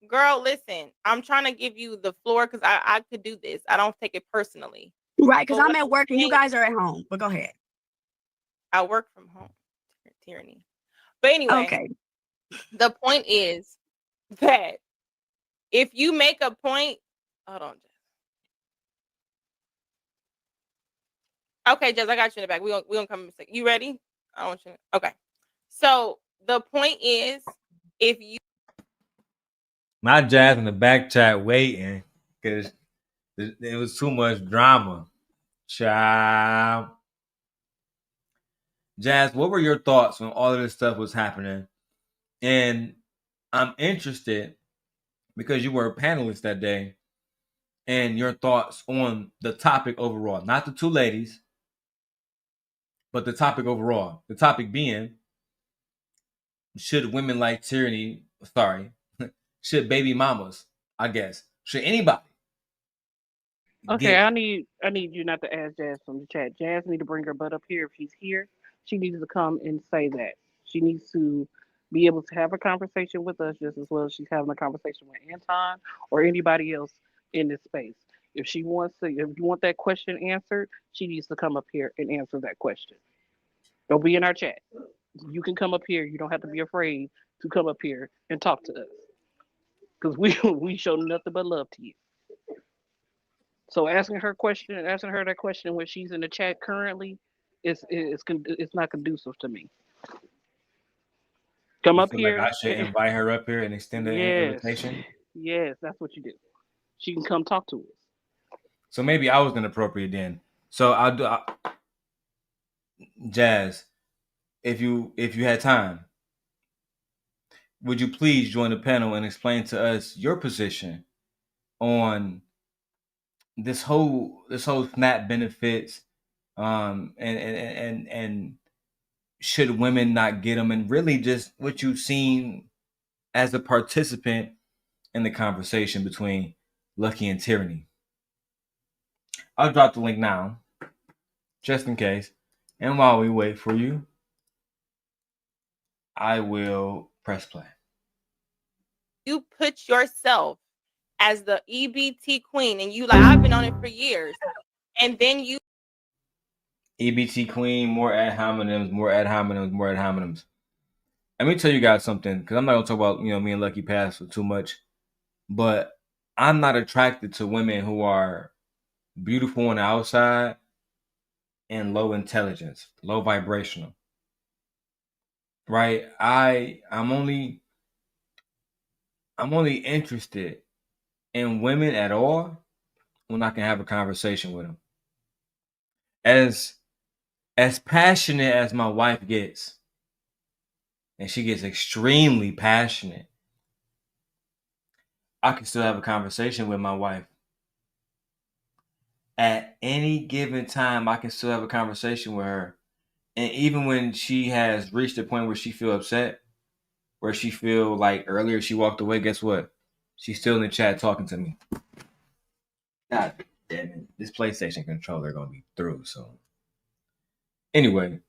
Girl, listen. I'm trying to give you the floor because I could do this. I don't take it personally. Right, because I'm at work and you guys are at home. But go ahead. I work from home. Tyranny. But anyway, the point is that if you make a point, hold on, Jess. Okay, Jess, I got you in the back. We're gonna come in a second. You ready? I want you to, okay. So the point is, if you not Jazz in the back chat waiting because it was too much drama. Child. Jazz, what were your thoughts when all of this stuff was happening? And I'm interested because you were a panelist that day and your thoughts on the topic overall, not the two ladies, but the topic overall. The topic being, should women like tyranny, should baby mamas, I guess, should anybody? Okay, I need you not to ask Jazz from the chat. Jazz need to bring her butt up here if she's here. She needs to come and say that. She needs to be able to have a conversation with us just as well as she's having a conversation with Anton or anybody else in this space. If you want that question answered, she needs to come up here and answer that question. Don't be in our chat. You can come up here. You don't have to be afraid to come up here and talk to us. Because we show nothing but love to you. So asking her that question when she's in the chat currently it's not conducive to me. Come up here. Like I should invite her up here and extend the invitation. Yes, that's what you do. She can come talk to us. So maybe I was inappropriate then. So I'll do. Jazz, if you had time, would you please join the panel and explain to us your position on this whole SNAP benefits, and should women not get them, and really just what you've seen as a participant in the conversation between Lucky and Tyranny. I'll drop the link now, just in case. And while we wait for you, I will press play. You put yourself as the EBT queen and you like, I've been on it for years. And then you EBT queen, more ad hominems. Let me tell you guys something, because I'm not gonna talk about, me and Lucky Pass for too much, but I'm not attracted to women who are beautiful on the outside and low intelligence, low vibrational. Right? I'm only interested in women at all when I can have a conversation with them. As passionate as my wife gets, and she gets extremely passionate, I can still have a conversation with my wife. At any given time, I can still have a conversation with her. And even when she has reached a point where she feel upset, where she feel like earlier she walked away, guess what? She's still in the chat talking to me. God damn it. This PlayStation controller gonna be through soon. Anyway,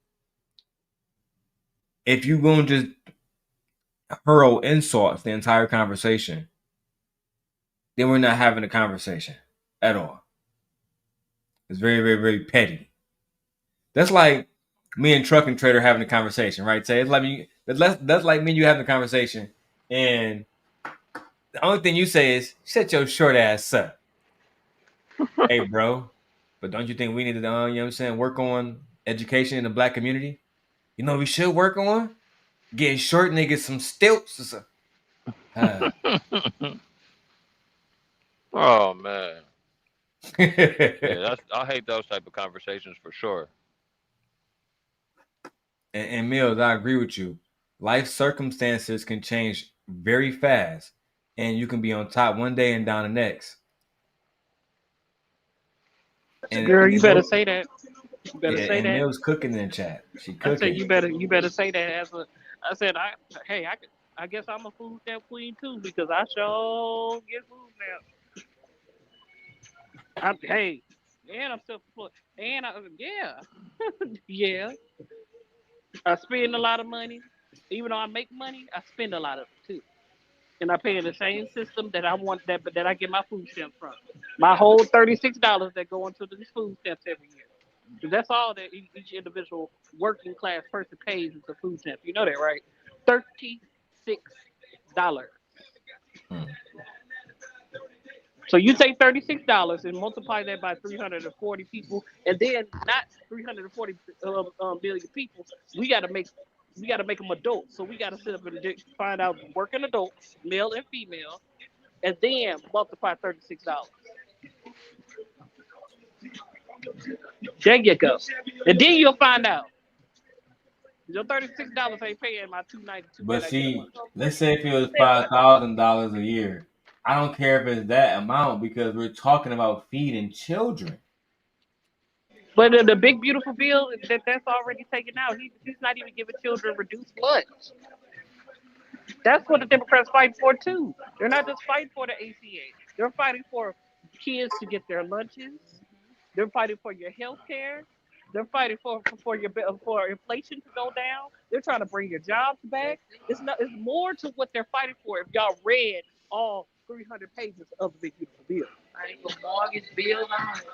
if you gonna just hurl insults the entire conversation, then we're not having a conversation at all. It's very, very, very petty. That's like me and Truck and Trader having a conversation, right? Say it's like that's like me and you having a conversation, and the only thing you say is shut your short ass up. Hey, bro, but don't you think we need to, you know what I'm saying, work on education in the black community? You know what we should work on? Getting short niggas some stilts. Oh man. Yeah, I hate those type of conversations for sure. And Mills, I agree with you. Life circumstances can change very fast, and you can be on top one day and down the next. Girl, you better say that. You better Yeah, say and that. Mills cooking in the chat. She I said cooking. you better say that as a. I said I guess I'm a food stamp queen too because I sure get food stamps. Hey, and I'm self-employed, and yeah. I spend a lot of money, even though I make money. I spend a lot of it too, and I pay in the same system that I want that I get my food stamps from. My whole $36 that go into these food stamps every year. 'Cause that's all that each individual working class person pays is a food stamp. You know that, right? $36. Hmm. So you take $36 and multiply that by 340 people, and then not 340 billion people. We got to make them adults. So we got to sit up and find out working adults, male and female, and then multiply $36. There you go. And then you'll find out your $36 ain't paying my $292 But that I get a see, month. let's say if it was $5,000 a year, I don't care if it's that amount because we're talking about feeding children. But the big beautiful bill that's already taken out. He's not even giving children reduced lunch. That's what the Democrats fight for too. They're not just fighting for the ACA. They're fighting for kids to get their lunches. They're fighting for your health care. They're fighting for inflation to go down. They're trying to bring your jobs back. It's more to what they're fighting for. If y'all read all 300 pages of the big beautiful bill. Fighting for mortgage bills on it.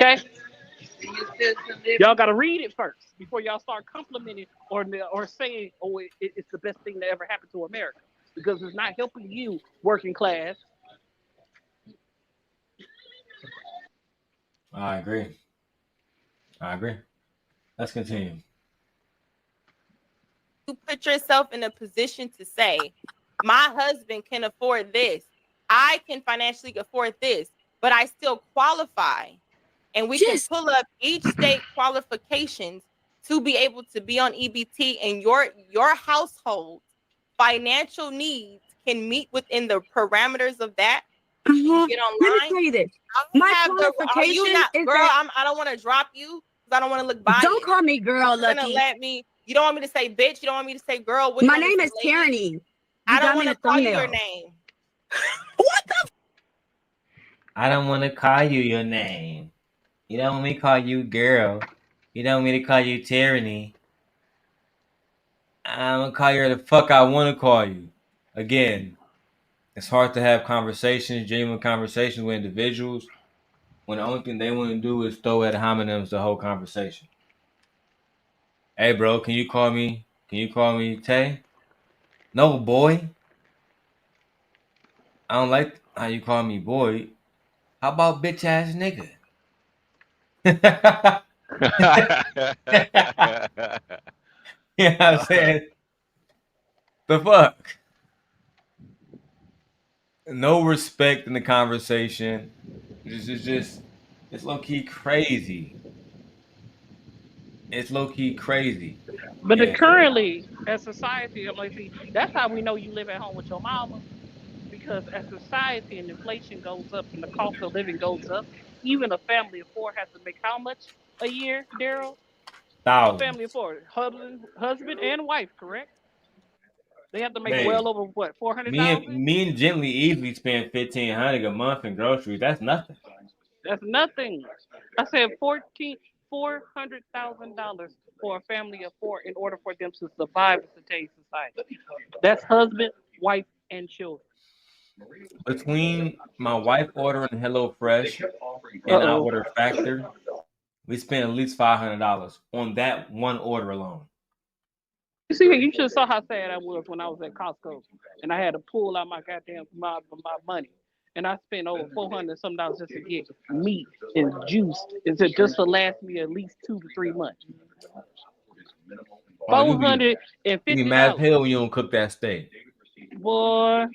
Okay. Y'all got to read it first before y'all start complimenting or saying, "Oh, it's the best thing that ever happened to America," because it's not helping you, working class. I agree. Let's continue. You put yourself in a position to say, my husband can afford this. I can financially afford this, but I still qualify. And we can pull up each state qualifications to be able to be on EBT, and your household financial needs can meet within the parameters of that. You get online. Let me tell you this. My qualification is girl, that I don't want to drop you because I don't want to look biased. don't call me girl, You're gonna Lucky. let me. You don't want me to say bitch. You don't want me to say girl. My name is Tyranny. I don't want to call you your name. What the? I don't want to call you your name. You don't want me to call you girl. You don't want me to call you tyranny. I'm gonna call you the fuck I want to call you. Again, it's hard to have conversations, genuine conversations with individuals when the only thing they want to do is throw ad hominems the whole conversation. Hey, bro, can you call me Tay? No, boy. I don't like how you call me boy. How about bitch ass nigga? You know what I'm saying? The fuck? No respect in the conversation. It's low key crazy. It's low key crazy. But Yeah. currently, as society, I'm like, see, that's how we know you live at home with your mama. Because as society and inflation goes up and the cost of living goes up, even a family of four has to make how much a year, Daryl? A family of Thousands. four, husband and wife, correct? They have to make Hey, well over what, me 400,000? and me and Gently easily spend 1,500 a month in groceries. That's nothing. That's nothing. I said $400,000 for a family of four in order for them to survive in today's society. That's husband, wife, and children. Between my wife ordering Hello Fresh and I Uh-oh. order Factor, we spend at least $500 on that one order alone. You see, you should have saw how sad I was when I was at Costco and I had to pull out my goddamn my money, and I spent over $400 dollars just to get meat and juice, just to last me at least 2 to 3 months. Oh, you be mad as $450, hell when you don't cook that steak. boy.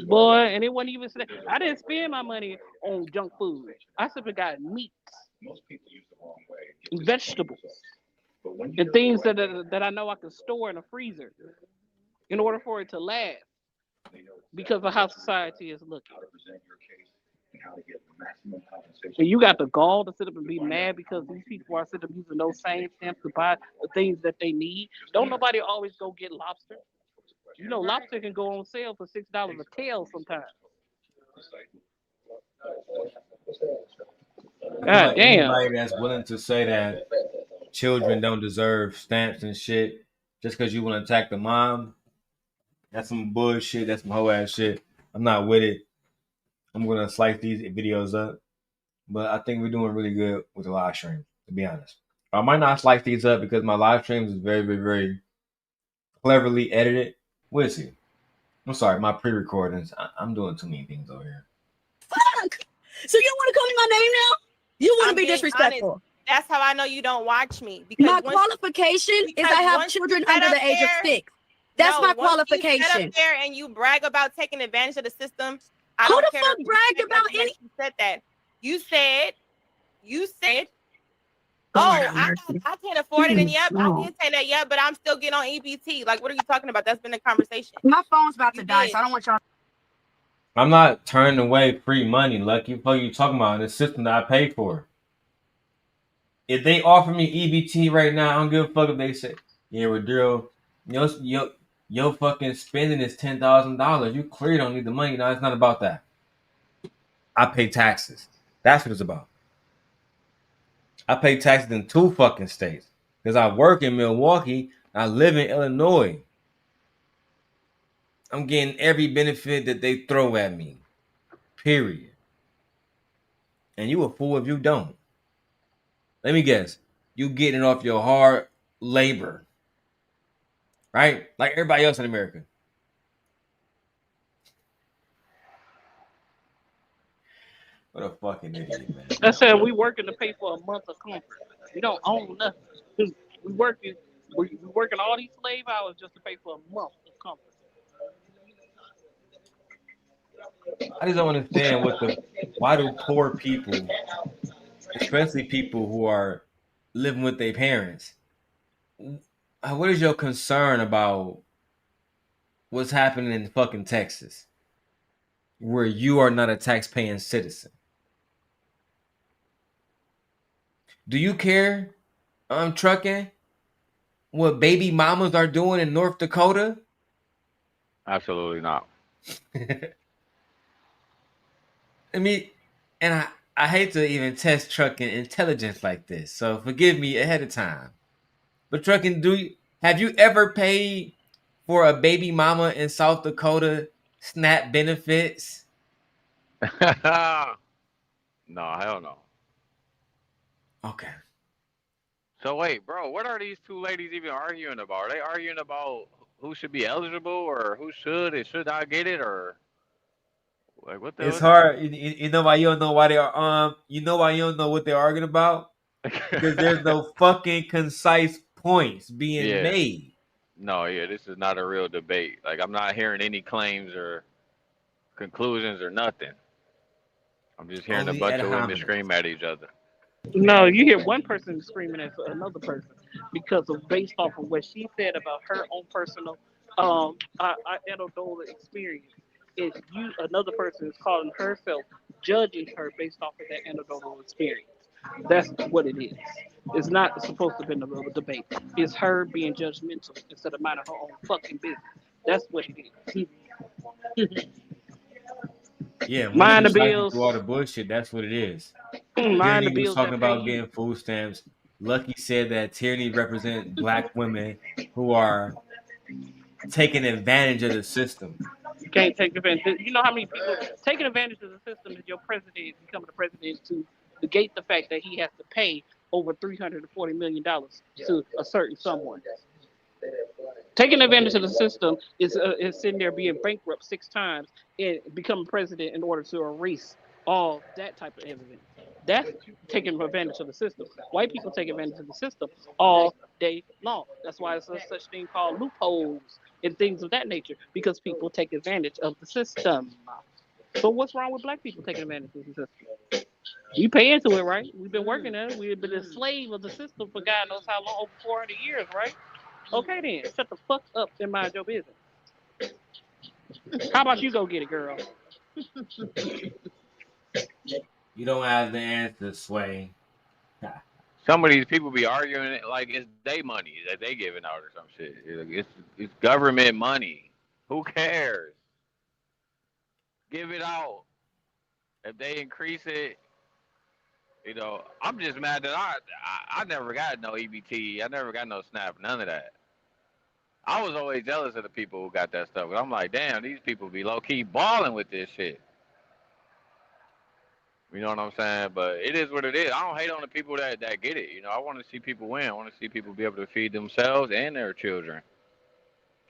Boy, and it wasn't even. I didn't spend my money on junk food. I simply got meat, vegetables, and things that I know I can store in a freezer in order for it to last because of how society is looking. And you got the gall to sit up and be mad because these people are sitting up using those same stamps to buy the things that they need. Don't nobody always go get lobster. You know, lobster can go on sale for $6 a tail sometimes. I feel God like damn. anybody that's willing to say that children don't deserve stamps and shit just because you want to attack the mom, that's some bullshit. That's some hoe ass shit. I'm not with it. I'm gonna slice these videos up, but I think we're doing really good with the live stream. To be honest, I might not slice these up because my live streams is very, very, very cleverly edited. We'll see. I'm sorry, my pre-recordings. I'm doing too many things over here. Fuck! So you don't want to call me my name now? You want to be being disrespectful? honest. That's how I know you don't watch me. Because My qualification is I have children under the age of 6. That's my qualification. You sit up there and you brag about taking advantage of the system. Who the fuck bragged about any? You said that. You said. Oh, I can't afford it, and yep, I did say that, yeah, but I'm still getting on EBT. Like, what are you talking about? That's been the conversation. My phone's about to die, so I don't want y'all. I'm not turning away free money, Lucky. What are you talking about? In the system that I paid for. If they offer me EBT right now, I don't give a fuck if they say, yeah, Rodrigo, your fucking spending is $10,000. You clearly don't need the money. No, it's not about that. I pay taxes. That's what it's about. I pay taxes in 2 fucking states because I work in Milwaukee. I live in Illinois. I'm getting every benefit that they throw at me. Period. And you a fool if you don't. Let me guess. You getting off your hard labor. Right? Like everybody else in America. What a fucking idiot, man. I said we working to pay for a month of comfort. We don't own nothing. We working all these slave hours just to pay for a month of comfort. I just don't understand why do poor people, especially people who are living with their parents, what is your concern about what's happening in fucking Texas, where you are not a tax-paying citizen? Do you care, trucking, what baby mamas are doing in North Dakota? Absolutely not. I hate to even test trucking intelligence like this, so forgive me ahead of time. But trucking, have you ever paid for a baby mama in South Dakota SNAP benefits? No, hell no. Okay. So wait, bro, what are these 2 ladies even arguing about? Are they arguing about who should be eligible or who should and should not get it, or like what the? It's hard. You know why you don't know why they are you know why you don't know what they're arguing about? Because there's no fucking concise points being made. No, this is not a real debate. Like, I'm not hearing any claims or conclusions or nothing. I'm just hearing a bunch of women scream at each other. No, you hear one person screaming at another person because of based off of what she said about her own personal anecdotal experience. Is another person is calling herself judging her based off of that anecdotal experience. That's what it is. It's not supposed to be a real debate. It's her being judgmental instead of minding her own fucking business. That's what it is. Yeah, mind the bills. All the bullshit. That's what it is. Mind the Tierney was bills. talking about getting food stamps. Lucky said that Tierney represents black women who are taking advantage of the system. You can't take advantage. You know how many people taking advantage of the system is your president becoming the president to negate the fact that he has to pay over $340 million to a certain someone. Taking advantage of the system is sitting there being bankrupt 6 times and becoming president in order to erase all that type of evidence. That's taking advantage of the system. White people take advantage of the system all day long. That's why there's such thing called loopholes and things of that nature, because people take advantage of the system. So what's wrong with black people taking advantage of the system? You pay into it, right? We've been working at it. We've been a slave of the system for God knows how long, over 400 years, right? Okay then, shut the fuck up and mind your business. How about you go get it, girl? You don't have the answer, Sway. Some of these people be arguing it like it's their money that they giving out or some shit. It's government money. Who cares? Give it out. If they increase it, I'm just mad that I never got no EBT. I never got no SNAP. None of that. I was always jealous of the people who got that stuff. But I'm like, damn, these people be low key balling with this shit. You know what I'm saying? But it is what it is. I don't hate on the people that get it. I want to see people win. I want to see people be able to feed themselves and their children.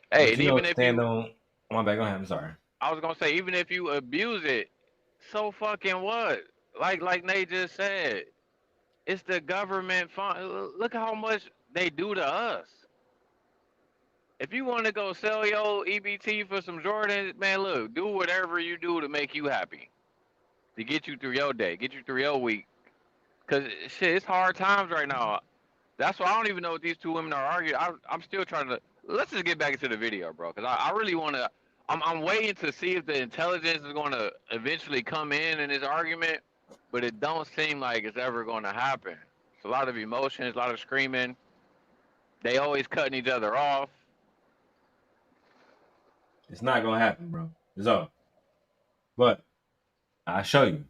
Hey, But and even if stand you, on. My bad. Go ahead. I'm sorry. I was gonna say, even if you abuse it, so fucking what? Like Nate just said, it's the government fund. Look how much they do to us. If you want to go sell your EBT for some Jordans, man, look, do whatever you do to make you happy, to get you through your day, get you through your week. Cause shit, it's hard times right now. That's why I don't even know what these two women are arguing. I'm still trying to. Let's just get back into the video, bro. Cause I really want to. I'm waiting to see if the intelligence is going to eventually come in this argument, but it don't seem like it's ever going to happen. It's a lot of emotions, a lot of screaming. They always cutting each other off. It's not gonna happen, bro. It's over. But I'll show you.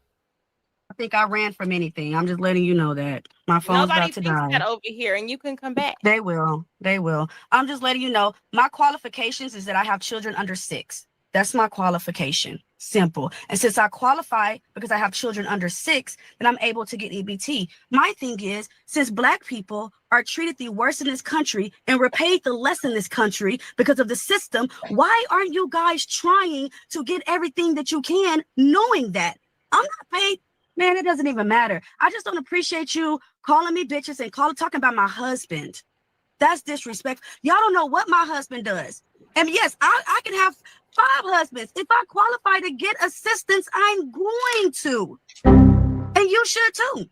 I think I ran from anything. I'm just letting you know that my phone's Nobody about to thinks die. that over here, and you can come back. They will. They will. I'm just letting you know my qualifications is that I have children under 6. That's my qualification. Simple. And since I qualify because I have children under 6, then I'm able to get EBT. My thing is, since Black people are treated the worst in this country and we're paid the less in this country because of the system, why aren't you guys trying to get everything that you can, knowing that I'm not paid? Man, it doesn't even matter. I just don't appreciate you calling me bitches and talking about my husband. That's disrespectful. Y'all don't know what my husband does. And yes, I can have 5 husbands. If I qualify to get assistance, I'm going to. And you should too.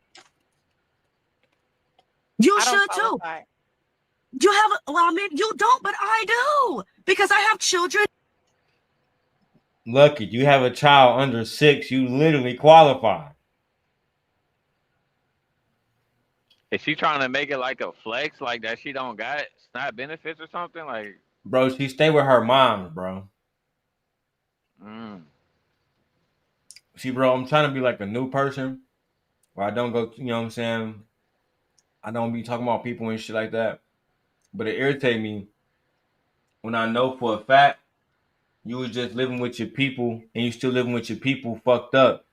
You should too. You have, well, I mean, you don't, but I do. Because I have children. Lucky, you have a child under 6, you literally qualify. Is she trying to make it like a flex, like that she don't got SNAP benefits or something? Like, bro, she stay with her mom, bro. See, bro, I'm trying to be like a new person where I don't go, you know what I'm saying? I don't be talking about people and shit like that. But it irritates me when I know for a fact you was just living with your people and you still living with your people fucked up.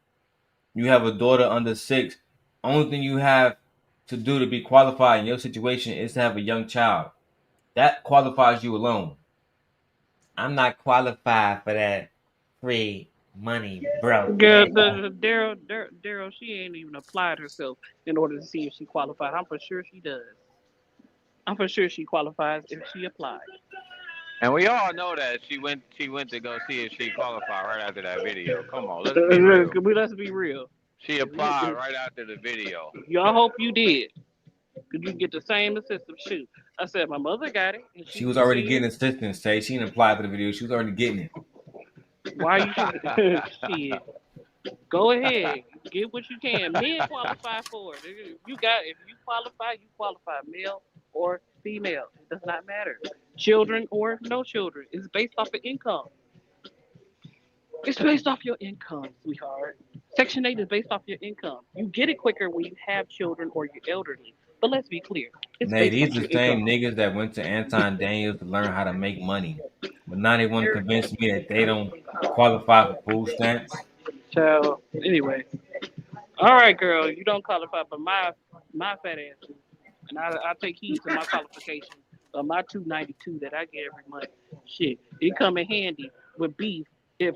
You have a daughter under 6. Only thing you have to do to be qualified in your situation is to have a young child. That qualifies you alone. I'm not qualified for that free money, bro. Girl, Daryl, she ain't even applied herself in order to see if she qualified. I'm for sure she does. I'm for sure she qualifies if she applied. and we all know that she went to go see if she qualified right after that video. Come on, let's be real. Let's be real. She applied right after the video. Y'all hope you did. Because you get the same assistance. Shoot. I said my mother got it. And She was already getting assistance, say. She didn't apply for the video. She was already getting it. Why you shit? Go ahead. Get what you can. Men qualify for it. If you qualify, male or female. It does not matter. Children or no children. It's based off of income. It's based off your income, sweetheart. Section 8 is based off your income. You get it quicker when you have children or you're elderly. But let's be clear. Nay, these the same niggas that went to Anton Daniels to learn how to make money. But now they want to convince me that they don't qualify for food stamps. So, anyway. All right, girl. You don't qualify for my fat ass. And I take heed to my qualification of my $2.92 that I get every month. Shit. It come in handy with beef.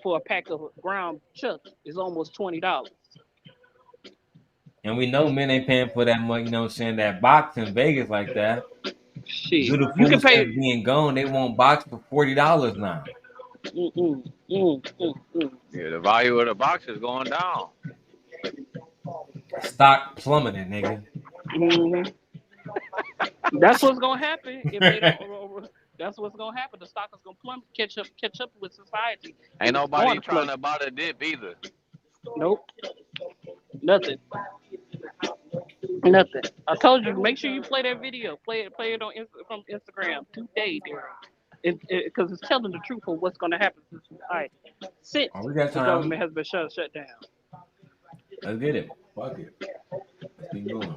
For a pack of ground chucks is almost $20. And we know men ain't paying for that much, you know what I'm saying, that box in Vegas like that. Shit. Due to food stamps being gone, they want box for $40 now. Yeah, the value of the box is going down. Stock plummeting, nigga. That's what's gonna happen if they don't. That's what's gonna happen. The stock is gonna catch up with society. Ain't nobody trying to buy the dip either. Nope. Nothing. Nothing. I told you, make sure you play that video. Play it on from Instagram today, Daryl. Because it's telling the truth of what's going to happen since Oh, we got the time. government has been shut down. Let's get it. Fuck it. Let's keep going.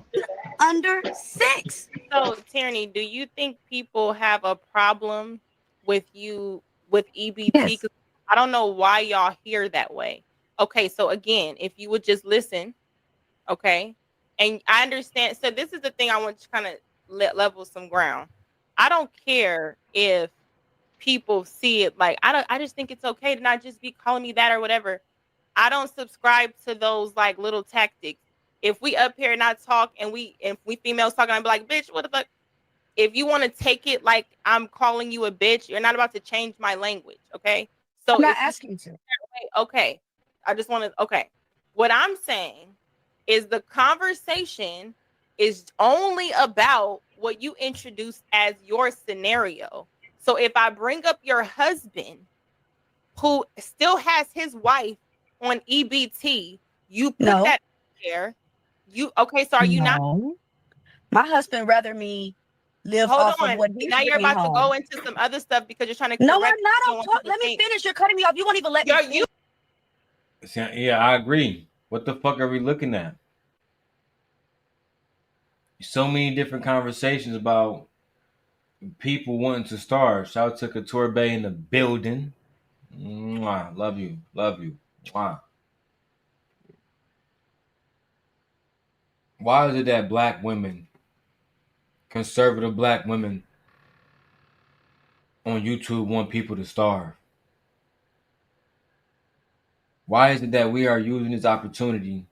Under 6. So, Tierney, do you think people have a problem with EBT? Yes. 'Cause I don't know why y'all hear that way. Okay, so again, if you would just listen, okay, and I understand. So this is the thing I want to kind of level some ground. I don't care if people see it like I just think it's okay to not just be calling me that or whatever. I don't subscribe to those like little tactics. If we up here and I talk and if we females talking, I'd be like, bitch, what the fuck? If you want to take it like I'm calling you a bitch, you're not about to change my language, okay? So I'm not asking you to. Okay. I just want to, okay. What I'm saying is the conversation is only about what you introduced as your scenario. So if I bring up your husband who still has his wife on EBT, you put that there. Okay, so are you not? My husband rather me live Hold off on. of what he's Now you're bringing about home. to go into some other stuff because you're trying to No, correct. I'm not. Let me finish. You're cutting me off. You won't even let me finish. Yeah, I agree. What the fuck are we looking at? So many different conversations about people wanting to starve. Shout out to Couture Bay in the building. Mwah. Love you. Love you. Mwah. Why is it that black women, conservative black women on YouTube want people to starve? Why is it that we are using this opportunity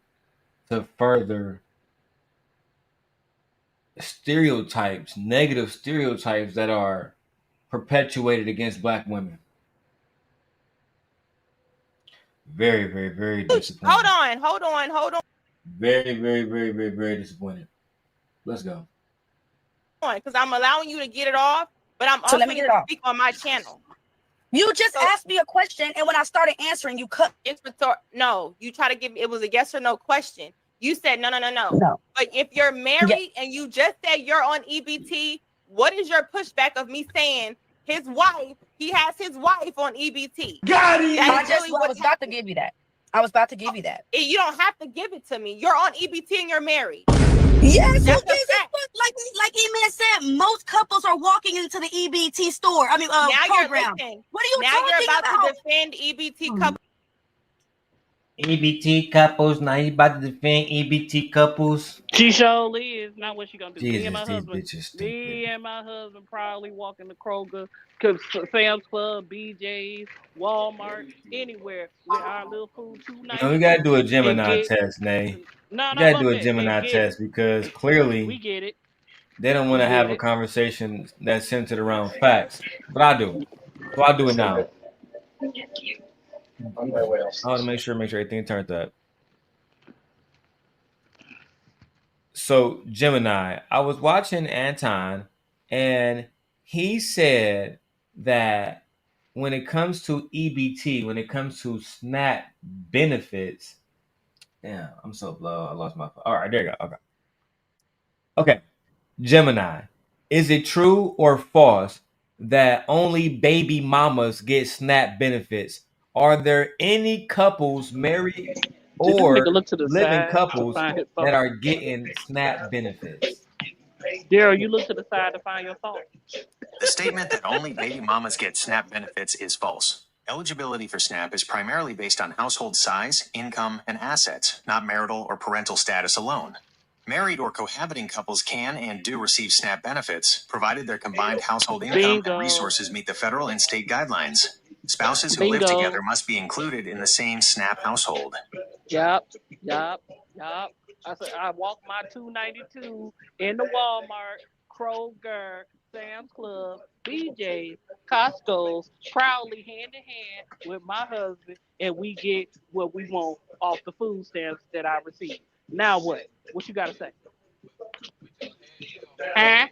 to further stereotypes, negative stereotypes that are perpetuated against black women? Very, very, very disappointing. Hold on. Very, very, very, very, very disappointed. Let's go. Because I'm allowing you to get it off, but I'm also going to speak on my channel. You just asked me a question, and when I started answering, you cut. No, you try to give me, it was a yes or no question. You said no. But if you're married and you just said you're on EBT, what is your pushback of me saying he has his wife on EBT? Got it. I was about to give you that. You don't have to give it to me. You're on EBT and you're married. Yes, that's like Eman said, most couples are walking into the EBT store. I mean, program. What are you now talking you're about about? to defend EBT couples. EBT couples. Now you about to defend EBT couples. She surely is. Not what she gonna do. Jesus, Me and my these husband. bitches stupid. Me and my husband probably walking to Kroger, Sam's Club, BJ's, Walmart, anywhere with our little food $2.99. We gotta do a Gemini test, Nay. No, You gotta do a Gemini test because clearly we get it. They don't want to have a conversation that's centered around facts, but I do. So I'll do it now. I want to make sure everything turned up. So Gemini, I was watching Anton, and he said that when it comes to EBT, when it comes to SNAP benefits, damn, I'm so low. I lost my. All right, there you go. Okay. Gemini, is it true or false that only baby mamas get SNAP benefits? Are there any couples married or living couples that are getting SNAP benefits? Daryl, you look to the side to find your thoughts. The statement that only baby mamas get SNAP benefits is false. Eligibility for SNAP is primarily based on household size, income, and assets, not marital or parental status alone. Married or cohabiting couples can and do receive SNAP benefits, provided their combined household income and resources meet the federal and state guidelines. Spouses who live together must be included in the same SNAP household. Yup. I walked my $2.92 in the Walmart, Kroger, Sam's Club, BJ's, Costco's, proudly hand in hand with my husband, and we get what we want off the food stamps that I receive. Now what? What you gotta say? Huh?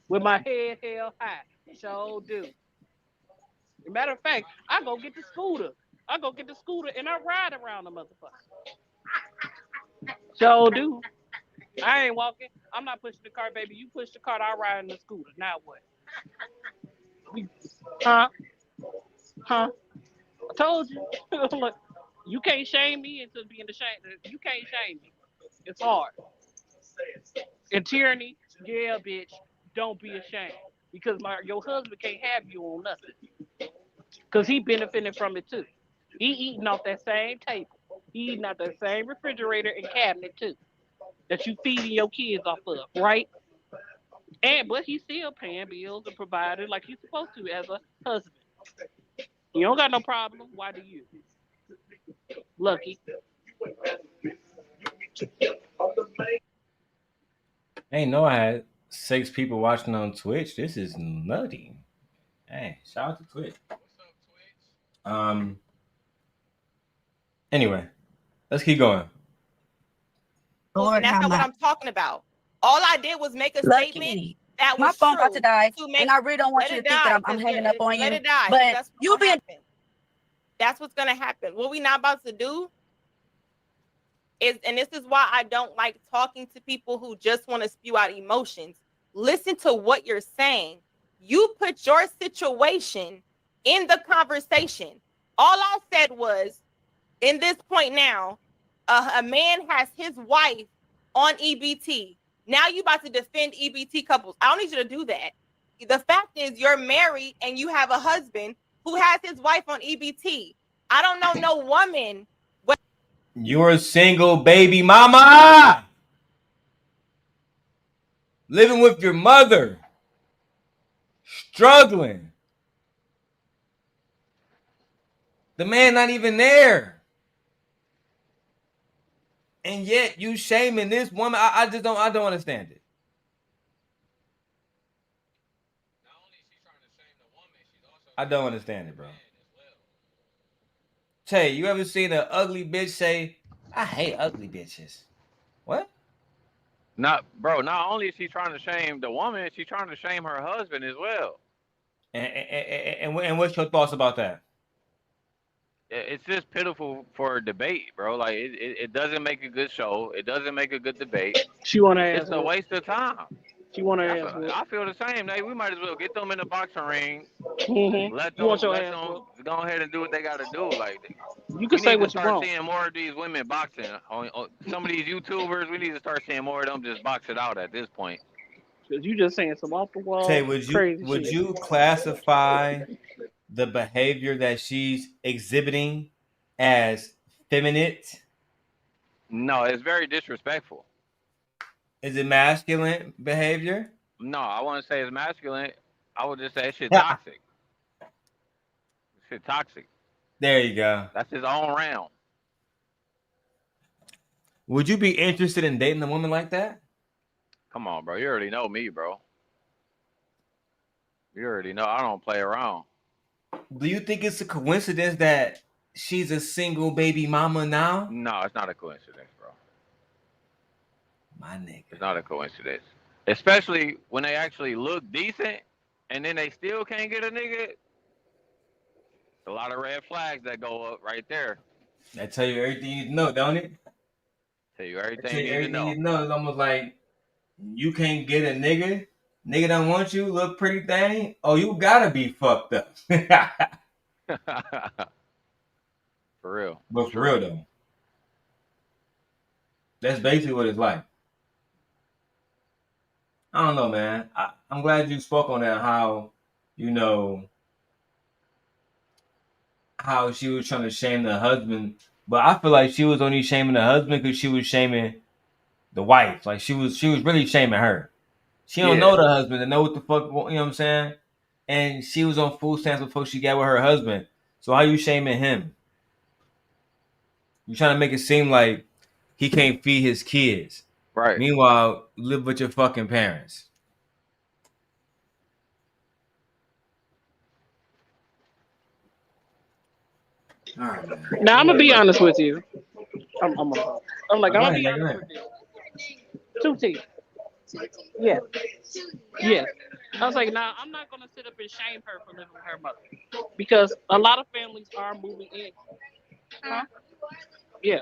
With my head held high. Sure do. As a matter of fact, I go get the scooter and I ride around the motherfucker. So do. I ain't walking. I'm not pushing the cart, baby. You push the cart, I'll ride in the scooter. Now what? Huh? Huh? I told you. Look, you can't shame me into being ashamed. You can't shame me. It's hard. And tyranny, yeah, bitch, don't be ashamed. Because your husband can't have you on nothing. Because he benefiting from it too. He eating off that same table. He eating off that same refrigerator and cabinet too. That you feeding your kids off of, right? But he's still paying bills and providing like he's supposed to as a husband. You don't got no problem. Why do you? Lucky. Ain't know I had 6 people watching on Twitch. This is nutty. Hey, shout out to Twitch. Anyway, let's keep going. And that's not what I'm talking about. All I did was make a statement that was my phone true about to die, make, and I really don't want you to think that I'm hanging up on you. Let it die. But you been. That's what's gonna happen. What we not about to do is, and this is why I don't like talking to people who just want to spew out emotions. Listen to what you're saying. You put your situation in the conversation. All I said was, in this point now, a man has his wife on EBT. Now you about to defend EBT couples. I don't need you to do that. The fact is you're married and you have a husband who has his wife on EBT. I don't know no woman. You're a single baby mama. Living with your mother. Struggling. The man not even there. And yet you shaming this woman. I don't understand it. I don't understand it, bro. Tay, you ever seen an ugly bitch say, I hate ugly bitches? What? Not only is she trying to shame the woman, she's trying to shame her husband as well. And what's your thoughts about that? It's just pitiful for a debate, bro. Like it doesn't make a good show. It doesn't make a good debate. She want to It's a waste of time. She want to ask. I feel the same. Hey, we might as well get them in the boxing ring. Mm-hmm. Let them go ahead and do what they got to do. Like you can say what you want. We need to start seeing more of these women boxing. On some of these YouTubers, we need to start seeing more of them just box it out at this point. Because you just saying some off the wall. Tay, would you classify the behavior that she's exhibiting as feminine? No, it's very disrespectful. Is it masculine behavior? No, I wouldn't say it's masculine. I would just say it's shit toxic. Shit toxic. There you go. That's his own realm. Would you be interested in dating a woman like that? Come on, bro. You already know me, bro. You already know I don't play around. Do you think it's a coincidence that she's a single baby mama now? No, it's not a coincidence, bro. My nigga. It's not a coincidence. Especially when they actually look decent and then they still can't get a nigga. A lot of red flags that go up right there. That tell you everything you need to know, don't it? Tell you everything you need to know. You know, it's almost like you can't get a nigga. Nigga don't want you, little pretty thing. Oh, you gotta be fucked up. For real. But for real though. That's basically what it's like. I don't know, man. I'm glad you spoke on that, how, you know, how she was trying to shame the husband. But I feel like she was only shaming the husband because she was shaming the wife. Like she was really shaming her. She don't know the husband to know what the fuck, you know what I'm saying? And she was on food stamps before she got with her husband. So how you shaming him? You trying to make it seem like he can't feed his kids. Right. Meanwhile, live with your fucking parents. All right, man. Now I'm gonna be honest with you. I'm gonna be honest with you. 2 teeth. Yeah. Yeah. I was like, nah, I'm not gonna sit up and shame her for living with her mother because a lot of families are moving in. Huh? Yeah,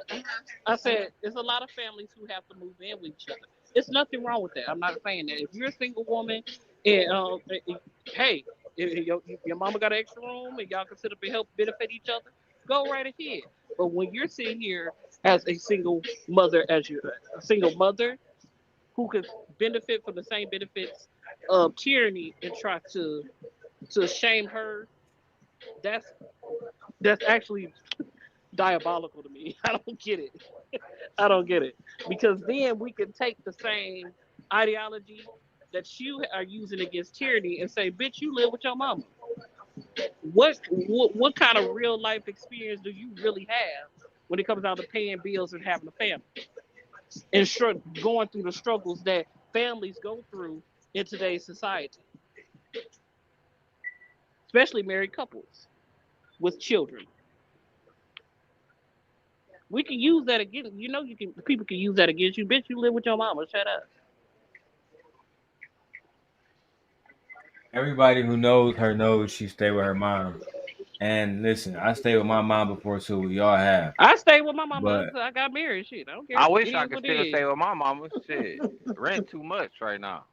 I said there's a lot of families who have to move in with each other. It's nothing wrong with that. I'm not saying that. If you're a single woman and hey, if your mama got an extra room and y'all can sit up and help benefit each other, go right ahead. But when you're sitting here as a single mother, a single mother who can benefit from the same benefits of tyranny and try to shame her, that's that's actually diabolical to me. I don't get it. I don't get it. Because then we can take the same ideology that you are using against tyranny and say, bitch, you live with your mama. What kind of real life experience do you really have when it comes down to paying bills and having a family? And going through the struggles that families go through in today's society, especially married couples with children. We can use that against people can use that against you. Bitch, you live with your mama. Shut up. Everybody who knows her knows she stay with her mom. And listen, I stayed with my mom before too. We all have. I stayed with my mama But until I got married. Shit, I don't care. I It wish I is could what still it is. stay with my mama. Shit, rent too much right now.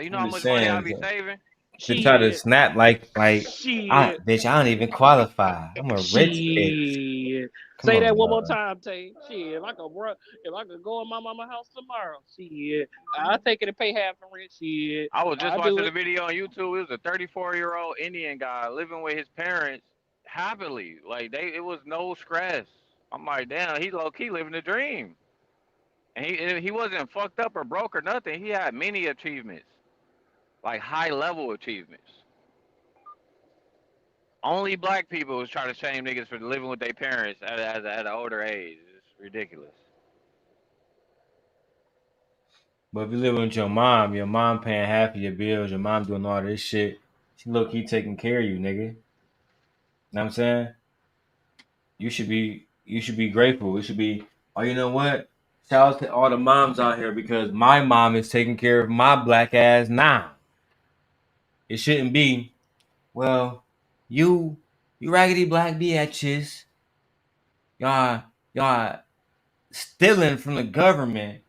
You know I'm how just much money I saying be saving? to try to Shit. snap like Shit. bitch, I don't even qualify. I'm a rich bitch. Shit. Come Say that on, one more dog. time, Tay. Shit. If I could go in my mama's house tomorrow, shit. I take it and pay half the rent. Shit. I was just I do watching a it. video on YouTube. It was a 34-year-old Indian guy living with his parents happily. Like it was no stress. I'm like, damn, he low key living the dream. And he wasn't fucked up or broke or nothing. He had many achievements, like high level achievements. Only black people was trying to shame niggas for living with their parents at an older age. It's ridiculous. But if you live with your mom paying half of your bills, your mom doing all this shit, she low key taking care of you, nigga. Know what I'm saying? You should be grateful. It should be, oh, you know what? Shout out to all the moms out here because my mom is taking care of my black ass now. It shouldn't be, well, you raggedy black bitches, y'all stealing from the government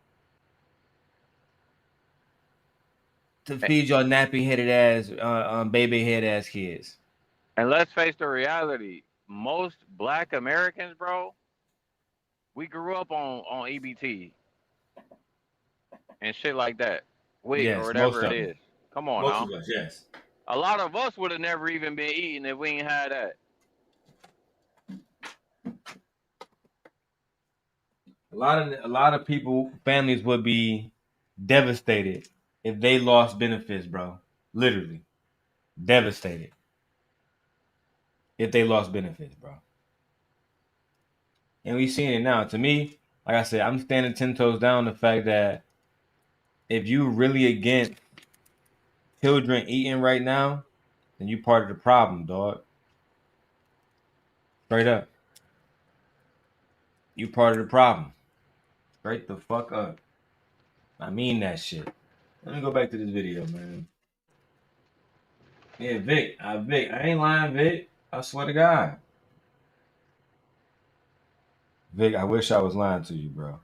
to feed your nappy headed ass, baby head ass kids. And let's face the reality. Most black Americans, bro, we grew up on EBT and shit like that. WIC or Yes, whatever most it of them. is. Come on Most now. of us, yes. A lot of us would have never even been eating if we ain't had that. A lot of people, families would be devastated if they lost benefits, bro. Literally devastated if they lost benefits, bro. And we seeing it now. To me, like I said, I'm standing 10 toes down the fact that if you really against children eating right now, then you part of the problem, dog. Straight up. You part of the problem. Straight the fuck up. I mean that shit. Let me go back to this video, man. Yeah, Vic, I ain't lying, Vic. I swear to God. Vic, I wish I was lying to you, bro.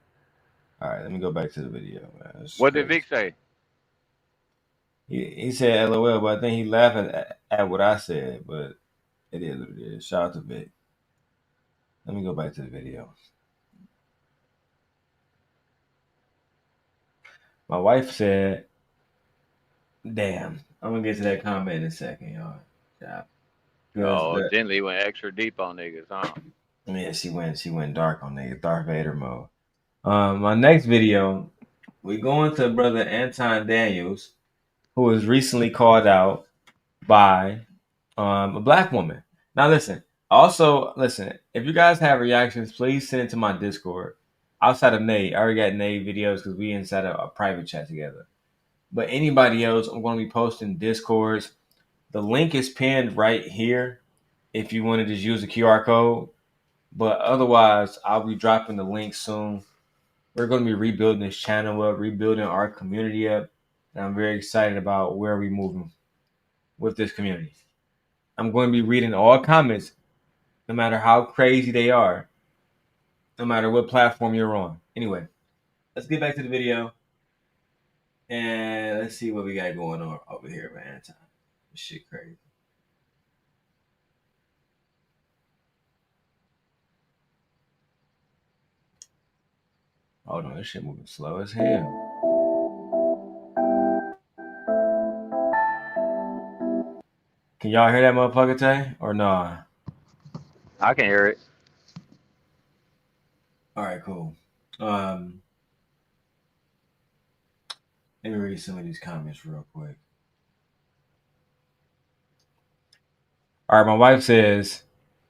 All right, let me go back to the video, man. It's What did crazy. Vic say? He said LOL, but I think he laughing at what I said, but it is what it is. Shout out to Vic. Let me go back to the video. My wife said, damn, I'm gonna get to that comment in a second, y'all. Yeah. Oh, gently went extra deep on niggas, huh? Yeah, she went dark on niggas, Darth Vader mode. My next video, we going to brother Anton Daniels, who was recently called out by a black woman. Now listen, if you guys have reactions, please send it to my Discord. Outside of Nate, I already got Nate videos because we inside a private chat together. But anybody else, I'm going to be posting Discords. The link is pinned right here if you want to just use the QR code. But otherwise, I'll be dropping the link soon. We're going to be rebuilding this channel up, rebuilding our community up. And I'm very excited about where we're moving with this community. I'm going to be reading all comments, no matter how crazy they are. no matter what platform you're on. Anyway, let's get back to the video. And let's see what we got going on over here, man. This shit crazy. Hold on, this shit moving slow as hell. Can y'all hear that motherfucker, Tay? Or nah? I can hear it. All right, cool. Let me read some of these comments real quick. All right, my wife says,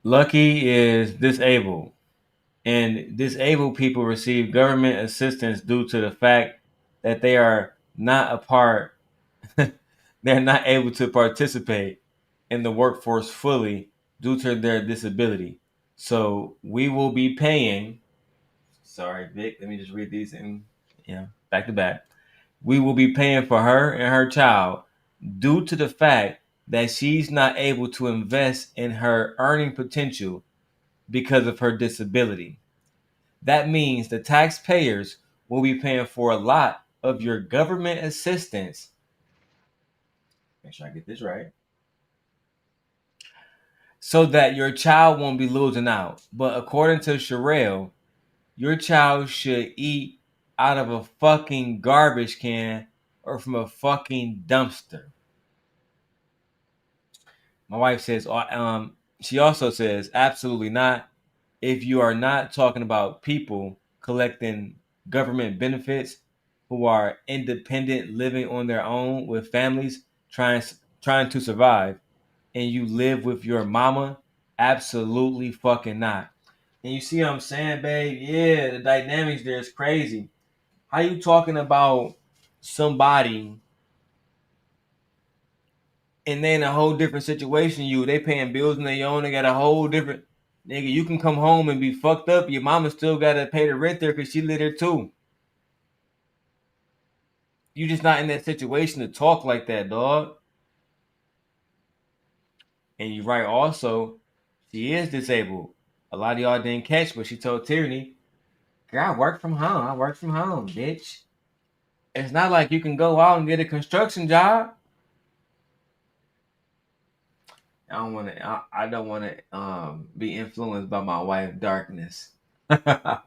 Lucky is disabled, and disabled people receive government assistance due to the fact that they are not a part, they're not able to participate in the workforce fully due to their disability. So we will be paying, sorry, Vic, let me just read these in, back to back. We will be paying for her and her child due to the fact that she's not able to invest in her earning potential because of her disability. That means the taxpayers will be paying for a lot of your government assistance. Make sure I get this right. So that your child won't be losing out. But according to Sherelle, your child should eat out of a fucking garbage can or from a fucking dumpster. My wife says, she also says, absolutely not. If you are not talking about people collecting government benefits who are independent, living on their own with families, trying to survive, and you live with your mama, absolutely fucking not. And you see what I'm saying, babe? Yeah, the dynamics there is crazy. How you talking about somebody and they in a whole different situation? They paying bills on their own. They got a whole different nigga. You can come home and be fucked up. Your mama still gotta pay the rent there because she live there too. You just not in that situation to talk like that, dog. And you're right. Also, she is disabled. A lot of y'all didn't catch, but she told Tierney, "Girl, I work from home. I work from home, bitch. It's not like you can go out and get a construction job." I don't want to. I don't want to be influenced by my wife's darkness. So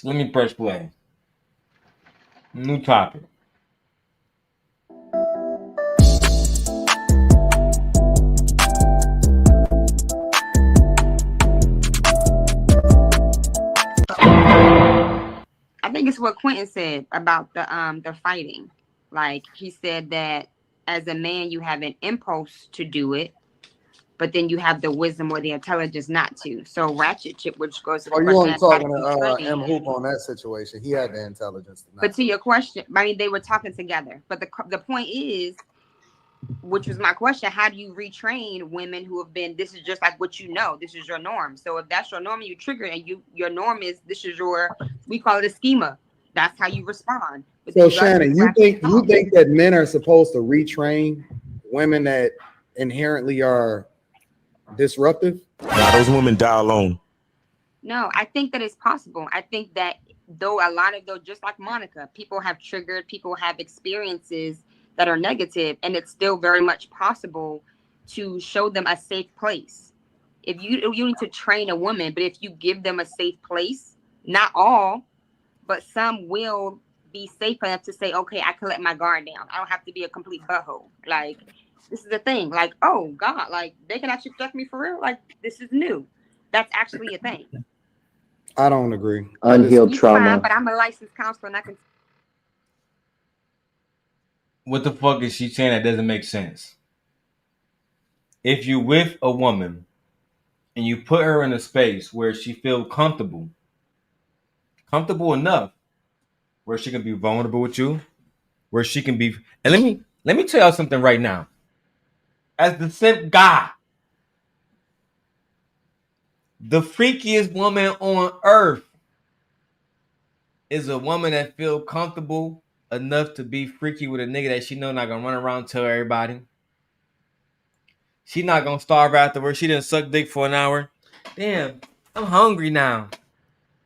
let me press play. New topic. I think it's what Quentin said about the fighting. Like he said that as a man you have an impulse to do it, but then you have the wisdom or the intelligence not to. So ratchet chip, which goes to the you question. weren't talking to M. Hoop on that situation. He had the intelligence to not. But to your question, I mean, they were talking together. But the point is, which was my question, how do you retrain women who have been, this is just like what you know, this is your norm. So if that's your norm and you trigger and your norm is, this is your, we call it a schema. That's how you respond. But so Shannon, you think that men are supposed to retrain women that inherently are disruptive? Nah, those women die alone. No, I think that it's possible. I think that though a lot of those, just like Monica, people have triggered, people have experiences that are negative, and it's still very much possible to show them a safe place. If you need to train a woman, but if you give them a safe place, not all, but some will be safe enough to say, okay, I can let my guard down. I don't have to be a complete butthole. Like, this is the thing. Like, oh God, like they can actually fuck me for real. Like, this is new. That's actually a thing. I don't agree. Unhealed trauma. Fine, but I'm a licensed counselor and I can. What the fuck is she saying that doesn't make sense? If you with a woman and you put her in a space where she feel comfortable enough where she can be vulnerable with you, where she can be, and let me tell y'all something right now. As the simp guy, the freakiest woman on earth is a woman that feel comfortable enough to be freaky with a nigga that she know not gonna run around and tell everybody. She not gonna starve afterwards. She didn't suck dick for an hour. Damn, I'm hungry now.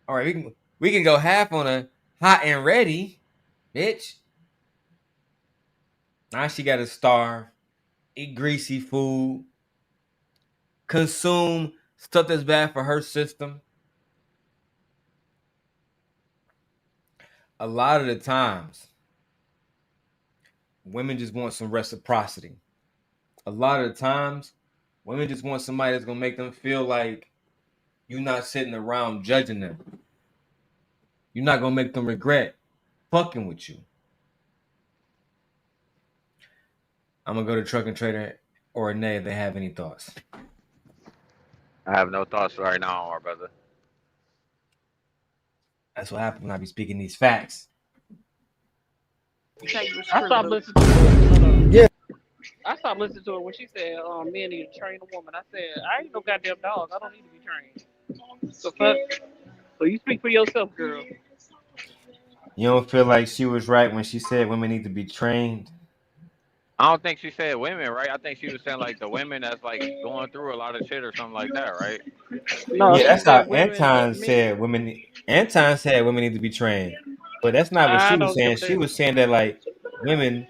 All right, we can go half on a hot and ready, bitch. Now she got to starve, eat greasy food, consume stuff that's bad for her system. A lot of the times, women just want some reciprocity. A lot of the times, women just want somebody that's gonna make them feel like you're not sitting around judging them. You're not gonna make them regret fucking with you. I'm gonna go to Truck and Trader or Nay if they have any thoughts. I have no thoughts right now, our brother. That's what happens when I be speaking these facts. I stopped listening to her. Yeah. I stopped listening to her when she said, men need to train a woman. I said, I ain't no goddamn dog. I don't need to be trained. So fuck. So you speak for yourself, girl. You don't feel like she was right when she said women need to be trained? I don't think she said women, right? I think she was saying like the women that's like going through a lot of shit or something like that, right? No, Yeah, she that's how said women, Anton men. said women. Anton said women need to be trained, but that's not what she I was don't give saying. a She damn. was saying that like women,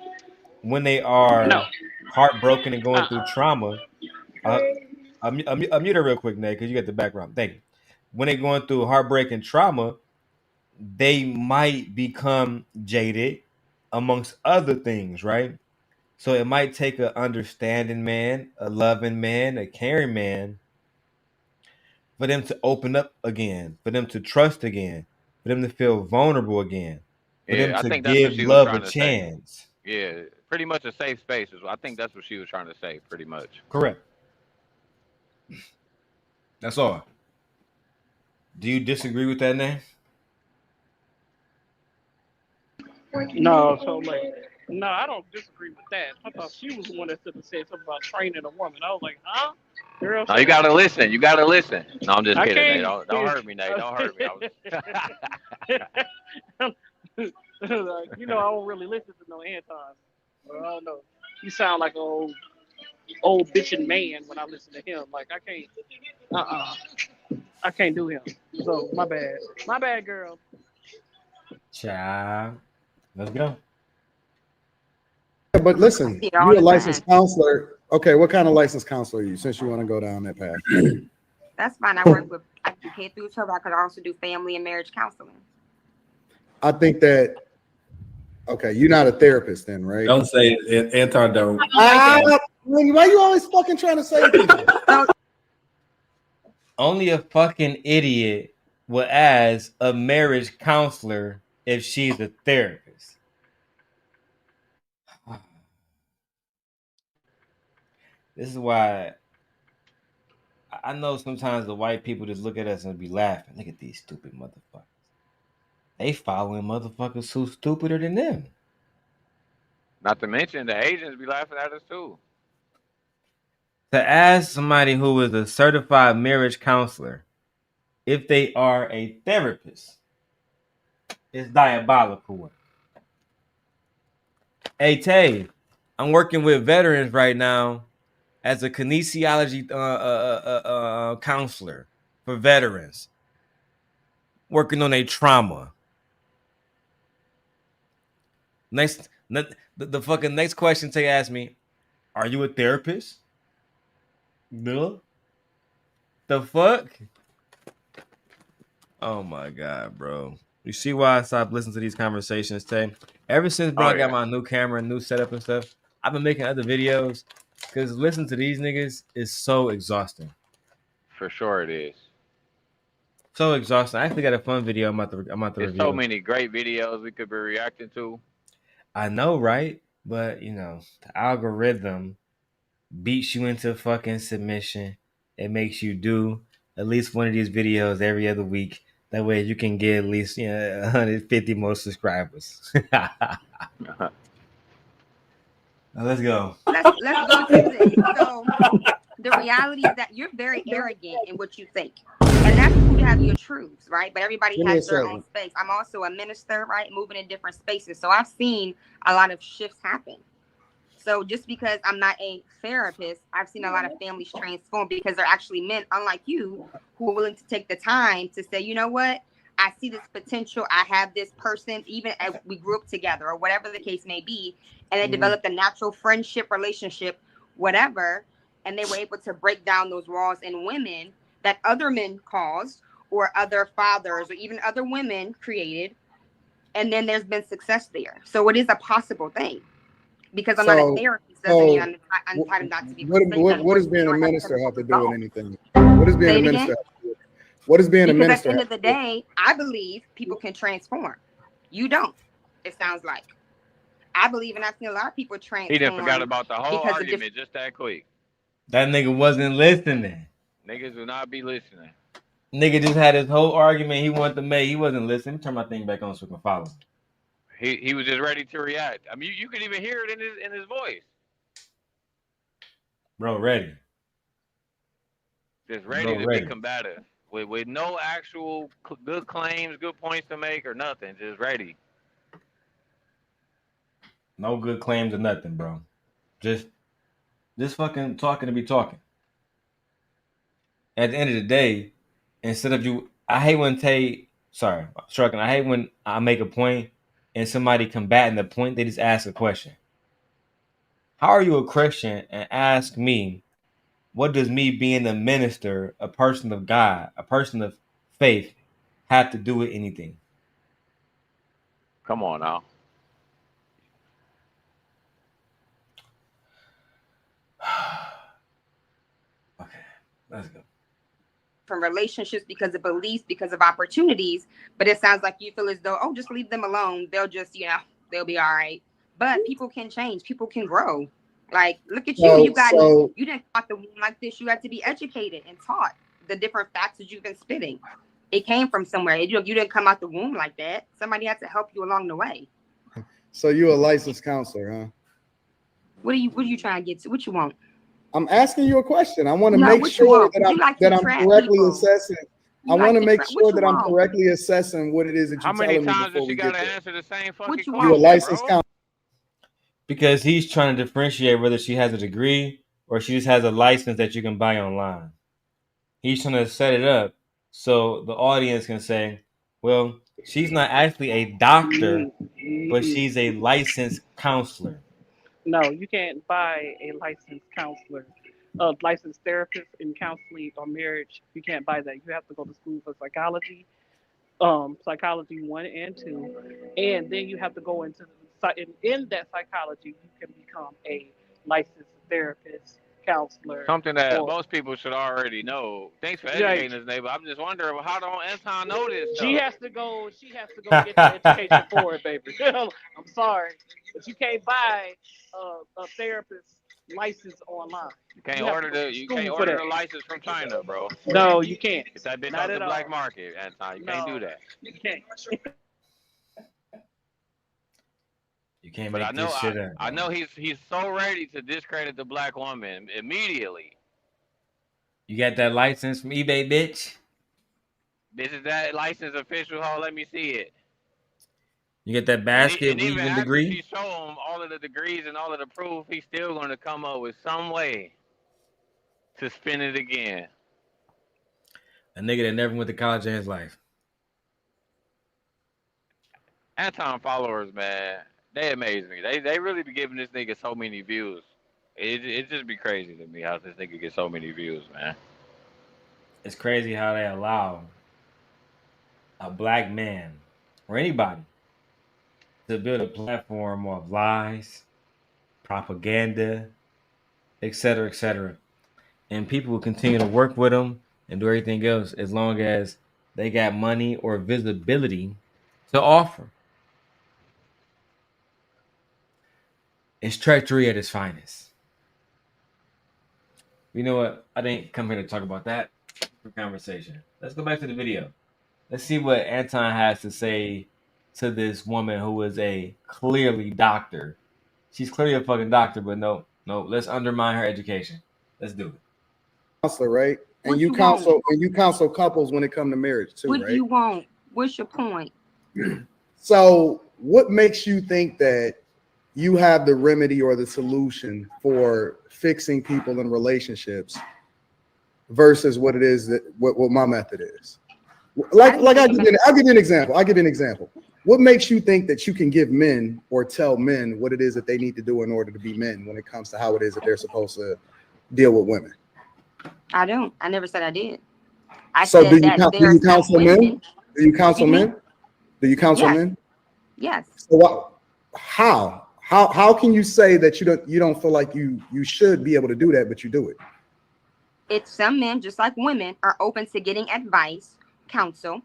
when they No. are heartbroken and going through trauma, I'm mute her real quick, Nate, because you got the background. Thank you. When they're going through heartbreak and trauma, they might become jaded, amongst other things, right? So it might take an understanding man, a loving man, a caring man, for them to open up again, for them to trust again, for them to feel vulnerable again, for them Yeah, I to think that's what give she was love a trying to say. chance. Yeah, pretty much a safe space. I think that's what she was trying to say, pretty much. Correct. That's all. Do you disagree with that, name? No, so like, no, I don't disagree with that. I thought she was the one that should have said something about training a woman. I was like, huh? Girl, No, you gotta listen. You gotta listen. No, I'm just I kidding, Nate. can't. Don't hurt me, Nate. Don't hurt me. Like, I don't really listen to no Anton. I don't know. He sound like an old bitching man when I listen to him. Like I can't. I can't do him. So my bad. My bad, girl. Child. Let's go. But listen, See it all you're a the licensed time. counselor. Okay, what kind of licensed counselor are you? Since you want to go down that path. That's fine. I work with I do K through 12. I could also do family and marriage counseling. I think that. Okay, you're not a therapist then, right? Don't say it. Anton don't. Why you always fucking trying to say people? Only a fucking idiot will ask a marriage counselor if she's a therapist. This is why I know sometimes the white people just look at us and be laughing. Look at these stupid motherfuckers. They following motherfuckers who's stupider than them. Not to mention the Asians be laughing at us too. To ask somebody who is a certified marriage counselor if they are a therapist is diabolical. Hey Tay, I'm working with veterans right now as a kinesiology counselor for veterans, working on their trauma. The fucking next question Tay asked me, are you a therapist? No. The fuck? Oh my god, bro. You see why I stopped listening to these conversations, Tay? Ever since bro, I got my new camera and new setup and stuff, I've been making other videos because listening to these niggas is so exhausting. For sure it is. So exhausting. I actually got a fun video I'm about to There's review. so many great videos we could be reacting to. I know, right? But the algorithm beats you into fucking submission. It makes you do at least one of these videos every other week. That way you can get at least 150 more subscribers. Now let's go. Let's go to this. So the reality is that you're very arrogant in what you think. And that's cool to have your truths, right? But everybody has their own space. I'm also a minister, right? Moving in different spaces. So I've seen a lot of shifts happen. So just because I'm not a therapist, I've seen a lot of families transform because they're actually men, unlike you, who are willing to take the time to say, you know what, I see this potential. I have this person, even as we grew up together or whatever the case may be, and they developed a natural friendship, relationship, whatever, and they were able to break down those walls in women that other men caused or other fathers or even other women created. And then there's been success there. So it is a possible thing. Because I'm not a therapist doesn't mean I'm entitled not to be able to say that. What does being a minister have to do with anything? What does being a minister have to do with it? What does being a minister? At the end of the day, I believe people can transform. You don't. It sounds like. I believe, and I've seen a lot of people transform. He didn't forgot about the whole argument just that quick. That nigga wasn't listening. Niggas will not be listening. Nigga just had his whole argument he wanted to make. He wasn't listening. Turn my thing back on so we can follow. He was just ready to react. I mean, you could even hear it in his voice. Bro, ready. Just ready to be combative. With no actual good claims, good points to make or nothing. Just ready. No good claims or nothing, bro. Just fucking talking to be talking. At the end of the day, instead of you, I hate when I hate when I make a point and somebody combating the point, they just ask a question. How are you a Christian and ask me, what does me being a minister, a person of God, a person of faith, have to do with anything? Come on now. Okay, let's go. From relationships because of beliefs, because of opportunities, but it sounds like you feel as though, oh, just leave them alone. They'll just, they'll be all right. But people can change. People can grow. Like, look at you. You didn't talk the womb like this. You had to be educated and taught the different facts that you've been spitting. It came from somewhere. You didn't come out the womb like that. Somebody had to help you along the way. So you're a licensed counselor, huh? What are you trying to get to? What you want? I'm asking you a question. I want to make sure that I'm correctly assessing. I want to make sure that I'm correctly assessing what it is that you're telling me. How many times does she got to answer the same fucking question? You're a licensed counselor. Because he's trying to differentiate whether she has a degree or she just has a license that you can buy online. He's trying to set it up so the audience can say, well, she's not actually a doctor, but she's a licensed counselor. No, you can't buy a licensed counselor, a licensed therapist in counseling or marriage. You can't buy that. You have to go to school for psychology, psychology 1 and 2, and then you have to go into in that psychology you can become a licensed therapist, counselor. Something that most people should already know. Thanks for educating us, neighbor. I'm just wondering, how don't Anton know this? She has to go get the education for it, baby. I'm sorry, but you can't buy a therapist license online. You can't order the license from China, bro. No, you can't. It's that bitch off the black market, Anton. You can't do that. You can't. You can't make this shit up. I know he's so ready to discredit the black woman immediately. You got that license from eBay, bitch? This is that license official, ho. Let me see it. You get that basket weaving degree? If you show him all of the degrees and all of the proof, he's still going to come up with some way to spin it again. A nigga that never went to college in his life. Anton followers, man, they amaze me. They really be giving this nigga so many views. It just be crazy to me how this nigga gets so many views, man. It's crazy how they allow a black man or anybody to build a platform of lies, propaganda, etc., and people will continue to work with them and do everything else as long as they got money or visibility to offer. It's treachery at its finest. You know what? I didn't come here to talk about that for conversation. Let's go back to the video. Let's see what Anton has to say to this woman who is a clearly doctor. She's clearly a fucking doctor, but no, let's undermine her education. Let's do it. Counselor, right? And you counsel couples when it comes to marriage too, right? What do you want? What's your point? So what makes you think that you have the remedy or the solution for fixing people in relationships versus what it is that what my method is. I'll give you an example. What makes you think that you can give men or tell men what it is that they need to do in order to be men when it comes to how it is that they're supposed to deal with women? I don't. I never said I did. Do you counsel men? Do you counsel men? Do you counsel men? Yes. So how can you say that you don't feel like you should be able to do that, but you do it? If some men, just like women, are open to getting advice, counsel,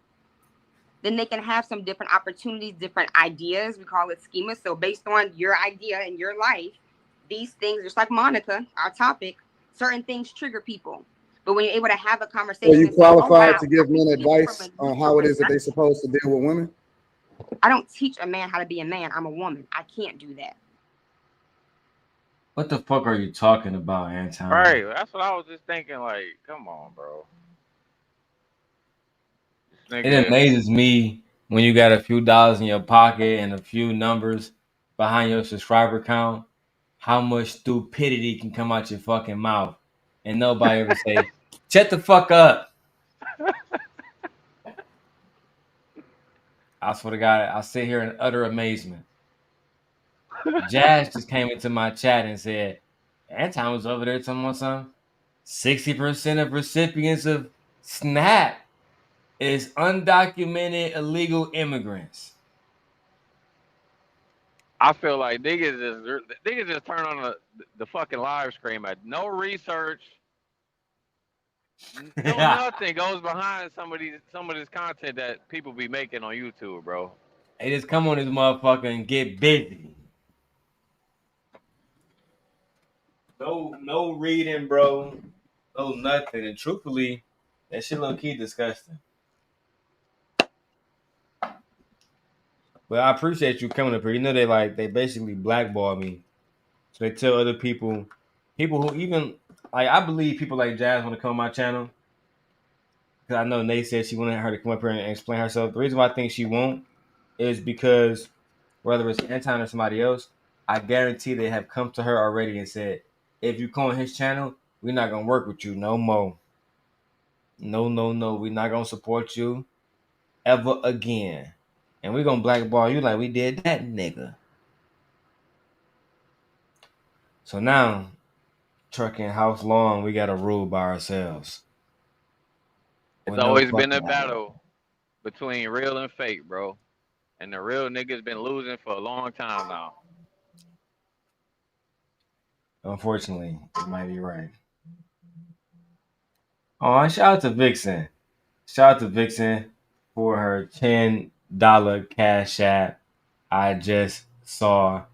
then they can have some different opportunities, different ideas. We call it schemas. So based on your idea and your life, these things, just like Monica, our topic, certain things trigger people. But when you're able to have a conversation, are you qualified to give men advice on how it is that they're supposed to deal with women? I don't teach a man how to be a man. I'm a woman. I can't do that. What the fuck are you talking about, Anton? Right, that's what I was just thinking. Like, come on, bro. It amazes me when you got a few dollars in your pocket and a few numbers behind your subscriber count, how much stupidity can come out your fucking mouth, and nobody ever say, "Shut the fuck up." I swear to God, I sit here in utter amazement. Jazz just came into my chat and said, Anton was over there talking about something. 60% of recipients of SNAP is undocumented illegal immigrants. I feel like niggas just turn on the fucking live stream at no research, no nothing goes behind some of this content that people be making on YouTube, bro. They just come on this motherfucker and get busy. No reading, bro. No nothing. And truthfully, that shit low key disgusting. But I appreciate you coming up here. You know they basically blackball me. So they tell other people who even like I believe people like Jazz want to come on my channel. Because I know Nate said she wanted her to come up here and explain herself. The reason why I think she won't is because whether it's Anton or somebody else, I guarantee they have come to her already and said, if you come on his channel, we're not gonna work with you no more. No. We're not gonna support you ever again. And we're gonna blackball you like we did that nigga. So now, trucking house long, we gotta rule by ourselves. It's always been a battle between real and fake, bro. And the real niggas been losing for a long time now. Unfortunately, you might be right. Oh, shout out to Vixen. Shout out to Vixen for her $10 Cash App. I just saw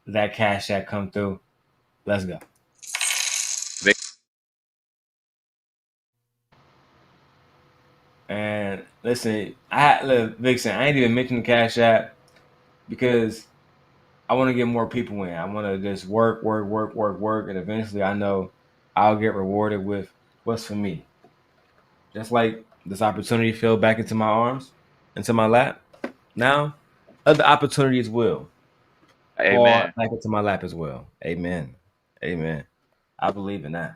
that Cash App come through. Let's go. And listen, look, Vixen, I ain't even mentioning the Cash App because I want to get more people in. I want to just work, and eventually I know I'll get rewarded with what's for me. Just like this opportunity fell back into my arms, into my lap. Now, other opportunities will fall back into my lap as well. Amen. I believe in that.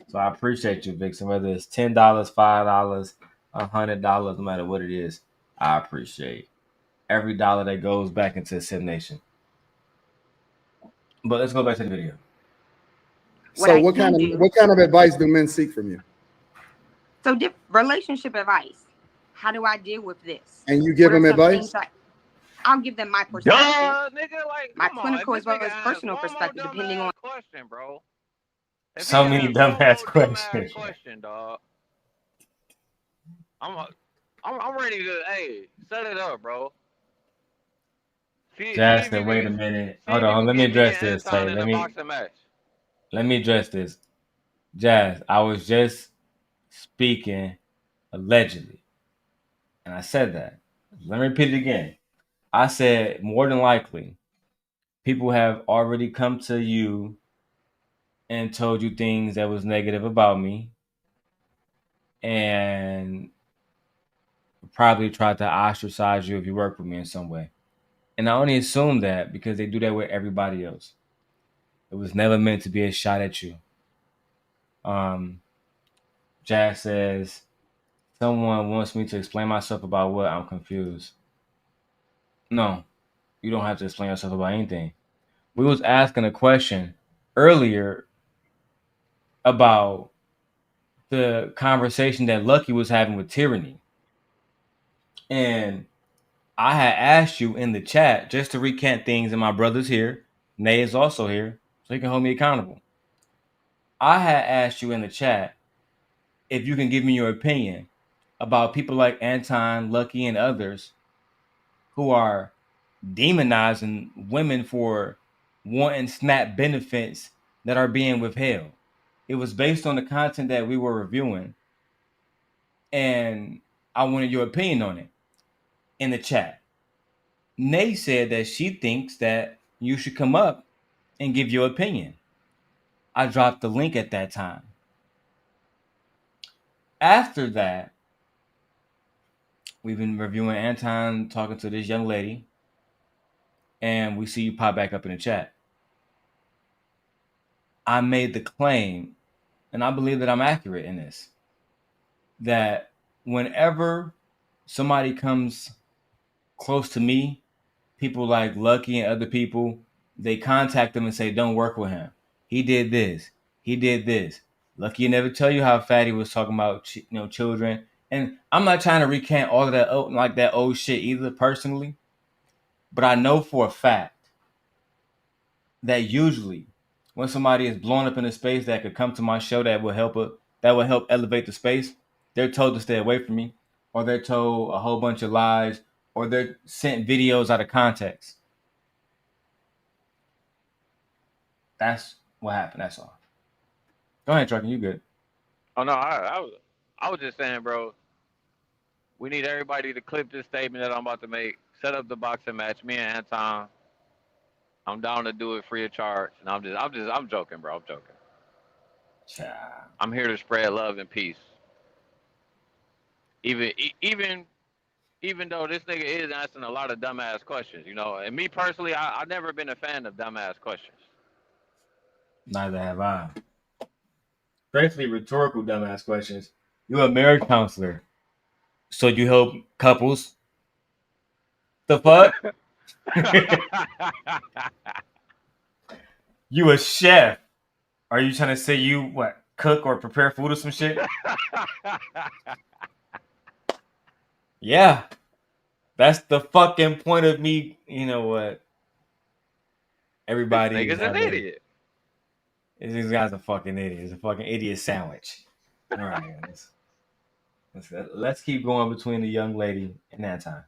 So I appreciate you, Vixen. Whether it's $10, $5, $100, no matter what it is, I appreciate every dollar that goes back into the Sim Nation. But let's go back to the video. So what kind of advice do men seek from you? So relationship advice. How do I deal with this? And you give them advice? I'll give them my perspective. Nigga, like, my clinical as well as personal perspective, depending on question, bro. So many dumbass questions. Dog. I'm ready to set it up, bro. Jackson, wait a minute. Hold on, let me address this. Let me address this. Jazz, I was just speaking allegedly. And I said that. Let me repeat it again. I said more than likely, people have already come to you and told you things that was negative about me and probably tried to ostracize you if you work with me in some way. And I only assume that because they do that with everybody else. It was never meant to be a shot at you. Jazz says, someone wants me to explain myself about what? I'm confused. No, you don't have to explain yourself about anything. We was asking a question earlier about the conversation that Lucky was having with Tyranny. And I had asked you in the chat just to recant things, and my brother's here. Nay is also here, so he can hold me accountable. I had asked you in the chat if you can give me your opinion about people like Anton, Lucky, and others who are demonizing women for wanting SNAP benefits that are being withheld. It was based on the content that we were reviewing, and I wanted your opinion on it in the chat. Nay said that she thinks that you should come up and give your opinion. I dropped the link at that time. After that, we've been reviewing Anton talking to this young lady, and we see you pop back up in the chat. I made the claim, and I believe that I'm accurate in this, that whenever somebody comes close to me, people like Lucky and other people, they contact them and say, don't work with him. He did this. He did this. Lucky never tell you how Fatty was talking about children. And I'm not trying to recant all of that old shit either personally, but I know for a fact that usually when somebody is blown up in a space that could come to my show that will help elevate the space, they're told to stay away from me, or they're told a whole bunch of lies, or they're sent videos out of context. That's what happened. That's all. Go ahead, Truckin'. You good? Oh no, I was just saying, bro. We need everybody to clip this statement that I'm about to make. Set up the boxing match. Me and Anton. I'm down to do it free of charge. And I'm joking, bro. I'm joking. I'm here to spread love and peace. Even though this nigga is asking a lot of dumbass questions, And me personally, I've never been a fan of dumbass questions. Neither have I. Especially rhetorical dumbass questions. You're a marriage counselor, so you help couples. The fuck? You a chef? Are you trying to say you cook or prepare food or some shit? Yeah, that's the fucking point of me. You know what? Everybody this nigga's an idiot. This guy's a fucking idiot. It's a fucking idiot sandwich. All right, let's keep going between the young lady and that time.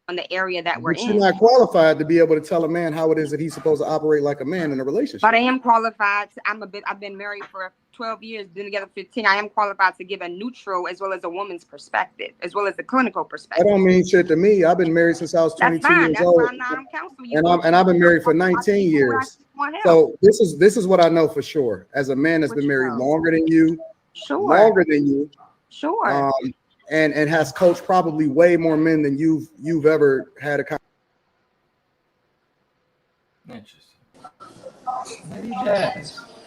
On the area that we're But in. you're not qualified to be able to tell a man how it is that he's supposed to operate like a man in a relationship. But I am qualified. I've been married for 12 years, been together 15. I am qualified to give a neutral as well as a woman's perspective, as well as the clinical perspective. That don't mean shit to me. I've been married since I was 22 years old. I'm counseling you. And I've been married for 19 years. So this is what I know for sure. As a man that's been married longer than you, Sure. And has coached probably way more men than you've ever had a Interesting.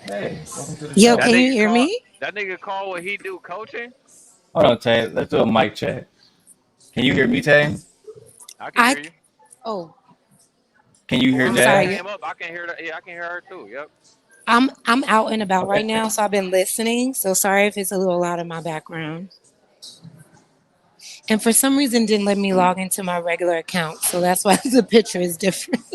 Hey, yo, can you hear me? That nigga call what he do coaching? Hold on, Tay. Let's do a mic check. Can you hear me, Tay? I can hear you. Oh. Can you hear Jazz? I can hear that. Yeah, I can hear her too. Yep. I'm out and about right now, so I've been listening. So sorry if it's a little loud in my background. And for some reason didn't let me log into my regular account. So that's why the picture is different.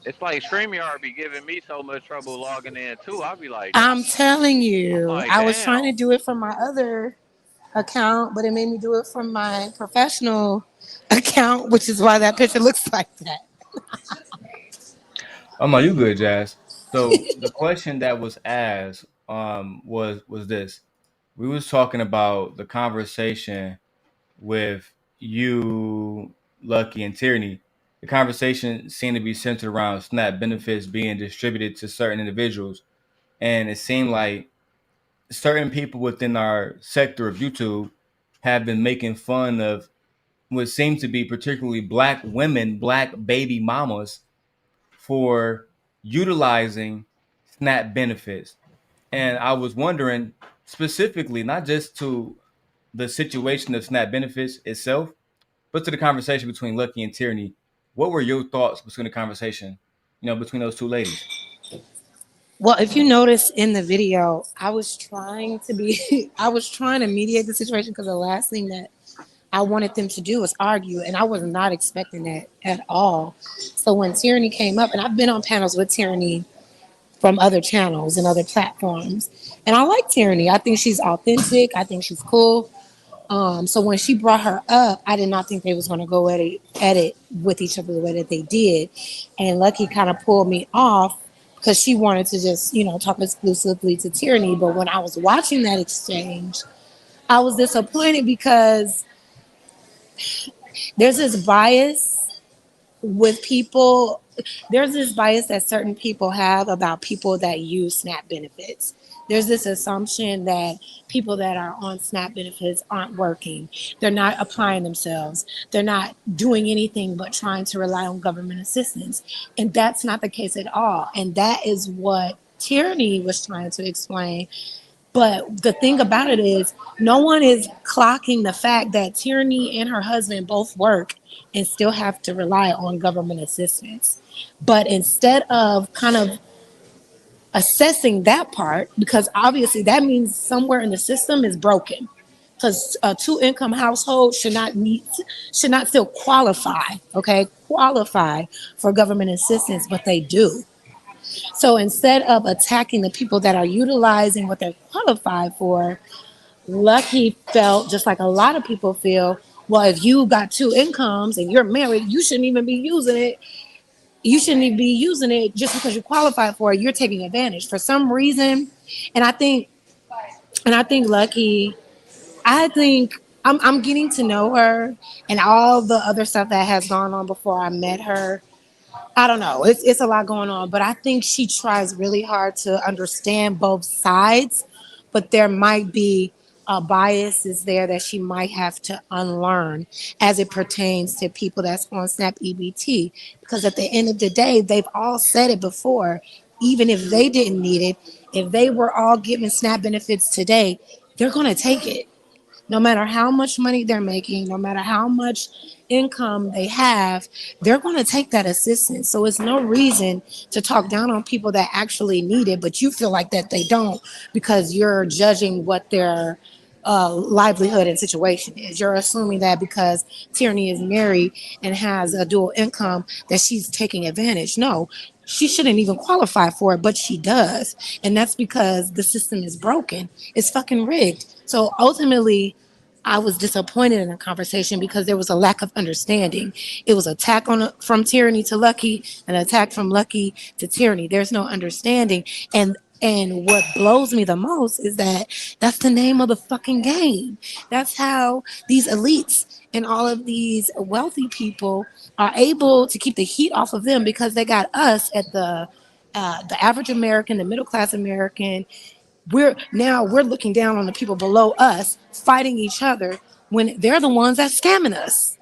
It's like StreamYard be giving me so much trouble logging in too. I'll be like, I'm telling you, like, I was trying to do it from my other account, but it made me do it from my professional account, which is why that picture looks like that. Oh no, you good, Jazz. So the question that was asked was this. We was talking about the conversation with you, Lucky, and Tierney. The conversation seemed to be centered around SNAP benefits being distributed to certain individuals. And it seemed like certain people within our sector of YouTube have been making fun of what seems to be particularly black women, black baby mamas, for utilizing SNAP benefits. And I was wondering specifically, not just to the situation of SNAP benefits itself, but to the conversation between Lucky and Tierney. What were your thoughts between the conversation, between those two ladies? Well, if you notice in the video, I was trying to mediate the situation because the last thing that I wanted them to do was argue, and I was not expecting that at all. So when Tierney came up, and I've been on panels with Tierney from other channels and other platforms, and I like Tierney. I think she's authentic. I think she's cool. So when she brought her up, I did not think they was going to go at it with each other the way that they did. And Lucky kind of pulled me off because she wanted to just, talk exclusively to Tierney. But when I was watching that exchange, I was disappointed because there's this bias with people. There's this bias that certain people have about people that use SNAP benefits. There's this assumption that people that are on SNAP benefits aren't working. They're not applying themselves. They're not doing anything but trying to rely on government assistance. And that's not the case at all. And that is what Tierney was trying to explain. But the thing about it is, no one is clocking the fact that Tierney and her husband both work and still have to rely on government assistance. But instead of kind of assessing that part, because obviously that means somewhere in the system is broken, because a two-income household should not still qualify for government assistance, but they do. So instead of attacking the people that are utilizing what they're qualified for, Lucky felt, just like a lot of people feel, well, if you got two incomes and you're married, you shouldn't even be using it. You shouldn't be using it just because you qualify for it. You're taking advantage for some reason. And I think Lucky, I'm getting to know her and all the other stuff that has gone on before I met her. I don't know. It's a lot going on, but I think she tries really hard to understand both sides, but there might be biases there that she might have to unlearn as it pertains to people that's on SNAP EBT. Because at the end of the day, they've all said it before, even if they didn't need it, if they were all given SNAP benefits today, they're going to take it. No matter how much money they're making, no matter how much income they have, they're going to take that assistance. So it's no reason to talk down on people that actually need it, but you feel like that they don't because you're judging what their livelihood and situation is. You're assuming that because Tierney is married and has a dual income that she's taking advantage. No, she shouldn't even qualify for it, but she does. And that's because the system is broken. It's fucking rigged. So ultimately, I was disappointed in the conversation because there was a lack of understanding. It was attack from Tierney to Lucky, an attack from Lucky to Tierney. There's no understanding. And what blows me the most is that that's the name of the fucking game. That's how these elites and all of these wealthy people are able to keep the heat off of them because they got us at the average American, the middle class American. We're looking down on the people below us, fighting each other when they're the ones that's scamming us.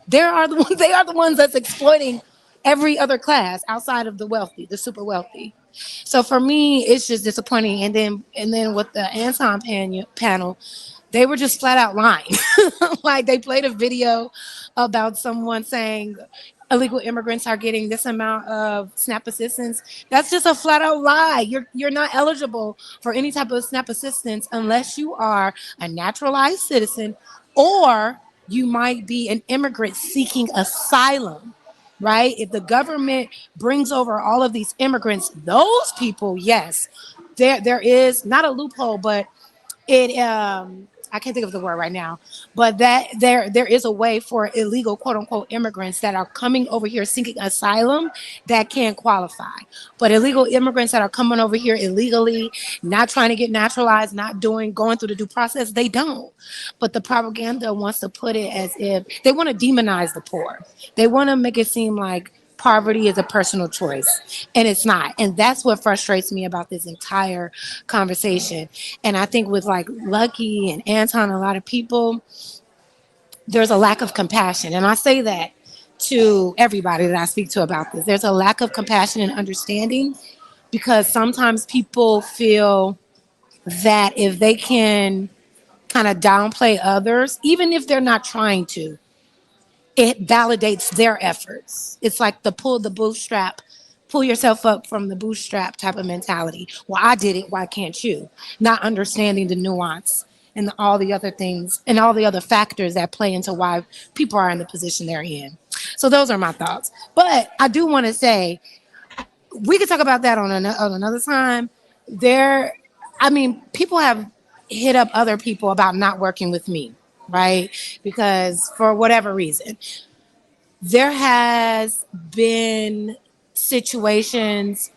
They are the ones that's exploiting every other class outside of the wealthy, the super wealthy. So for me, it's just disappointing. And then with the Anton panel, they were just flat out lying. Like they played a video about someone saying illegal immigrants are getting this amount of SNAP assistance. That's just a flat out lie. You're not eligible for any type of SNAP assistance unless you are a naturalized citizen or you might be an immigrant seeking asylum, right? If the government brings over all of these immigrants, those people, yes, there is not a loophole, but it I can't think of the word right now, but that there is a way for illegal quote unquote immigrants that are coming over here seeking asylum that can qualify. But illegal immigrants that are coming over here illegally, not trying to get naturalized, going through the due process, they don't. But the propaganda wants to put it as if they want to demonize the poor. They want to make it seem like poverty is a personal choice, and it's not. And that's what frustrates me about this entire conversation. And I think with like Lucky and Anton, a lot of people, there's a lack of compassion. And I say that to everybody that I speak to about this. There's a lack of compassion and understanding because sometimes people feel that if they can kind of downplay others, even if they're not trying to, it validates their efforts. It's like the pull yourself up from the bootstrap type of mentality. Well, I did it, why can't you? Not understanding the nuance and all the other things and all the other factors that play into why people are in the position they're in. So those are my thoughts. But I do want to say we could talk about that on another time. People have hit up other people about not working with me, right? Because for whatever reason, there has been situations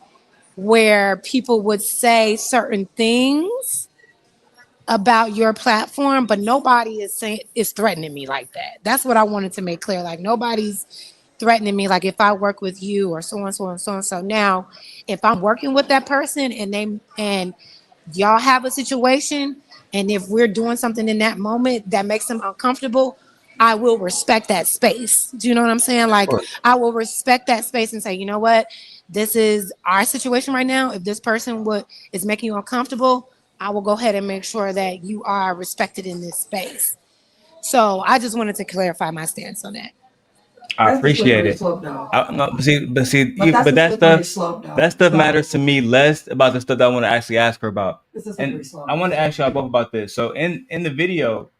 where people would say certain things about your platform, but nobody is threatening me like that. That's what I wanted to make clear. Like nobody's threatening me. Like if I work with you or so and so and so and so. Now, if I'm working with that person and y'all have a situation, and if we're doing something in that moment that makes them uncomfortable, I will respect that space. Do you know what I'm saying? Like I will respect that space and say, you know what, this is our situation right now. If this person is making you uncomfortable, I will go ahead and make sure that you are respected in this space. So I just wanted to clarify my stance on that. I appreciate it. But that stuff matters to me less about the stuff that I want to actually ask her about. And I want to ask y'all both about this. So in the video,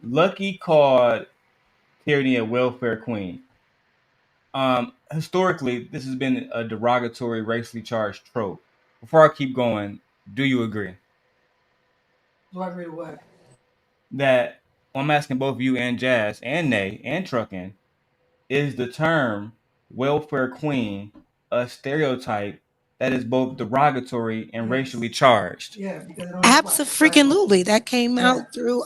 Lucky called Tierney a welfare queen. Historically, this has been a derogatory, racially charged trope. Before I keep going, do you agree? Do I agree with what? That I'm asking both you and Jazz and Nay and Truckin', is the term welfare queen a stereotype that is both derogatory and racially charged? Yeah, because Absolutely. That came out through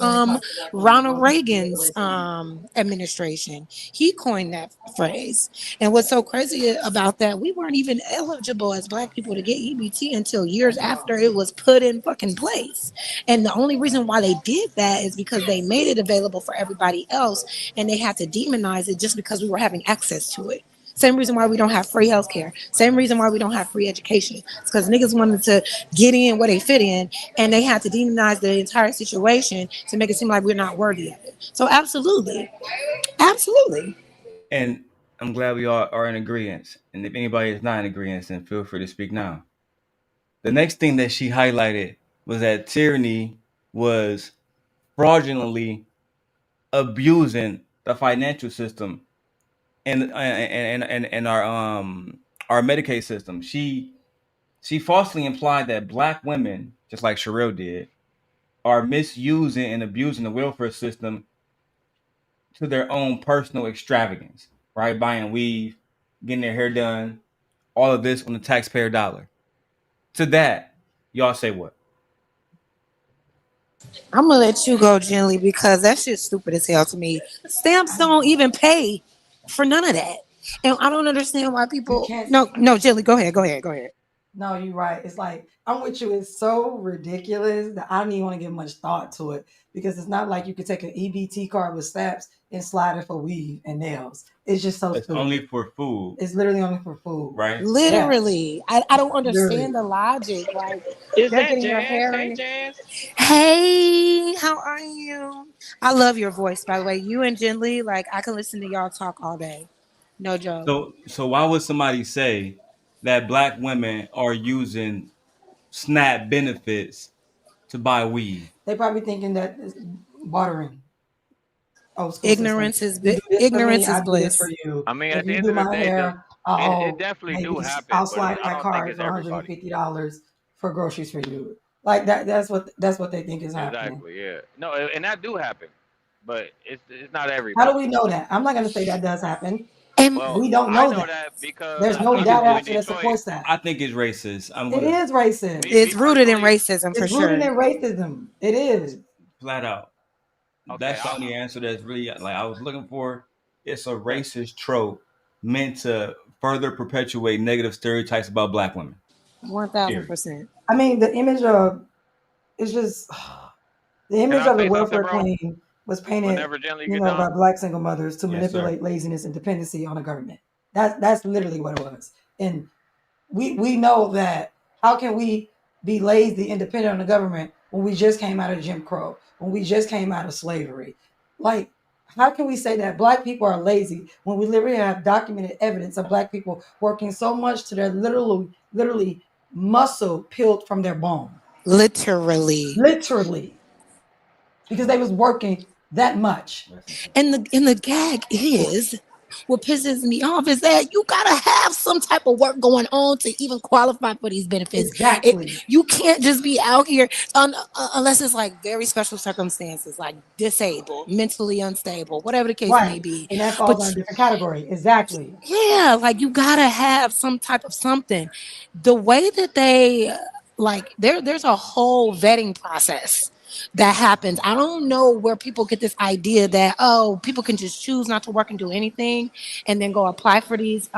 Ronald Reagan's administration. He coined that phrase. And what's so crazy about that, we weren't even eligible as Black people to get EBT until years after it was put in fucking place. And the only reason why they did that is because they made it available for everybody else and they had to demonize it just because we were having access to it. Same reason why we don't have free healthcare. Same reason why we don't have free education. It's because niggas wanted to get in where they fit in, and they had to demonize the entire situation to make it seem like we're not worthy of it. So absolutely. And I'm glad we all are in agreement. And if anybody is not in agreement, then feel free to speak now. The next thing that she highlighted was that tyranny was fraudulently abusing the financial system and our Medicaid system. She falsely implied that Black women, just like Sherelle did, are misusing and abusing the welfare system to their own personal extravagance, right? Buying weave, getting their hair done, all of this on the taxpayer dollar. To that, y'all say what? I'm gonna let you go, Jenny, because that shit's stupid as hell to me. Stamps don't even pay for none of that. And I don't understand why people No, Jenny, go ahead. No, you're right. It's like I'm with you. It's so ridiculous that I don't even want to give much thought to it because it's not like you could take an EBT card with snaps and slide it for weave and nails. It's just so It's stupid. only for food. It's literally only for food. Right? Literally. Yeah. I don't understand Literally. the logic. Like Is they're that getting their Jazz? hair Hey, in. Jazz. Hey, how are you? I love your voice, by the way. You and Jen Lee, like I can listen to y'all talk all day. No joke. So why would somebody say that Black women are using SNAP benefits to buy weed? They probably thinking that it's bartering. Oh, school Ignorance system. is You do this for me, ignorance I is do this for bliss. you. I mean, If at the you end do of the my day, hair, it definitely do happen, I'll but slide I my don't think card it's for everybody. $150 for groceries for you. Like that. That's what they think is happening. Exactly. Yeah. No, and that do happen, but it's not How do everybody. we know that? I'm not going to say that does happen. And Well, We don't I know know that. that because There's no I data grew up in actually that Detroit. supports that. I think it's racist. It is racist. It's rooted in personally, racism for It's rooted sure. in racism. It is. Flat out. okay, That's the only answer that's really like I was looking for. It's a racist trope meant to further perpetuate negative stereotypes about Black women. 1000%. I mean, the image of it's just the Can image I of the say something, welfare bro? queen was painted, Whenever gently get done. by black single mothers to Yes, manipulate laziness and dependency on the government. That's literally what it was. And we know that. How can we be lazy and dependent on the government when we just came out of Jim Crow, when we just came out of slavery? Like, how can we say that black people are lazy when we literally have documented evidence of black people working so much to their literally muscle peeled from their bone? Literally. Because they was working that much. And the gag is, what pisses me off is that you gotta have some type of work going on to even qualify for these benefits. Exactly. You can't just be out here unless it's like very special circumstances, like disabled, mentally unstable, whatever the case may Right. be. And that falls on a different category. Exactly. Yeah, like you gotta have some type of something. The way that they there's a whole vetting process that happens. I don't know where people get this idea that people can just choose not to work and do anything and then go apply for these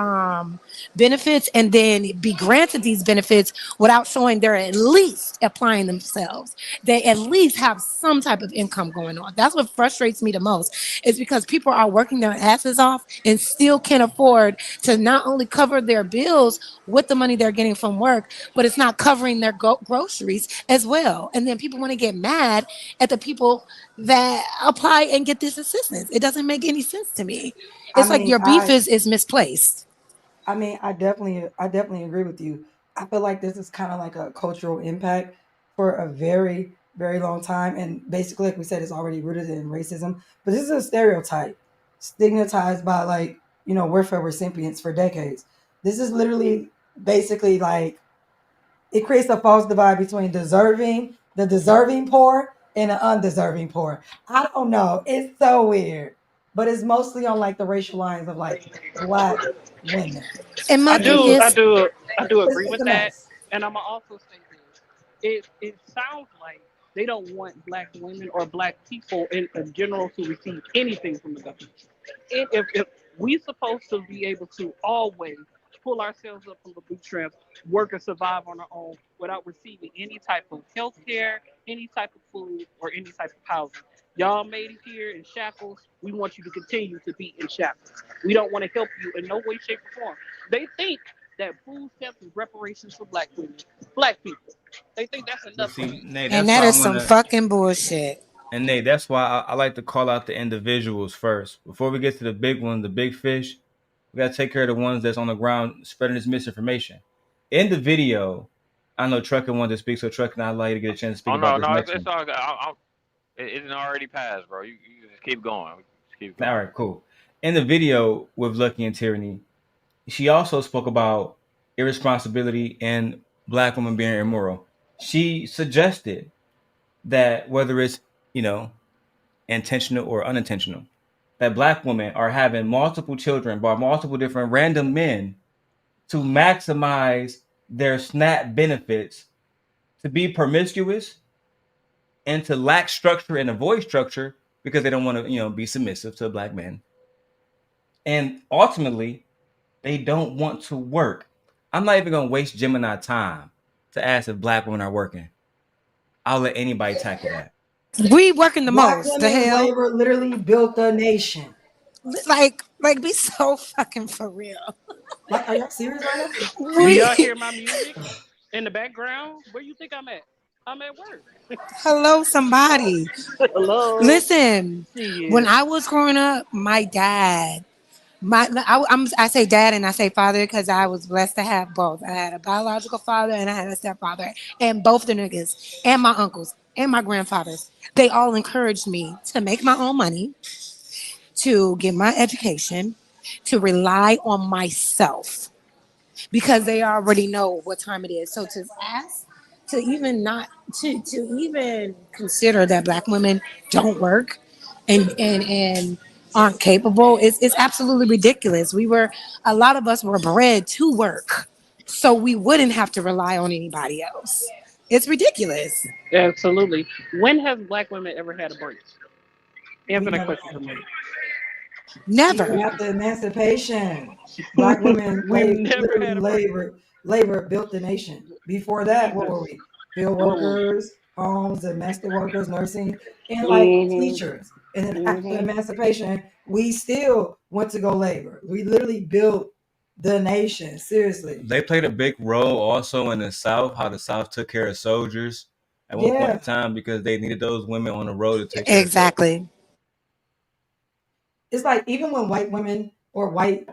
benefits and then be granted these benefits without showing they're at least applying themselves. They at least have some type of income going on. That's what frustrates me the most, is because people are working their asses off and still can't afford to not only cover their bills with the money they're getting from work, but it's not covering their groceries as well. And then people want to get mad at the people that apply and get this assistance. It doesn't make any sense to me. It's like your beef is misplaced. I mean, I definitely agree with you. I feel like this is kind of like a cultural impact for a very, very long time. And basically, like we said, it's already rooted in racism. But this is a stereotype stigmatized by welfare recipients for decades. This is literally basically like it creates a false divide between the deserving poor and the undeserving poor. I don't know. It's so weird. But it's mostly on like the racial lines of like black women. And my thing is, I do agree it's with a that, mess. and I'm also say this: it sounds like they don't want black women or black people in general to receive anything from the government. And if we supposed to be able to always pull ourselves up from the bootstraps, work and survive on our own without receiving any type of health care, any type of food, or any type of housing. Y'all made it here in shackles. We want you to continue to be in shackles. We don't want to help you in no way, shape, or form. They think that food stamps is reparations for black women, black people. They think that's enough for See, them. Nate, and that's that why I is want some to. fucking bullshit. And Nate, that's why I like to call out the individuals first. Before we get to the big one, the big fish, we got to take care of the ones that's on the ground spreading this misinformation. In the video, I know Trucker wanted to speak, so Trucker, and I'd like to get a chance to speak Oh about no, this no, next it's one. all good. It isn't already passed, bro. You just keep going. Just keep going. All right, cool. In the video with Lucky and Tyranny, she also spoke about irresponsibility and black women being immoral. She suggested that whether it's, intentional or unintentional, that black women are having multiple children by multiple different random men to maximize their SNAP benefits, to be promiscuous, and to lack structure and avoid structure because they don't want to, be submissive to black men. And ultimately, they don't want to work. I'm not even going to waste Gemini time to ask if black women are working. I'll let anybody tackle that. We working the Black most. The women's hell? labor literally built the nation. Like be so fucking for real. Like, are y'all serious right now? Do y'all hear my music in the background? Where you think I'm at? I'm at work. Hello, somebody. Hello. Listen, when Shit. I was growing up, my dad, I say dad and I say father because I was blessed to have both. I had a biological father and I had a stepfather, and both the niggas and my uncles and my grandfathers, they all encouraged me to make my own money, to get my education, to rely on myself because they already know what time it is. So to ask to even not to even consider that black women don't work and aren't capable is absolutely ridiculous. A lot of us were bred to work, so we wouldn't have to rely on anybody else. It's ridiculous. Absolutely. When has black women ever had a break? We Answer that never question had for a me. break. Even Never. after emancipation, black women We never literally had a break. labor built the nation. Before that, what Jesus. were we? Field What were we? workers, homes, domestic workers, nursing, and like Mhm. teachers. And then after emancipation, we still went to go labor. We literally built the nation. Seriously. They played a big role also in the South, how the South took care of soldiers at one point in time because they needed those women on the road to take care of soldiers. Exactly. It's like even when white women or white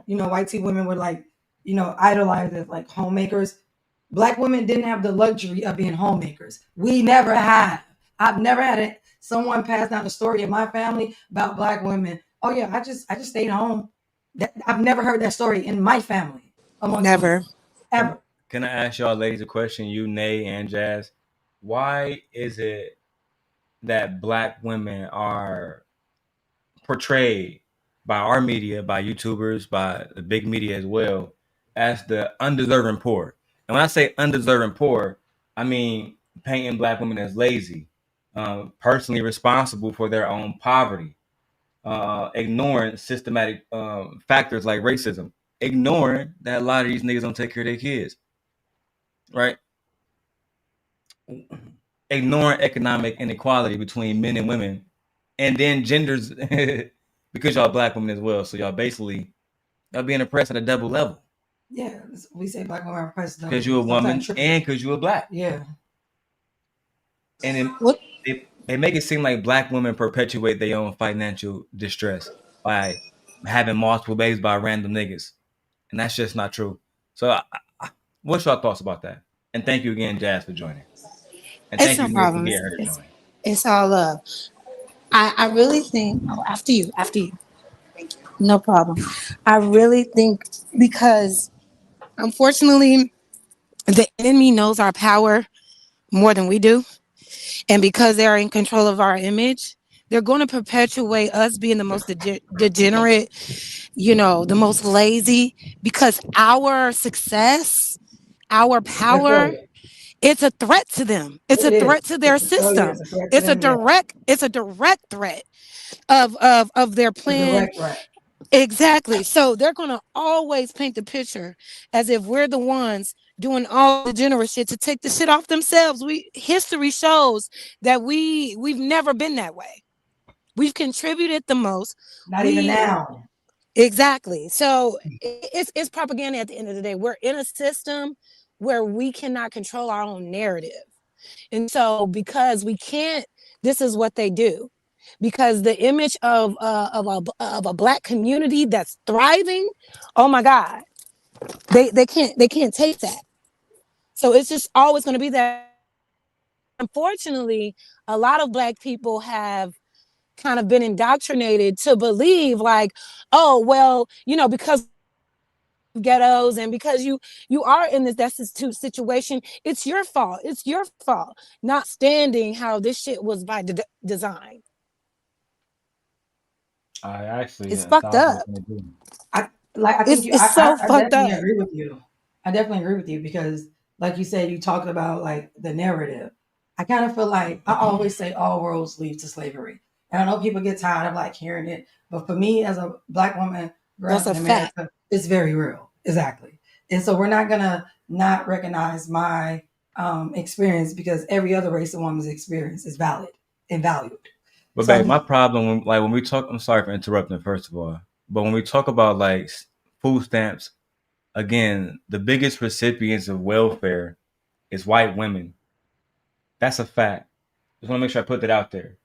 tea women were like, idolized as like homemakers, Black women didn't have the luxury of being homemakers. We never have. I've never had someone pass down the story in my family about Black women. Oh yeah, I just stayed home. I've never heard that story in my family. Never. Ever. Can I ask y'all ladies a question, you, Nay, and Jazz? Why is it that Black women are portrayed by our media, by YouTubers, by the big media as well, as the undeserving poor? And when I say undeserving poor, I mean painting Black women as lazy, personally responsible for their own poverty, ignoring systematic factors like racism, ignoring that a lot of these niggas don't take care of their kids, right? Ignoring economic inequality between men and women, and then genders, because y'all Black women as well. So y'all being oppressed at a double level. Yeah, we say Black women are oppressed because you're a woman and because you're Black. Yeah. And they make it seem like Black women perpetuate their own financial distress by having multiple babies by random niggas, and that's just not true. So, what's your thoughts about that? And thank you again, Jazz, for joining. And It's thank no you problem. for getting her to join. It's all love. I really think. Oh, after you. Thank you. No problem. I really think because, unfortunately, the enemy knows our power more than we do. And because they're in control of our image, they're going to perpetuate us being the most degenerate, the most lazy, because our success, our power, it's a threat to them. It's a threat to their system. It's a direct threat of their plan. Exactly. So they're going to always paint the picture as if we're the ones doing all the generous shit to take the shit off themselves. History shows that we've never been that way. We've contributed the most. Not even now. Exactly. So it's propaganda at the end of the day. We're in a system where we cannot control our own narrative. And so because we can't, this is what they do. Because the image of a Black community that's thriving, oh my God, they can't take that. So it's just always going to be that. Unfortunately, a lot of Black people have kind of been indoctrinated to believe like, oh well, because ghettos and because you are in this destitute situation, it's your fault. It's your fault not standing how this shit was by design. I actually, it's fucked up. I definitely agree with you. I definitely agree with you because, like you said, you talked about like the narrative. I kind of feel like I always say all roads lead to slavery, and I know people get tired of like hearing it, but for me as a Black woman growing up in America, it's very real. Exactly, and so we're not gonna not recognize my experience because every other race of woman's experience is valid and valued. But babe, my problem, when we talk, I'm sorry for interrupting first of all, but when we talk about like food stamps, again, the biggest recipients of welfare is white women. That's a fact. Just want to make sure I put that out there.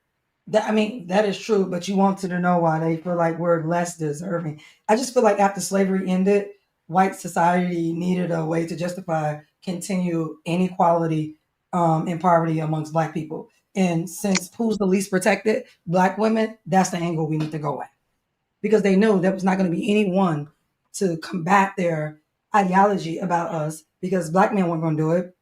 That is true, but you wanted to know why they feel like we're less deserving. I just feel like after slavery ended, white society needed a way to justify continued inequality and poverty amongst Black people. And since who's the least protected? Black women, that's the angle we need to go at. Because they knew there was not going to be anyone to combat their ideology about us because Black men weren't going to do it.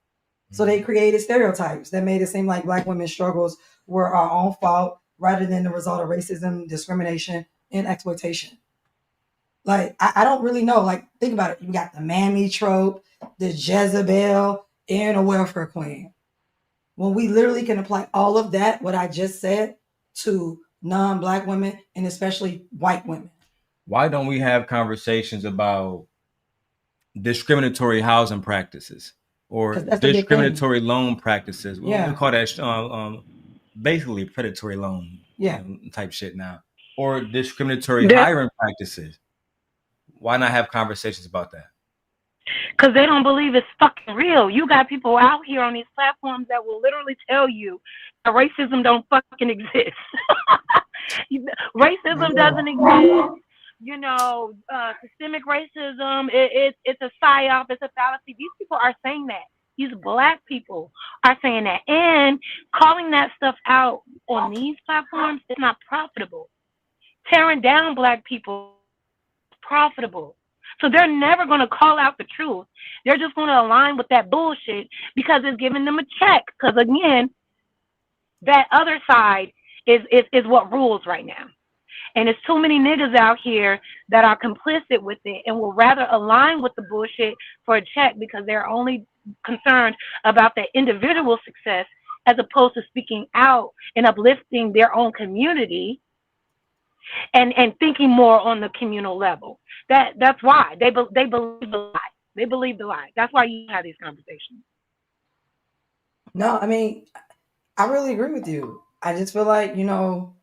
So they created stereotypes that made it seem like Black women's struggles were our own fault rather than the result of racism, discrimination, and exploitation. Like, I don't really know. Like, think about it. You got the mammy trope, the Jezebel, and a welfare queen. When we literally can apply all of that, what I just said, to non-Black women and especially white women. Why don't we have conversations about discriminatory housing practices or discriminatory loan practices? We call that basically predatory loan Yeah. type shit now, or discriminatory That's hiring practices. Why not have conversations about that? because they don't believe it's fucking real. You got people out here on these platforms that will literally tell you that racism don't fucking exist. Racism doesn't exist. You know, systemic racism, it's a psyop, it's a fallacy. These people are saying that. These black people are saying that. And calling that stuff out on these platforms is not profitable. Tearing down black people is profitable. So they're never going to call out the truth. They're just going to align with that bullshit because it's giving them a check. Because again, that other side is what rules right now. And it's too many niggas out here that are complicit with it and will rather align with the bullshit for a check because they're only concerned about their individual success as opposed to speaking out and uplifting their own community and thinking more on the communal level. That's why they believe the lie. They believe the lie. That's why you have these conversations. No, I mean, I really agree with you. I just feel like, you know,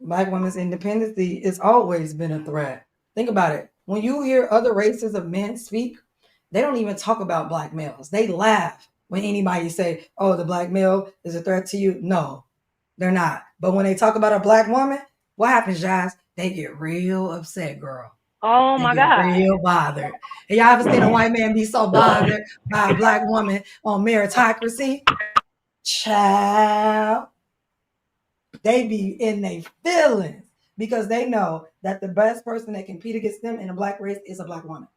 Black women's independence has always been a threat. Think about it. When you hear other races of men speak, they don't even talk about Black males. They laugh when anybody say, oh, the Black male is a threat to you. No, they're not. But when they talk about a Black woman, what happens, Jazz? They get real upset, girl. Oh They my get God. real bothered. And y'all ever seen a white man be so bothered by a Black woman on meritocracy? Child. They be in their feelings because they know that the best person that can compete against them in a Black race is a Black woman.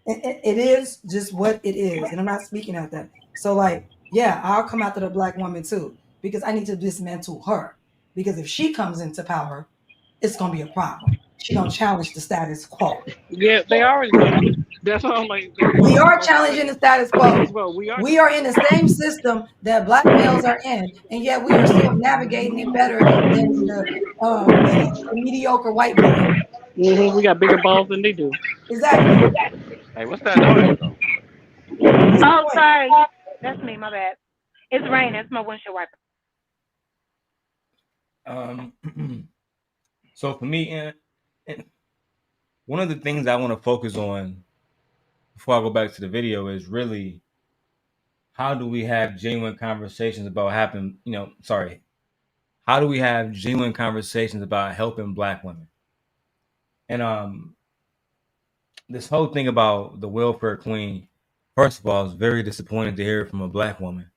It is just what it is. And I'm not speaking at that. So like, yeah, I'll come after the Black woman too because I need to dismantle her. Because if she comes into power, it's going to be a problem. She's going to challenge the status quo. Yeah, they already do. That's what I'm like. We are challenging the status quo. Well, we are in the same system that Black males are in, and yet we are still navigating it better than the mediocre white boy. We got bigger balls than they do. Exactly. Hey, what's that noise though? Oh, sorry. That's me. My bad. It's raining. It's my windshield wiper. So for me, and one of the things I want to focus on before I go back to the video is really how do we have genuine conversations about how do we have genuine conversations about helping Black women? And this whole thing about the welfare queen, first of all, is very disappointing to hear from a Black woman.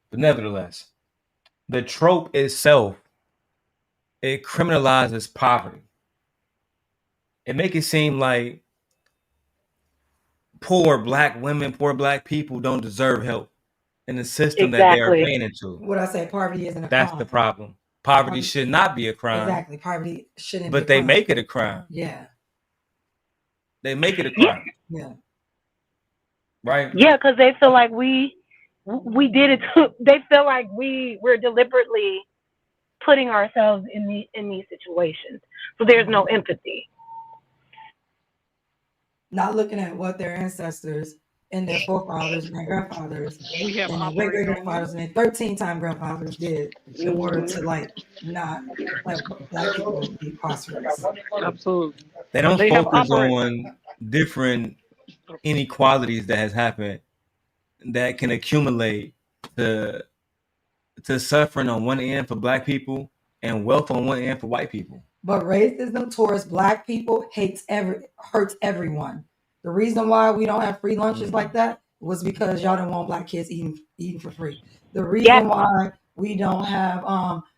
But nevertheless, the trope itself, it criminalizes poverty. It makes it seem like poor Black women, poor Black people don't deserve help in the system that they are paying into. What I say, poverty isn't a That's crime. the problem. Poverty should not be a crime. Exactly. Poverty shouldn't but be a they crime. make it a crime. Yeah. They make it a crime. Yeah. Right? Yeah, because they feel like we did it. They feel like we're deliberately putting ourselves in these situations. So there's no empathy. Not looking at what their ancestors and their forefathers and their grandfathers and their great-great-grandfathers and their 13-time grandfathers did in order to not let Black people be prosperous. Absolutely. They don't focus on different inequalities that has happened that can accumulate to suffering on one end for Black people and wealth on one end for white people. But racism towards Black people hurts everyone. The reason why we don't have free lunches like that was because y'all don't want Black kids eating for free. The reason why we don't have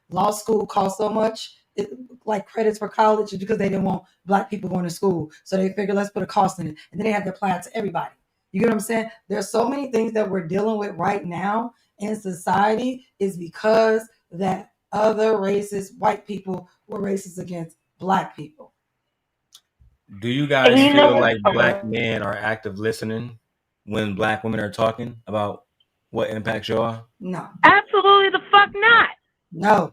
law school cost so much, like credits for college, is because they didn't want Black people going to school. So they figured, let's put a cost in it. And then they have to apply it to everybody. You get what I'm saying? There's so many things that we're dealing with right now in society is because that other racist white people were racist against Black people. Do you guys feel like Black men are active listening when Black women are talking about what impacts y'all? No. Absolutely the fuck not. No.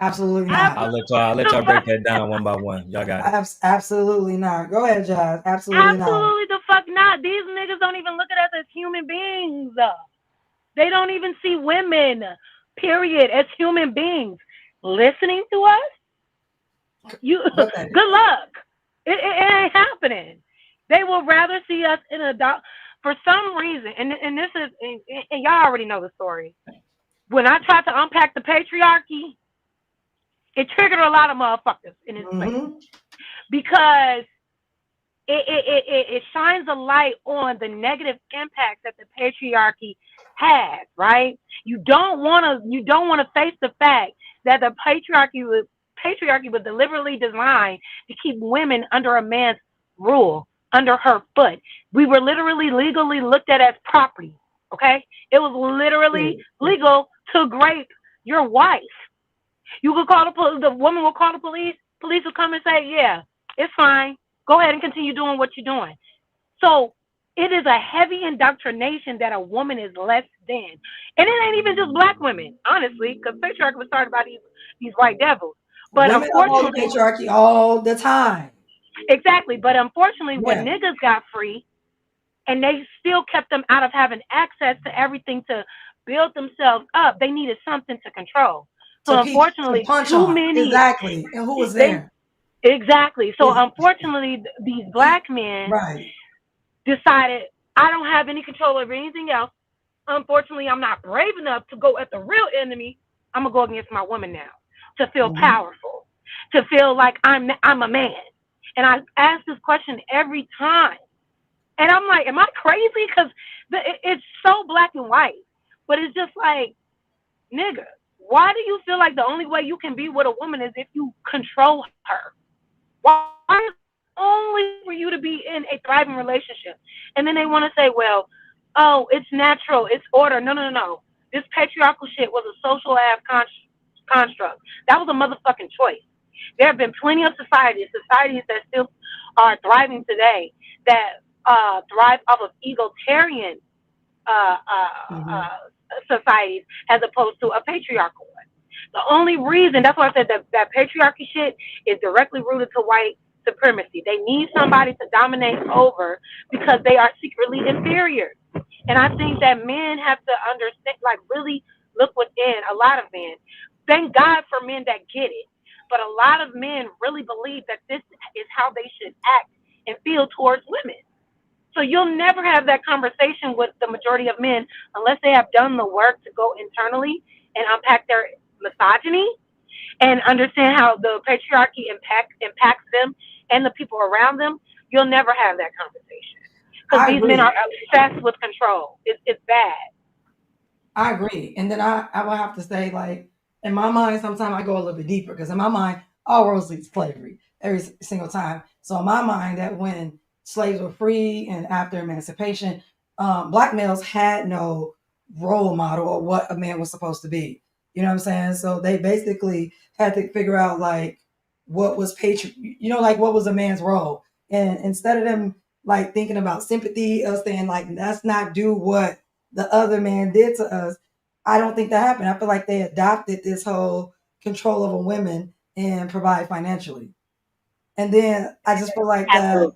Absolutely not. I'll let y'all break that down one by one. Y'all got it. Absolutely not. Go ahead, Josh. Absolutely not. Absolutely the fuck not. These niggas don't even look at us as human beings. They don't even see women period, as human beings, listening to us, you Okay. good luck. It ain't happening. They will rather see us in a for some reason, and this is and y'all already know the story. When I tried to unpack the patriarchy, it triggered a lot of motherfuckers in this space because it shines a light on the negative impact that the patriarchy has, right? You don't want to face the fact that the patriarchy was deliberately designed to keep women under a man's rule, under her foot. We were literally legally looked at as property, okay? It was literally legal to rape your wife. You could call the woman will call the police. Police will come and say, yeah, it's fine. Go ahead and continue doing what you're doing. So it is a heavy indoctrination that a woman is less than. And it ain't even just black women, honestly, because patriarchy was started by these white devils. But women uphold unfortunately, patriarchy all the time. Exactly. But unfortunately, when niggas got free and they still kept them out of having access to everything to build themselves up, they needed something to control. So unfortunately, punch too on. many. Exactly. And who was there? Exactly. So unfortunately, these black men decided, I don't have any control over anything else. Unfortunately, I'm not brave enough to go at the real enemy. I'm gonna go against my woman now to feel powerful, to feel like I'm a man. And I ask this question every time, and I'm like, am I crazy? Because it's so black and white, but it's just like, nigga, why do you feel like the only way you can be with a woman is if you control her? Why is it only for you to be in a thriving relationship? And then they want to say, well, oh, it's natural, it's order. No. This patriarchal shit was a social ass construct. That was a motherfucking choice. There have been plenty of societies that still are thriving today that thrive off of egalitarian societies as opposed to a patriarchal one. The only reason, that's why I said that patriarchy shit is directly rooted to white supremacy. They need somebody to dominate over because they are secretly inferior. And I think that men have to understand, like really look within, a lot of men. Thank God for men that get it. But a lot of men really believe that this is how they should act and feel towards women. So you'll never have that conversation with the majority of men unless they have done the work to go internally and unpack their misogyny and understand how the patriarchy impacts them and the people around them. You'll never have that conversation because these men are obsessed with control. It's bad. I agree. And then I will have to say, like, in my mind, sometimes I go a little bit deeper because in my mind, all roads lead to slavery every single time. So in my mind, that when slaves were free and after emancipation, black males had no role model of what a man was supposed to be. You know what I'm saying? So they basically had to figure out like what was like what was a man's role. And instead of them like thinking about sympathy or saying like let's not do what the other man did to us, I don't think that happened. I feel like they adopted this whole control over women and provide financially. And then I just feel like that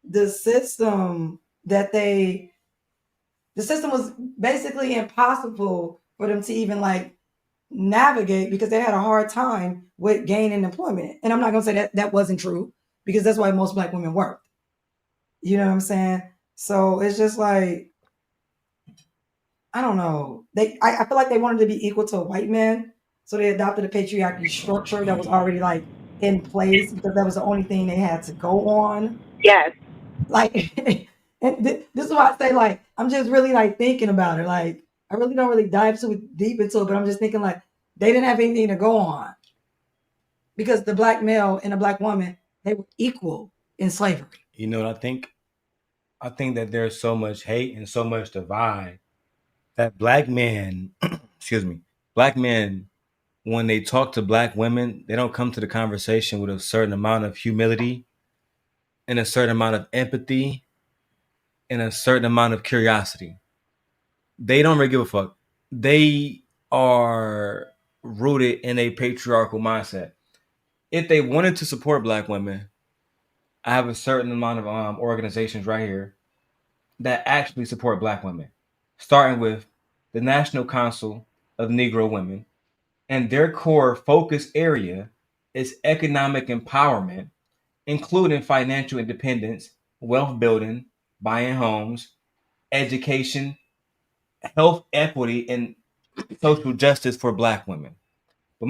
the system was basically impossible for them to even like navigate because they had a hard time with gaining employment. And I'm not gonna say that that wasn't true because that's why most black women worked. You know what I'm saying? So it's just like I don't know. I feel like they wanted to be equal to white men, so they adopted a patriarchy structure that was already like in place because that was the only thing they had to go on. Yes. Like, and this is why I say like I'm just really like thinking about it. Like I really don't really dive too deep into it, but I'm just thinking like they didn't have anything to go on because the black male and the black woman they were equal in slavery. You know what I think? I think that there's so much hate and so much divide that black men, excuse me, black men, when they talk to black women, they don't come to the conversation with a certain amount of humility and a certain amount of empathy and a certain amount of curiosity. They don't really give a fuck. They are rooted in a patriarchal mindset. If they wanted to support black women, I have a certain amount of organizations right here that actually support black women, starting with the National Council of Negro women, and their core focus area is economic empowerment, including financial independence, wealth building, buying homes, education, health equity, and social justice for Black women. But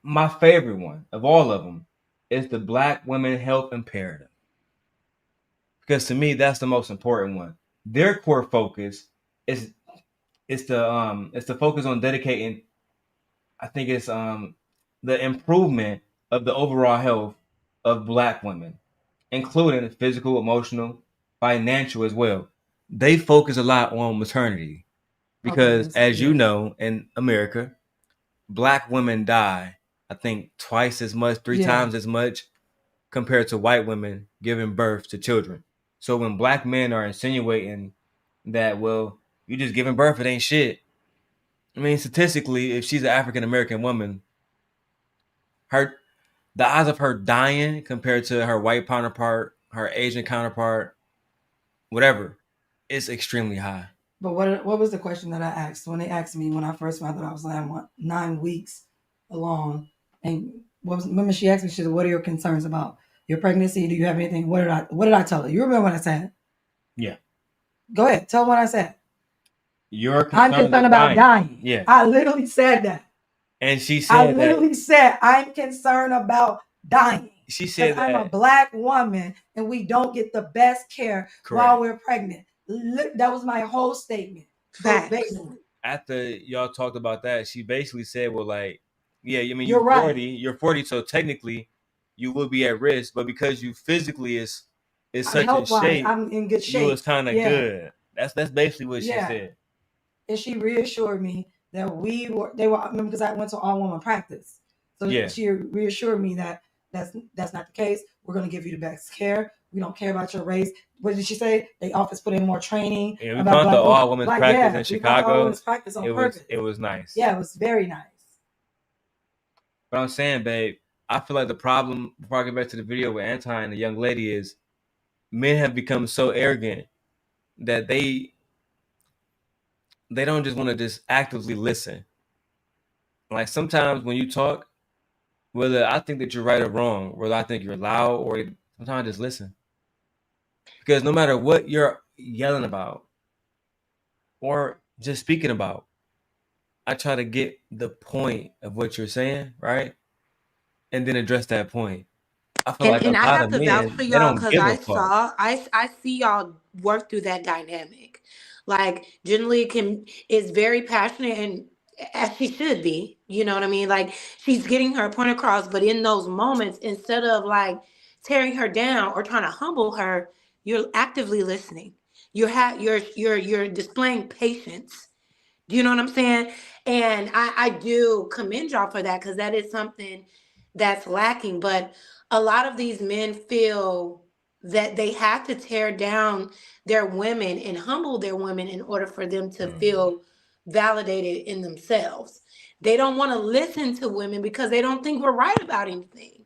my favorite one of all of them is the Black women health imperative, because to me that's the most important one. Their core focus is it's the focus on dedicating. I think it's the improvement of the overall health of Black women, including physical, emotional, financial as well. They focus a lot on maternity because, as you know, in America, Black women die, I think, twice as much, three times as much compared to white women giving birth to children. So when Black men are insinuating that, well, you just giving birth, it ain't shit. I mean, statistically, if she's an African American woman, the odds of her dying compared to her white counterpart, her Asian counterpart, whatever, is extremely high. But what was the question that I asked when they asked me when I first found out I was 9 weeks along? And remember she asked me, she said, "What are your concerns about your pregnancy? Do you have anything?" What did I tell her? You remember what I said? Yeah. Go ahead, tell what I said. I'm concerned about dying. Yeah. I literally said that. And she said I literally said I'm concerned about dying. She said I'm a Black woman and we don't get the best care while we're pregnant. That was my whole statement. Verbatim. After y'all talked about that, she basically said, well, like, yeah, I mean, You're right. 40, you're 40, so technically you will be at risk, but because you physically is such in shape, I'm in good shape. You was kind of good. That's basically what she said. And she reassured me that they were because I went to all woman practice. So she reassured me that that's not the case. We're going to give you the best care. We don't care about your race. What did she say? They office put in more training. Yeah, we found the all women's practice in Chicago. Practice on It was nice. Yeah, it was very nice. But I'm saying, babe, I feel like the problem, before I get back to the video with Anton and the young lady, is men have become so arrogant that they don't just want to just actively listen. Like sometimes when you talk, whether I think that you're right or wrong, whether I think you're loud or sometimes I just listen. Because no matter what you're yelling about or just speaking about, I try to get the point of what you're saying, right? And then address that point. I feel like a And I lot have of to vouch men, for they y'all don't because give a fuck. I see y'all work through that dynamic. Like generally is very passionate and as she should be, you know what I mean? Like she's getting her point across, but in those moments, instead of like tearing her down or trying to humble her, you're actively listening. You're displaying patience. Do you know what I'm saying? And I do commend y'all for that because that is something that's lacking. But a lot of these men feel that they have to tear down their women and humble their women in order for them to feel validated in themselves. They don't want to listen to women because they don't think we're right about anything.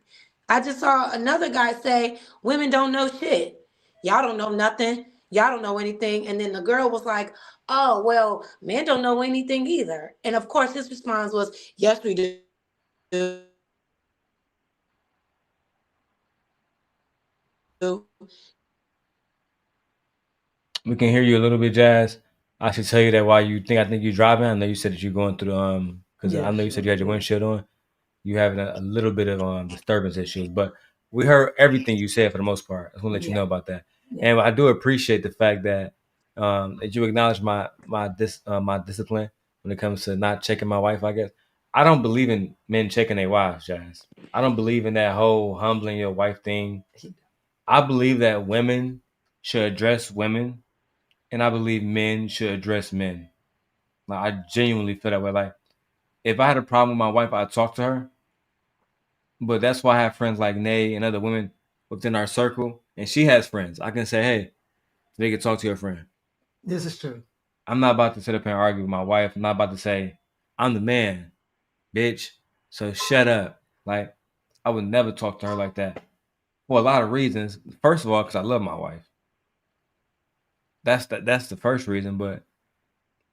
I just saw another guy say, women don't know shit. Y'all don't know nothing. Y'all don't know anything. And then the girl was like, oh, well, men don't know anything either. And of course, his response was, yes, we do. We can hear you a little bit, Jazz. I should tell you that while I think you're driving. I know you said that you're going through because I know you said you had your windshield on. You having a little bit of disturbance issues, but we heard everything you said for the most part. I just want to let you know about that. And I do appreciate the fact that you acknowledge my discipline when it comes to not checking my wife. I guess I don't believe in men checking their wives, Jazz. I don't believe in that whole humbling your wife thing. I believe that women should address women, and I believe men should address men. Like I genuinely feel that way. Like if I had a problem with my wife, I'd talk to her. But that's why I have friends like Nay and other women within our circle, and she has friends. I can say, hey, they can talk to your friend. This is true. I'm not about to sit up and argue with my wife. I'm not about to say, I'm the man, bitch. So shut up. Like, I would never talk to her like that. For a lot of reasons. First of all, because I love my wife. That's the first reason. But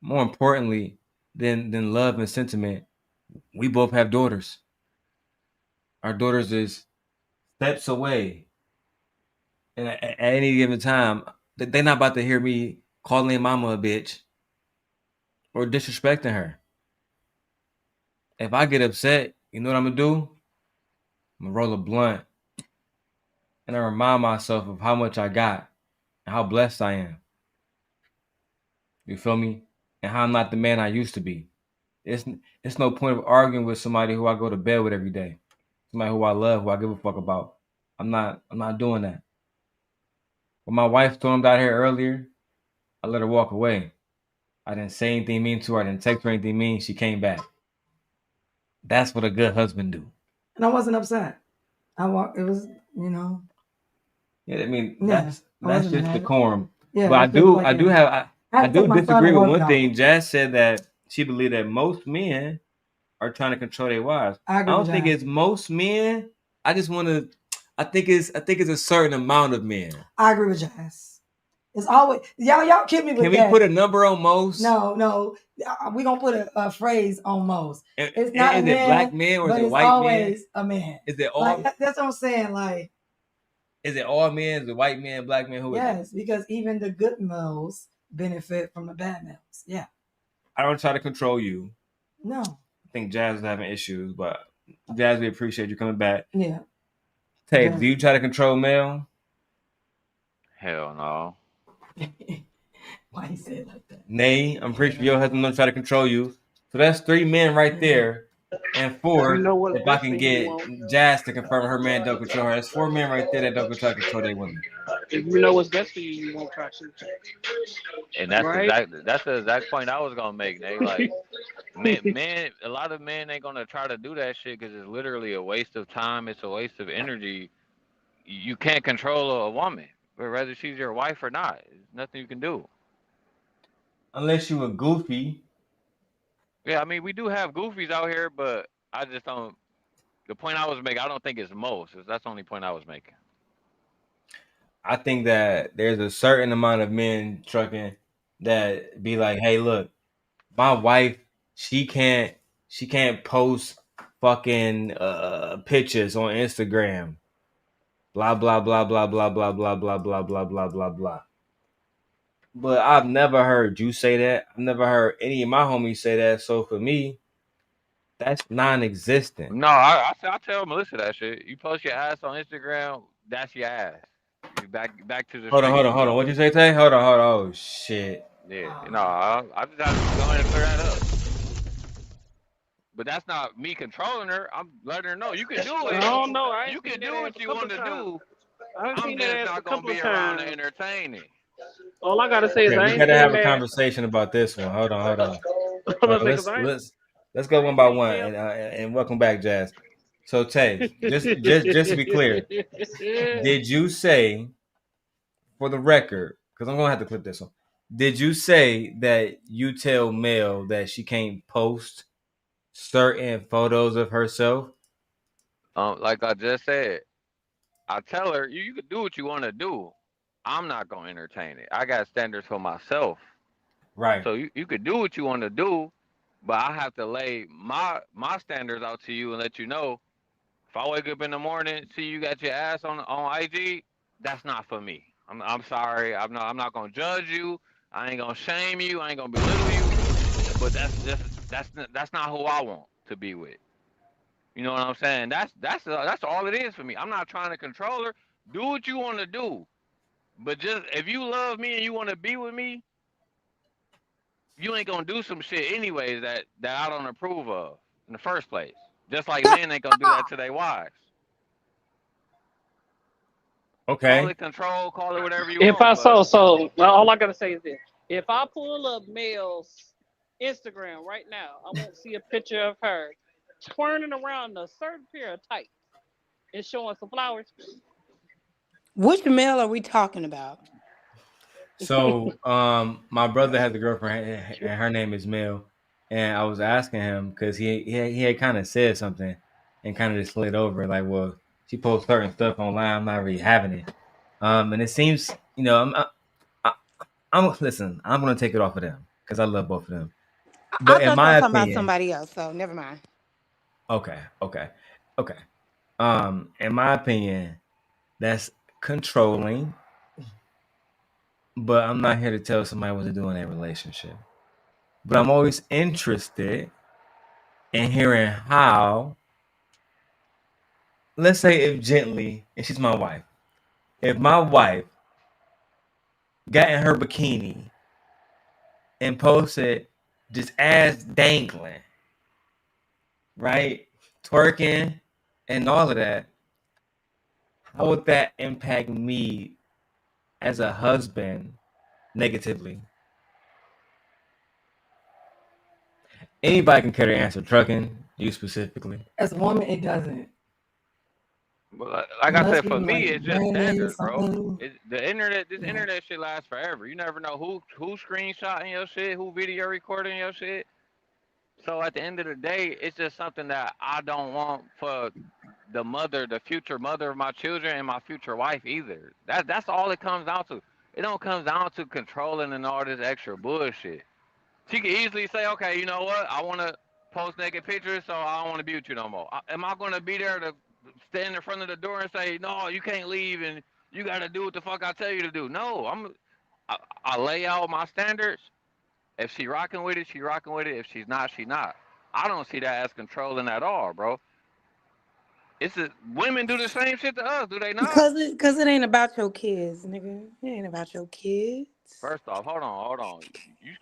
more importantly, than love and sentiment. We both have daughters. Our daughters is steps away. And at any given time, they're not about to hear me calling mama a bitch or disrespecting her. If I get upset, you know what I'm gonna do? I'm gonna roll a blunt and I remind myself of how much I got and how blessed I am. You feel me? And how I'm not the man I used to be. It's no point of arguing with somebody who I go to bed with every day. Somebody who I love, who I give a fuck about. I'm not doing that. When my wife stormed out here earlier, I let her walk away. I didn't say anything mean to her. I didn't text her anything mean. She came back. That's what a good husband do. And I wasn't upset. It was, Yeah, I mean Yeah, that's just decorum. Yeah, But I do had to take my son disagree to with work, one though. thing. Jazz said that she believed that most men are trying to control their wives. I agree don't with think Jazz. it's most men. I think it's a certain amount of men. I agree with Jazz. It's always y'all kid me with Can we that. put a number on most? No. We gonna put a phrase on most. It's not Is a it man, black men or but is it it's white men? always a man. Is it all? Like that's what I'm saying. Like Is it all men? Is it white men, black men? Who is it? yes, because even the good males benefit from the bad males. Yeah. I don't try to control you. No. I think Jazz is having issues, but Jazz, we appreciate you coming back. Yeah. Tay, Jazz. do you try to control Mel? Hell no. Why you say it like that? Nay, I'm pretty sure your husband don't try to control you. So that's 3 men right there. And 4, You know what's if I best can for get you, won't. Jazz to confirm her man don't control her. That's 4 men right there that don't try to control their women. If you know what's best for you, you won't try to. And that's Right? that's the exact point I was gonna make, Nate. Like, men, a lot of men ain't gonna try to do that shit because it's literally a waste of time. It's a waste of energy. You can't control a woman, whether she's your wife or not. There's nothing you can do. Unless you a goofy. Yeah, I mean, we do have goofies out here, but I just don't. The point I was making, I don't think it's most. That's the only point I was making. I think that there's a certain amount of men trucking that be like, hey, look, my wife, she can't post fucking pictures on Instagram. Blah blah blah blah blah blah blah blah blah blah blah blah blah. But I've never heard you say that. I've never heard any of my homies say that. So for me, that's non-existent. No, I tell Melissa that shit. You post your ass on Instagram, that's your ass. You back to the Hold streets. on. What'd you say, Tay? Hold on. Oh shit. Yeah, no, I just have to go ahead and clear that up. But that's not me controlling her. I'm letting her know you can do it. I don't know. You can do what you want to do. I've I'm seen that just ass a not gonna couple be of around to times. entertain it. All I gotta say is Okay, I we ain't gotta seen have a that. conversation about this one. Hold on. I'm gonna say, 'cause I ain't. Let's go one by one and welcome back, Jazz. So Tay, just to be clear, did you say, for the record, because I'm gonna have to clip this one, did you say that you tell Mel that she can't post certain photos of herself? Like I just said, I tell her you can do what you want to do. I'm not gonna entertain it. I got standards for myself. Right. So you could do what you want to do, but I have to lay my standards out to you and let you know. If I wake up in the morning, see you got your ass on IG, that's not for me. I'm sorry. I'm not gonna judge you. I ain't gonna shame you. I ain't gonna belittle you. But that's not who I want to be with. You know what I'm saying? That's all it is for me. I'm not trying to control her. Do what you want to do. But just if you love me and you want to be with me, you ain't gonna do some shit anyways that I don't approve of in the first place. Just like men ain't gonna do that to their wives. Okay. Call it control, call it whatever you If I want. so, well, all I gotta say is this: if I pull up Mel's Instagram right now, I won't see a picture of her twirling around a certain pair of tights and showing some flowers. Which male are we talking about? So, my brother has a girlfriend, and her name is Mel. And I was asking him because he had kind of said something, and kind of just slid over like, well, she posts certain stuff online. I'm not really having it. And it seems, I'm listen. I'm gonna take it off of them because I love both of them. But in thought y'all my talking about opinion, somebody else, so never mind. okay, okay, okay. In my opinion, that's controlling. But I'm not here to tell somebody what to do in a relationship. But I'm always interested in hearing how. Let's say if gently, and she's my wife. If my wife got in her bikini and posted just ass dangling, right? Twerking and all of that, how would that impact me as a husband negatively? Anybody can care to answer. Trucking, you specifically. As a woman, it doesn't. But like I Unless said, for you me, like it's just branding standard, bro. something. The internet, this Yeah. internet shit lasts forever. You never know who screenshotting your shit, who video recording your shit. So at the end of the day, it's just something that I don't want for the future mother of my children and my future wife either. That's all it comes down to. It don't come down to controlling and all this extra bullshit. She could easily say, okay, you know what? I want to post naked pictures, so I don't want to be with you no more. Am I going to be there to stand in front of the door and say, no, you can't leave and you got to do what the fuck I tell you to do? No, I lay out my standards. If she rocking with it, she rocking with it. If she's not, she not. I don't see that as controlling at all, bro. Women do the same shit to us, do they not? Because it ain't about your kids, nigga. It ain't about your kids. First off, hold on.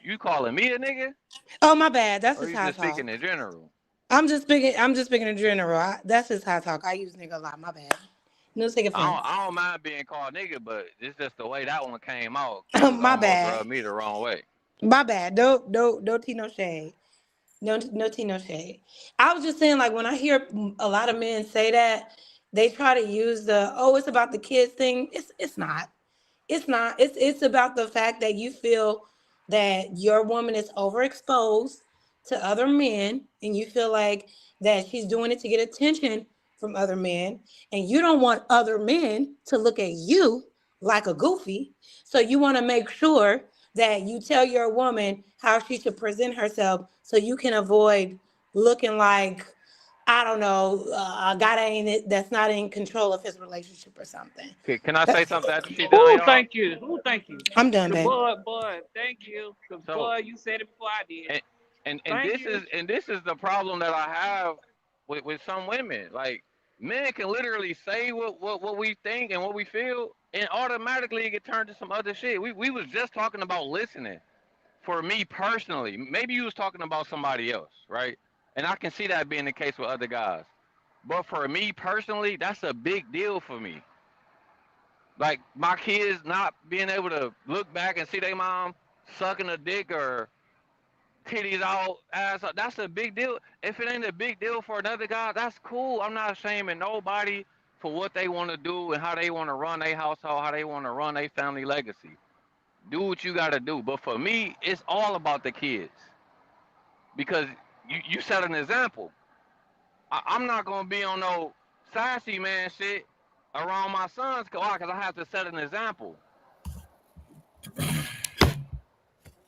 You calling me a nigga? Oh, my bad. That's Or just you how I just talk. speaking in general? I'm just speaking in general. That's just how I talk. I use nigga a lot. My bad. No take offense. I don't mind being called nigga, but it's just the way that one came out. It was My almost bad. rubbed me the wrong way. My bad. Don't tea no shade. No tea no shade. I was just saying, like, when I hear a lot of men say that, they try to use it's about the kids thing. It's not. It's not. It's about the fact that you feel that your woman is overexposed to other men, and you feel like that she's doing it to get attention from other men, and you don't want other men to look at you like a goofy. So you want to make sure that you tell your woman how she should present herself, so you can avoid looking like, I don't know, a guy that's not in control of his relationship or something. Can I say something after she done, Oh, y'all? thank you. Oh, thank you. I'm done, Cause babe. boy, thank you. Cause So, boy, you said it before I did. and Thank this you. is the problem that I have with some women. Like, men can literally say what we think and what we feel, and automatically it get turned to some other shit. We was just talking about listening. For me personally, maybe you was talking about somebody else, right? And I can see that being the case with other guys. But for me personally, that's a big deal for me. Like, my kids not being able to look back and see their mom sucking a dick or titties out, ass out. That's a big deal. If it ain't a big deal for another guy, that's cool. I'm not shaming nobody for what they want to do and how they want to run their household, how they want to run their family legacy. Do what you got to do. But for me, it's all about the kids. Because you set an example. I'm not going to be on no sassy man shit around my sons. Why? Because I have to set an example.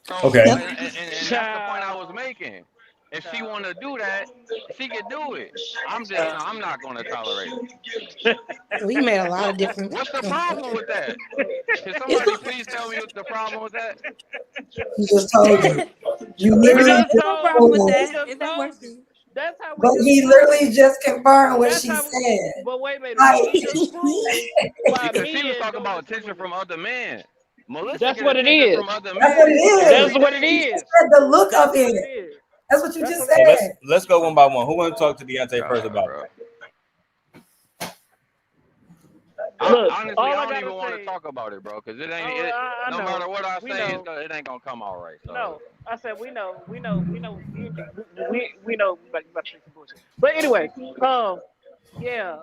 So, Okay. and that's the point I was making. If she want to do that, she can do it. I'm not going to tolerate it. We made a lot of different. What's the problem with that? Can It's somebody please tell me what the problem with that? You just told you. You You literally just just no problem told. with told, We that. just If that told works for you. you. That's how we but just he proved. literally just confirmed what That's she how. said. But wait a minute. Like, We just proved why Because she was men talking don't about listen to attention women. from other men. Melissa That's get what it attention is. from other that's what it men is. That's every what it You day. just is. said the look of That's what it it. is. That's what you That's just what it So is. said. let's go one by one. Who want to talk to Deontay first God, about bro. it? Look, Honestly, all I I don't gotta even want to say. talk about it, bro, because it ain't. Oh, I No know. matter what I We say, know. it ain't gonna come out right. So No, I said we know. We know. We about to say some bullshit. But anyway, yeah.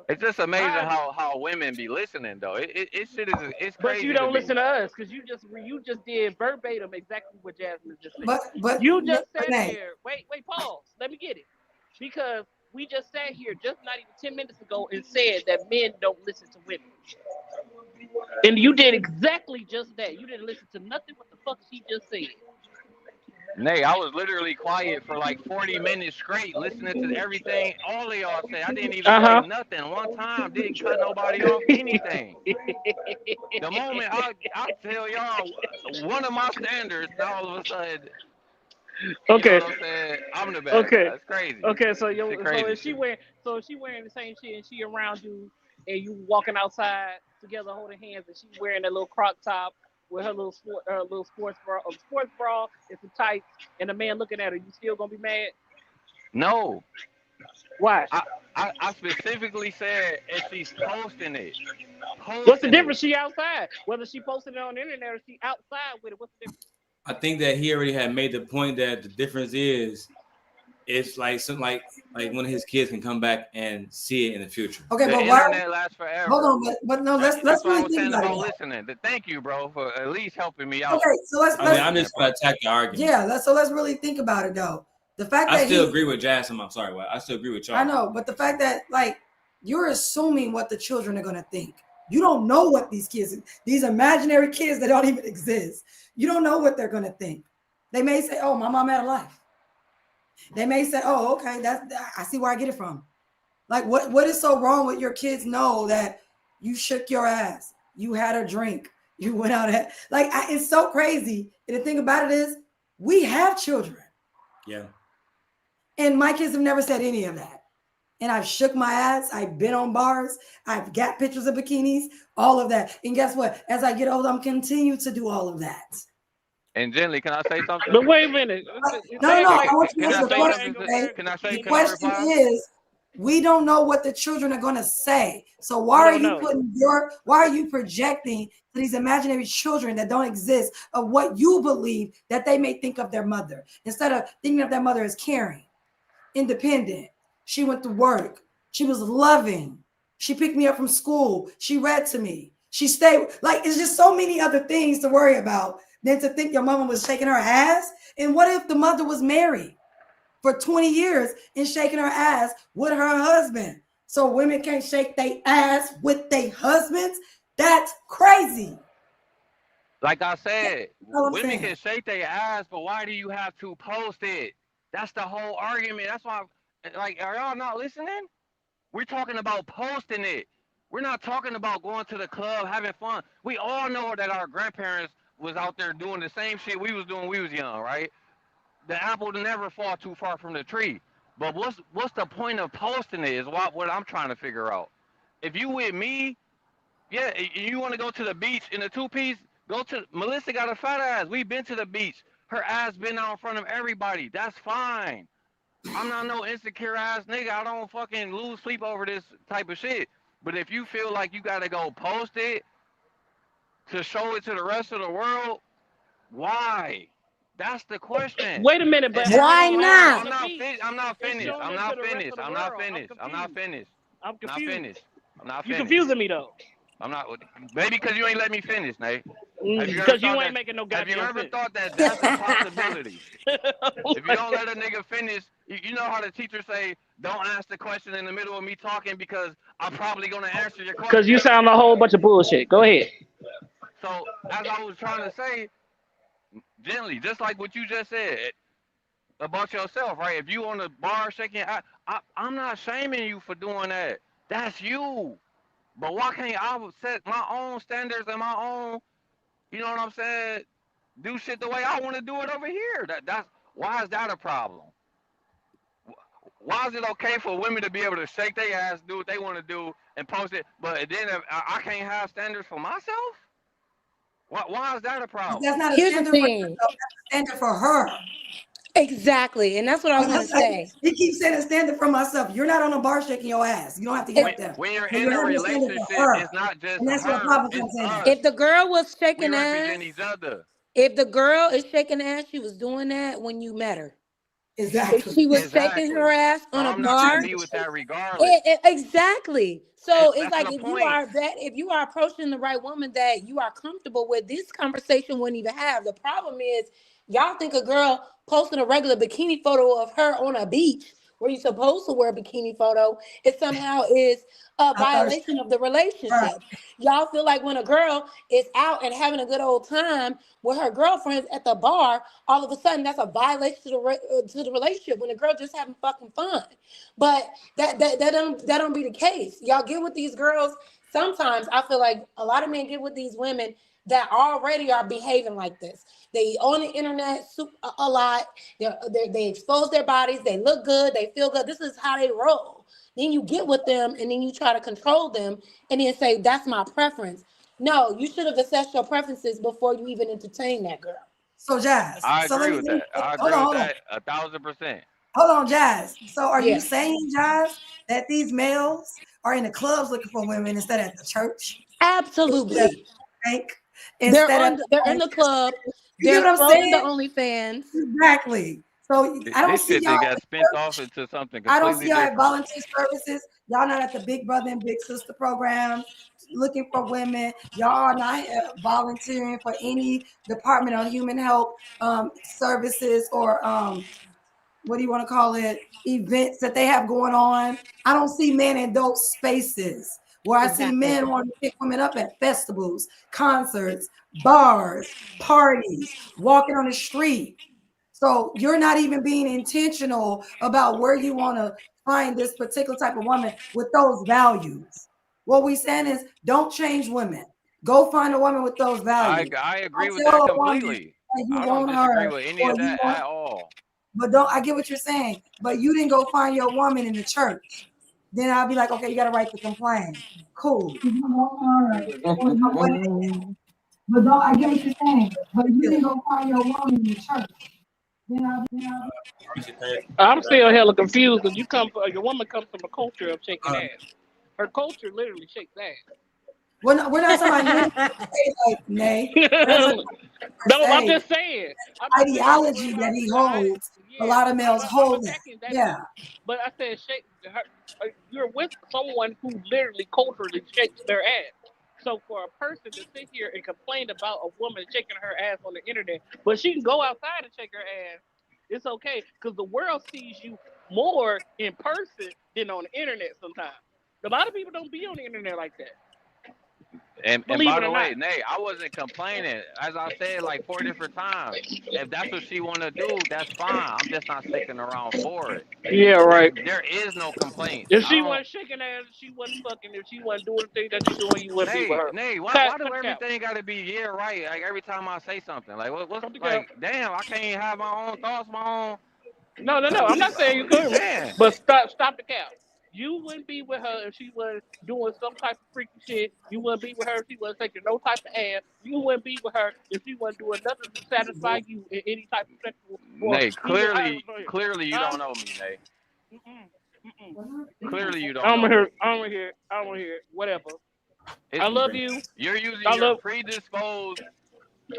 it's just amazing I. how women be listening though. It shit is it's But you crazy to don't me. listen to us because you just did verbatim exactly what Jasmine just said. But You just sat Renee, here. Wait, pause. Let me get it. Because we just sat here just not even 10 minutes ago and said that men don't listen to women. And you did exactly just that. You didn't listen to nothing what the fuck she just said. Nay, I was literally quiet for like 40 minutes straight, listening to everything all of y'all say. I didn't even say nothing one time. Didn't cut nobody off. Anything. The moment I tell y'all one of my standards, now all of a sudden, Okay. you know what I'm saying? I'm the bad guy. That's crazy. Okay. So Shit crazy. if she wearing the same shit and she around you and you walking outside together holding hands and she wearing that little crop top with her little sports bra and some tights and the man looking at her, you still gonna be mad? No. Why? I specifically said if she's posting it. What's the difference? She outside. Whether she posted it on the internet or she outside with it, what's the difference? I think that he already had made the point that the difference is it's like something like one of his kids can come back and see it in the future. Okay, the internet lasts forever. Hold on, but no, let's That's what I really was think saying about about it. listening. Thank you, bro, for at least helping me out. Okay, so let's I'm just going to attack the argument. Yeah, let's really think about it though. The fact that I still agree with Jazz. I'm sorry, I still agree with y'all. I know, but the fact that like you're assuming what the children are gonna think. You don't know what these imaginary kids that don't even exist. You don't know what they're gonna think. They may say, "Oh, my mom had a life." They may say, "Oh, okay, I see where I get it from." Like, what is so wrong with your kids know that you shook your ass, you had a drink, you went out at it's so crazy. And the thing about it is, we have children. Yeah. And my kids have never said any of that. And I've shook my ass. I've been on bars. I've got pictures of bikinis, all of that. And guess what? As I get older, I'm continue to do all of that. And Gently, can I say something? But wait a minute. No. I want you to answer the question. Can I say? The question is, we don't know what the children are going to say. So why are you projecting to these imaginary children that don't exist of what you believe that they may think of their mother instead of thinking of their mother as caring, independent. She went to work. She was loving. She picked me up from school. She read to me. She stayed. Like, it's just so many other things to worry about than to think your mama was shaking her ass. And what if the mother was married for 20 years and shaking her ass with her husband? So women can't shake their ass with their husbands? That's crazy. Like I said, women can shake their ass, but why do you have to post it? That's the whole argument. That's why, like, are y'all not listening? We're talking about posting it. We're not talking about going to the club, having fun. We all know that our grandparents was out there doing the same shit we was doing when we was young, right? The apple never fall too far from the tree. But what's the point of posting it is what I'm trying to figure out. If you with me, yeah, you want to go to the beach in a two-piece, Melissa got a fat ass. We been to the beach. Her ass been out in front of everybody. That's fine. I'm not no insecure ass nigga. I don't fucking lose sleep over this type of shit. But if you feel like you gotta go post it to show it to the rest of the world, why? That's the question. Wait a minute, but why not? I'm not finished. I'm confused. You confusing me though. I'm not, maybe because you ain't let me finish, Nate. Because you ain't making no goddamn sense. Have you ever thought that that's a possibility? If you don't let a nigga finish, you know how the teachers say, don't ask the question in the middle of me talking because I'm probably going to answer your question. Because you sound a whole bunch of bullshit. Go ahead. So, as I was trying to say, Gently, just like what you just said about yourself, right? If you on the bar shaking, I'm not shaming you for doing that. That's you. But why can't I set my own standards and my own, you know what I'm saying, do shit the way I want to do it over here? That's why is that a problem? Why is it okay for women to be able to shake their ass, do what they want to do, and post it, but then if I can't have standards for myself? Why is that a problem? That's not a standard for yourself, that's a standard for her. Exactly, and that's what I was going to say. He keeps saying a standard for myself. You're not on a bar shaking your ass. You don't have to get there. When you're in a relationship, it's not just and that's her. What Papa comes in. If the girl was shaking we ass, represent each other. If the girl is shaking ass, she was doing that when you met her. Exactly. If she was shaking her ass on a bar. I'm not gonna be with that regardless. Exactly. So it's like if you are approaching the right woman that you are comfortable with, this conversation wouldn't even have. The problem is y'all think a girl posting a regular bikini photo of her on a beach where you're supposed to wear a bikini photo, it somehow is a violation of the relationship. Y'all feel like when a girl is out and having a good old time with her girlfriends at the bar, all of a sudden that's a violation to the relationship when the girl just having fucking fun. But that don't be the case. Y'all get with these girls. Sometimes I feel like a lot of men get with these women that already are behaving like this. They on the internet a lot. They expose their bodies. They look good. They feel good. This is how they roll. Then you get with them and then you try to control them and then say, that's my preference. No, you should have assessed your preferences before you even entertain that girl. So Jazz. I So agree with that. I agree with that 1,000%. Hold on, Jazz. So are Yeah. you saying, Jazz, that these males are in the clubs looking for women instead of at the church? Absolutely. Instead They're in the club. You get They're what I'm scrolling saying? the OnlyFans. Exactly. So I don't This see shit y'all that at got the spent church. off into something I don't completely see y'all at different. volunteer services. Y'all not at the Big Brother and Big Sister programs looking for women. Y'all are not volunteering for any Department of Human Health services or what do you want to call it, events that they have going on. I don't see men in those spaces where I see men wanting to pick women up at festivals, concerts, bars, parties, walking on the street. So you're not even being intentional about where you want to find this particular type of woman with those values. What we saying is don't change women. Go find a woman with those values. I agree with Don't that tell a woman completely. that you I don't want disagree her with any or of you that want. at all. But don't I get what you're saying? But you didn't go find your woman in the church. Then I'll be like, okay, you got a right to complain. Cool. But don't I get what you're saying? But you didn't go find your woman in the church. I'm still hella confused because your woman comes from a culture of shaking ass. Her culture literally shakes ass. We're not talking about like Nay. No, I'm just saying. Ideology that he holds, a lot of males hold that. Yeah. But I said, you're with someone who literally culturally shakes their ass. So for a person to sit here and complain about a woman shaking her ass on the internet, but she can go outside and shake her ass, it's okay because the world sees you more in person than on the internet sometimes. A lot of people don't be on the internet like that. And Believe by it the or way, not. Nay, I wasn't complaining. As I said like 4 different times, if that's what she want to do, that's fine. I'm just not sticking around for it. Yeah, right. There is no complaints. If I she don't. wasn't shaking ass, if she wasn't fucking, if she wasn't doing the thing that you're doing, you wouldn't be with her. Nay, why Cut do the cap. everything got to be right? Like every time I say something, like what's Cut the cap. like, damn, I can't have my own thoughts, my own. No. I'm not saying you couldn't, Man. but stop the cap. You wouldn't be with her if she was doing some type of freaky shit. You wouldn't be with her if she wasn't taking no type of ass. You wouldn't be with her if she wasn't doing nothing to satisfy you in any type of sexual or Nay, even clearly you don't know me, Nay. Clearly you don't I know don't me. want to hear it. Whatever. It's, I love you. You're using your predisposed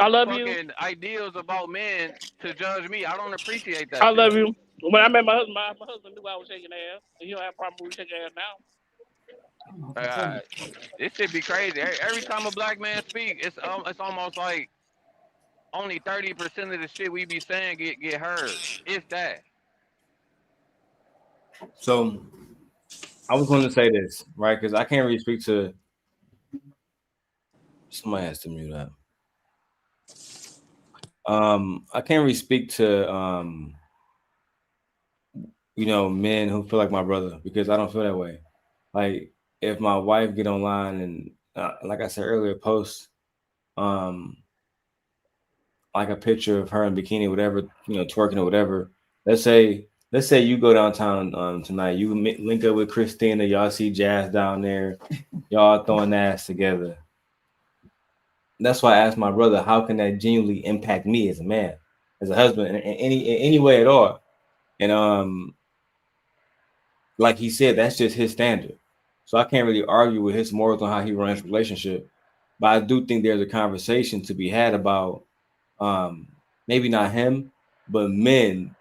I love you. fucking ideas about men to judge me. I don't appreciate that I shit. love you. When I met my husband, my husband knew I was shaking ass. And he don't have a problem with shaking ass now. This shit be crazy. Every time a black man speak, it's almost like only 30% of the shit we be saying get heard. If that. So I was going to say this, right? Because I can't really speak to. Somebody has to mute up. I can't really speak to men who feel like my brother because I don't feel that way. Like if my wife get online and like I said earlier, post like a picture of her in bikini, whatever, twerking or whatever. Let's say you go downtown tonight. You link up with Christina. Y'all see Jazz down there. Y'all throwing ass together. That's why I asked my brother, how can that genuinely impact me as a man, as a husband, in any way at all? And like he said, that's just his standard. So I can't really argue with his morals on how he runs his relationship. But I do think there's a conversation to be had about maybe not him, but men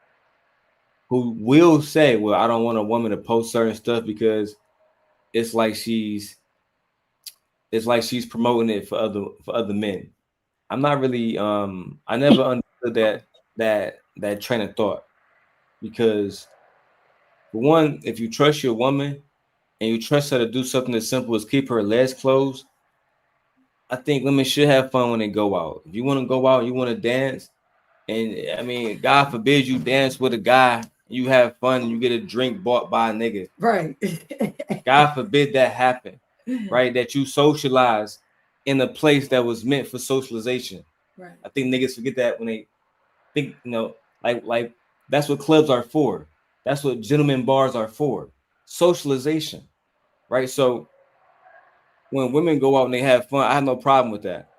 who will say, well, I don't want a woman to post certain stuff because it's like she's promoting it for other men. I'm not really I never understood that train of thought because For one, if you trust your woman and you trust her to do something as simple as keep her legs closed, I think women should have fun when they go out. If you want to go out, you want to dance, and I mean, God forbid you dance with a guy, you have fun, and you get a drink bought by a nigga. Right. God forbid that happen, right? That you socialize in a place that was meant for socialization. Right. I think niggas forget that when they think, like that's what clubs are for. That's what gentlemen bars are for. Socialization, right? So when women go out and they have fun, I have no problem with that.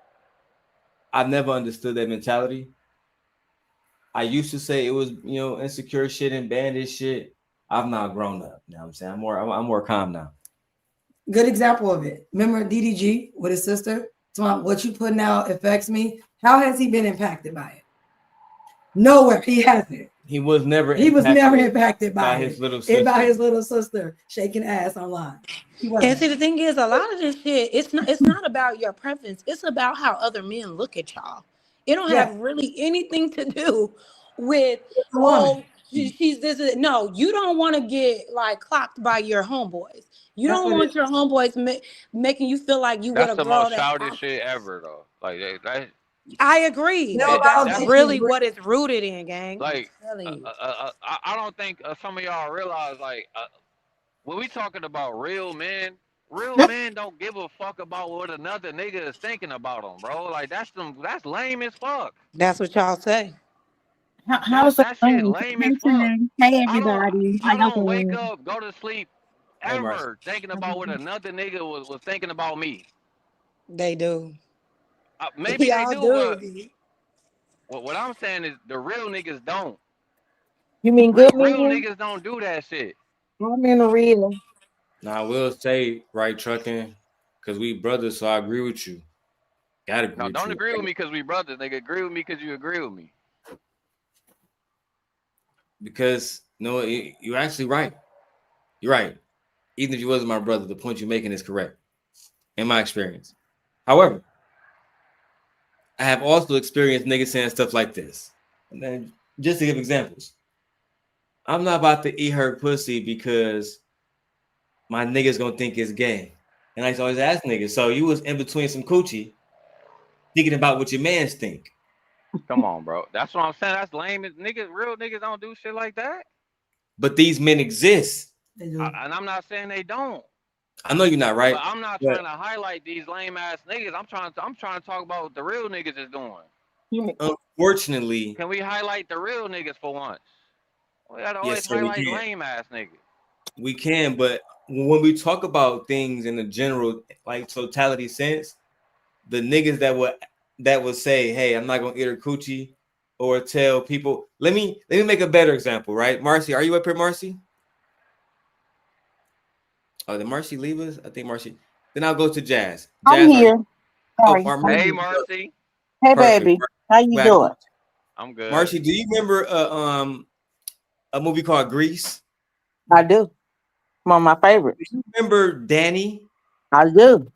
I never understood that mentality. I used to say it was, insecure shit and bandit shit. I've now grown up. You know what I'm saying? I'm more calm now. Good example of it. Remember DDG with his sister? What you putting out affects me. How has he been impacted by it? Nowhere. He hasn't. He was never impacted by his little sister. By his little sister shaking ass online. And see, the thing is, a lot of this shit, it's not about your preference. It's about how other men look at y'all. It don't have really anything to do with, she's this. No, you don't want to get like clocked by your homeboys. You don't want your homeboys making you feel like you with That's a the girl most that's childish shit ever, though. Like that. I agree. That's really what it's rooted in, gang. Like, I don't think some of y'all realize, like, when we talking about real men don't give a fuck about what another nigga is thinking about them, bro. Like, that's lame as fuck. That's what y'all say. How's that shit lame? lame as fuck. Hey, everybody. I don't wake up, go to sleep ever thinking about what another nigga was thinking about me. They do. Maybe they do, but what I'm saying is the real niggas don't. You mean good real men? niggas don't do that shit. I'm in the real. Now I will say, right, trucking, because we brothers, so I agree with you. Gotta agree with Don't you. agree with me because we brothers, nigga. Agree with me because you agree with me. Because you're actually right. You're right. Even if you wasn't my brother, the point you're making is correct, in my experience. However, I have also experienced niggas saying stuff like this. And then, just to give examples, I'm not about to eat her pussy because my nigga's gonna think it's gay. And I used to always ask niggas, so you was in between some coochie thinking about what your mans think. Come on, bro. That's what I'm saying. That's lame. Real niggas don't do shit like that. But these men exist. And I'm not saying they don't. I know you're not right. But I'm not trying to highlight these lame ass niggas. I'm trying to talk about what the real niggas is doing. Unfortunately, can we highlight the real niggas for once? We gotta always highlight lame ass niggas. We can, but when we talk about things in the general, like, totality sense, the niggas that would say, "Hey, I'm not gonna eat her coochie," or tell people, let me make a better example, right? Marcy, are you up here, Marcy? Oh, did Marcy leave us? I think Marcy. Then I'll go to Jazz. I'm here. Sorry. Hey, Marcy. Hey, baby. How you doing? I'm good. Marcy, do you remember a movie called Grease? I do. One of my favorites. Do you remember Danny? I do.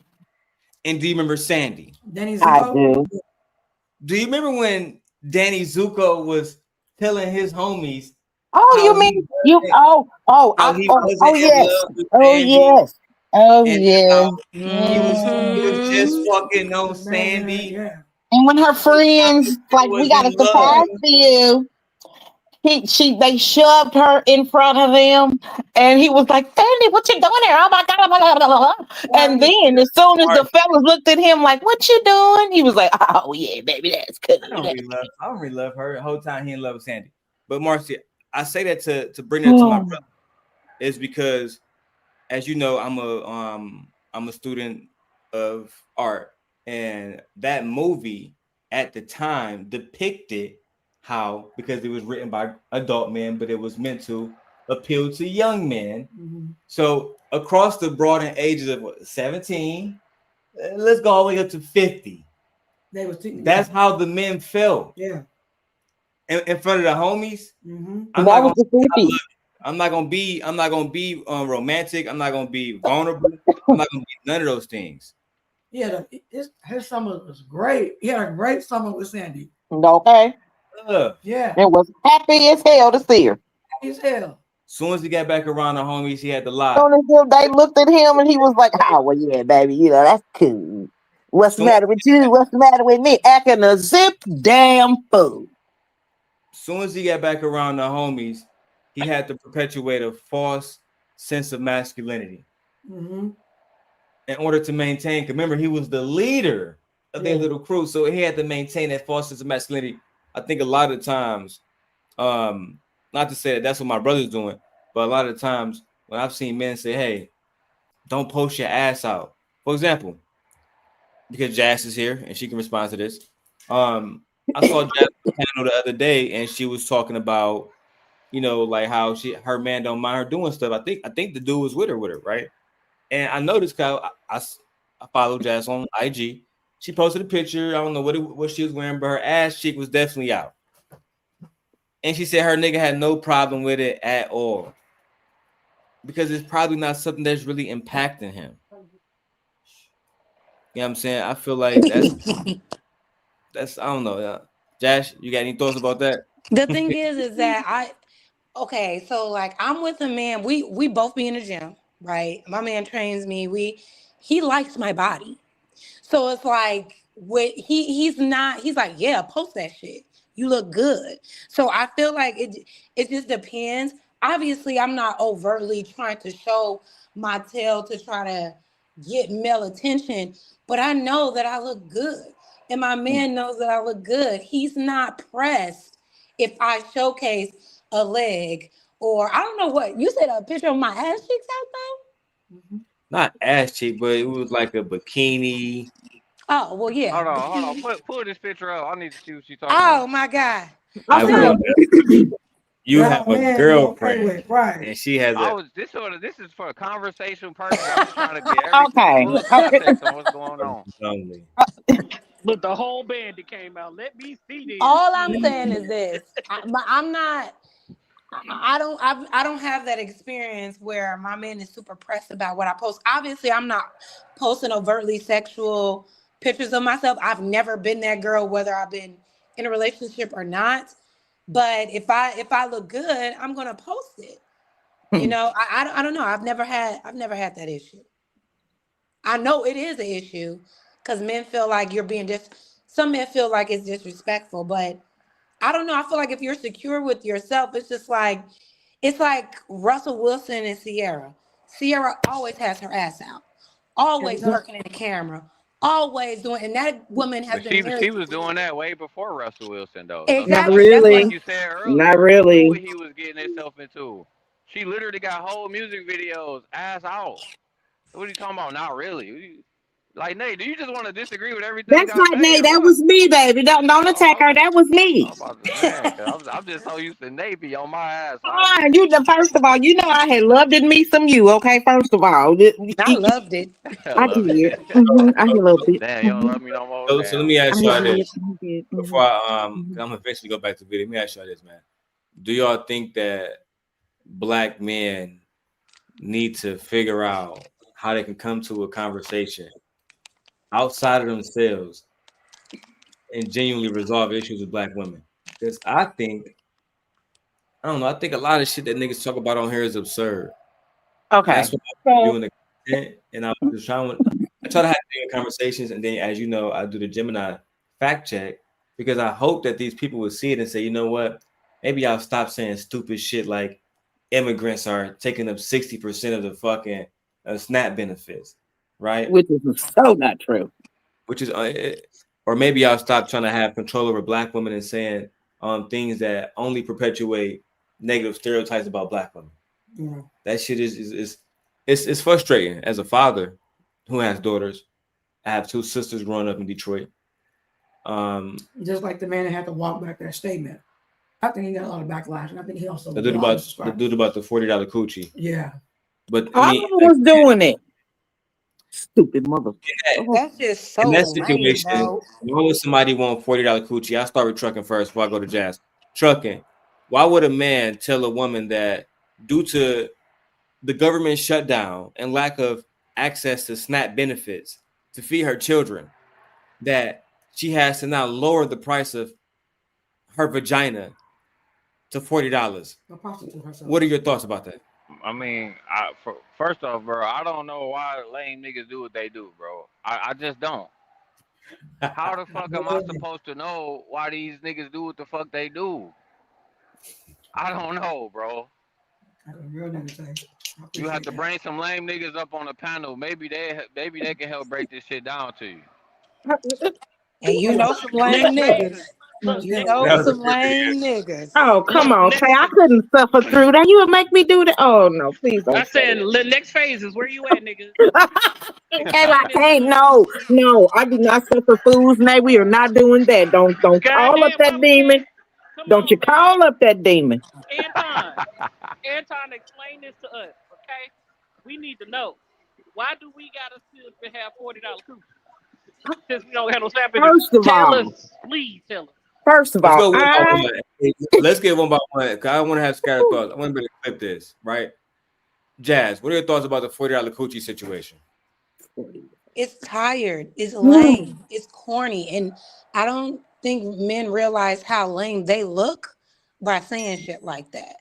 And do you remember Sandy? Danny I Zuko? do. Do you remember when Danny Zuko was telling his homies? Oh, you mean you? Oh, yes. Oh, yes. Oh, yes. He was just fucking on Sandy. And when her friends like, we got a surprise for you, they shoved her in front of them, and he was like, "Sandy, what you doing here? Oh my god!" Blah, blah, blah, blah. And then, as soon as the fellas looked at him like, "What you doing?" He was like, "Oh yeah, baby, that's cool." I don't really love her. The whole time he in love with Sandy. But Marcy, I say that to bring that to my brother is because, as you know, I'm a student of art, and that movie at the time depicted how, because it was written by adult men, but it was meant to appeal to young men. Mm-hmm. So across the broad ages of 17, let's go all the way up to 50. That's how the men felt. Yeah. In front of the homies. Mm-hmm. I'm not gonna be romantic. I'm not gonna be vulnerable. I'm not gonna be none of those things. Yeah, his summer was great. He had a great summer with Sandy. Okay. Yeah. It was happy as hell to see her. Happy as hell. Soon as he got back around the homies, he had the lie. Soon as they looked at him and he was like, "Oh well, yeah, baby, you know that's cool. What's the matter with you? What's the matter with me? Acting a zip damn fool." Soon as he got back around the homies, he had to perpetuate a false sense of masculinity Mm-hmm. in order to maintain. Because remember, he was the leader of their little crew, so he had to maintain that false sense of masculinity. I think a lot of times, not to say that that's what my brother's doing, but a lot of times when I've seen men say, "Hey, don't post your ass out," for example, because Jazz is here and she can respond to this. I saw Jazz on the panel the other day, and she was talking about, you know, like how her man don't mind her doing stuff. I think the dude was with her, right? And I noticed because I follow Jazz on IG. She posted a picture. I don't know what she was wearing, but her ass cheek was definitely out. And she said her nigga had no problem with it at all because it's probably not something that's really impacting him. You know what I'm saying? I feel like that's I don't know. Josh, you got any thoughts about that? The thing is that okay, so like I'm with a man. We both be in the gym, right? My man trains me. He likes my body. So it's like he's like, yeah, post that shit. You look good. So I feel like it just depends. Obviously, I'm not overtly trying to show my tail to try to get male attention, but I know that I look good. And my man knows that I look good. He's not pressed if I showcase a leg or I don't know what. You said a picture of my ass cheeks out though? Not ass cheek, but it was like a bikini. Oh, well, yeah. Hold on. Pull this picture up. I need to see what she's talking Oh about. my God. You have a girlfriend, right? And she has This is for a conversation purpose. I'm just trying to get full context on what's going on. Look, the whole band that came out. Let me see this. All I'm saying is this: I'm not. I don't have that experience where my man is super pressed about what I post. Obviously, I'm not posting overtly sexual pictures of myself. I've never been that girl, whether I've been in a relationship or not. But if I look good, I'm gonna post it. You know, I don't know. I've never had that issue. I know it is an issue because men feel like you're being some men feel like it's disrespectful, but I don't know. I feel like if you're secure with yourself, it's like Russell Wilson and Sierra. Sierra always has her ass out, always working in the camera, always doing, and that woman has been married. She was doing that way before Russell Wilson, though. Exactly. So like you said earlier, Not really. knew what he was getting himself into. She literally got whole music videos, ass out. What are you talking about? Not really. Like, Nate, do you just want to disagree with everything? That's not Nate. That was me, baby. Don't attack her. That was me. I'm just so used to Nate be on my ass. You first of all, you know I had loved it me some you. Okay, first of all, I loved it. I did. I loved it. Damn, you don't love me no more. So let me ask y'all this Mm-hmm. before I'm gonna eventually go back to video. Let me ask y'all this, man. Do y'all think that black men need to figure out how they can come to a conversation outside of themselves and genuinely resolve issues with black women? Because I think a lot of shit that niggas talk about on here is absurd. Okay. That's what I'm doing the content, and I was trying I try to have daily conversations, and then as you know, I do the Gemini fact check because I hope that these people would see it and say, you know what, maybe I'll stop saying stupid shit like immigrants are taking up 60% of the fucking SNAP benefits, right? Which is so not true. Which is, or maybe I'll stop trying to have control over black women and saying things that only perpetuate negative stereotypes about black women. Yeah. That shit is frustrating as a father who has daughters. I have two sisters growing up in Detroit. Just like the man that had to walk back that statement. I think he got a lot of backlash, and I think he also the dude about the $40 coochie. Yeah. But I was doing it. Stupid mother. That's just so in that lame, situation, bro. why would somebody want $40 coochie? I start with trucking first before I go to jazz. Trucking. Why would a man tell a woman that due to the government shutdown and lack of access to SNAP benefits to feed her children, that she has to now lower the price of her vagina to $40. What are your thoughts about that? I mean, first off, bro, I don't know why lame niggas do what they do, bro. I just don't. How the fuck am I supposed to know why these niggas do what the fuck they do? I don't know, bro. You have to bring some lame niggas up on the panel. Maybe they can help break this shit down to you. And you know some lame niggas. You know some lame niggas. Oh, come on, Tay. I couldn't suffer through that. You would make me do that. Oh no, please don't. I said, next phase is where you at, nigga. Okay, like, hey, no, I do not suffer fools. Nay, we are not doing that. Don't call up that demon. Don't you call up that demon. Anton, explain this to us, okay? We need to know. Why do we gotta still have $40 cookies? Since we don't have no samples. First of Tell all, us, please tell us. First of Let's all, go one by one. Let's get one by one. Cause I want to have scattered thoughts. I want to be able to clip this, right? Jazz, what are your thoughts about the $40 coochie situation? It's tired. It's lame. It's corny. And I don't think men realize how lame they look by saying shit like that.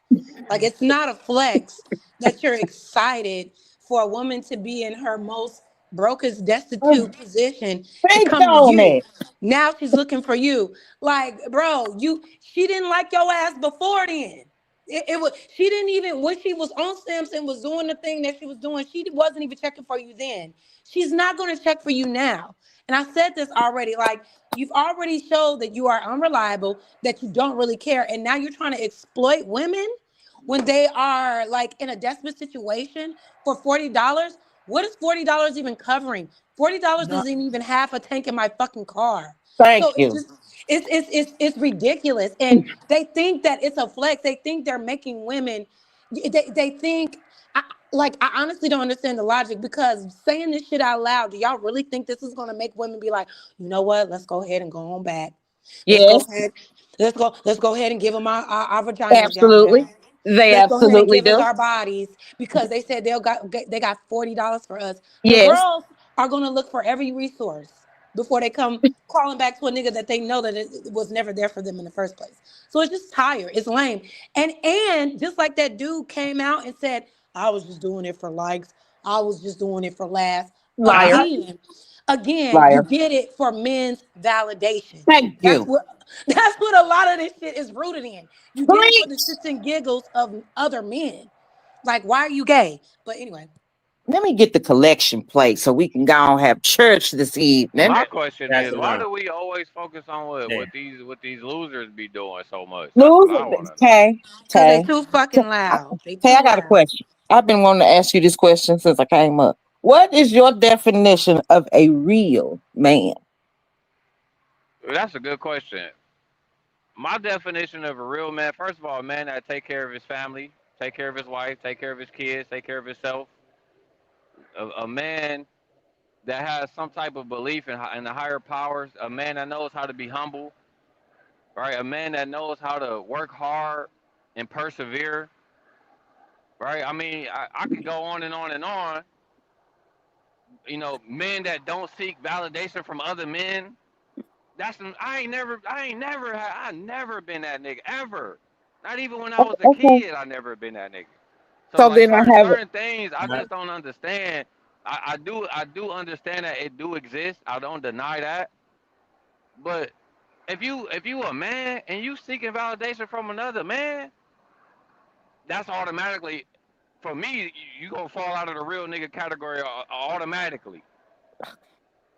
Like, it's not a flex that you're excited for a woman to be in her most brokest, destitute position to come to you. Now she's looking for you. Like, bro, she didn't like your ass before then. It was, she didn't even, when she was on Samson, was doing the thing that she was doing, she wasn't even checking for you then. She's not going to check for you now. And I said this already, like, you've already showed that you are unreliable, that you don't really care. And now you're trying to exploit women when they are like in a desperate situation for $40. What is $40 even covering? $40 isn't even half a tank in my fucking car. Thank So you. it's ridiculous. And they think that it's a flex. They think they're making women, they think, I honestly don't understand the logic, because saying this shit out loud, do y'all really think this is going to make women be like, you know what, let's go ahead and go on back. Let's go ahead and give them our vaginas. Absolutely. They Let's go ahead and absolutely give us do. our bodies, because they said they got $40 for us. The Yes. girls are going to look for every resource before they come calling back to a nigga that they know that it was never there for them in the first place. So it's just tired. It's lame. And just like that dude came out and said, I was just doing it for likes. I was just doing it for laughs. Liar. Again, Liar. you did it for men's validation. Thank you. That's what a lot of this shit is rooted in. You did it for the shits and giggles of other men. Like, why are you gay? But anyway. Let me get the collection plate so we can go and have church this evening. My question is, why do we always focus on what these losers be doing so much? Losers. Because they too fucking loud. Hey, I got a question. I've been wanting to ask you this question since I came up. What is your definition of a real man? That's a good question. My definition of a real man, first of all, a man that take care of his family, take care of his wife, take care of his kids, take care of himself. A man that has some type of belief in the higher powers. A man that knows how to be humble, right? A man that knows how to work hard and persevere, right? I mean, I could go on and on and on. You know, men that don't seek validation from other men. I never been that nigga ever. Not even when I was a kid, I never been that nigga. So like, then certain things I just don't understand. I do understand that it do exist. I don't deny that. But if you a man and you seeking validation from another man, that's automatically, for me, you gonna fall out of the real nigga category automatically.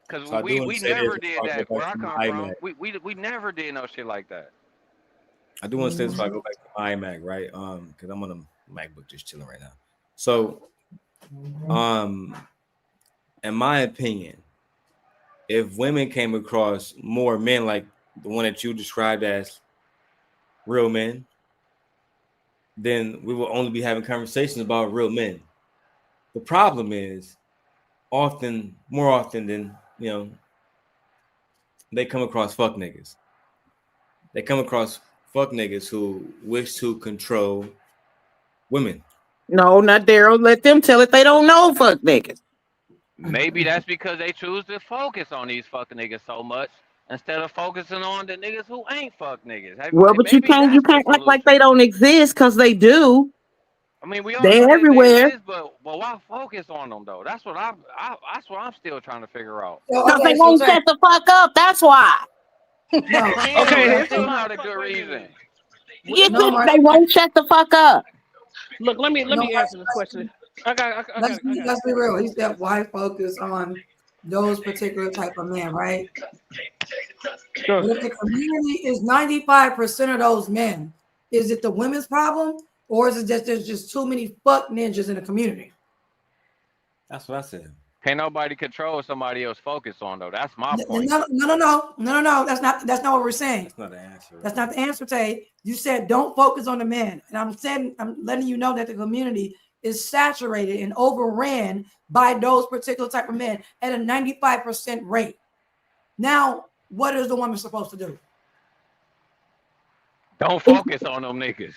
Cause So we never did that where I come from. We never did no shit like that. I do want to say this before I go back to my iMac, right? Because I'm on a MacBook just chilling right now. So, in my opinion, if women came across more men like the one that you described as real men, then we will only be having conversations about real men. The problem is, more often than, you know, they come across fuck niggas. They come across fuck niggas who wish to control women. No, not Daryl. Let them tell it. They don't know fuck niggas. Maybe that's because they choose to focus on these fucking niggas so much instead of focusing on the niggas who ain't fuck niggas. Well, but you Maybe can't that's the act like solution. they don't exist because they do. I mean, we all know They're they everywhere exist, but why focus on them though? That's what that's what I'm still trying to figure out. because they won't shut the fuck up. That's why. No. Still, Okay, that's it's a still lot not of a good reason. They won't shut the fuck up. Look, let me No, answer this question. I got let's be real. He said, why focus on those particular type of men, right? Sure. But if the community is 95% of those men, is it the women's problem, or is it just there's just too many fuck ninjas in the community? That's what I said. Can't nobody control somebody else focus on though. That's my point. No. That's not what we're saying. That's not the answer. That's not the answer, Tay. You said don't focus on the men, and I'm letting you know that the community is saturated and overran by those particular type of men at a 95% rate. Now, what is the woman supposed to do? Don't focus on them niggas.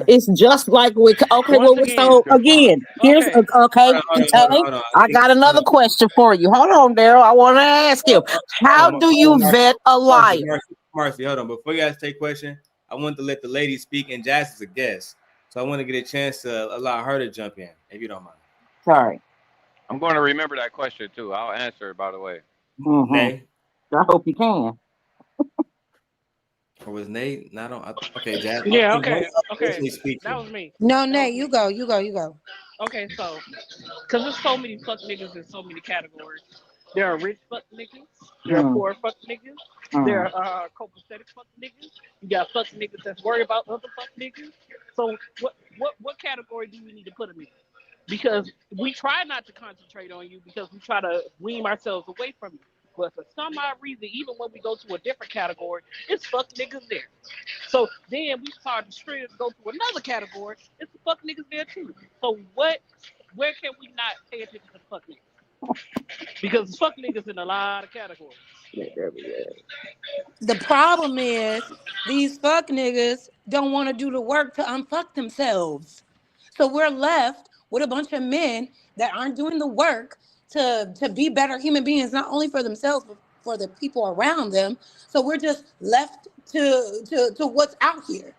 It's just like so again, here's Okay. Hold on. I got another question for you. Hold on, Daryl. I want to ask you, how do you vet a liar? Marcy, hold on. Before you guys take a question, I want to let the lady speak, and Jazz is a guest, so I want to get a chance to allow her to jump in, if you don't mind. Sorry. I'm going to remember that question too. I'll answer it, by the way. Mm-hmm. Nay? I hope you can. Or was Nate not on? Okay, Jazz. Yeah, okay. Speaking. That was me. No, Nate, you go. Okay, so, because there's so many fuck niggas in so many categories. There are rich fuck niggas. There are poor fuck niggas. There are copacetic fuck niggas. You got fuck niggas that's worried about other fuck niggas. So what category do we need to put them in? Because we try not to concentrate on you because we try to wean ourselves away from you. But for some odd reason, even when we go to a different category, it's fuck niggas there. So then we start to go to another category, it's the fuck niggas there too. So where can we not pay attention to the fuck niggas? Because fuck niggas in a lot of categories. The problem is these fuck niggas don't want to do the work to unfuck themselves. So we're left with a bunch of men that aren't doing the work to be better human beings, not only for themselves, but for the people around them. So we're just left to what's out here.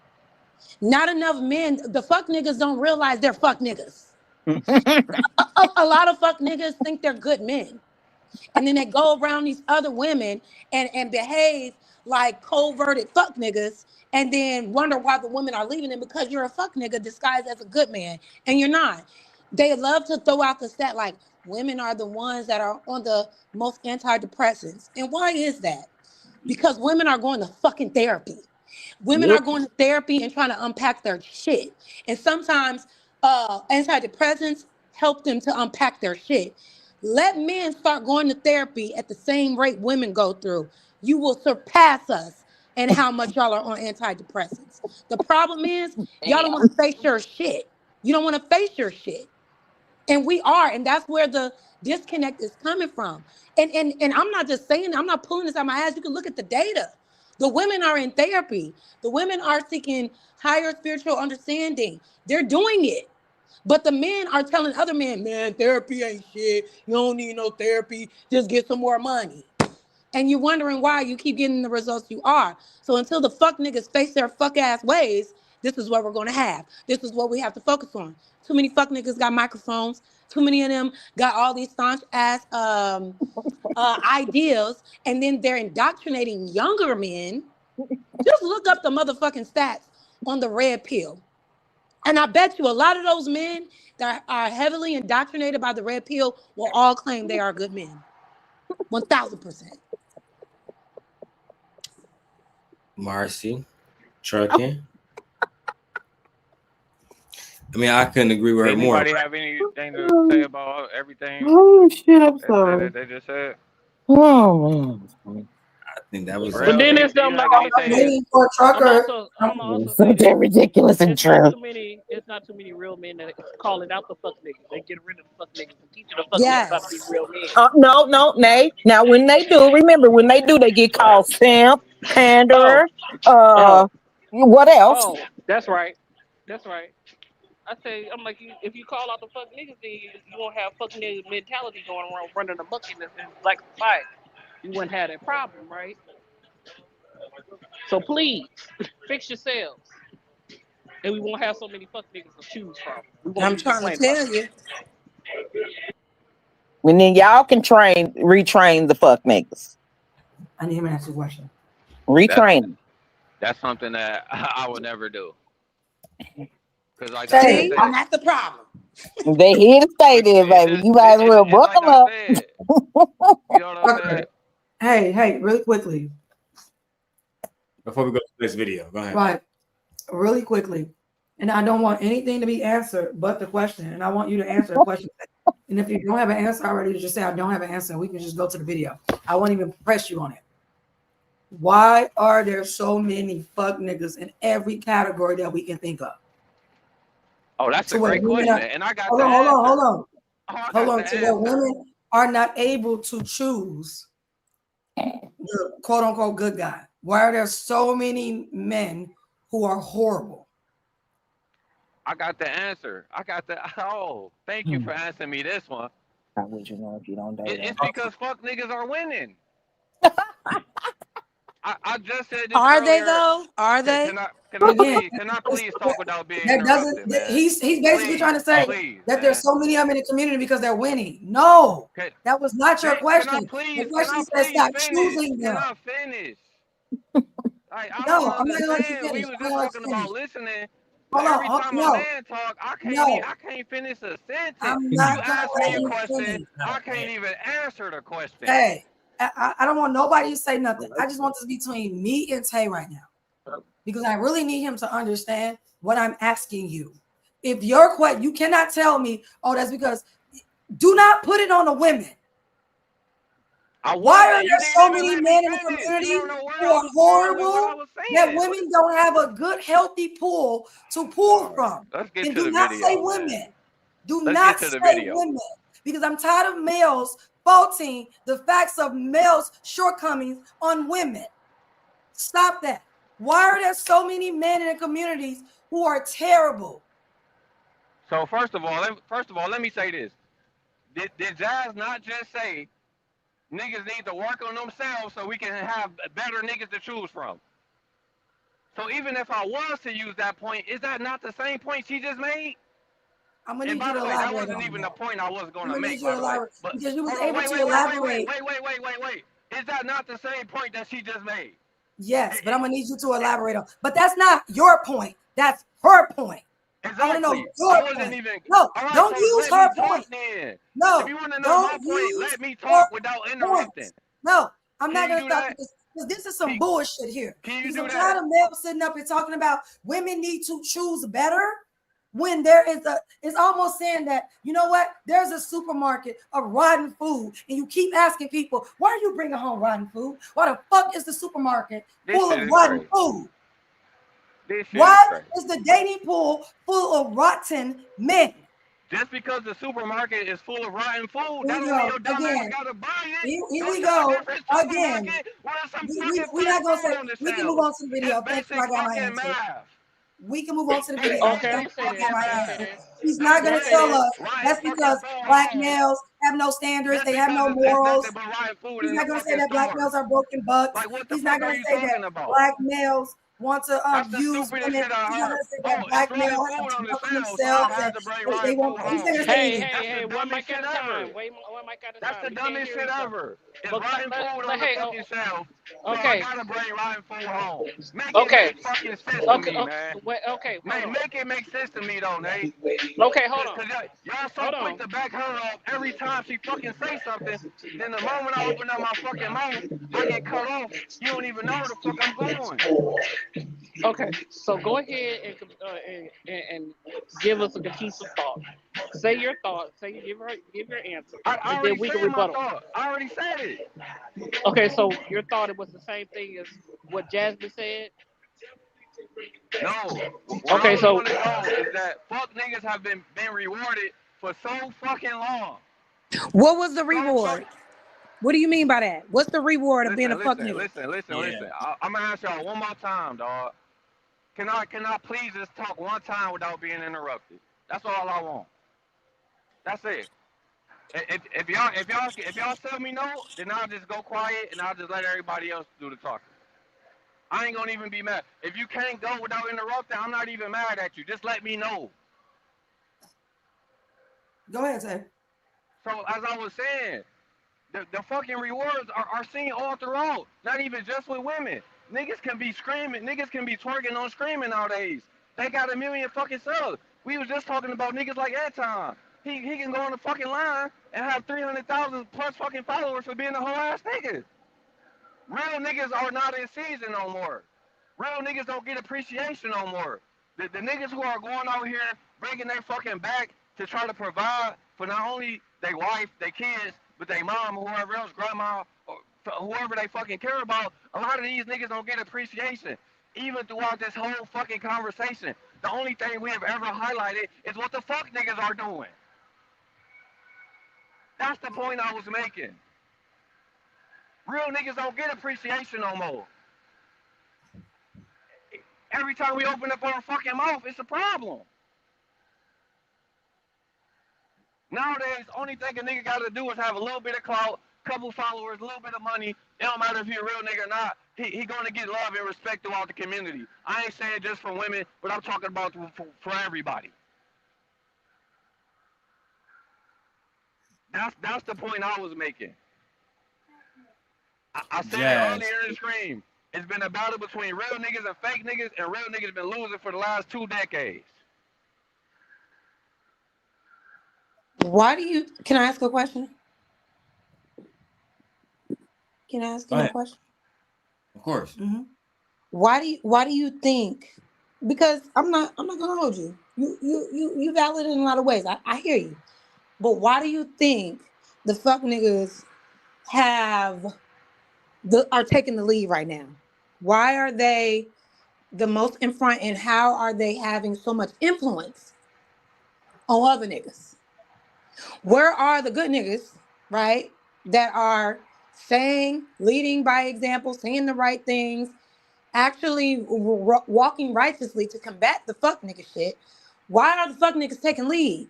Not enough men, the fuck niggas don't realize they're fuck niggas. A lot of fuck niggas think they're good men. And then they go around these other women and behave like cold-verted fuck niggas and then wonder why the women are leaving them because you're a fuck nigga disguised as a good man and you're not. They love to throw out the stat like women are the ones that are on the most antidepressants. And why is that? Because women are going to fucking therapy. Women are going to therapy and trying to unpack their shit. And sometimes antidepressants help them to unpack their shit. Let men start going to therapy at the same rate women go through. You will surpass us in how much y'all are on antidepressants. The problem is y'all don't want to face your shit. You don't want to face your shit. And we are, and that's where the disconnect is coming from. And I'm not just saying, I'm not pulling this out of my ass. You can look at the data. The women are in therapy. The women are seeking higher spiritual understanding. They're doing it. But the men are telling other men, man, therapy ain't shit. You don't need no therapy. Just get some more money. And you're wondering why you keep getting the results you are. So until the fuck niggas face their fuck ass ways, this is what we're going to have. This is what we have to focus on. Too many fuck niggas got microphones. Too many of them got all these staunch ass ideals. And then they're indoctrinating younger men. Just look up the motherfucking stats on the red pill. And I bet you a lot of those men that are heavily indoctrinated by the red pill will all claim they are good men. 1,000%. Marcy, trucking. I mean, I couldn't agree with her more. Anybody have anything to say about everything? Oh shit! I'm sorry. They just said. Oh man. I think that was. But then it's them like I'm Waiting for a trucker. I'm also So damn ridiculous and true. It's not too many real men that calling out the fuck niggas. They get rid of the fuck niggas and teaching the fuck niggas how to be real men. No, Nate. Now when they do, remember when they do, they get called simp, panderer. What else? Oh, that's right. That's right. I'm like, if you call out the fuck niggas, then you won't have fuck nigga mentality going around running amok in black society. you wouldn't have that problem, right? So please fix yourselves, and we won't have so many fuck niggas to choose from. We won't I'm be trying to complaining tell about you. And then y'all can retrain the fuck niggas. I need him to answer the question. Retrain. That's something that I would never do. Because like See, I and that's the problem. They here to stay there, baby. You might as well it's like buckle I up. said. You know what I'm saying? Hey, really quickly. Before we go to this video, go ahead. Right, really quickly. And I don't want anything to be answered but the question. And I want you to answer the question. And if you don't have an answer already, just say, I don't have an answer. We can just go to the video. I won't even press you on it. Why are there so many fuck niggas in every category that we can think of? Oh, that's a great question. And I got hold the on, answer. Hold on. So that women are not able to choose the quote unquote good guy. Why are there so many men who are horrible? I got the answer. Thank you for answering me this one. How would you know if you don't date It's them? because fuck niggas are winning. I just said this Are earlier. they though? Are they? Can I please talk without being That interrupted, doesn't. man? He's basically trying to say please, that man. there's so many of them in the community because they're winning. No, that was not your question. The question says stop choosing them. Can I finish? I No, don't I'm not gonna let you understand. finish. We was I'm just gonna let talking you finish. about listening. Hold But on. every time a man talk, I can't finish a sentence. I'm You not gonna ask let me a you question, finish. I can't even answer the question. Hey, I don't want nobody to say nothing. I just want this between me and Tay right now because I really need him to understand what I'm asking you. If your question, you cannot tell me, oh, that's because. Do not put it on the women. Why are there so many men in the community who are horrible that women don't have a good, healthy pool to pull from? And do not say women. Do not say women. Because I'm tired of males faulting the facts of males' shortcomings on women. Stop that. Why are there so many men in the communities who are terrible? So first of all, let me say this. Did Jazz not just say niggas need to work on themselves so we can have better niggas to choose from? So even if I was to use that point, is that not the same point she just made? I'm gonna need you to elaborate. That wasn't even the point I was going to make. By the way, because you was able to elaborate. Wait. Is that not the same point that she just made? Yes, but I'm gonna need you to elaborate on. But that's not your point. That's her point. Exactly. I want to know your point. No, right, don't so use her point. No, if you want to know my point, let me talk without interrupting. Points. No, I'm not gonna stop because this is some bullshit here. Because I'm tired of males sitting up and talking about women need to choose better. When there is it's almost saying that, you know what, there's a supermarket of rotten food, and you keep asking people, why are you bringing home rotten food? Why the fuck is the supermarket full of rotten food? Why is the dating pool full of rotten men? Just because the supermarket is full of rotten food, that don't mean your dumb ass gotta buy it. Here we go again. We're not gonna say. We can move on to the video. Thank you. I got my answer. We can move on to the video. Okay, I'm gonna say that. He's not gonna tell us that's because black males have no standards, they have no morals. He's not gonna say that black males are broken bucks. He's not gonna say that black males want to use women. He's not gonna say that black males have to work on themselves and they won't. He's not gonna say anything. Hey, one mic at a time. One mic at a time. That's the dumbest shit ever. It's rotten food on the fucking shelf. Okay. So I gotta bring rotten food home. Make it make fucking sense to me, man. Okay. Make it make sense to me though, Nate. Okay, hold on. Y'all so quick to back her up every time she fucking say something. Then the moment I open up my fucking mouth, I get cut off. You don't even know where the fuck I'm going. Okay, so go ahead and give us a cohesive thought. Say your thought. Give your answer. I already said my thought. I already said it. Okay, so your thought it was the same thing as what Jasmine said. No. Okay, so is that fuck niggas have been rewarded for so fucking long. What was the reward? What do you mean by that? What's the reward of being a fuck nigga? Listen. I'm gonna ask y'all one more time, dog. Can I please just talk one time without being interrupted? That's all I want. That's it. If y'all tell me no, then I'll just go quiet and I'll just let everybody else do the talking. I ain't gonna even be mad. If you can't go without interrupting, I'm not even mad at you. Just let me know. Go ahead, Tay. So as I was saying, the fucking rewards are seen all throughout. Not even just with women. Niggas can be screaming. Niggas can be twerking on screaming nowadays. They got 1 million fucking subs. We was just talking about niggas like Anton. He can go on the fucking line and have 300,000 plus fucking followers for being a whole ass nigga. Real niggas are not in season no more. Real niggas don't get appreciation no more. The niggas who are going out here breaking their fucking back to try to provide for not only their wife, their kids, but their mom, whoever else, grandma, or whoever they fucking care about, a lot of these niggas don't get appreciation. Even throughout this whole fucking conversation, the only thing we have ever highlighted is what the fuck niggas are doing. That's the point I was making. Real niggas don't get appreciation no more. Every time we open up our fucking mouth, it's a problem. Nowadays, only thing a nigga gotta do is have a little bit of clout, couple followers, a little bit of money. It don't matter if you're a real nigga or not. He gonna get love and respect throughout the community. I ain't saying just for women, but I'm talking about for everybody. That's the point I was making. I said it earlier in the stream. It's been a battle between real niggas and fake niggas, and real niggas been losing for the last 2 decades. Why do you? Can I ask a question? Can I ask you a question? Of course. Mm-hmm. Why do you think? Because I'm not gonna hold you. You valid in a lot of ways. I hear you. But why do you think the fuck niggas are taking the lead right now? Why are they the most in front, and how are they having so much influence on other niggas? Where are the good niggas, right, that are leading by example, saying the right things, actually walking righteously to combat the fuck nigga shit? Why are the fuck niggas taking lead?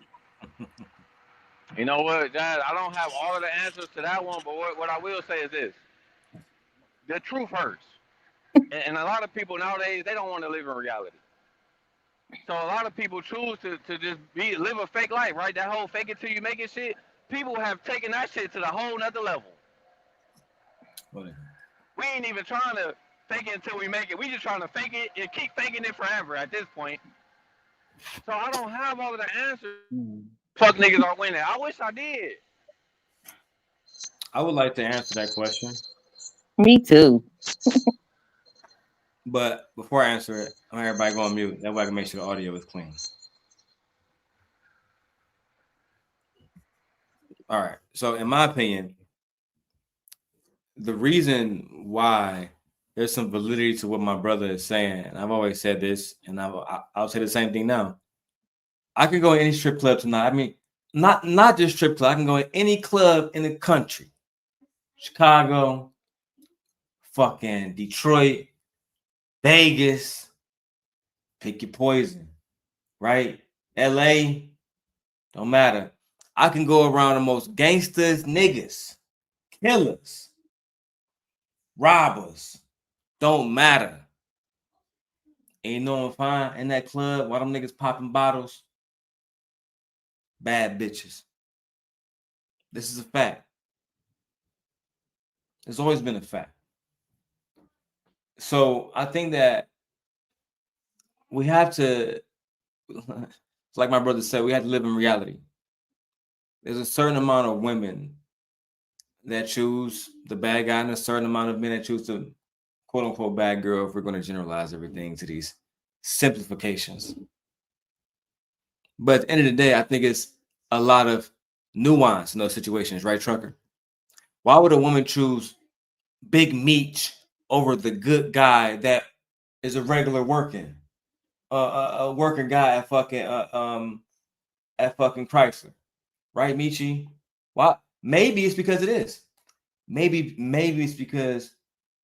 You know what, Jazz? I don't have all of the answers to that one, but what I will say is this. The truth hurts. And a lot of people nowadays, they don't want to live in reality. So a lot of people choose to just live a fake life, right? That whole fake it till you make it shit. People have taken that shit to the whole nother level. We ain't even trying to fake it until we make it. We just trying to fake it and keep faking it forever at this point. So I don't have all of the answers. Fuck niggas are winning. I wish I did. I would like to answer that question. Me too. But before I answer it, I want everybody go on mute. That way I can make sure the audio is clean. All right. So in my opinion, the reason why there's some validity to what my brother is saying, and I've always said this, and I'll say the same thing now. I can go to any strip club tonight. I mean, not just strip club. I can go to any club in the country. Chicago, fucking Detroit, Vegas, pick your poison, right? LA, don't matter. I can go around the most gangsters, niggas, killers, robbers, don't matter. And you know what I'm fine in that club while them niggas popping bottles? Bad bitches. This is a fact. It's always been a fact. So I think that we have to, it's like my brother said, we have to live in reality. There's a certain amount of women that choose the bad guy and a certain amount of men that choose the quote unquote bad girl, if we're going to generalize everything to these simplifications. But at the end of the day, I think it's a lot of nuance in those situations, right, Trucker? Why would a woman choose Big Meech over the good guy that is a regular working guy at fucking Chrysler, right, Michi? Why? Maybe it's because it is. Maybe it's because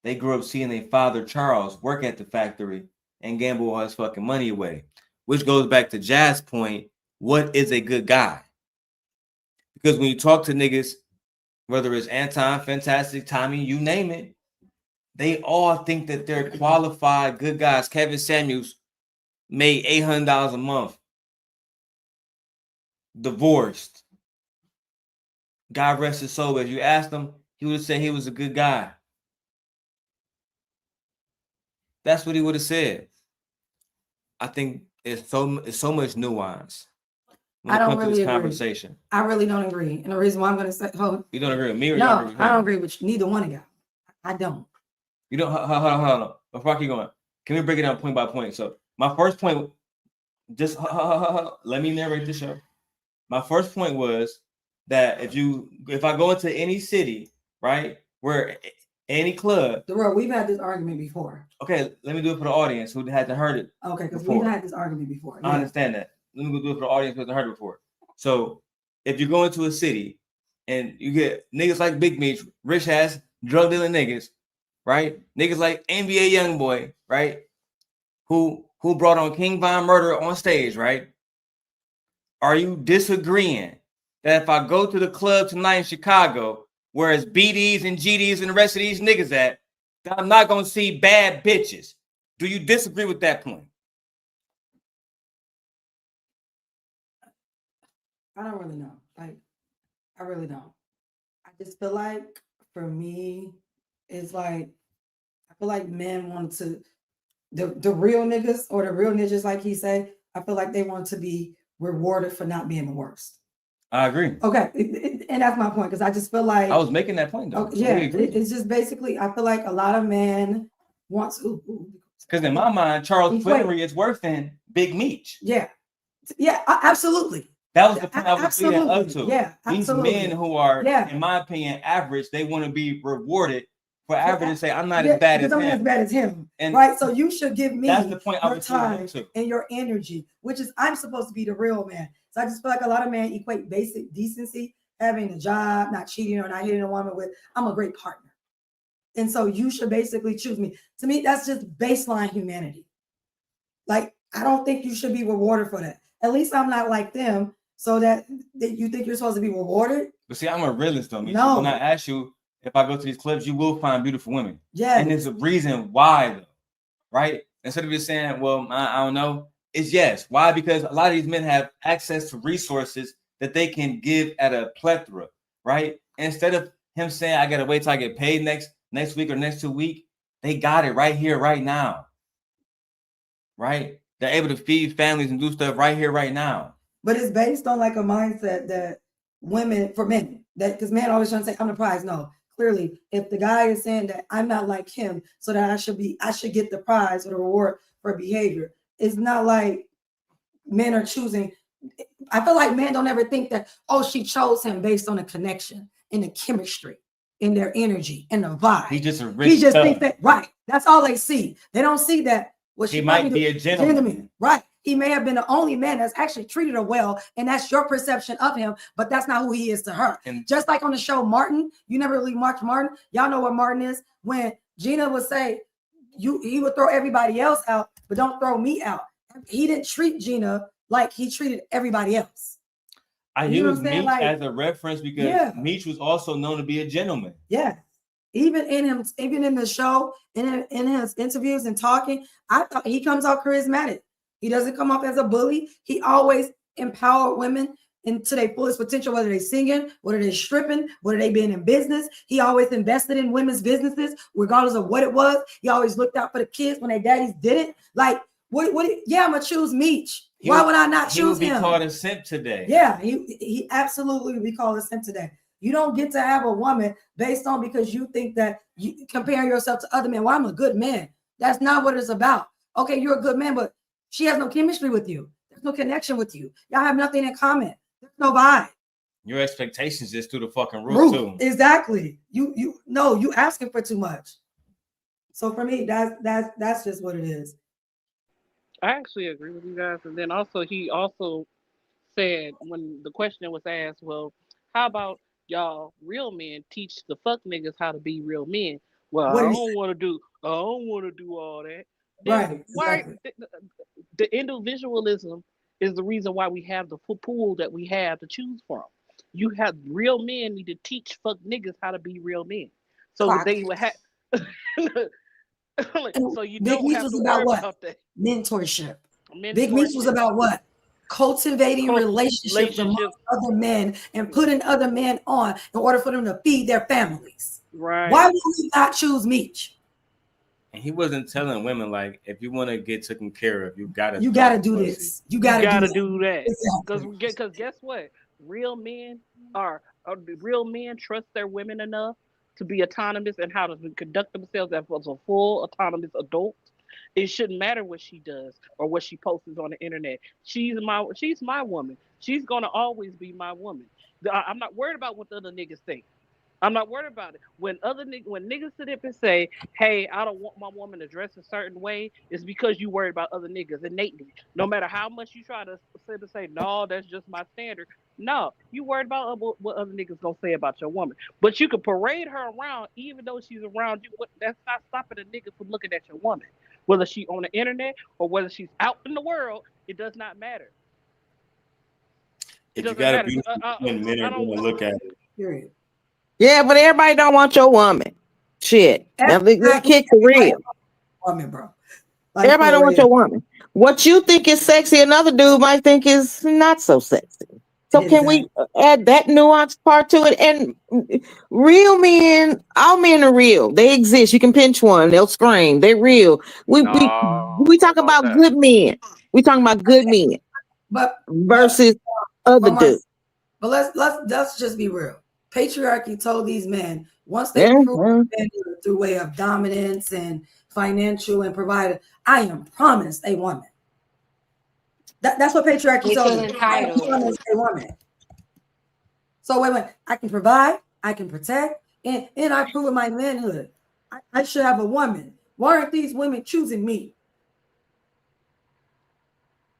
they grew up seeing their father Charles work at the factory and gamble all his fucking money away, which goes back to Jazz's point. What is a good guy? Because when you talk to niggas, whether it's Anton, Fantastic, Tommy, you name it, they all think that they're qualified good guys. Kevin Samuels made $800 a month. Divorced. God rest his soul. If you asked him, he would have said he was a good guy. That's what he would have said. I think it's so much nuance when I it don't comes to really this agree. conversation. I really don't agree. And the reason why I'm going to say, You don't agree with me or you no, agree with I him? don't agree with neither one of y'all. I don't. You don't. Hold on. Before I keep going, can we break it down point by point? So my first point, just let me narrate the show. My first point was that if I go into any city, right, where any club, We've had this argument before. Okay, let me do it for the audience who hasn't heard it. Okay, because we've had this argument before. I understand that. Let me go do it for the audience who hasn't heard it before. So if you go into a city and you get niggas like Big Meech, rich ass drug dealing niggas, right? Niggas like NBA Youngboy, right? Who brought on King Von Murder on stage, right? Are you disagreeing that if I go to the club tonight in Chicago, where it's BDs and GDs and the rest of these niggas at, that I'm not gonna see bad bitches? Do you disagree with that point? I don't really know. Like, I really don't. I just feel like for me, it's like I feel like men want to the real niggas or the real niggas, like he said, I feel like they want to be rewarded for not being the worst. I agree. Okay, and that's my point because I just feel like I was making that point though. Yeah, it's just basically I feel like a lot of men want to. Because in my mind, Charles Flannery is worse than Big Meech. Yeah, absolutely. That was the point I was leading up to. Yeah, these men who are, in my opinion, average, they want to be rewarded for average and say, I'm not as bad as him. I'm as bad as him. And right? So you should give me that's the point I your was time to. and your energy, which is I'm supposed to be the real man. So I just feel like a lot of men equate basic decency, having a job, not cheating or not hitting a woman with, I'm a great partner. And so you should basically choose me. To me, that's just baseline humanity. Like, I don't think you should be rewarded for that. At least I'm not like them. So that you think you're supposed to be rewarded? But see, I'm a realist though. No. When I ask you, if I go to these clubs, you will find beautiful women. Yeah. And there's a reason why though, right? Instead of just saying, well, I don't know, it's yes. Why? Because a lot of these men have access to resources that they can give at a plethora, right? Instead of him saying, I gotta wait till I get paid next week or next 2 weeks, they got it right here, right now. Right? They're able to feed families and do stuff right here, right now. But it's based on like a mindset that women, for men, that because men always trying to say, I'm the prize. No, clearly, if the guy is saying that I'm not like him, so that I should get the prize or the reward for behavior. It's not like men are choosing. I feel like men don't ever think that, oh, she chose him based on a connection and the chemistry in their energy and the vibe. He's just a rich He just thug. thinks that, right. That's all they see. They don't see that. Well, He might be a gentleman. Right. He may have been the only man that's actually treated her well, and that's your perception of him, but that's not who he is to her. And just like on the show Martin, you never really watched Martin. Y'all know what Martin is. When Gina would say, he would throw everybody else out, but don't throw me out. He didn't treat Gina like he treated everybody else. I use Meech as a reference because Meech was also known to be a gentleman. Yeah. Even in the show, in his interviews and talking, I thought he comes off charismatic. He doesn't come off as a bully. He always empowered women into their fullest potential, whether they're singing, whether they're stripping, whether they being in business. He always invested in women's businesses, regardless of what it was. He always looked out for the kids when their daddies didn't. Like, I'm gonna choose Meech. Why would I not choose him? He would be called a simp today. Yeah, he absolutely would be called a simp today. You don't get to have a woman based on because you think that you compare yourself to other men. Well, I'm a good man. That's not what it's about. Okay, you're a good man, but she has no chemistry with you. There's no connection with you. Y'all have nothing in common. There's no vibe. Your expectations is through the fucking roof too. Exactly. You asking for too much. So for me, that's just what it is. I actually agree with you guys. And then also he also said when the question was asked, well, how about y'all real men teach the fuck niggas how to be real men? Well, I don't want to do all that. Right. Why Exactly. the individualism is the reason why we have the pool that we have to choose from. You have real men need to teach fuck niggas how to be real men, so Clock they it. would have. And So you Big don't Meats have was to worry about what? about that Mentorship. Big Meats was mentorship, about what? Cultivating relationships amongst relationships. other men and putting other men on in order for them to feed their families. Right. Why would we not choose Meech? And he wasn't telling women like, if you want to get taken care of, you gotta do pussy. this. You gotta do that. Exactly. Because guess what? Real men are real men trust their women enough to be autonomous and how to conduct themselves as a full autonomous adult. It shouldn't matter what she does or what she posts on the internet. She's my woman. She's gonna always be my woman. I'm not worried about what the other niggas think. I'm not worried about it. When niggas sit up and say, "Hey, I don't want my woman to dress a certain way," it's because you worried about other niggas innately. No matter how much you try to sit and say, "No, that's just my standard." No, you worried about what other niggas gonna say about your woman. But you can parade her around, even though she's around you. That's not stopping a nigga from looking at your woman, whether she on the internet or whether she's out in the world. It does not matter. If you got a beautiful woman, men are going to look at it. Period. Yeah, but everybody don't want your woman. Shit. Now let's kick the real. Woman, bro. Like, Everybody don't want your woman. What you think is sexy, another dude might think is not so sexy. So can we add that nuanced part to it? And real men, all men are real. They exist. You can pinch one, they'll scream. They're real. We talk about good men. We talking about good men, versus other dudes. But let's just be real. Patriarchy told these men once they prove through way of dominance and financial and provider, I am promised a woman. That's what patriarchy told them. I am promised a woman. So wait, I can provide, I can protect, and I prove my manhood. I should have a woman. Why aren't these women choosing me?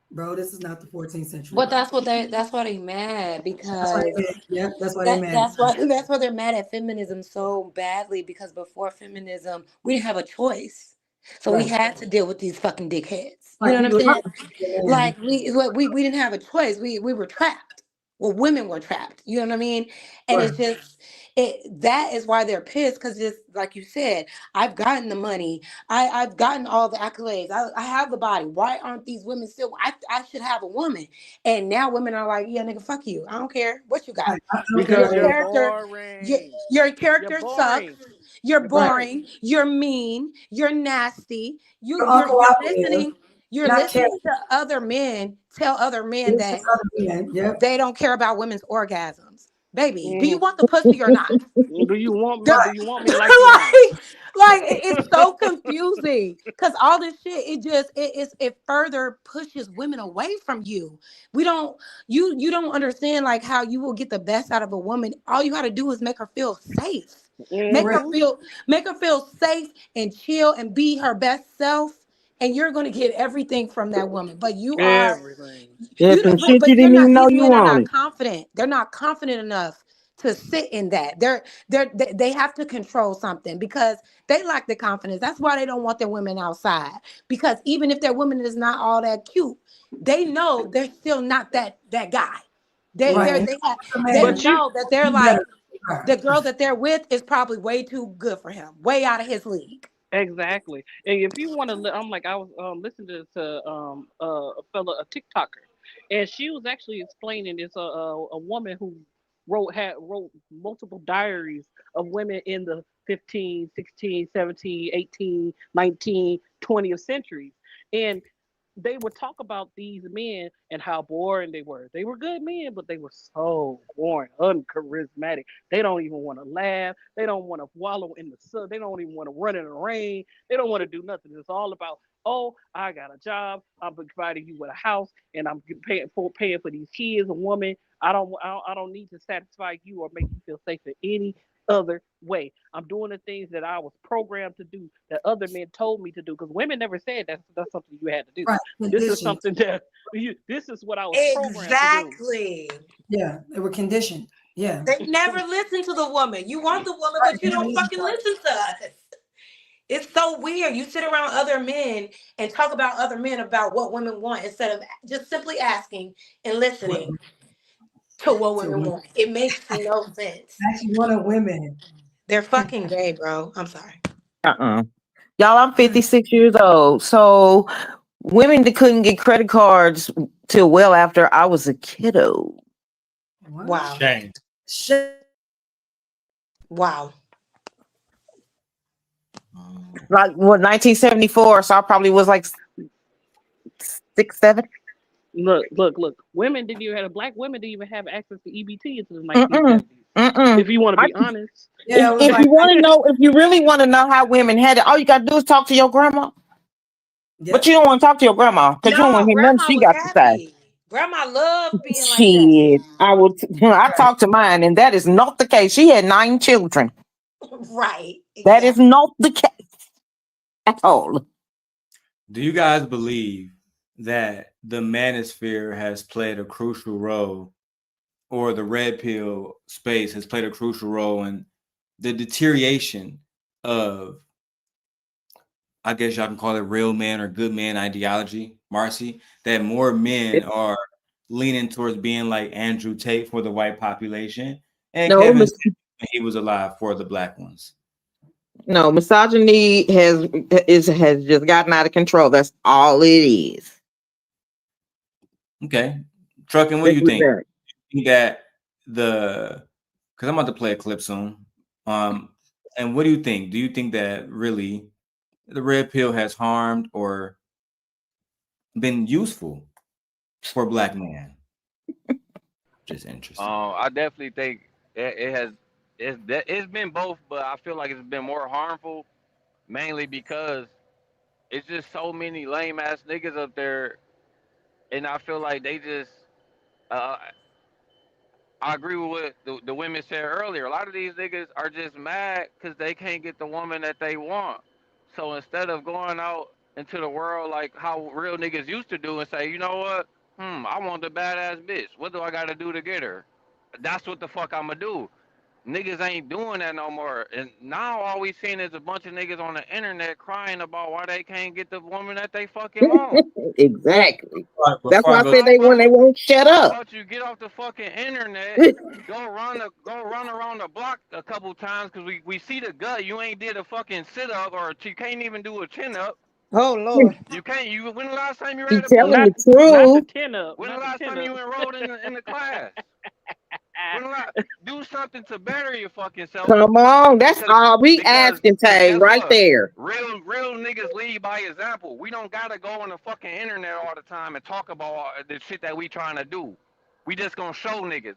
Bro, this is not the 14th century. But that's why they mad, because that's why they mad. That's why they're mad at feminism so badly, because before feminism, we didn't have a choice. So we had to deal with these fucking dickheads. You know what I'm saying? Like we didn't have a choice. We were trapped. Well, women were trapped. You know what I mean? And it's just that is why they're pissed, because just like you said, I've gotten the money, I've gotten all the accolades, I have the body. Why aren't these women still? I should have a woman. And now women are like, yeah, nigga, fuck you. I don't care what you got. Because you're boring. Your character sucks. You're boring. You're mean. You're nasty. You're listening. You're listening to other men tell other men that they don't care about women's orgasms. Baby, do you want the pussy or not? Do you want me? Do you want me like you? Like it's so confusing, because all this shit, it further pushes women away from you. You don't understand like how you will get the best out of a woman. All you got to do is make her feel safe. Make her feel safe and chill and be her best self. And you're going to get everything from that woman. But you are, they're not confident. They're not confident enough to sit in that. They have to control something because they lack the confidence. That's why they don't want their women outside. Because even if their woman is not all that cute, they know they're still not that guy. They know that they're like, the girl that they're with is probably way too good for him, way out of his league. Exactly. And if you want to, I was listening to a TikToker, and she was actually explaining it's a woman who wrote multiple diaries of women in the 15, 16, 17, 18, 19, 20th centuries. And they would talk about these men and how boring they were. They were good men, but they were so boring, uncharismatic. They don't even want to laugh. They don't want to wallow in the sun. They don't even want to run in the rain. They don't want to do nothing. It's all about, oh, I got a job. I'm providing you with a house, and I'm paying for these kids. A woman. I don't need to satisfy you or make you feel safe in any other way. I'm doing the things that I was programmed to do, that other men told me to do, because women never said that's something you had to do. This is something that this is what I was programmed to do. Yeah, they were conditioned. Yeah, they never listen to the woman. You want the woman, but you don't fucking listen to us. It's so weird. You sit around other men and talk about other men about what women want instead of just simply asking and listening. To what women want. It makes no sense. Actually, one of women. They're fucking gay, bro. I'm sorry. Y'all, I'm 56 years old. So women that couldn't get credit cards till well after I was a kiddo. Wow. Shame. Wow. Like what, 1974? So I probably was like 6, 7. Look. Women didn't even have black women didn't even have access to EBT until the Mm-mm. 1970s. If you want to be honest. Yeah, it was If like you want to know, if you really want to know how women had it, all you got to do is talk to your grandma. But you don't want to talk to your grandma because you don't want to hear nothing grandma she was got to say. happy. Grandma loved being like that. Shit, I talked to mine, and that is not the case. She had 9 children. Right. That is not the case at all. Do you guys believe that the manosphere has played a crucial role, or the red pill space has played a crucial role in the deterioration of, I guess y'all can call it real man or good man ideology, Marcy, that more men are leaning towards being like Andrew Tate for the white population and No, Kevin Samuels when he was alive for the black ones? No, misogyny has just gotten out of control. That's all it is. Okay. Truckin', what do you think? You think that because I'm about to play a clip soon. And what do you think? Do you think that really the red pill has harmed or been useful for black men? Just interesting. I definitely think it's been both, but I feel like it's been more harmful, mainly because it's just so many lame ass niggas up there, and I feel like they just. Uh, I agree with what the women said earlier. A lot of these niggas are just mad because they can't get the woman that they want. So instead of going out into the world like how real niggas used to do and say, you know what, I want the badass bitch. What do I got to do to get her? That's what the fuck I'ma do. Niggas ain't doing that no more. And now all we seeing is a bunch of niggas on the internet crying about why they can't get the woman that they fucking want. Exactly. Right, That's why I before I said they won't shut How up. about you get off the fucking internet, go run around the block a couple times because we see the gut. You ain't did a fucking sit up or you can't even do a chin up. Oh Lord. You can't. When the last time you He read a telling book? the Not the truth. 10 up. When the Not last the 10 time you up. enrolled in the class? Do something to better your fucking self. Come on, that's all we Because asking, Tay, guess right what? there. Real niggas lead by example. We don't gotta go on the fucking internet all the time and talk about the shit that we trying to do. We just gonna show niggas.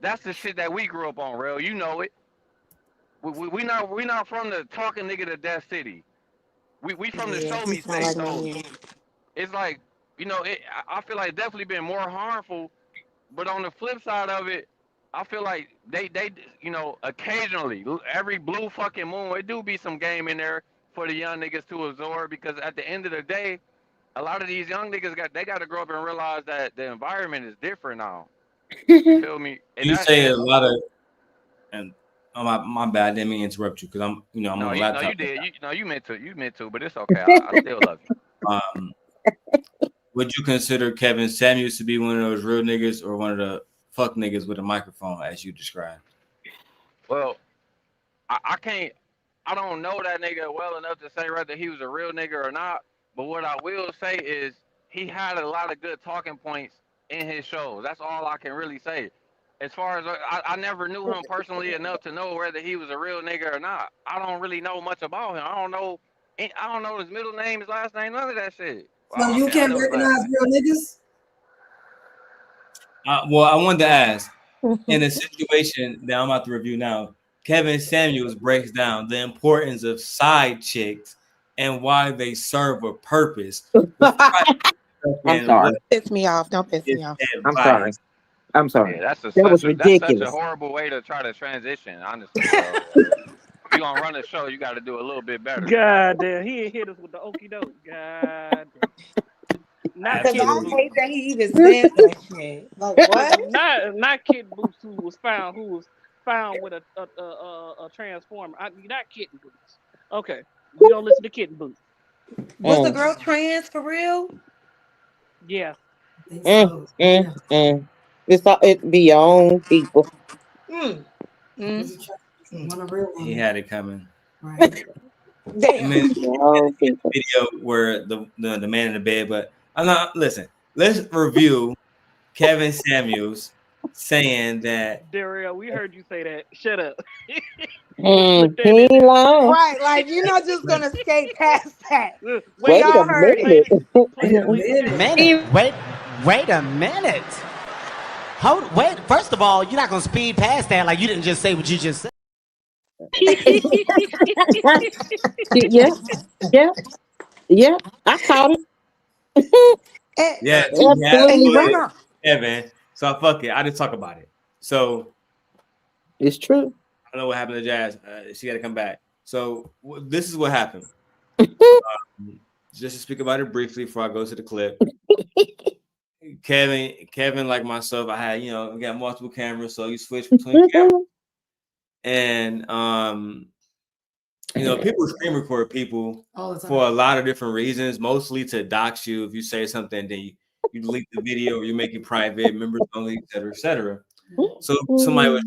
That's the shit that we grew up on, real. You know it. We not from the talking nigga to Death City. We from the Yeah, show he me sound state. like my So man. it's like, I feel like it's definitely been more harmful. But on the flip side of it, I feel like they occasionally, every blue fucking moon, it do be some game in there for the young niggas to absorb, because at the end of the day, a lot of these young niggas got to grow up and realize that the environment is different now. You feel me? And You that say a and lot of, and my bad, I didn't mean to interrupt you because I'm on no, the you laptop. did. You meant to, but it's okay. I still love you. Would you consider Kevin Samuels to be one of those real niggas or one of the fuck niggas with a microphone, as you described? Well, I can't. I don't know that nigga well enough to say whether he was a real nigga or not. But what I will say is he had a lot of good talking points in his shows. That's all I can really say. As far as I never knew him personally enough to know whether he was a real nigga or not. I don't really know much about him. I don't know his middle name, his last name, none of that shit. So Well, you okay, I can't know his last recognize name. real niggas? Well, I wanted to ask, in a situation that I'm about to review now, Kevin Samuels breaks down the importance of side chicks and why they serve a purpose. I'm sorry. Piss me off. Don't piss me off. I'm sorry. I'm sorry. Yeah, That was that's such a ridiculous. horrible way to try to transition, honestly, bro. If you gonna run a show, you got to do a little bit better. God damn, he hit us with the okie doke. God damn. Not Because Kitten I Boots. hate that he even said that shit. Like what? Not Kitten Boots who was found with a transformer. Not Kitten Boots. Okay, we don't listen to Kitten Boots. Was the girl trans for real? Yeah. So, yeah. It be your own people. He had it coming. Right. I mean, Your own people. video where the man in the bed, but I'm not. Listen, let's review Kevin Samuels saying that. Dario, we heard you say that. Shut up. He ain't lying. Right, like you're not just gonna skate past that. Wait y'all a heard minute. Wait a minute. Wait. First of all, you're not gonna speed past that like you didn't just say what you just said. Yeah. I caught it. Yeah, Absolutely right. Kevin. So fuck it. I just talk about it. So it's true. I don't know what happened to Jazz. She got to come back. So this is what happened. Just to speak about it briefly before I go to the clip. Kevin, like myself, I had, we got multiple cameras, so you switch between cameras. And people screen record people for a lot of different reasons, mostly to dox you. If you say something, then you delete the video or you make it private, members only, et cetera, et cetera. So somebody was,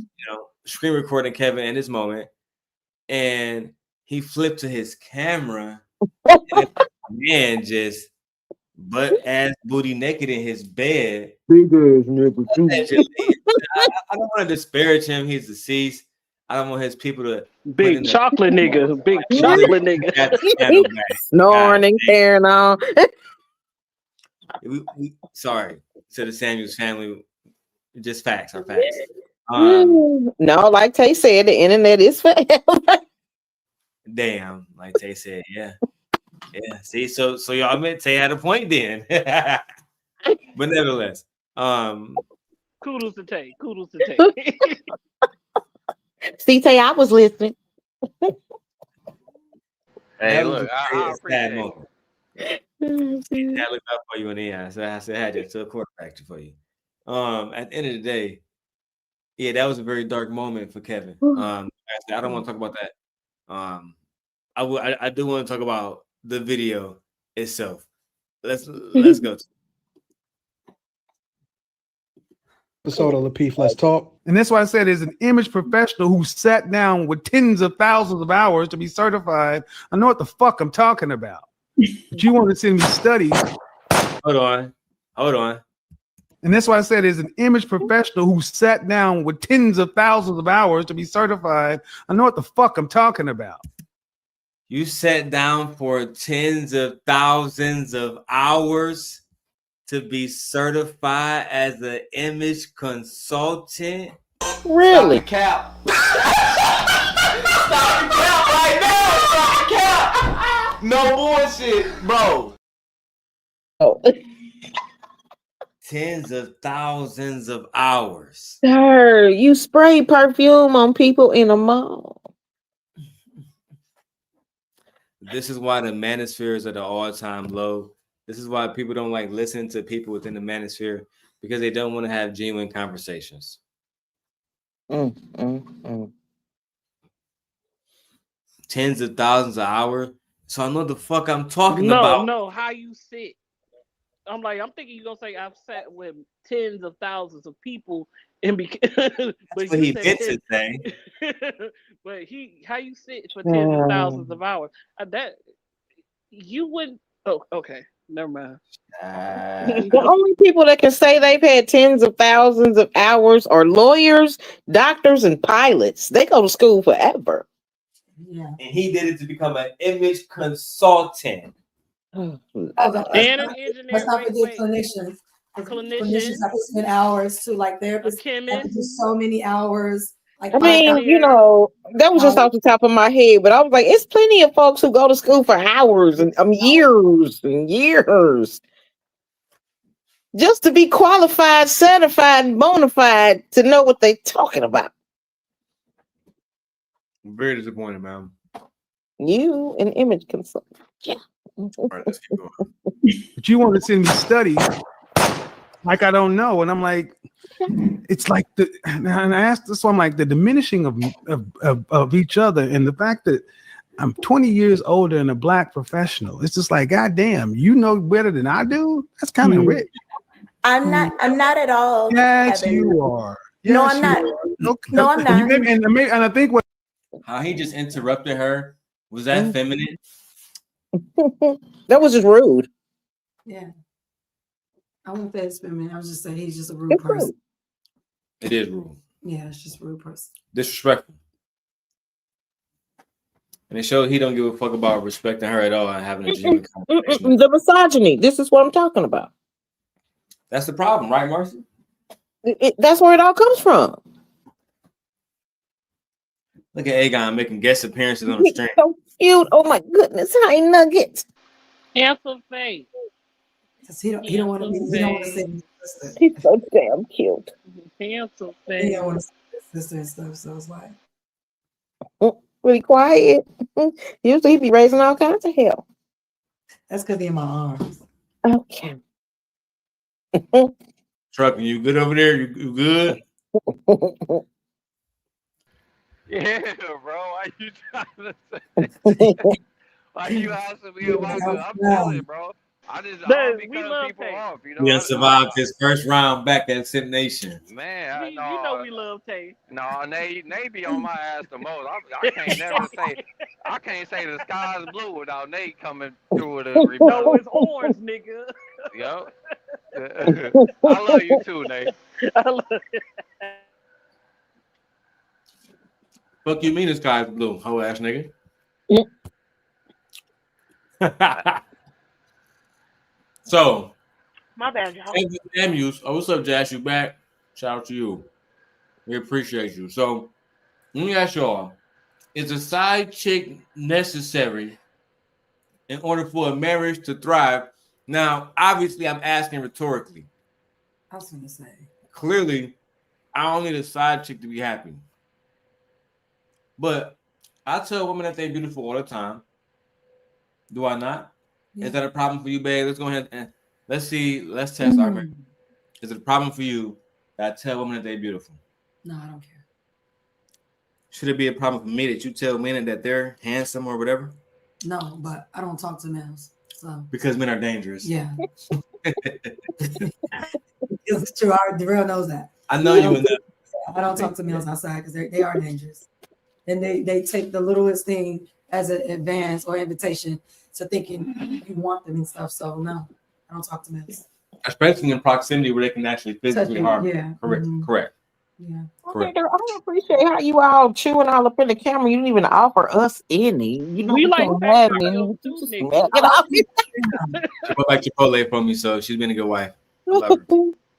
screen recording Kevin in this moment, and he flipped to his camera, and man just butt ass booty naked in his bed. Big ass nigga too. I don't want to disparage him. He's deceased. I don't want his people to big chocolate nigga. Big chocolate nigga. Snoring and carrying on. Sorry to the Samuels family. Just facts are facts. No, like Tay said, the internet is forever. Damn, like Tay said, yeah. See, so y'all meant Tay had a point then. But nevertheless, kudos to Tay. See, Tay, I was listening. Hey, look, I appreciate it. I looked out for you in the end. So I said I had to quarterback for you. At the end of the day, yeah, that was a very dark moment for Kevin. I don't want to talk about that. I do want to talk about the video itself. Let's go. Episode of Lapeef, let's talk. And that's why I said, as an image professional who sat down with tens of thousands of hours to be certified, I know what the fuck I'm talking about. But you want to send me studies. Hold on. And that's why I said, as an image professional who sat down with tens of thousands of hours to be certified, I know what the fuck I'm talking about. You sat down for tens of thousands of hours to be certified as an image consultant? Really? Stop the cap. Stop the cap right now. Stop the cap. No bullshit, bro. Oh. Tens of thousands of hours. Sir, you spray perfume on people in a mall. This is why the manosphere is at an all-time low. This is why people don't like listening to people within the manosphere, because they don't want to have genuine conversations. Tens of thousands of hours. So I know the fuck I'm talking about. No, how you sit. I'm thinking you're gonna say I've sat with tens of thousands of people and but he meant to say. But how you sit for tens of thousands of hours? That you wouldn't. Oh, okay, never mind. The only people that can say they've had tens of thousands of hours are lawyers, doctors, and pilots. They go to school forever. Yeah. And he did it to become an image consultant. And an engineer. Let's not forget clinicians. Clinicians have to spend hours too, like therapists have to do so many hours. Like I mean, that was just off the top of my head, but I was like, it's plenty of folks who go to school for hours and years and years just to be qualified, certified, and bona fide to know what they're talking about. I'm very disappointed, man. You an image consultant. Yeah. All right, let's keep going. But you want to send me studies like I don't know, and I'm like, it's like and I asked this one, like the diminishing of each other, and the fact that I'm 20 years older and a black professional. It's just like, goddamn, you know better than I do. That's kind of rich. I'm not at all. Yes, Evan. you are. No, Yes, I'm not. you are. Okay. No, I'm not. And I think what How he just interrupted her, was that feminine? That was just rude. Yeah. I won't say it's feminine. I was just saying he's just a rude person. It is rude. Yeah, it's just a rude person. Disrespectful. And it showed he don't give a fuck about respecting her at all and having a genuine conversation. The misogyny. This is what I'm talking about. That's the problem, right, Marcy? That's where it all comes from. Look at Aegon making guest appearances on the stream. So cute. Oh my goodness. Hi, Nuggets. Handsome face. He don't want to be. He don't want to say sister. He's so damn cute. Handsome He face. don't want to say sister and stuff. So it's like Really quiet. Usually he be raising all kinds of hell. that's because he in my arms. Okay. Truck, you good over there? You good? Yeah, bro. Why you trying to say? Why you asking me about good? I'm chilling, bro. I don't be cutting people off. You know. We survived his first round back at Sim Nation. Man, You know we love Tay. No, they be on my ass the most. I can't never say. I can't say the sky's blue without Nate coming through with a rebuttal. No, it's orange, nigga. Yo. I love you too, Nate. I love it. Fuck you mean the sky's blue, hoe ass nigga? So, My bad, y'all. Daniels. Oh, what's up, Jazz? You back? Shout out to you. We appreciate you. So, let me ask y'all: is a side chick necessary in order for a marriage to thrive? Now, obviously, I'm asking rhetorically. I was gonna say. Clearly, I don't need a side chick to be happy. But I tell women that they're beautiful all the time. Do I not? Yeah. Is that a problem for you, babe? Let's go ahead and let's see. Let's test our marriage. Is it a problem for you that I tell women that they're beautiful? No, I don't care. Should it be a problem for me that you tell men that they're handsome or whatever? No, but I don't talk to males. So Because men are dangerous. yeah. It's true. Darrell knows that. I know you in that. I don't talk to males outside because they are dangerous. And they take the littlest thing as an advance or invitation to thinking you want them and stuff. So no, I don't talk to males. Especially in proximity where they can actually physically harm. Yeah. Correct. Mm-hmm. Correct. Yeah. Correct. I don't appreciate how you all chewing all up in the camera. You didn't even offer us any. You know, We like can't fat have girls any. too, You just nigga. smack it off. She put back Chipotle for me, so she's been a good wife. I love her.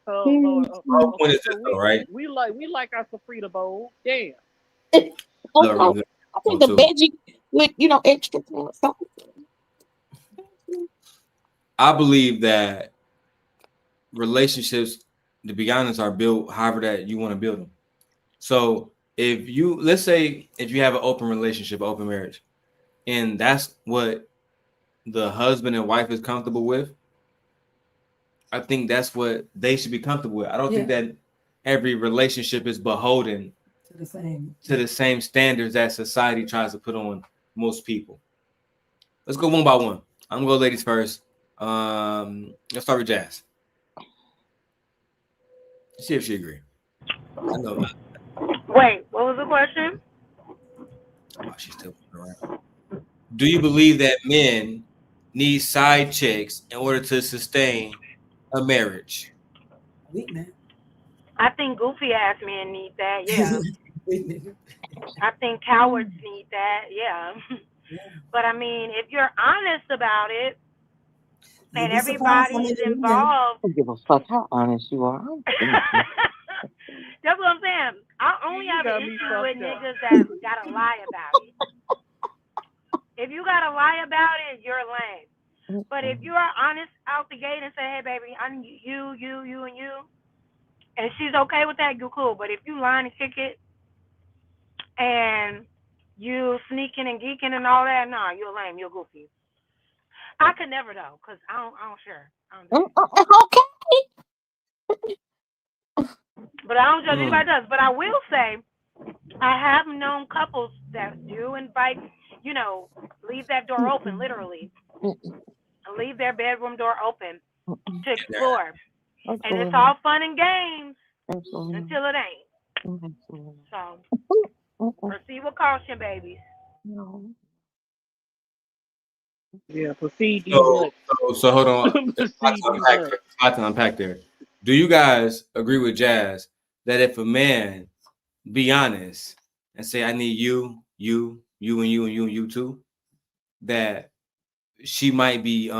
Oh, Lord. What is this though, right? We like our sofrita bowl. Damn. Love her. I think the veggie with extra sauce. I believe that relationships, to be honest, are built however that you want to build them. So let's say if you have an open relationship, open marriage, and that's what the husband and wife is comfortable with, I think that's what they should be comfortable with. I don't think that every relationship is beholden to the same standards that society tries to put on most people. Let's go one by one. I'm gonna go ladies first. Let's start with Jazz. See if she agree. I know that. Wait, what was the question? Oh, she's still around. Do you believe that men need side chicks in order to sustain a marriage? I think goofy ass men need that. Yeah. I think cowards need that. Yeah. But I mean, if you're honest about it, and everybody's involved. I don't give a fuck how honest you are. That's what I'm saying. I only have an issue with niggas that gotta lie about it. If you gotta lie about it, you're lame. But if you are honest out the gate and say, hey baby, I need you, and you, and she's okay with that, you're cool. But if you lying and kick it and you sneaking and geeking and all that, nah, you're lame, you're goofy. I could never though, cause I don't share. Okay. But I don't judge anybody does. But I will say, I have known couples that do invite, leave that door open, literally, leave their bedroom door open to explore. And it's all fun and games Absolutely. until it ain't. Absolutely. So proceed with caution, babies. No. Yeah, proceed these So, nuts. so hold on. There's a lot Proceed to these unpack. nuts. There's a lot to unpack there. Do you guys agree with Jazz that if a man be honest and say, "I need you, you, you, and you, and you, and you too," that she might be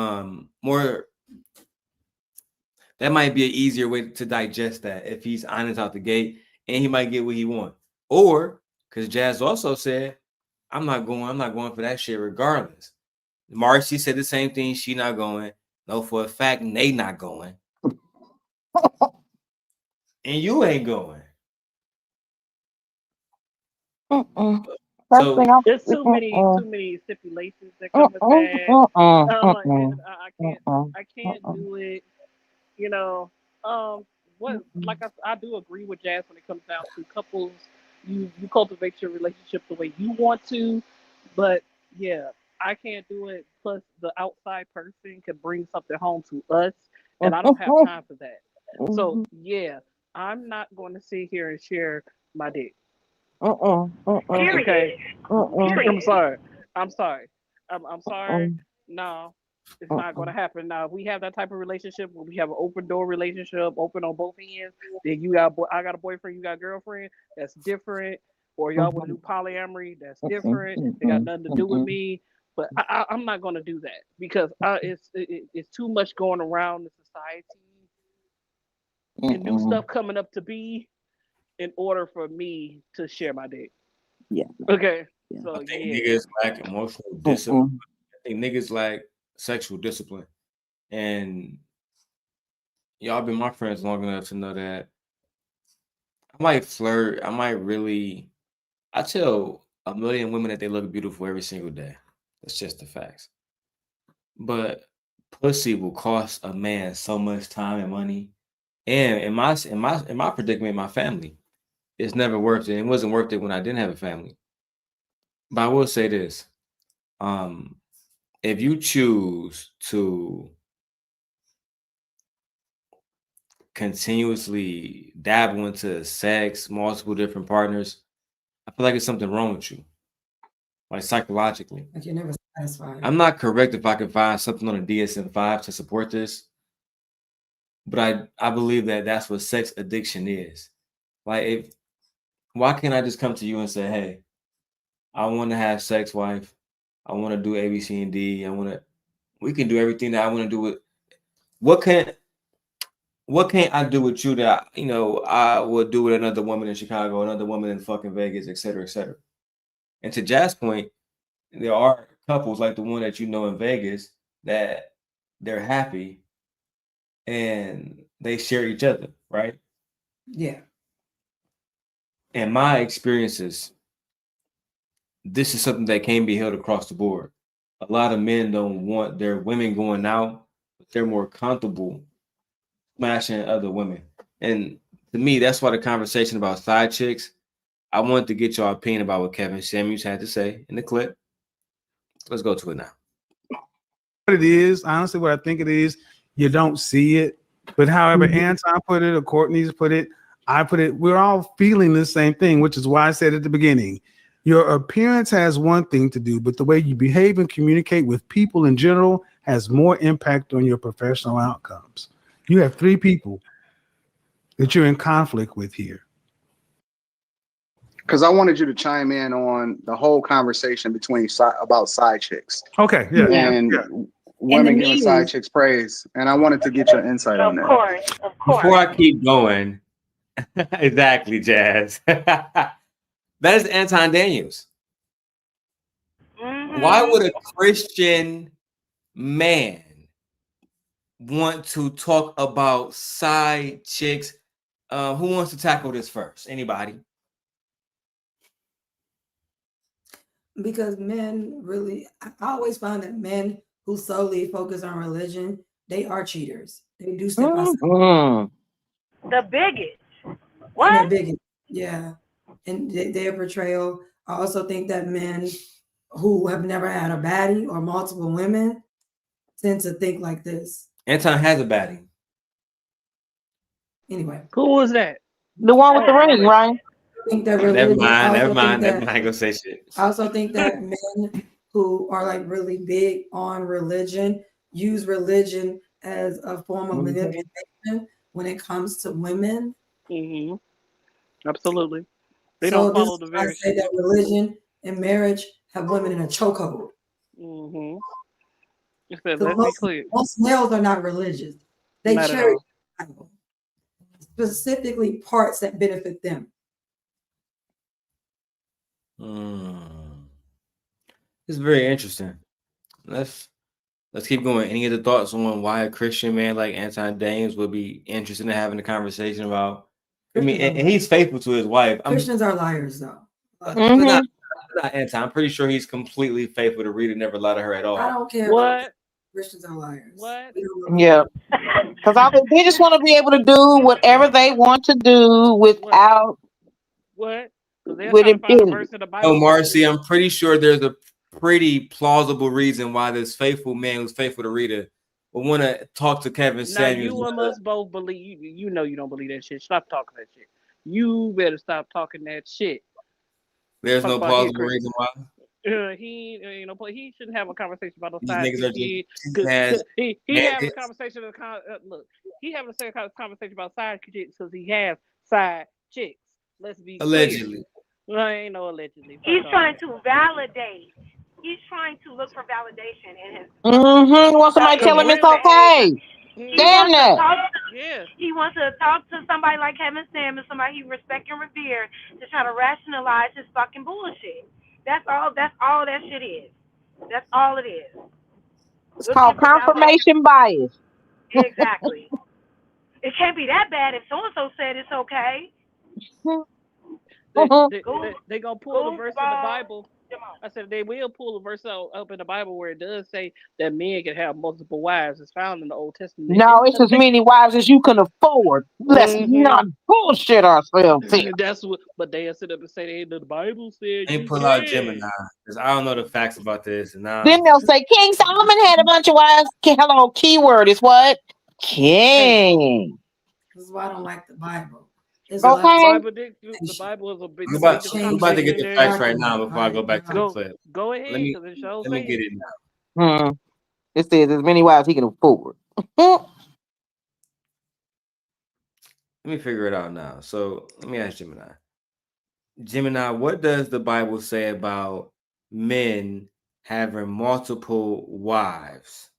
more. That might be an easier way to digest that if he's honest out the gate, and he might get what he wants. Or because Jazz also said, I'm not going for that shit regardless. Marcy said the same thing. She not going. No, for a fact, they not going. And you ain't going. So There's too many stipulations that come with that. And I can't do it. You know, what like I do agree with Jazz when it comes down to couples. You cultivate your relationship the way you want to, but yeah, I can't do it. Plus, the outside person could bring something home to us, and I don't have time for that. So yeah, I'm not going to sit here and share my dick. Okay. I'm sorry. I'm sorry. I'm sorry. No, it's not going to happen. Now, if we have that type of relationship where we have an open door relationship, open on both ends, then I got a boyfriend, you got a girlfriend, that's different. Or y'all want to do polyamory, that's different. It got nothing to do with me. But I'm not going to do that because it's too much going around the society and new stuff coming up to be in order for me to share my dick. Yeah. Okay. I So think yeah. niggas lack emotional discipline. I think niggas lack sexual discipline. And y'all been my friends long enough to know that I might flirt. I tell a million women that they look beautiful every single day. That's just the facts. But pussy will cost a man so much time and money. And in my predicament, my family, it's never worth it. It wasn't worth it when I didn't have a family. But I will say this. If you choose to continuously dabble into sex, multiple different partners, I feel like it's something wrong with you, like psychologically. Like you're never satisfied. I'm not correct if I can find something on a DSM-5 to support this, but I believe that that's what sex addiction is. Like, why can't I just come to you and say, "Hey, I want to have sex, wife. I want to do A, B, C, and D. We can do everything that I want to do with. What can't I do with you that I would do with another woman in Chicago, another woman in fucking Vegas, et cetera, et cetera." And to Jazz's point, there are couples like the one that you know in Vegas that they're happy and they share each other, right? Yeah. In my experiences, this is something that can be held across the board. A lot of men don't want their women going out, but they're more comfortable smashing other women. And to me, that's why the conversation about side chicks, I wanted to get your opinion about what Kevin Samuels had to say in the clip. Let's go to it now. What it is, honestly, what I think it is, you don't see it. But however Anton put it, or Courtney's put it, I put it, we're all feeling the same thing, which is why I said at the beginning, your appearance has one thing to do, but the way you behave and communicate with people in general has more impact on your professional outcomes. You have 3 people that you're in conflict with here. Because I wanted you to chime in on the whole conversation about side chicks. Okay, yeah. And women giving side chicks praise. And I wanted to get your insight on that. Of course. Before I keep going, exactly, Jazz. That is Anton Daniels. Why would a Christian man want to talk about side chicks? Who wants to tackle this first? Anybody? Because men really, I always find that men who solely focus on religion, they are cheaters. They do step outside. The biggest. What? They're bigots. Yeah. And their portrayal. I also think that men who have never had a baddie or multiple women tend to think like this. Anton has a baddie. Anyway, Who was that? The one with the ring, right? I think that Never religion. mind. I Never also think mind. Never that. mind. Go say shit. I also think that men who are like really big on religion use religion as a form of manipulation when it comes to women. Mm-hmm. Absolutely. They So don't this follow is the why I very. say that religion and marriage have women in a chokehold. Mm-hmm. It said, Because let's be clear. most males are not religious. They Not at cherish all. the Bible, specifically parts that benefit them. It's very interesting. Let's keep going. Any other thoughts on why a Christian man like Anton Daniels would be interested in having a conversation about? I mean, and he's faithful to his wife. Christians are liars, though. But not Anton. I'm pretty sure he's completely faithful to Rita. Never lied to her at all. I don't care. What? Christians are liars. What? Yeah. Because they just want to be able to do whatever they want to do without What? Because they're with trying to it find a being. verse in the Bible. Oh, Marcy, I'm pretty sure there's a pretty plausible reason why this faithful man who's faithful to Rita would want to talk to Kevin Now Samuels. you and us both believe. You know you don't believe that shit. Stop talking that shit. You better stop talking that shit. There's Talk no about plausible reason why. He shouldn't have a conversation about those These side niggas are chicks. just He has having a conversation. Look, he having a conversation about side chicks because he has side chicks. Let's be allegedly. clear. No, ain't no allegedly. He's Fuck all trying that. to validate. He's trying to look for validation in his. Want somebody to tell him it's okay. He Damn wants to that. talk. Yeah. He wants to talk to somebody like Kevin Samuels, somebody he respect and revere, to try to rationalize his fucking bullshit. That's all. That's all that shit is. That's all it is. It's called confirmation bias. Exactly. It can't be that bad if so and so said it's okay. They gonna pull the verse in the Bible. I said they will pull a verse up in the Bible where it does say that men can have multiple wives. It's found in the Old Testament. No, it's as many wives as you can afford. Let's not bullshit ourselves here. That's what. But they sit up and say they the Bible said Ain't you pull out Gemini because I don't know the facts about this. And now Then they'll say King Solomon had a bunch of wives. Hello, keyword is what? King. This is why I don't like the Bible. It's Okay. The Bible is a big. we're about to get the facts right now before I go back to the clip. Go ahead. Let me get it now. It says as many wives he can afford. Let me figure it out now. So let me ask Gemini. Gemini, what does the Bible say about men having multiple wives?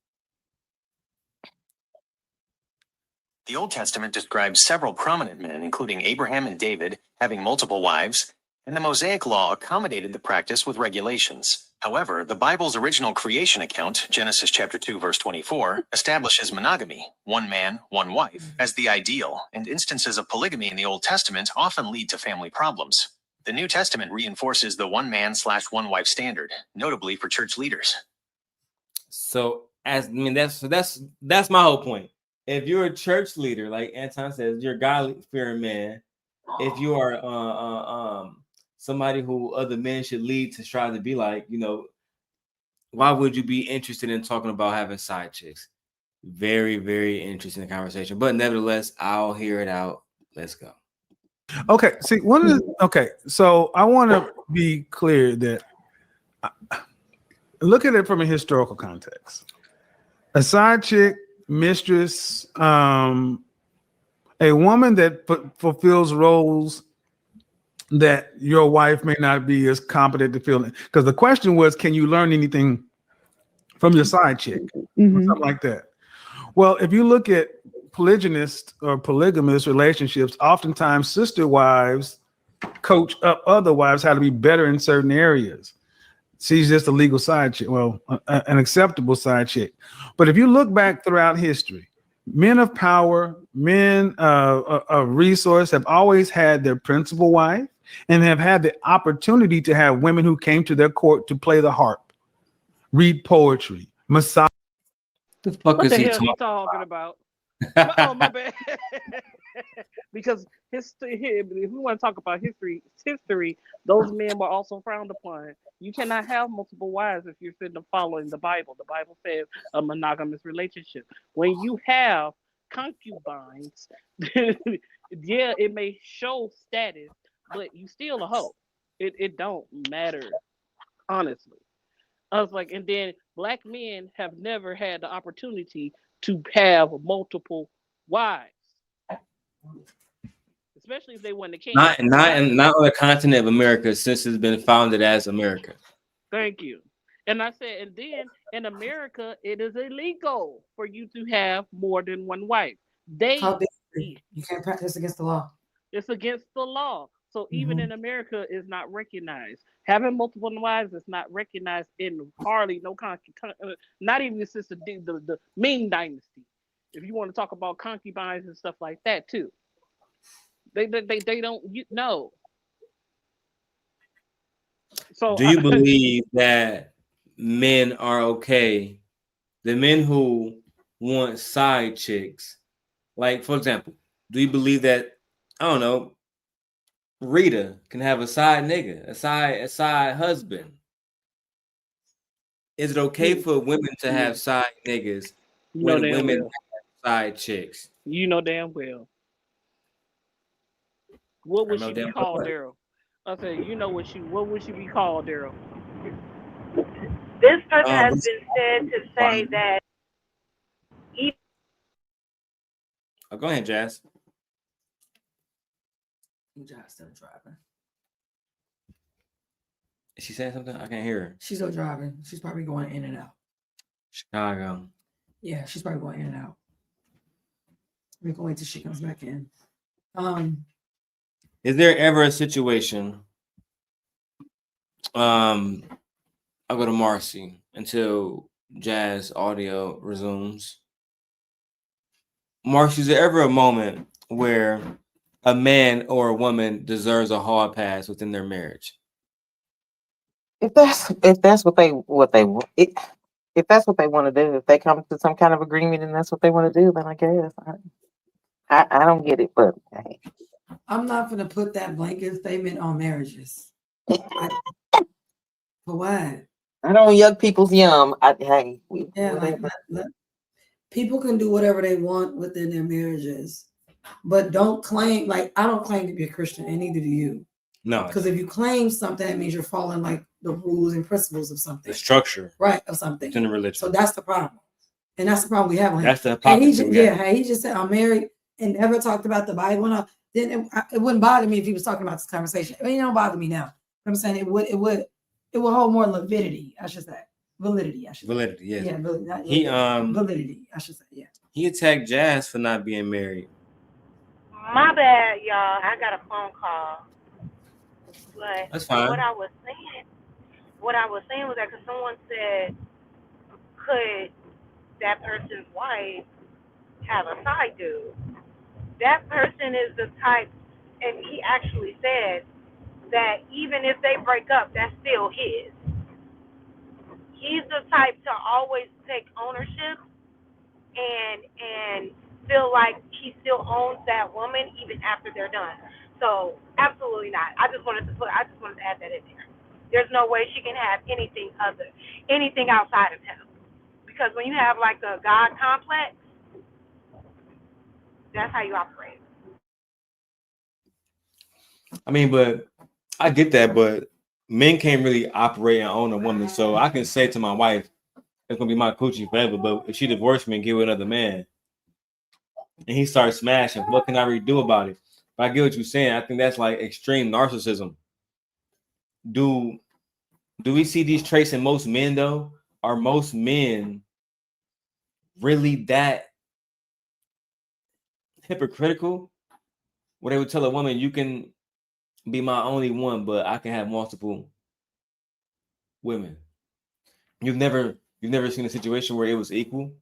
The Old Testament describes several prominent men, including Abraham and David, having multiple wives, and the Mosaic Law accommodated the practice with regulations. However, the Bible's original creation account, Genesis chapter 2, verse 24, establishes monogamy, one man, one wife, as the ideal, and instances of polygamy in the Old Testament often lead to family problems. The New Testament reinforces the one man/one wife standard, notably for church leaders. So that's my whole point. If you're a church leader, like Anton says, you're a God-fearing man. If you are somebody who other men should lead to try to be like, why would you be interested in talking about having side chicks? Very, very interesting conversation. But nevertheless, I'll hear it out. Let's go. Okay. See, so I want to be clear that look at it from a historical context. A side chick, mistress, a woman that fulfills roles that your wife may not be as competent to fill in. Because the question was, can you learn anything from your side chick? Something like that. Well, if you look at polygynist or polygamous relationships, oftentimes sister wives coach up other wives how to be better in certain areas. She's just a legal side chick, an acceptable side chick. But if you look back throughout history, men of power, men of resource have always had their principal wife and have had the opportunity to have women who came to their court to play the harp, read poetry, massage. The fuck what is the he hell he talking about? Oh, my bad. Because history, if we want to talk about history, those men were also frowned upon. You cannot have multiple wives if you're sitting following the Bible. The Bible says a monogamous relationship. When you have concubines, yeah, it may show status, but you still a hoe. It don't matter, honestly. I was like, and then black men have never had the opportunity to have multiple wives, especially if they won the king. Not on the continent of America since it's been founded as America. Thank you. And I said, and then in America, it is illegal for you to have more than one wife. How dare you? You can't practice against the law. It's against the law. So even in America, is not recognized. Having multiple wives is not recognized in hardly no not even since the Ming Dynasty. If you want to talk about concubines and stuff like that too, they don't know. So do you believe that men are okay? The men who want side chicks, like for example, do you believe that, I don't know, Rita can have a side nigga, a side husband? Is it okay for women to have side niggas when women have side chicks? You know damn well. What would she be called, Daryl? I said, you know what would she be called, Daryl? This person has been said to say that go ahead, Jazz. Jazz still driving. Is she saying something? I can't hear her. She's still driving. She's probably going in and out. Chicago. Yeah, she's probably going in and out. We're going to wait till she comes back in. Is there ever a situation? I'll go to Marcy until Jazz audio resumes. Marcy, is there ever a moment where a man or a woman deserves a hard pass within their marriage? If that's what they want to do, if they come to some kind of agreement and that's what they want to do, then I guess I don't get it, but hey. I'm not going to put that blanket statement on marriages. For what? I don't yuck people's yum. People can do whatever they want within their marriages, but don't claim, like, I don't claim to be a Christian, and neither do you. No. Because if you claim something, that means you're following like the rules and principles of something. The structure. Right, of something. In the religion. So that's the problem. And that's the problem we have with him. That's the hypocrisy. He just said, I'm married and never talked about the Bible. No, then it wouldn't bother me if he was talking about this conversation. I mean, it don't bother me now. I'm saying it would hold more validity, I should say. Validity, I should say. Validity, yes. Yeah, validity, I should say, yeah. He attacked Jazz for not being married. My bad, y'all. I got a phone call. But that's fine. What I was saying was that because someone said, could that person's wife have a side dude? That person is the type, and he actually said that even if they break up, that's still his. He's the type to always take ownership and feel like he still owns that woman even after they're done. So absolutely not. I just wanted to add that in there. There's no way she can have anything outside of him. Because when you have like a God complex, that's how you operate. I mean, but I get that, but men can't really operate and own a woman. So I can say to my wife, it's gonna be my coochie forever, but if she divorced me and give it another man and he starts smashing, what can I really do about it? But I get what you're saying. I think that's like extreme narcissism. Do we see these traits in most men though? Are most men really that hypocritical? Where they would tell a woman, you can be my only one, but I can have multiple women. You've never seen a situation where it was equal?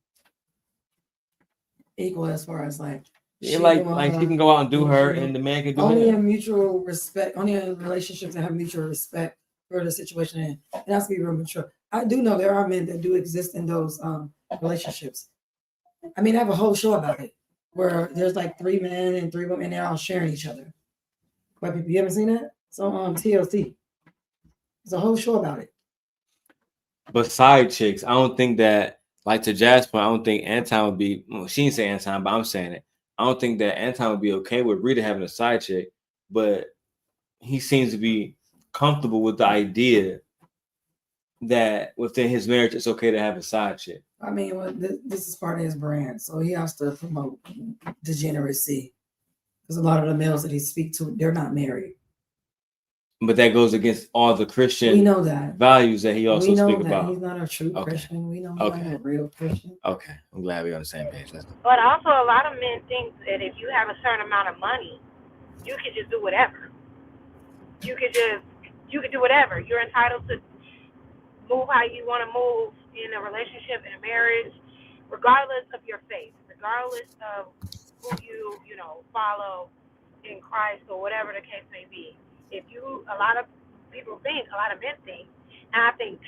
Equal as far as like, yeah, like she can go out and do her, and the man can do only him. in mutual respect, only in relationships that have mutual respect for the situation. And it has to be real mature. I do know there are men that do exist in those relationships. I mean, I have a whole show about it where there's like 3 men and 3 women, and they're all sharing each other. White people, you haven't seen that? So TLC. There's a whole show about it. But side chicks, I don't think that like to Jazz's point, I don't think Anton would be. Well, she didn't say Anton, but I'm saying it. I don't think that Anton would be okay with Rita having a side chick, but he seems to be comfortable with the idea that within his marriage it's okay to have a side chick. I mean, well, this is part of his brand, so he has to promote degeneracy. Because a lot of the males that he speaks to, they're not married. But that goes against all the Christian We know that. values that he also We know speak that about. he's not a true Christian. We know he's not a real Christian. Okay, I'm glad we're on the same page. Let's go. But also, a lot of men think that if you have a certain amount of money, you can just do whatever. You can do whatever. You're entitled to move how you want to move in a relationship, in a marriage, regardless of your faith, regardless of who you follow in Christ or whatever the case may be. A lot of men think, and I think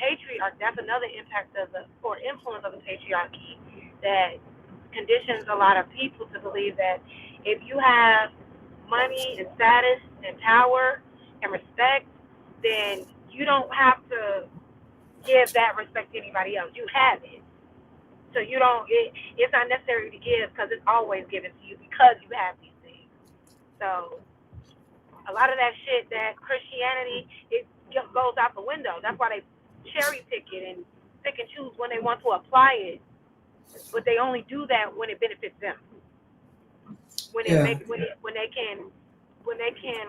that's another impact or influence of the patriarchy that conditions a lot of people to believe that if you have money and status and power and respect, then you don't have to give that respect to anybody else. You have it. So you don't, it's not necessary to give because it's always given to you because you have these things. So a lot of that shit that Christianity, it goes out the window. That's why they cherry pick it and pick and choose when they want to apply it. But they only do that when it benefits them. When they can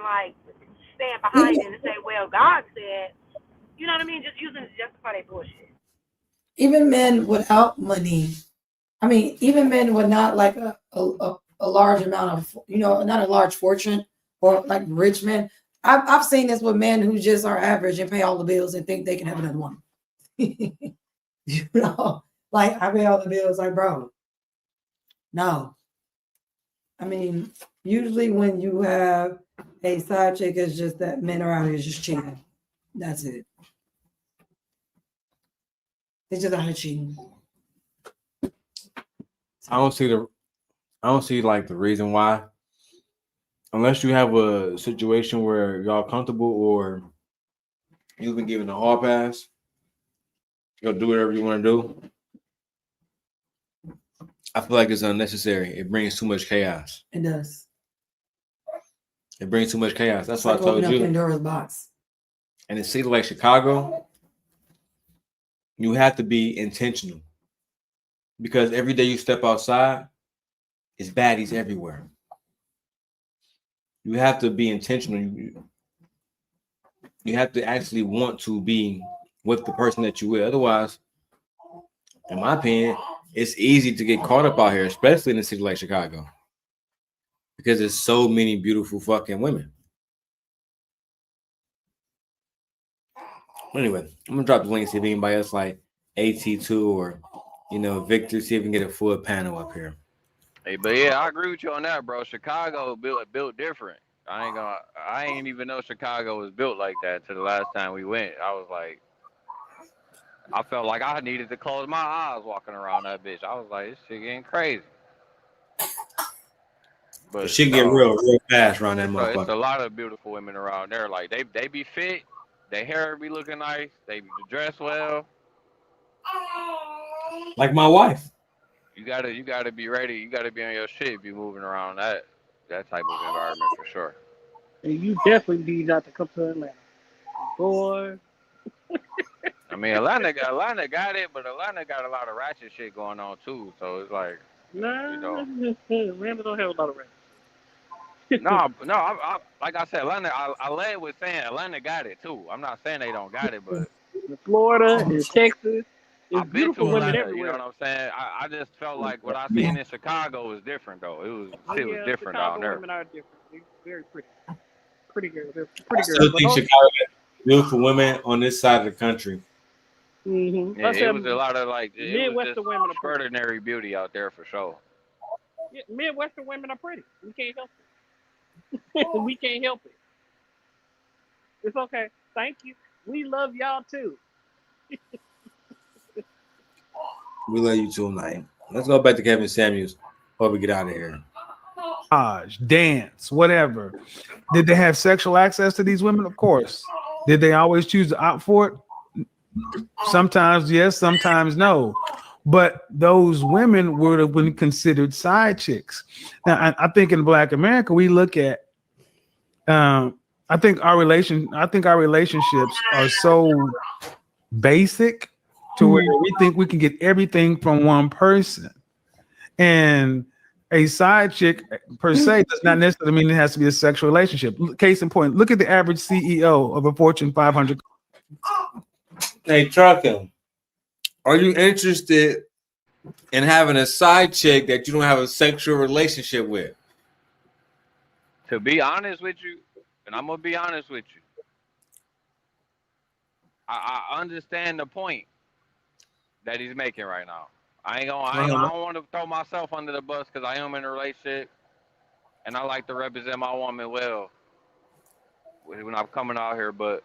like stand behind it and say, well, God said, you know what I mean? Just using it to justify their bullshit. Even men without money, even men with not like a large amount of, not a large fortune or like rich men. I've seen this with men who just are average and pay all the bills and think they can have another woman. Like I pay all the bills, like, bro, no. Usually when you have a side chick, it's just that men are out here just cheating. That's it. They're just out here cheating. I don't see like the reason why, unless you have a situation where y'all comfortable or you've been given a hall pass, you'll do whatever you want to do. I feel like it's unnecessary. It brings too much chaos. It does. It brings too much chaos. That's like what I told you. Pandora's box. And in a city like Chicago, you have to be intentional because every day you step outside, it's baddies everywhere. You have to be intentional. You have to actually want to be with the person that you with. Otherwise, in my opinion, it's easy to get caught up out here, especially in a city like Chicago, because there's so many beautiful fucking women. Anyway, I'm gonna drop the link, see if anybody else like AT2 or Victor, see if we can get a full panel up here. Hey, but yeah, I agree with you on that, bro. Chicago built different. I ain't even know Chicago was built like that till the last time we went. I felt like I needed to close my eyes walking around that bitch. I was like, this shit getting crazy. But the shit get real fast around that motherfucker. It's a lot of beautiful women around there. Like they be fit, their hair be looking nice, they dress well. Like my wife. You gotta be ready. You gotta be on your shit if you moving around that type of environment for sure. And you definitely need not to come to Atlanta, boy. Atlanta got it, but Atlanta got a lot of ratchet shit going on too. So it's like, Atlanta don't have a lot of ratchet. No. Like I said, Atlanta. I led with saying Atlanta got it too. I'm not saying they don't got it, but Florida and Texas. I've been to Atlanta, you know what I'm saying? I just felt like what I seen in Chicago was different though. It was different down there. Women are different. They're very pretty. Pretty girls. They're pretty girls. I still think Chicago has beautiful women on this side of the country. Mm-hmm. Yeah, it was a lot of like Midwestern women are pretty. Extraordinary beauty out there for sure. Yeah, Midwestern women are pretty. We can't help it. We can't help it. It's okay. Thank you. We love y'all too. We love you too, man. Let's go back to Kevin Samuels before we get out of here. Dance, whatever. Did they have sexual access to these women? Of course. Did they always choose to opt for it? Sometimes yes, sometimes no. but those women would have been considered side chicks. Now, I think in Black America, we look at, I think our relationships are so basic to where we think we can get everything from one person. And a side chick per se does not necessarily mean it has to be a sexual relationship. Case in point, look at the average CEO of a Fortune 500. Hey, Truckin, are you interested in having a side chick that you don't have a sexual relationship with? To be honest with you, and I'm gonna be honest with you, I understand the point that he's making right now. I don't want to throw myself under the bus because I am in a relationship, and I like to represent my woman well when I'm coming out here. But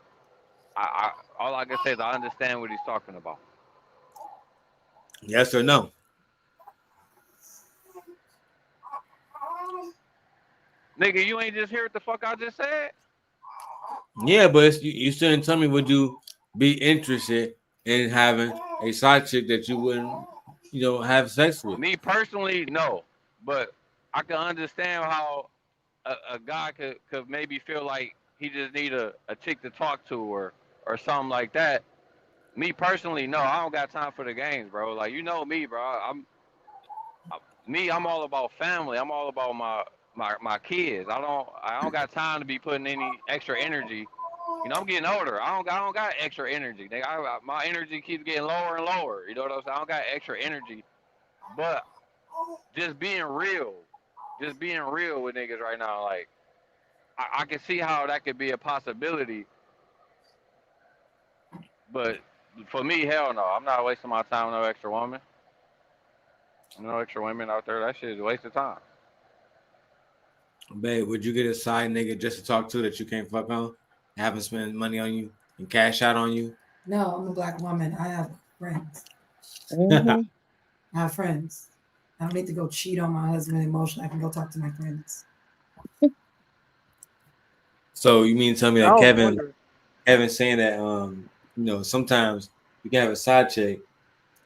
all I can say is I understand what he's talking about. Yes or no? Nigga, you ain't just hear what the fuck I just said? Yeah, but you shouldn't tell me, would you be interested in having a side chick that you wouldn't, have sex with? Me personally, no. But I can understand how a guy could maybe feel like he just need a chick to talk to or something like that. Me personally, no. I don't got time for the games, bro. Like, you know me, bro. I'm all about family. I'm all about my kids. I don't got time to be putting any extra energy. I'm getting older. I don't got extra energy. My energy keeps getting lower and lower. You know what I'm saying? I don't got extra energy. But just being real with niggas right now, like I can see how that could be a possibility. But for me, hell no. I'm not wasting my time with no extra woman. No extra women out there. That shit is a waste of time. Babe, would you get a side nigga just to talk to that you can't fuck on? Have him spend money on you and cash out on you? No, I'm a Black woman. I have friends. Mhm. I have friends. I don't need to go cheat on my husband emotionally. I can go talk to my friends. So you mean to tell me I that was Kevin wondering. saying that sometimes you can have a side chick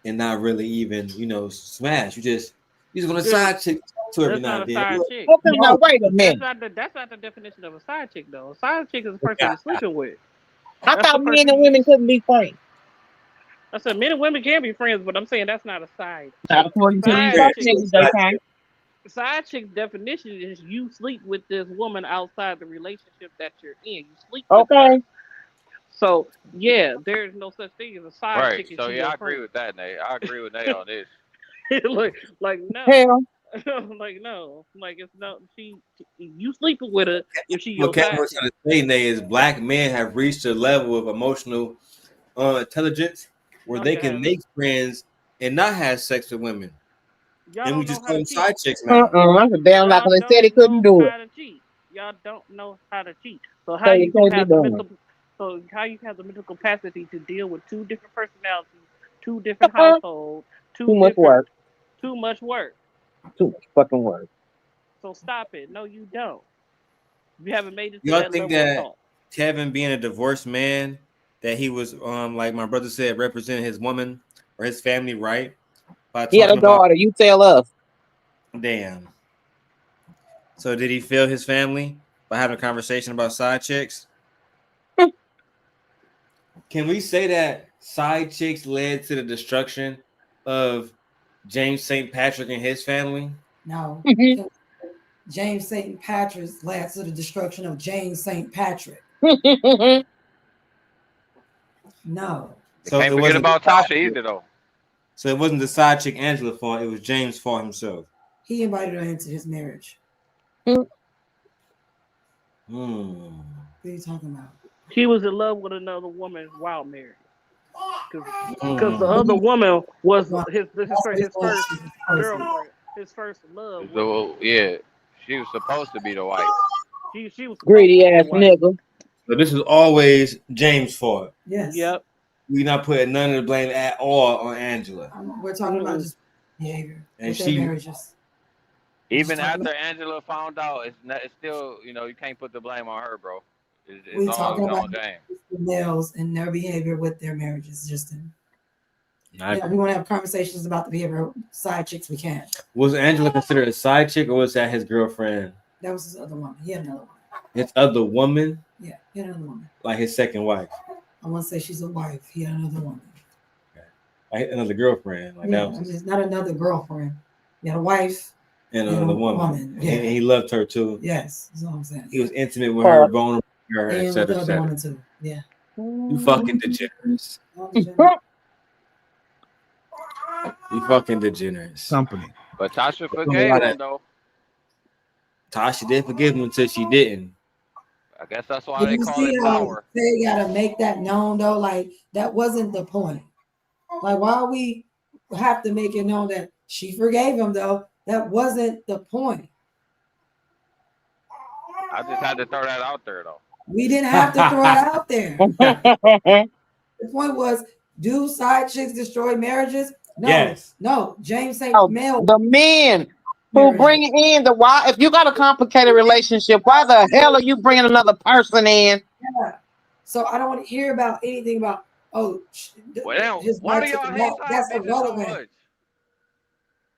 and not really even smash. You just gonna side chick to every That's now not and a then. side chick. Okay, now wait a minute. That's not the definition of a side chick, though. A side chick is a person you're sleeping with. I That's the thought men person and women couldn't be friends. I said men and women can be friends, but I'm saying that's not a side Not chick. according to these Side fuck chick, niggas, they can't. side chick's definition is you sleep with this woman outside the relationship that you're in. You sleep with her. Okay. So yeah, there's no such thing as a side Right. chick and So she yeah, your I agree friend. with that, Nate. I agree with Nate on this. like no. Hell. Like no. Like it's no you sleeping with her if she What your Kevin side was chick. trying to say, Nate, is black men have reached a level of emotional intelligence where No, they you can haven't. make friends and not have sex with women, Y'all and we don't know just how call to them cheat. side chicks now. That's a damn like Y'all they said don't he couldn't know do it. how to cheat. Y'all don't know how to cheat. So how So you you gonna can't be have the doing mental? it. So how you have the mental capacity to deal with two different personalities, two different households, Too much work. too much work. Too much fucking work. So stop it. No, you don't. You haven't made it to Y'all that think level of that thought. Kevin, being a divorced man, that he was like my brother said, representing his woman or his family, right? By He had a talking about daughter. You tell us. damn. So did he fail his family by having a conversation about side chicks? Can we say that side chicks led to the destruction of James St. Patrick and his family? No. James St. Patrick's led to the destruction of James St. Patrick. No. So Can't it forget wasn't about the side Tasha chick. either, though. So it wasn't the side chick Angela's fault. It was James' fault himself. He invited her into his marriage. Hmm. What are you talking about? He was in love with another woman while married. Because the other woman was his first girlfriend, his first love. So yeah, she was supposed to be the wife. She was supposed Greedy to be the ass wife. nigga. So this is always James' fault. Yes. Yep. We're not putting none of the blame at all on Angela. We're talking about just behavior And with their she marriages. Even after Angela found out, it's still you can't put the blame on her, bro. We're It's talking on about James. males and their behavior with their marriages, Justin. Yeah, we want to have conversations about the behavioral side chicks. We can. Was Angela considered a side chick, or was that his girlfriend? That was his other woman. He had another one. His other woman? Yeah, he had another woman. Like his second wife. I want to say she's a wife. He had another woman. Like another girlfriend. Like Yeah, that was I mean, it's not another girlfriend. He had a wife and another woman. Yeah. And he loved her too. Yes, that's what I'm saying. He was intimate with her, vulnerable with her, And with etc. the other woman too. Yeah. You fucking degenerates. You fucking degenerates. Company. But Tasha forgave him though. Tasha did forgive him until she didn't. I guess that's why they You call see it how power. they gotta make that known though? Like that wasn't the point. Like why we have to make it known that she forgave him though? That wasn't the point. I just had to throw that out there though. We didn't have to throw it out there. The point was, do side chicks destroy marriages? No, Yes. no. James said Oh, male. the men who bring in the why. If you got a complicated relationship, why the hell are you bringing another person in? Yeah. So I don't want to hear about anything about Well, his why wife do took y'all him hate out. side That's bitches so irrelevant. much?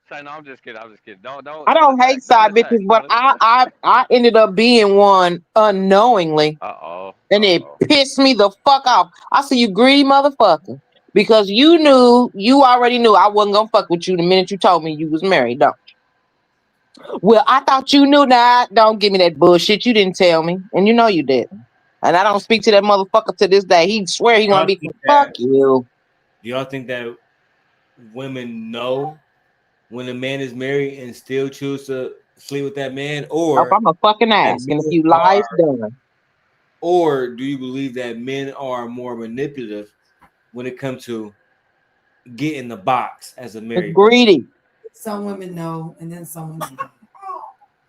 Say no, I'm just kidding. I'm just kidding. Don't. I don't hate side bitches, but I ended up being one unknowingly, and it pissed me the fuck off. I said, "You greedy motherfucker," because you already knew I wasn't gonna fuck with you the minute you told me you was married. Don't. Well, I thought you knew. Nah, don't give me that bullshit. You didn't tell me, and you know you didn't. And I don't speak to that motherfucker to this day. He swear he want to be. Fuck you. Do y'all think that women know when a man is married and still choose to sleep with that man, or I'm a fucking ass, and if you lie, it's done. Or do you believe that men are more manipulative when it comes to getting the box as a married Greedy? Some women know, and then some women don't.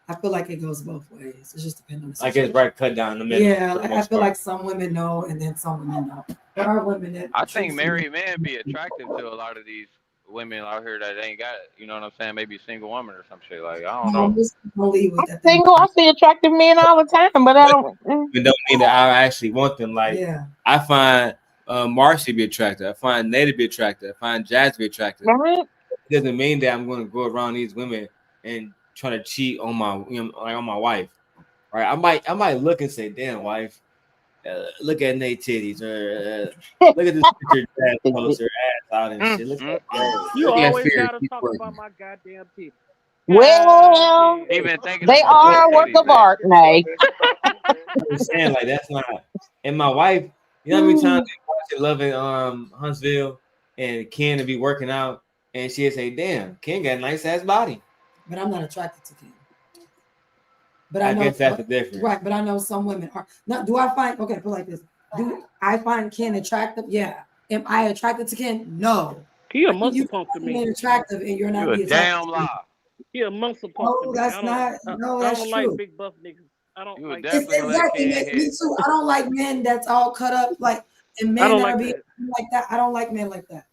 I feel like it goes both ways. It just depends on the Like situation. it's right cut down the middle. Yeah, like I feel like some women know, and then some women don't. There are women that I think choose to married men be attractive to a lot of these women out here that ain't got it. You know what I'm saying? Maybe a single woman or some shit. Like I don't know. I'm single. I see attractive men all the time, but I don't. It don't mean that I actually want them. Like I find Marcy to be attractive. I find Nate to be attractive. I find Jazz to be attractive. Right. It doesn't mean that I'm going to go around these women and try to cheat on my on my wife. Right? I might look and say, "Damn, wife, look at Nate titties, or look at this picture Jazz posts her ass out and shit. Look at You look at always Fear gotta keep talk working." about my goddamn titties. Well, they are a work of art, Nate. I'm saying like that's not. And my wife, you know how many times I watch Love in Huntsville and Ken to be working out, and she'd say, "Damn, Ken got a nice ass body." But I'm not attracted to Ken. But I I know guess that's the difference. Right, but I know some women are. Now, do I find put it like this? Do I find Ken attractive? Yeah. Am I attracted to Ken? No. He a I think muscle you punk to can me. be attractive and you're not You a be attracted damn to lie. He a muscle punk to No, me. that's I don't, not. No, I that's don't true. like big buff niggas. I don't like It's exactly me too. I don't like men that's all cut up like and men don't that like are being that. like that. I don't like men like that.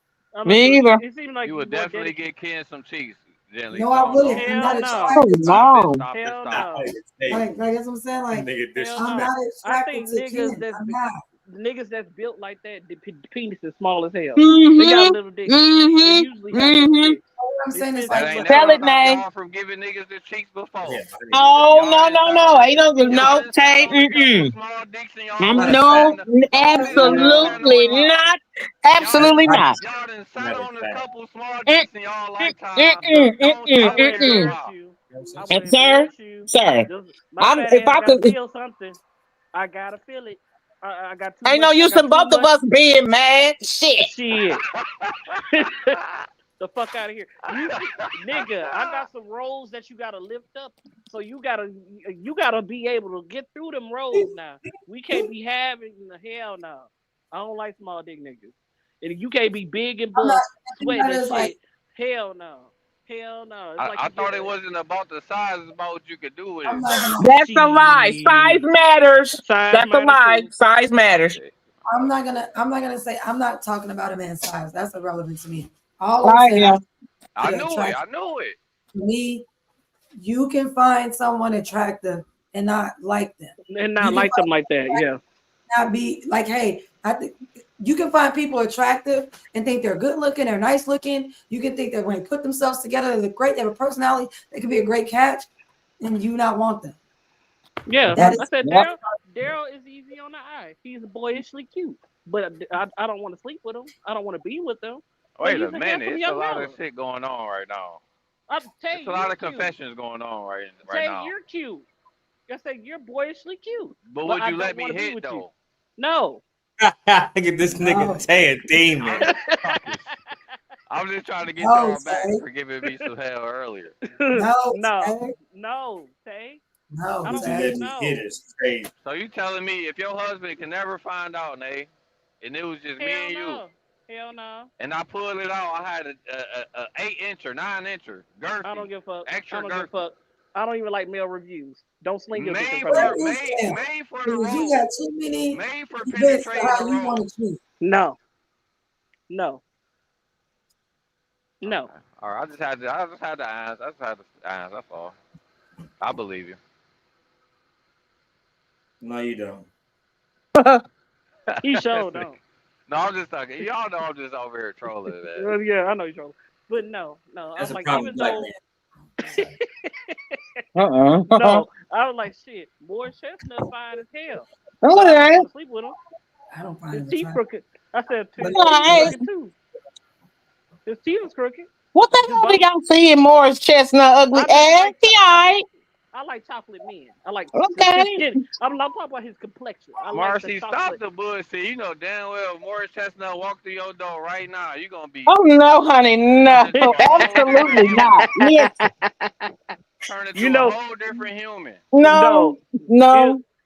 Me either. It seems like You would definitely get Ken some cheeks, Gently. No, I wouldn't. I'm not attracted to Stop it. Hell Stop it. no. like that's what I'm saying. Like Hell I'm no. not I attracted think to niggas Ken. that's I'm not. niggas that's built like that, the penis is small as hell. Mhm, They got a little dick. They mhm, usually have little mhm. dicks. I'm saying it's That like ain't Tell never it, stopped Nate. y'all from giving niggas the cheeks before. Oh no! Ain't no Tay. Small dicks in y'all I'm life. no, Y'all absolutely not. Absolutely not. Y'all done sat on a couple small Mm, dicks in y'all mm, lifetime. mm, Don't mm, stop mm, it mm. now. I wouldn't Sir, embarrass you. sir. My fat If ass I gotta could, feel something. I gotta feel it. I got too ain't much. no I use got in too both of much. us being mad. Shit. The fuck out of here, nigga! I got some rolls that you gotta lift up, so you gotta be able to get through them rolls. Now we can't be having the hell no. I don't like small dick niggas, and you can't be big and buff, sweating and shit. Like, hell no, hell no. It's like I you thought get it wasn't about the size, it's about what you could do with it. That's a lie. Size matters. That's a lie. Size matters. I'm not gonna say I'm not talking about a man's size. That's irrelevant to me. All I'm I saying am. I knew it. To me, you can find someone attractive and not like them. And not like them like that, yeah. Not be like, hey, I think you can find people attractive and think they're good looking, they're nice looking. You can think that when they put themselves together, they're great, they have a personality, they could be a great catch, and you not want them. Yeah, That is I said Daryl is easy on the eye. He's boyishly cute, but I don't want to sleep with him. I don't want to be with him. But Wait he's a a minute, handsome it's a young lot man. of shit going on right now. Tay, It's a lot of cute. confessions going on right Tay, now. you're cute. I said you're boyishly cute. But would I you let don't want me to be hit with though? you. No. Look at this nigga Tay a demon. I'm just trying to get No, y'all back Tay. for giving me some hell earlier. No, No, Tay. No, I don't Tay. no. Hit is crazy. So you telling me if your husband can never find out, Nay, and it was just me and you, Hell no. and I pulled it out, I had a 8-incher, 9-incher, girthy, I don't give a fuck. extra I don't give a girthy. fuck. I don't even like male reviews. Don't sling your dick in Made front of me. for the Because you role. got too many Made for events for penetrating how the you role. want to treat. No. All right, I just had to ask. That's all. I believe you. No, you don't. He sure don't. No, I'm just talking. Y'all know I'm just over here trolling, man. Well, yeah, I know you're trolling. But no. That's I'm a like, problem, even black though. man. No, I was like, shit. Morris Chestnut fine as hell. Oh, But I don't yeah. want to sleep with him. I don't find His him teeth attractive. crooked. I said, his teeth Nice. crooked too. His teeth is crooked. What the hell do y'all see in Morris Chestnut ugly ass? I like chocolate men. I like Okay. his skin. I'm talking about his complexion. I Marcy, like the stop chocolate. the bullshit. You know damn well Morris Chestnut walk through your door right now. You gonna be Oh no, honey, no, absolutely not. Listen, turn into You know- a whole different human. no.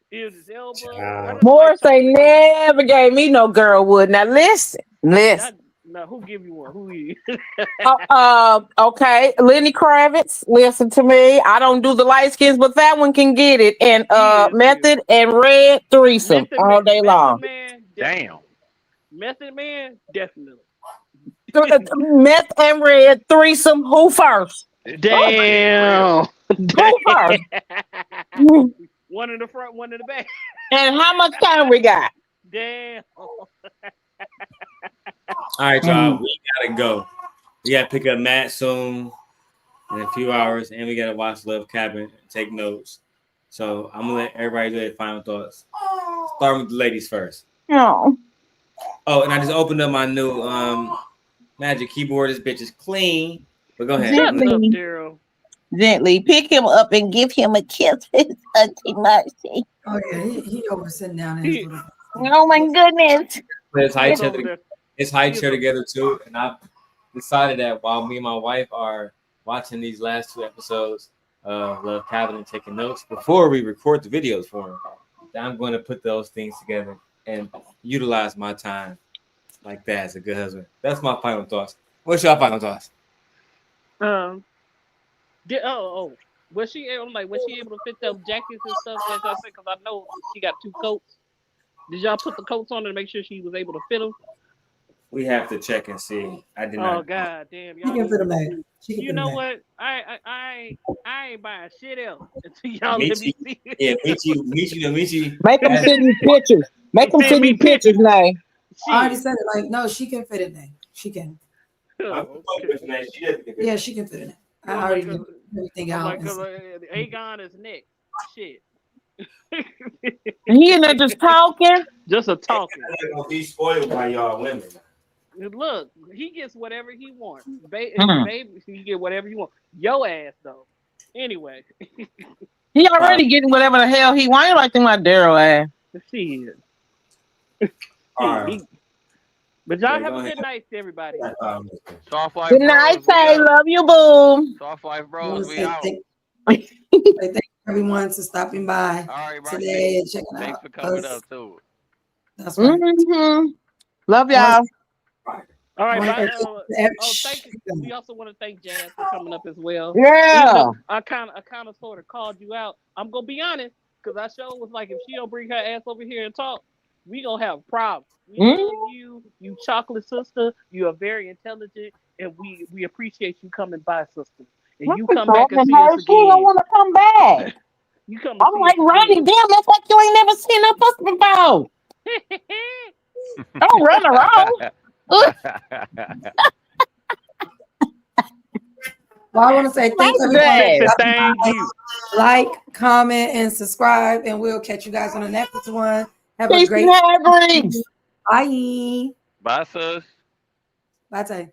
His elbow. I just Morris like ain't never gave me no girl wood. Now listen. No, who give you one? Who you? Okay, Lenny Kravitz. Listen to me. I don't do the light skins, but that one can get it. And Method and Red threesome all day long. Man, damn. Method Man, definitely. Meth and Red threesome. Who first? Damn. Who first? One in the front, one in the back. And how much time we got? Damn. All right, y'all. We gotta go. We gotta pick up Matt soon in a few hours, and we gotta watch Love Cabin and take notes. So I'm gonna let everybody do their final thoughts. Starting with the ladies first. No. Oh, and I just opened up my new Magic keyboard. This bitch is clean. But go ahead. Gently pick him up and give him a kiss. His Auntie Mercy. Oh yeah, he over sitting down in his little. Oh my goodness. It's high chair together too, and I decided that while me and my wife are watching these last 2 episodes of Love Cabin and taking notes before we record the videos for him, I'm going to put those things together and utilize my time like that as a good husband. That's my final thoughts. What's your final thoughts? Was she able to fit those jackets and stuff? As I said, because I know she got 2 coats. Did y'all put the coats on her to make sure she was able to fit them? We have to check and see. I did not. Oh god damn! She can fit them in. You know what? I ain't buying shit else until y'all Meet let me you. see. Yeah, meet you. Make them send you pictures. Make them send you pictures now. I already said it. Like, no, she can fit in there. She can. Yeah, she can fit in it. I already knew everything out. Because Aegon is next. Shit. He in there just talking. Just a talking. Gonna be spoiled by y'all women. Look, he gets whatever he wants. Baby, you get whatever you want. Yo ass though. Anyway. He already getting whatever the hell he want. Like thing like Daryl ass. Shit. Right. But y'all have a good night to everybody. Soft life. Good night, say love you, boom. Soft life, bros. We out. Thank everyone for stopping by today and checking Thanks out. for coming up too. That's right. Love y'all. All right, bye. Thank you. We also want to thank Jazz for coming up as well. Yeah. I kind of sort of called you out. I'm gonna be honest, because I show was like, if she don't bring her ass over here and talk, we gonna have problems. We love you chocolate sister. You are very intelligent, and we appreciate you coming by, sister. And you come back and see us again. She don't want to come back. You come. I'm like Ronnie. Damn, that's like you ain't never seen her before. Don't run around. Well, I want to say thanks everybody. Thank you. Like, comment, and subscribe, and we'll catch you guys on the next one. Have a Peace great and hair grease. Bye. Bye, sus. Bye, Tay.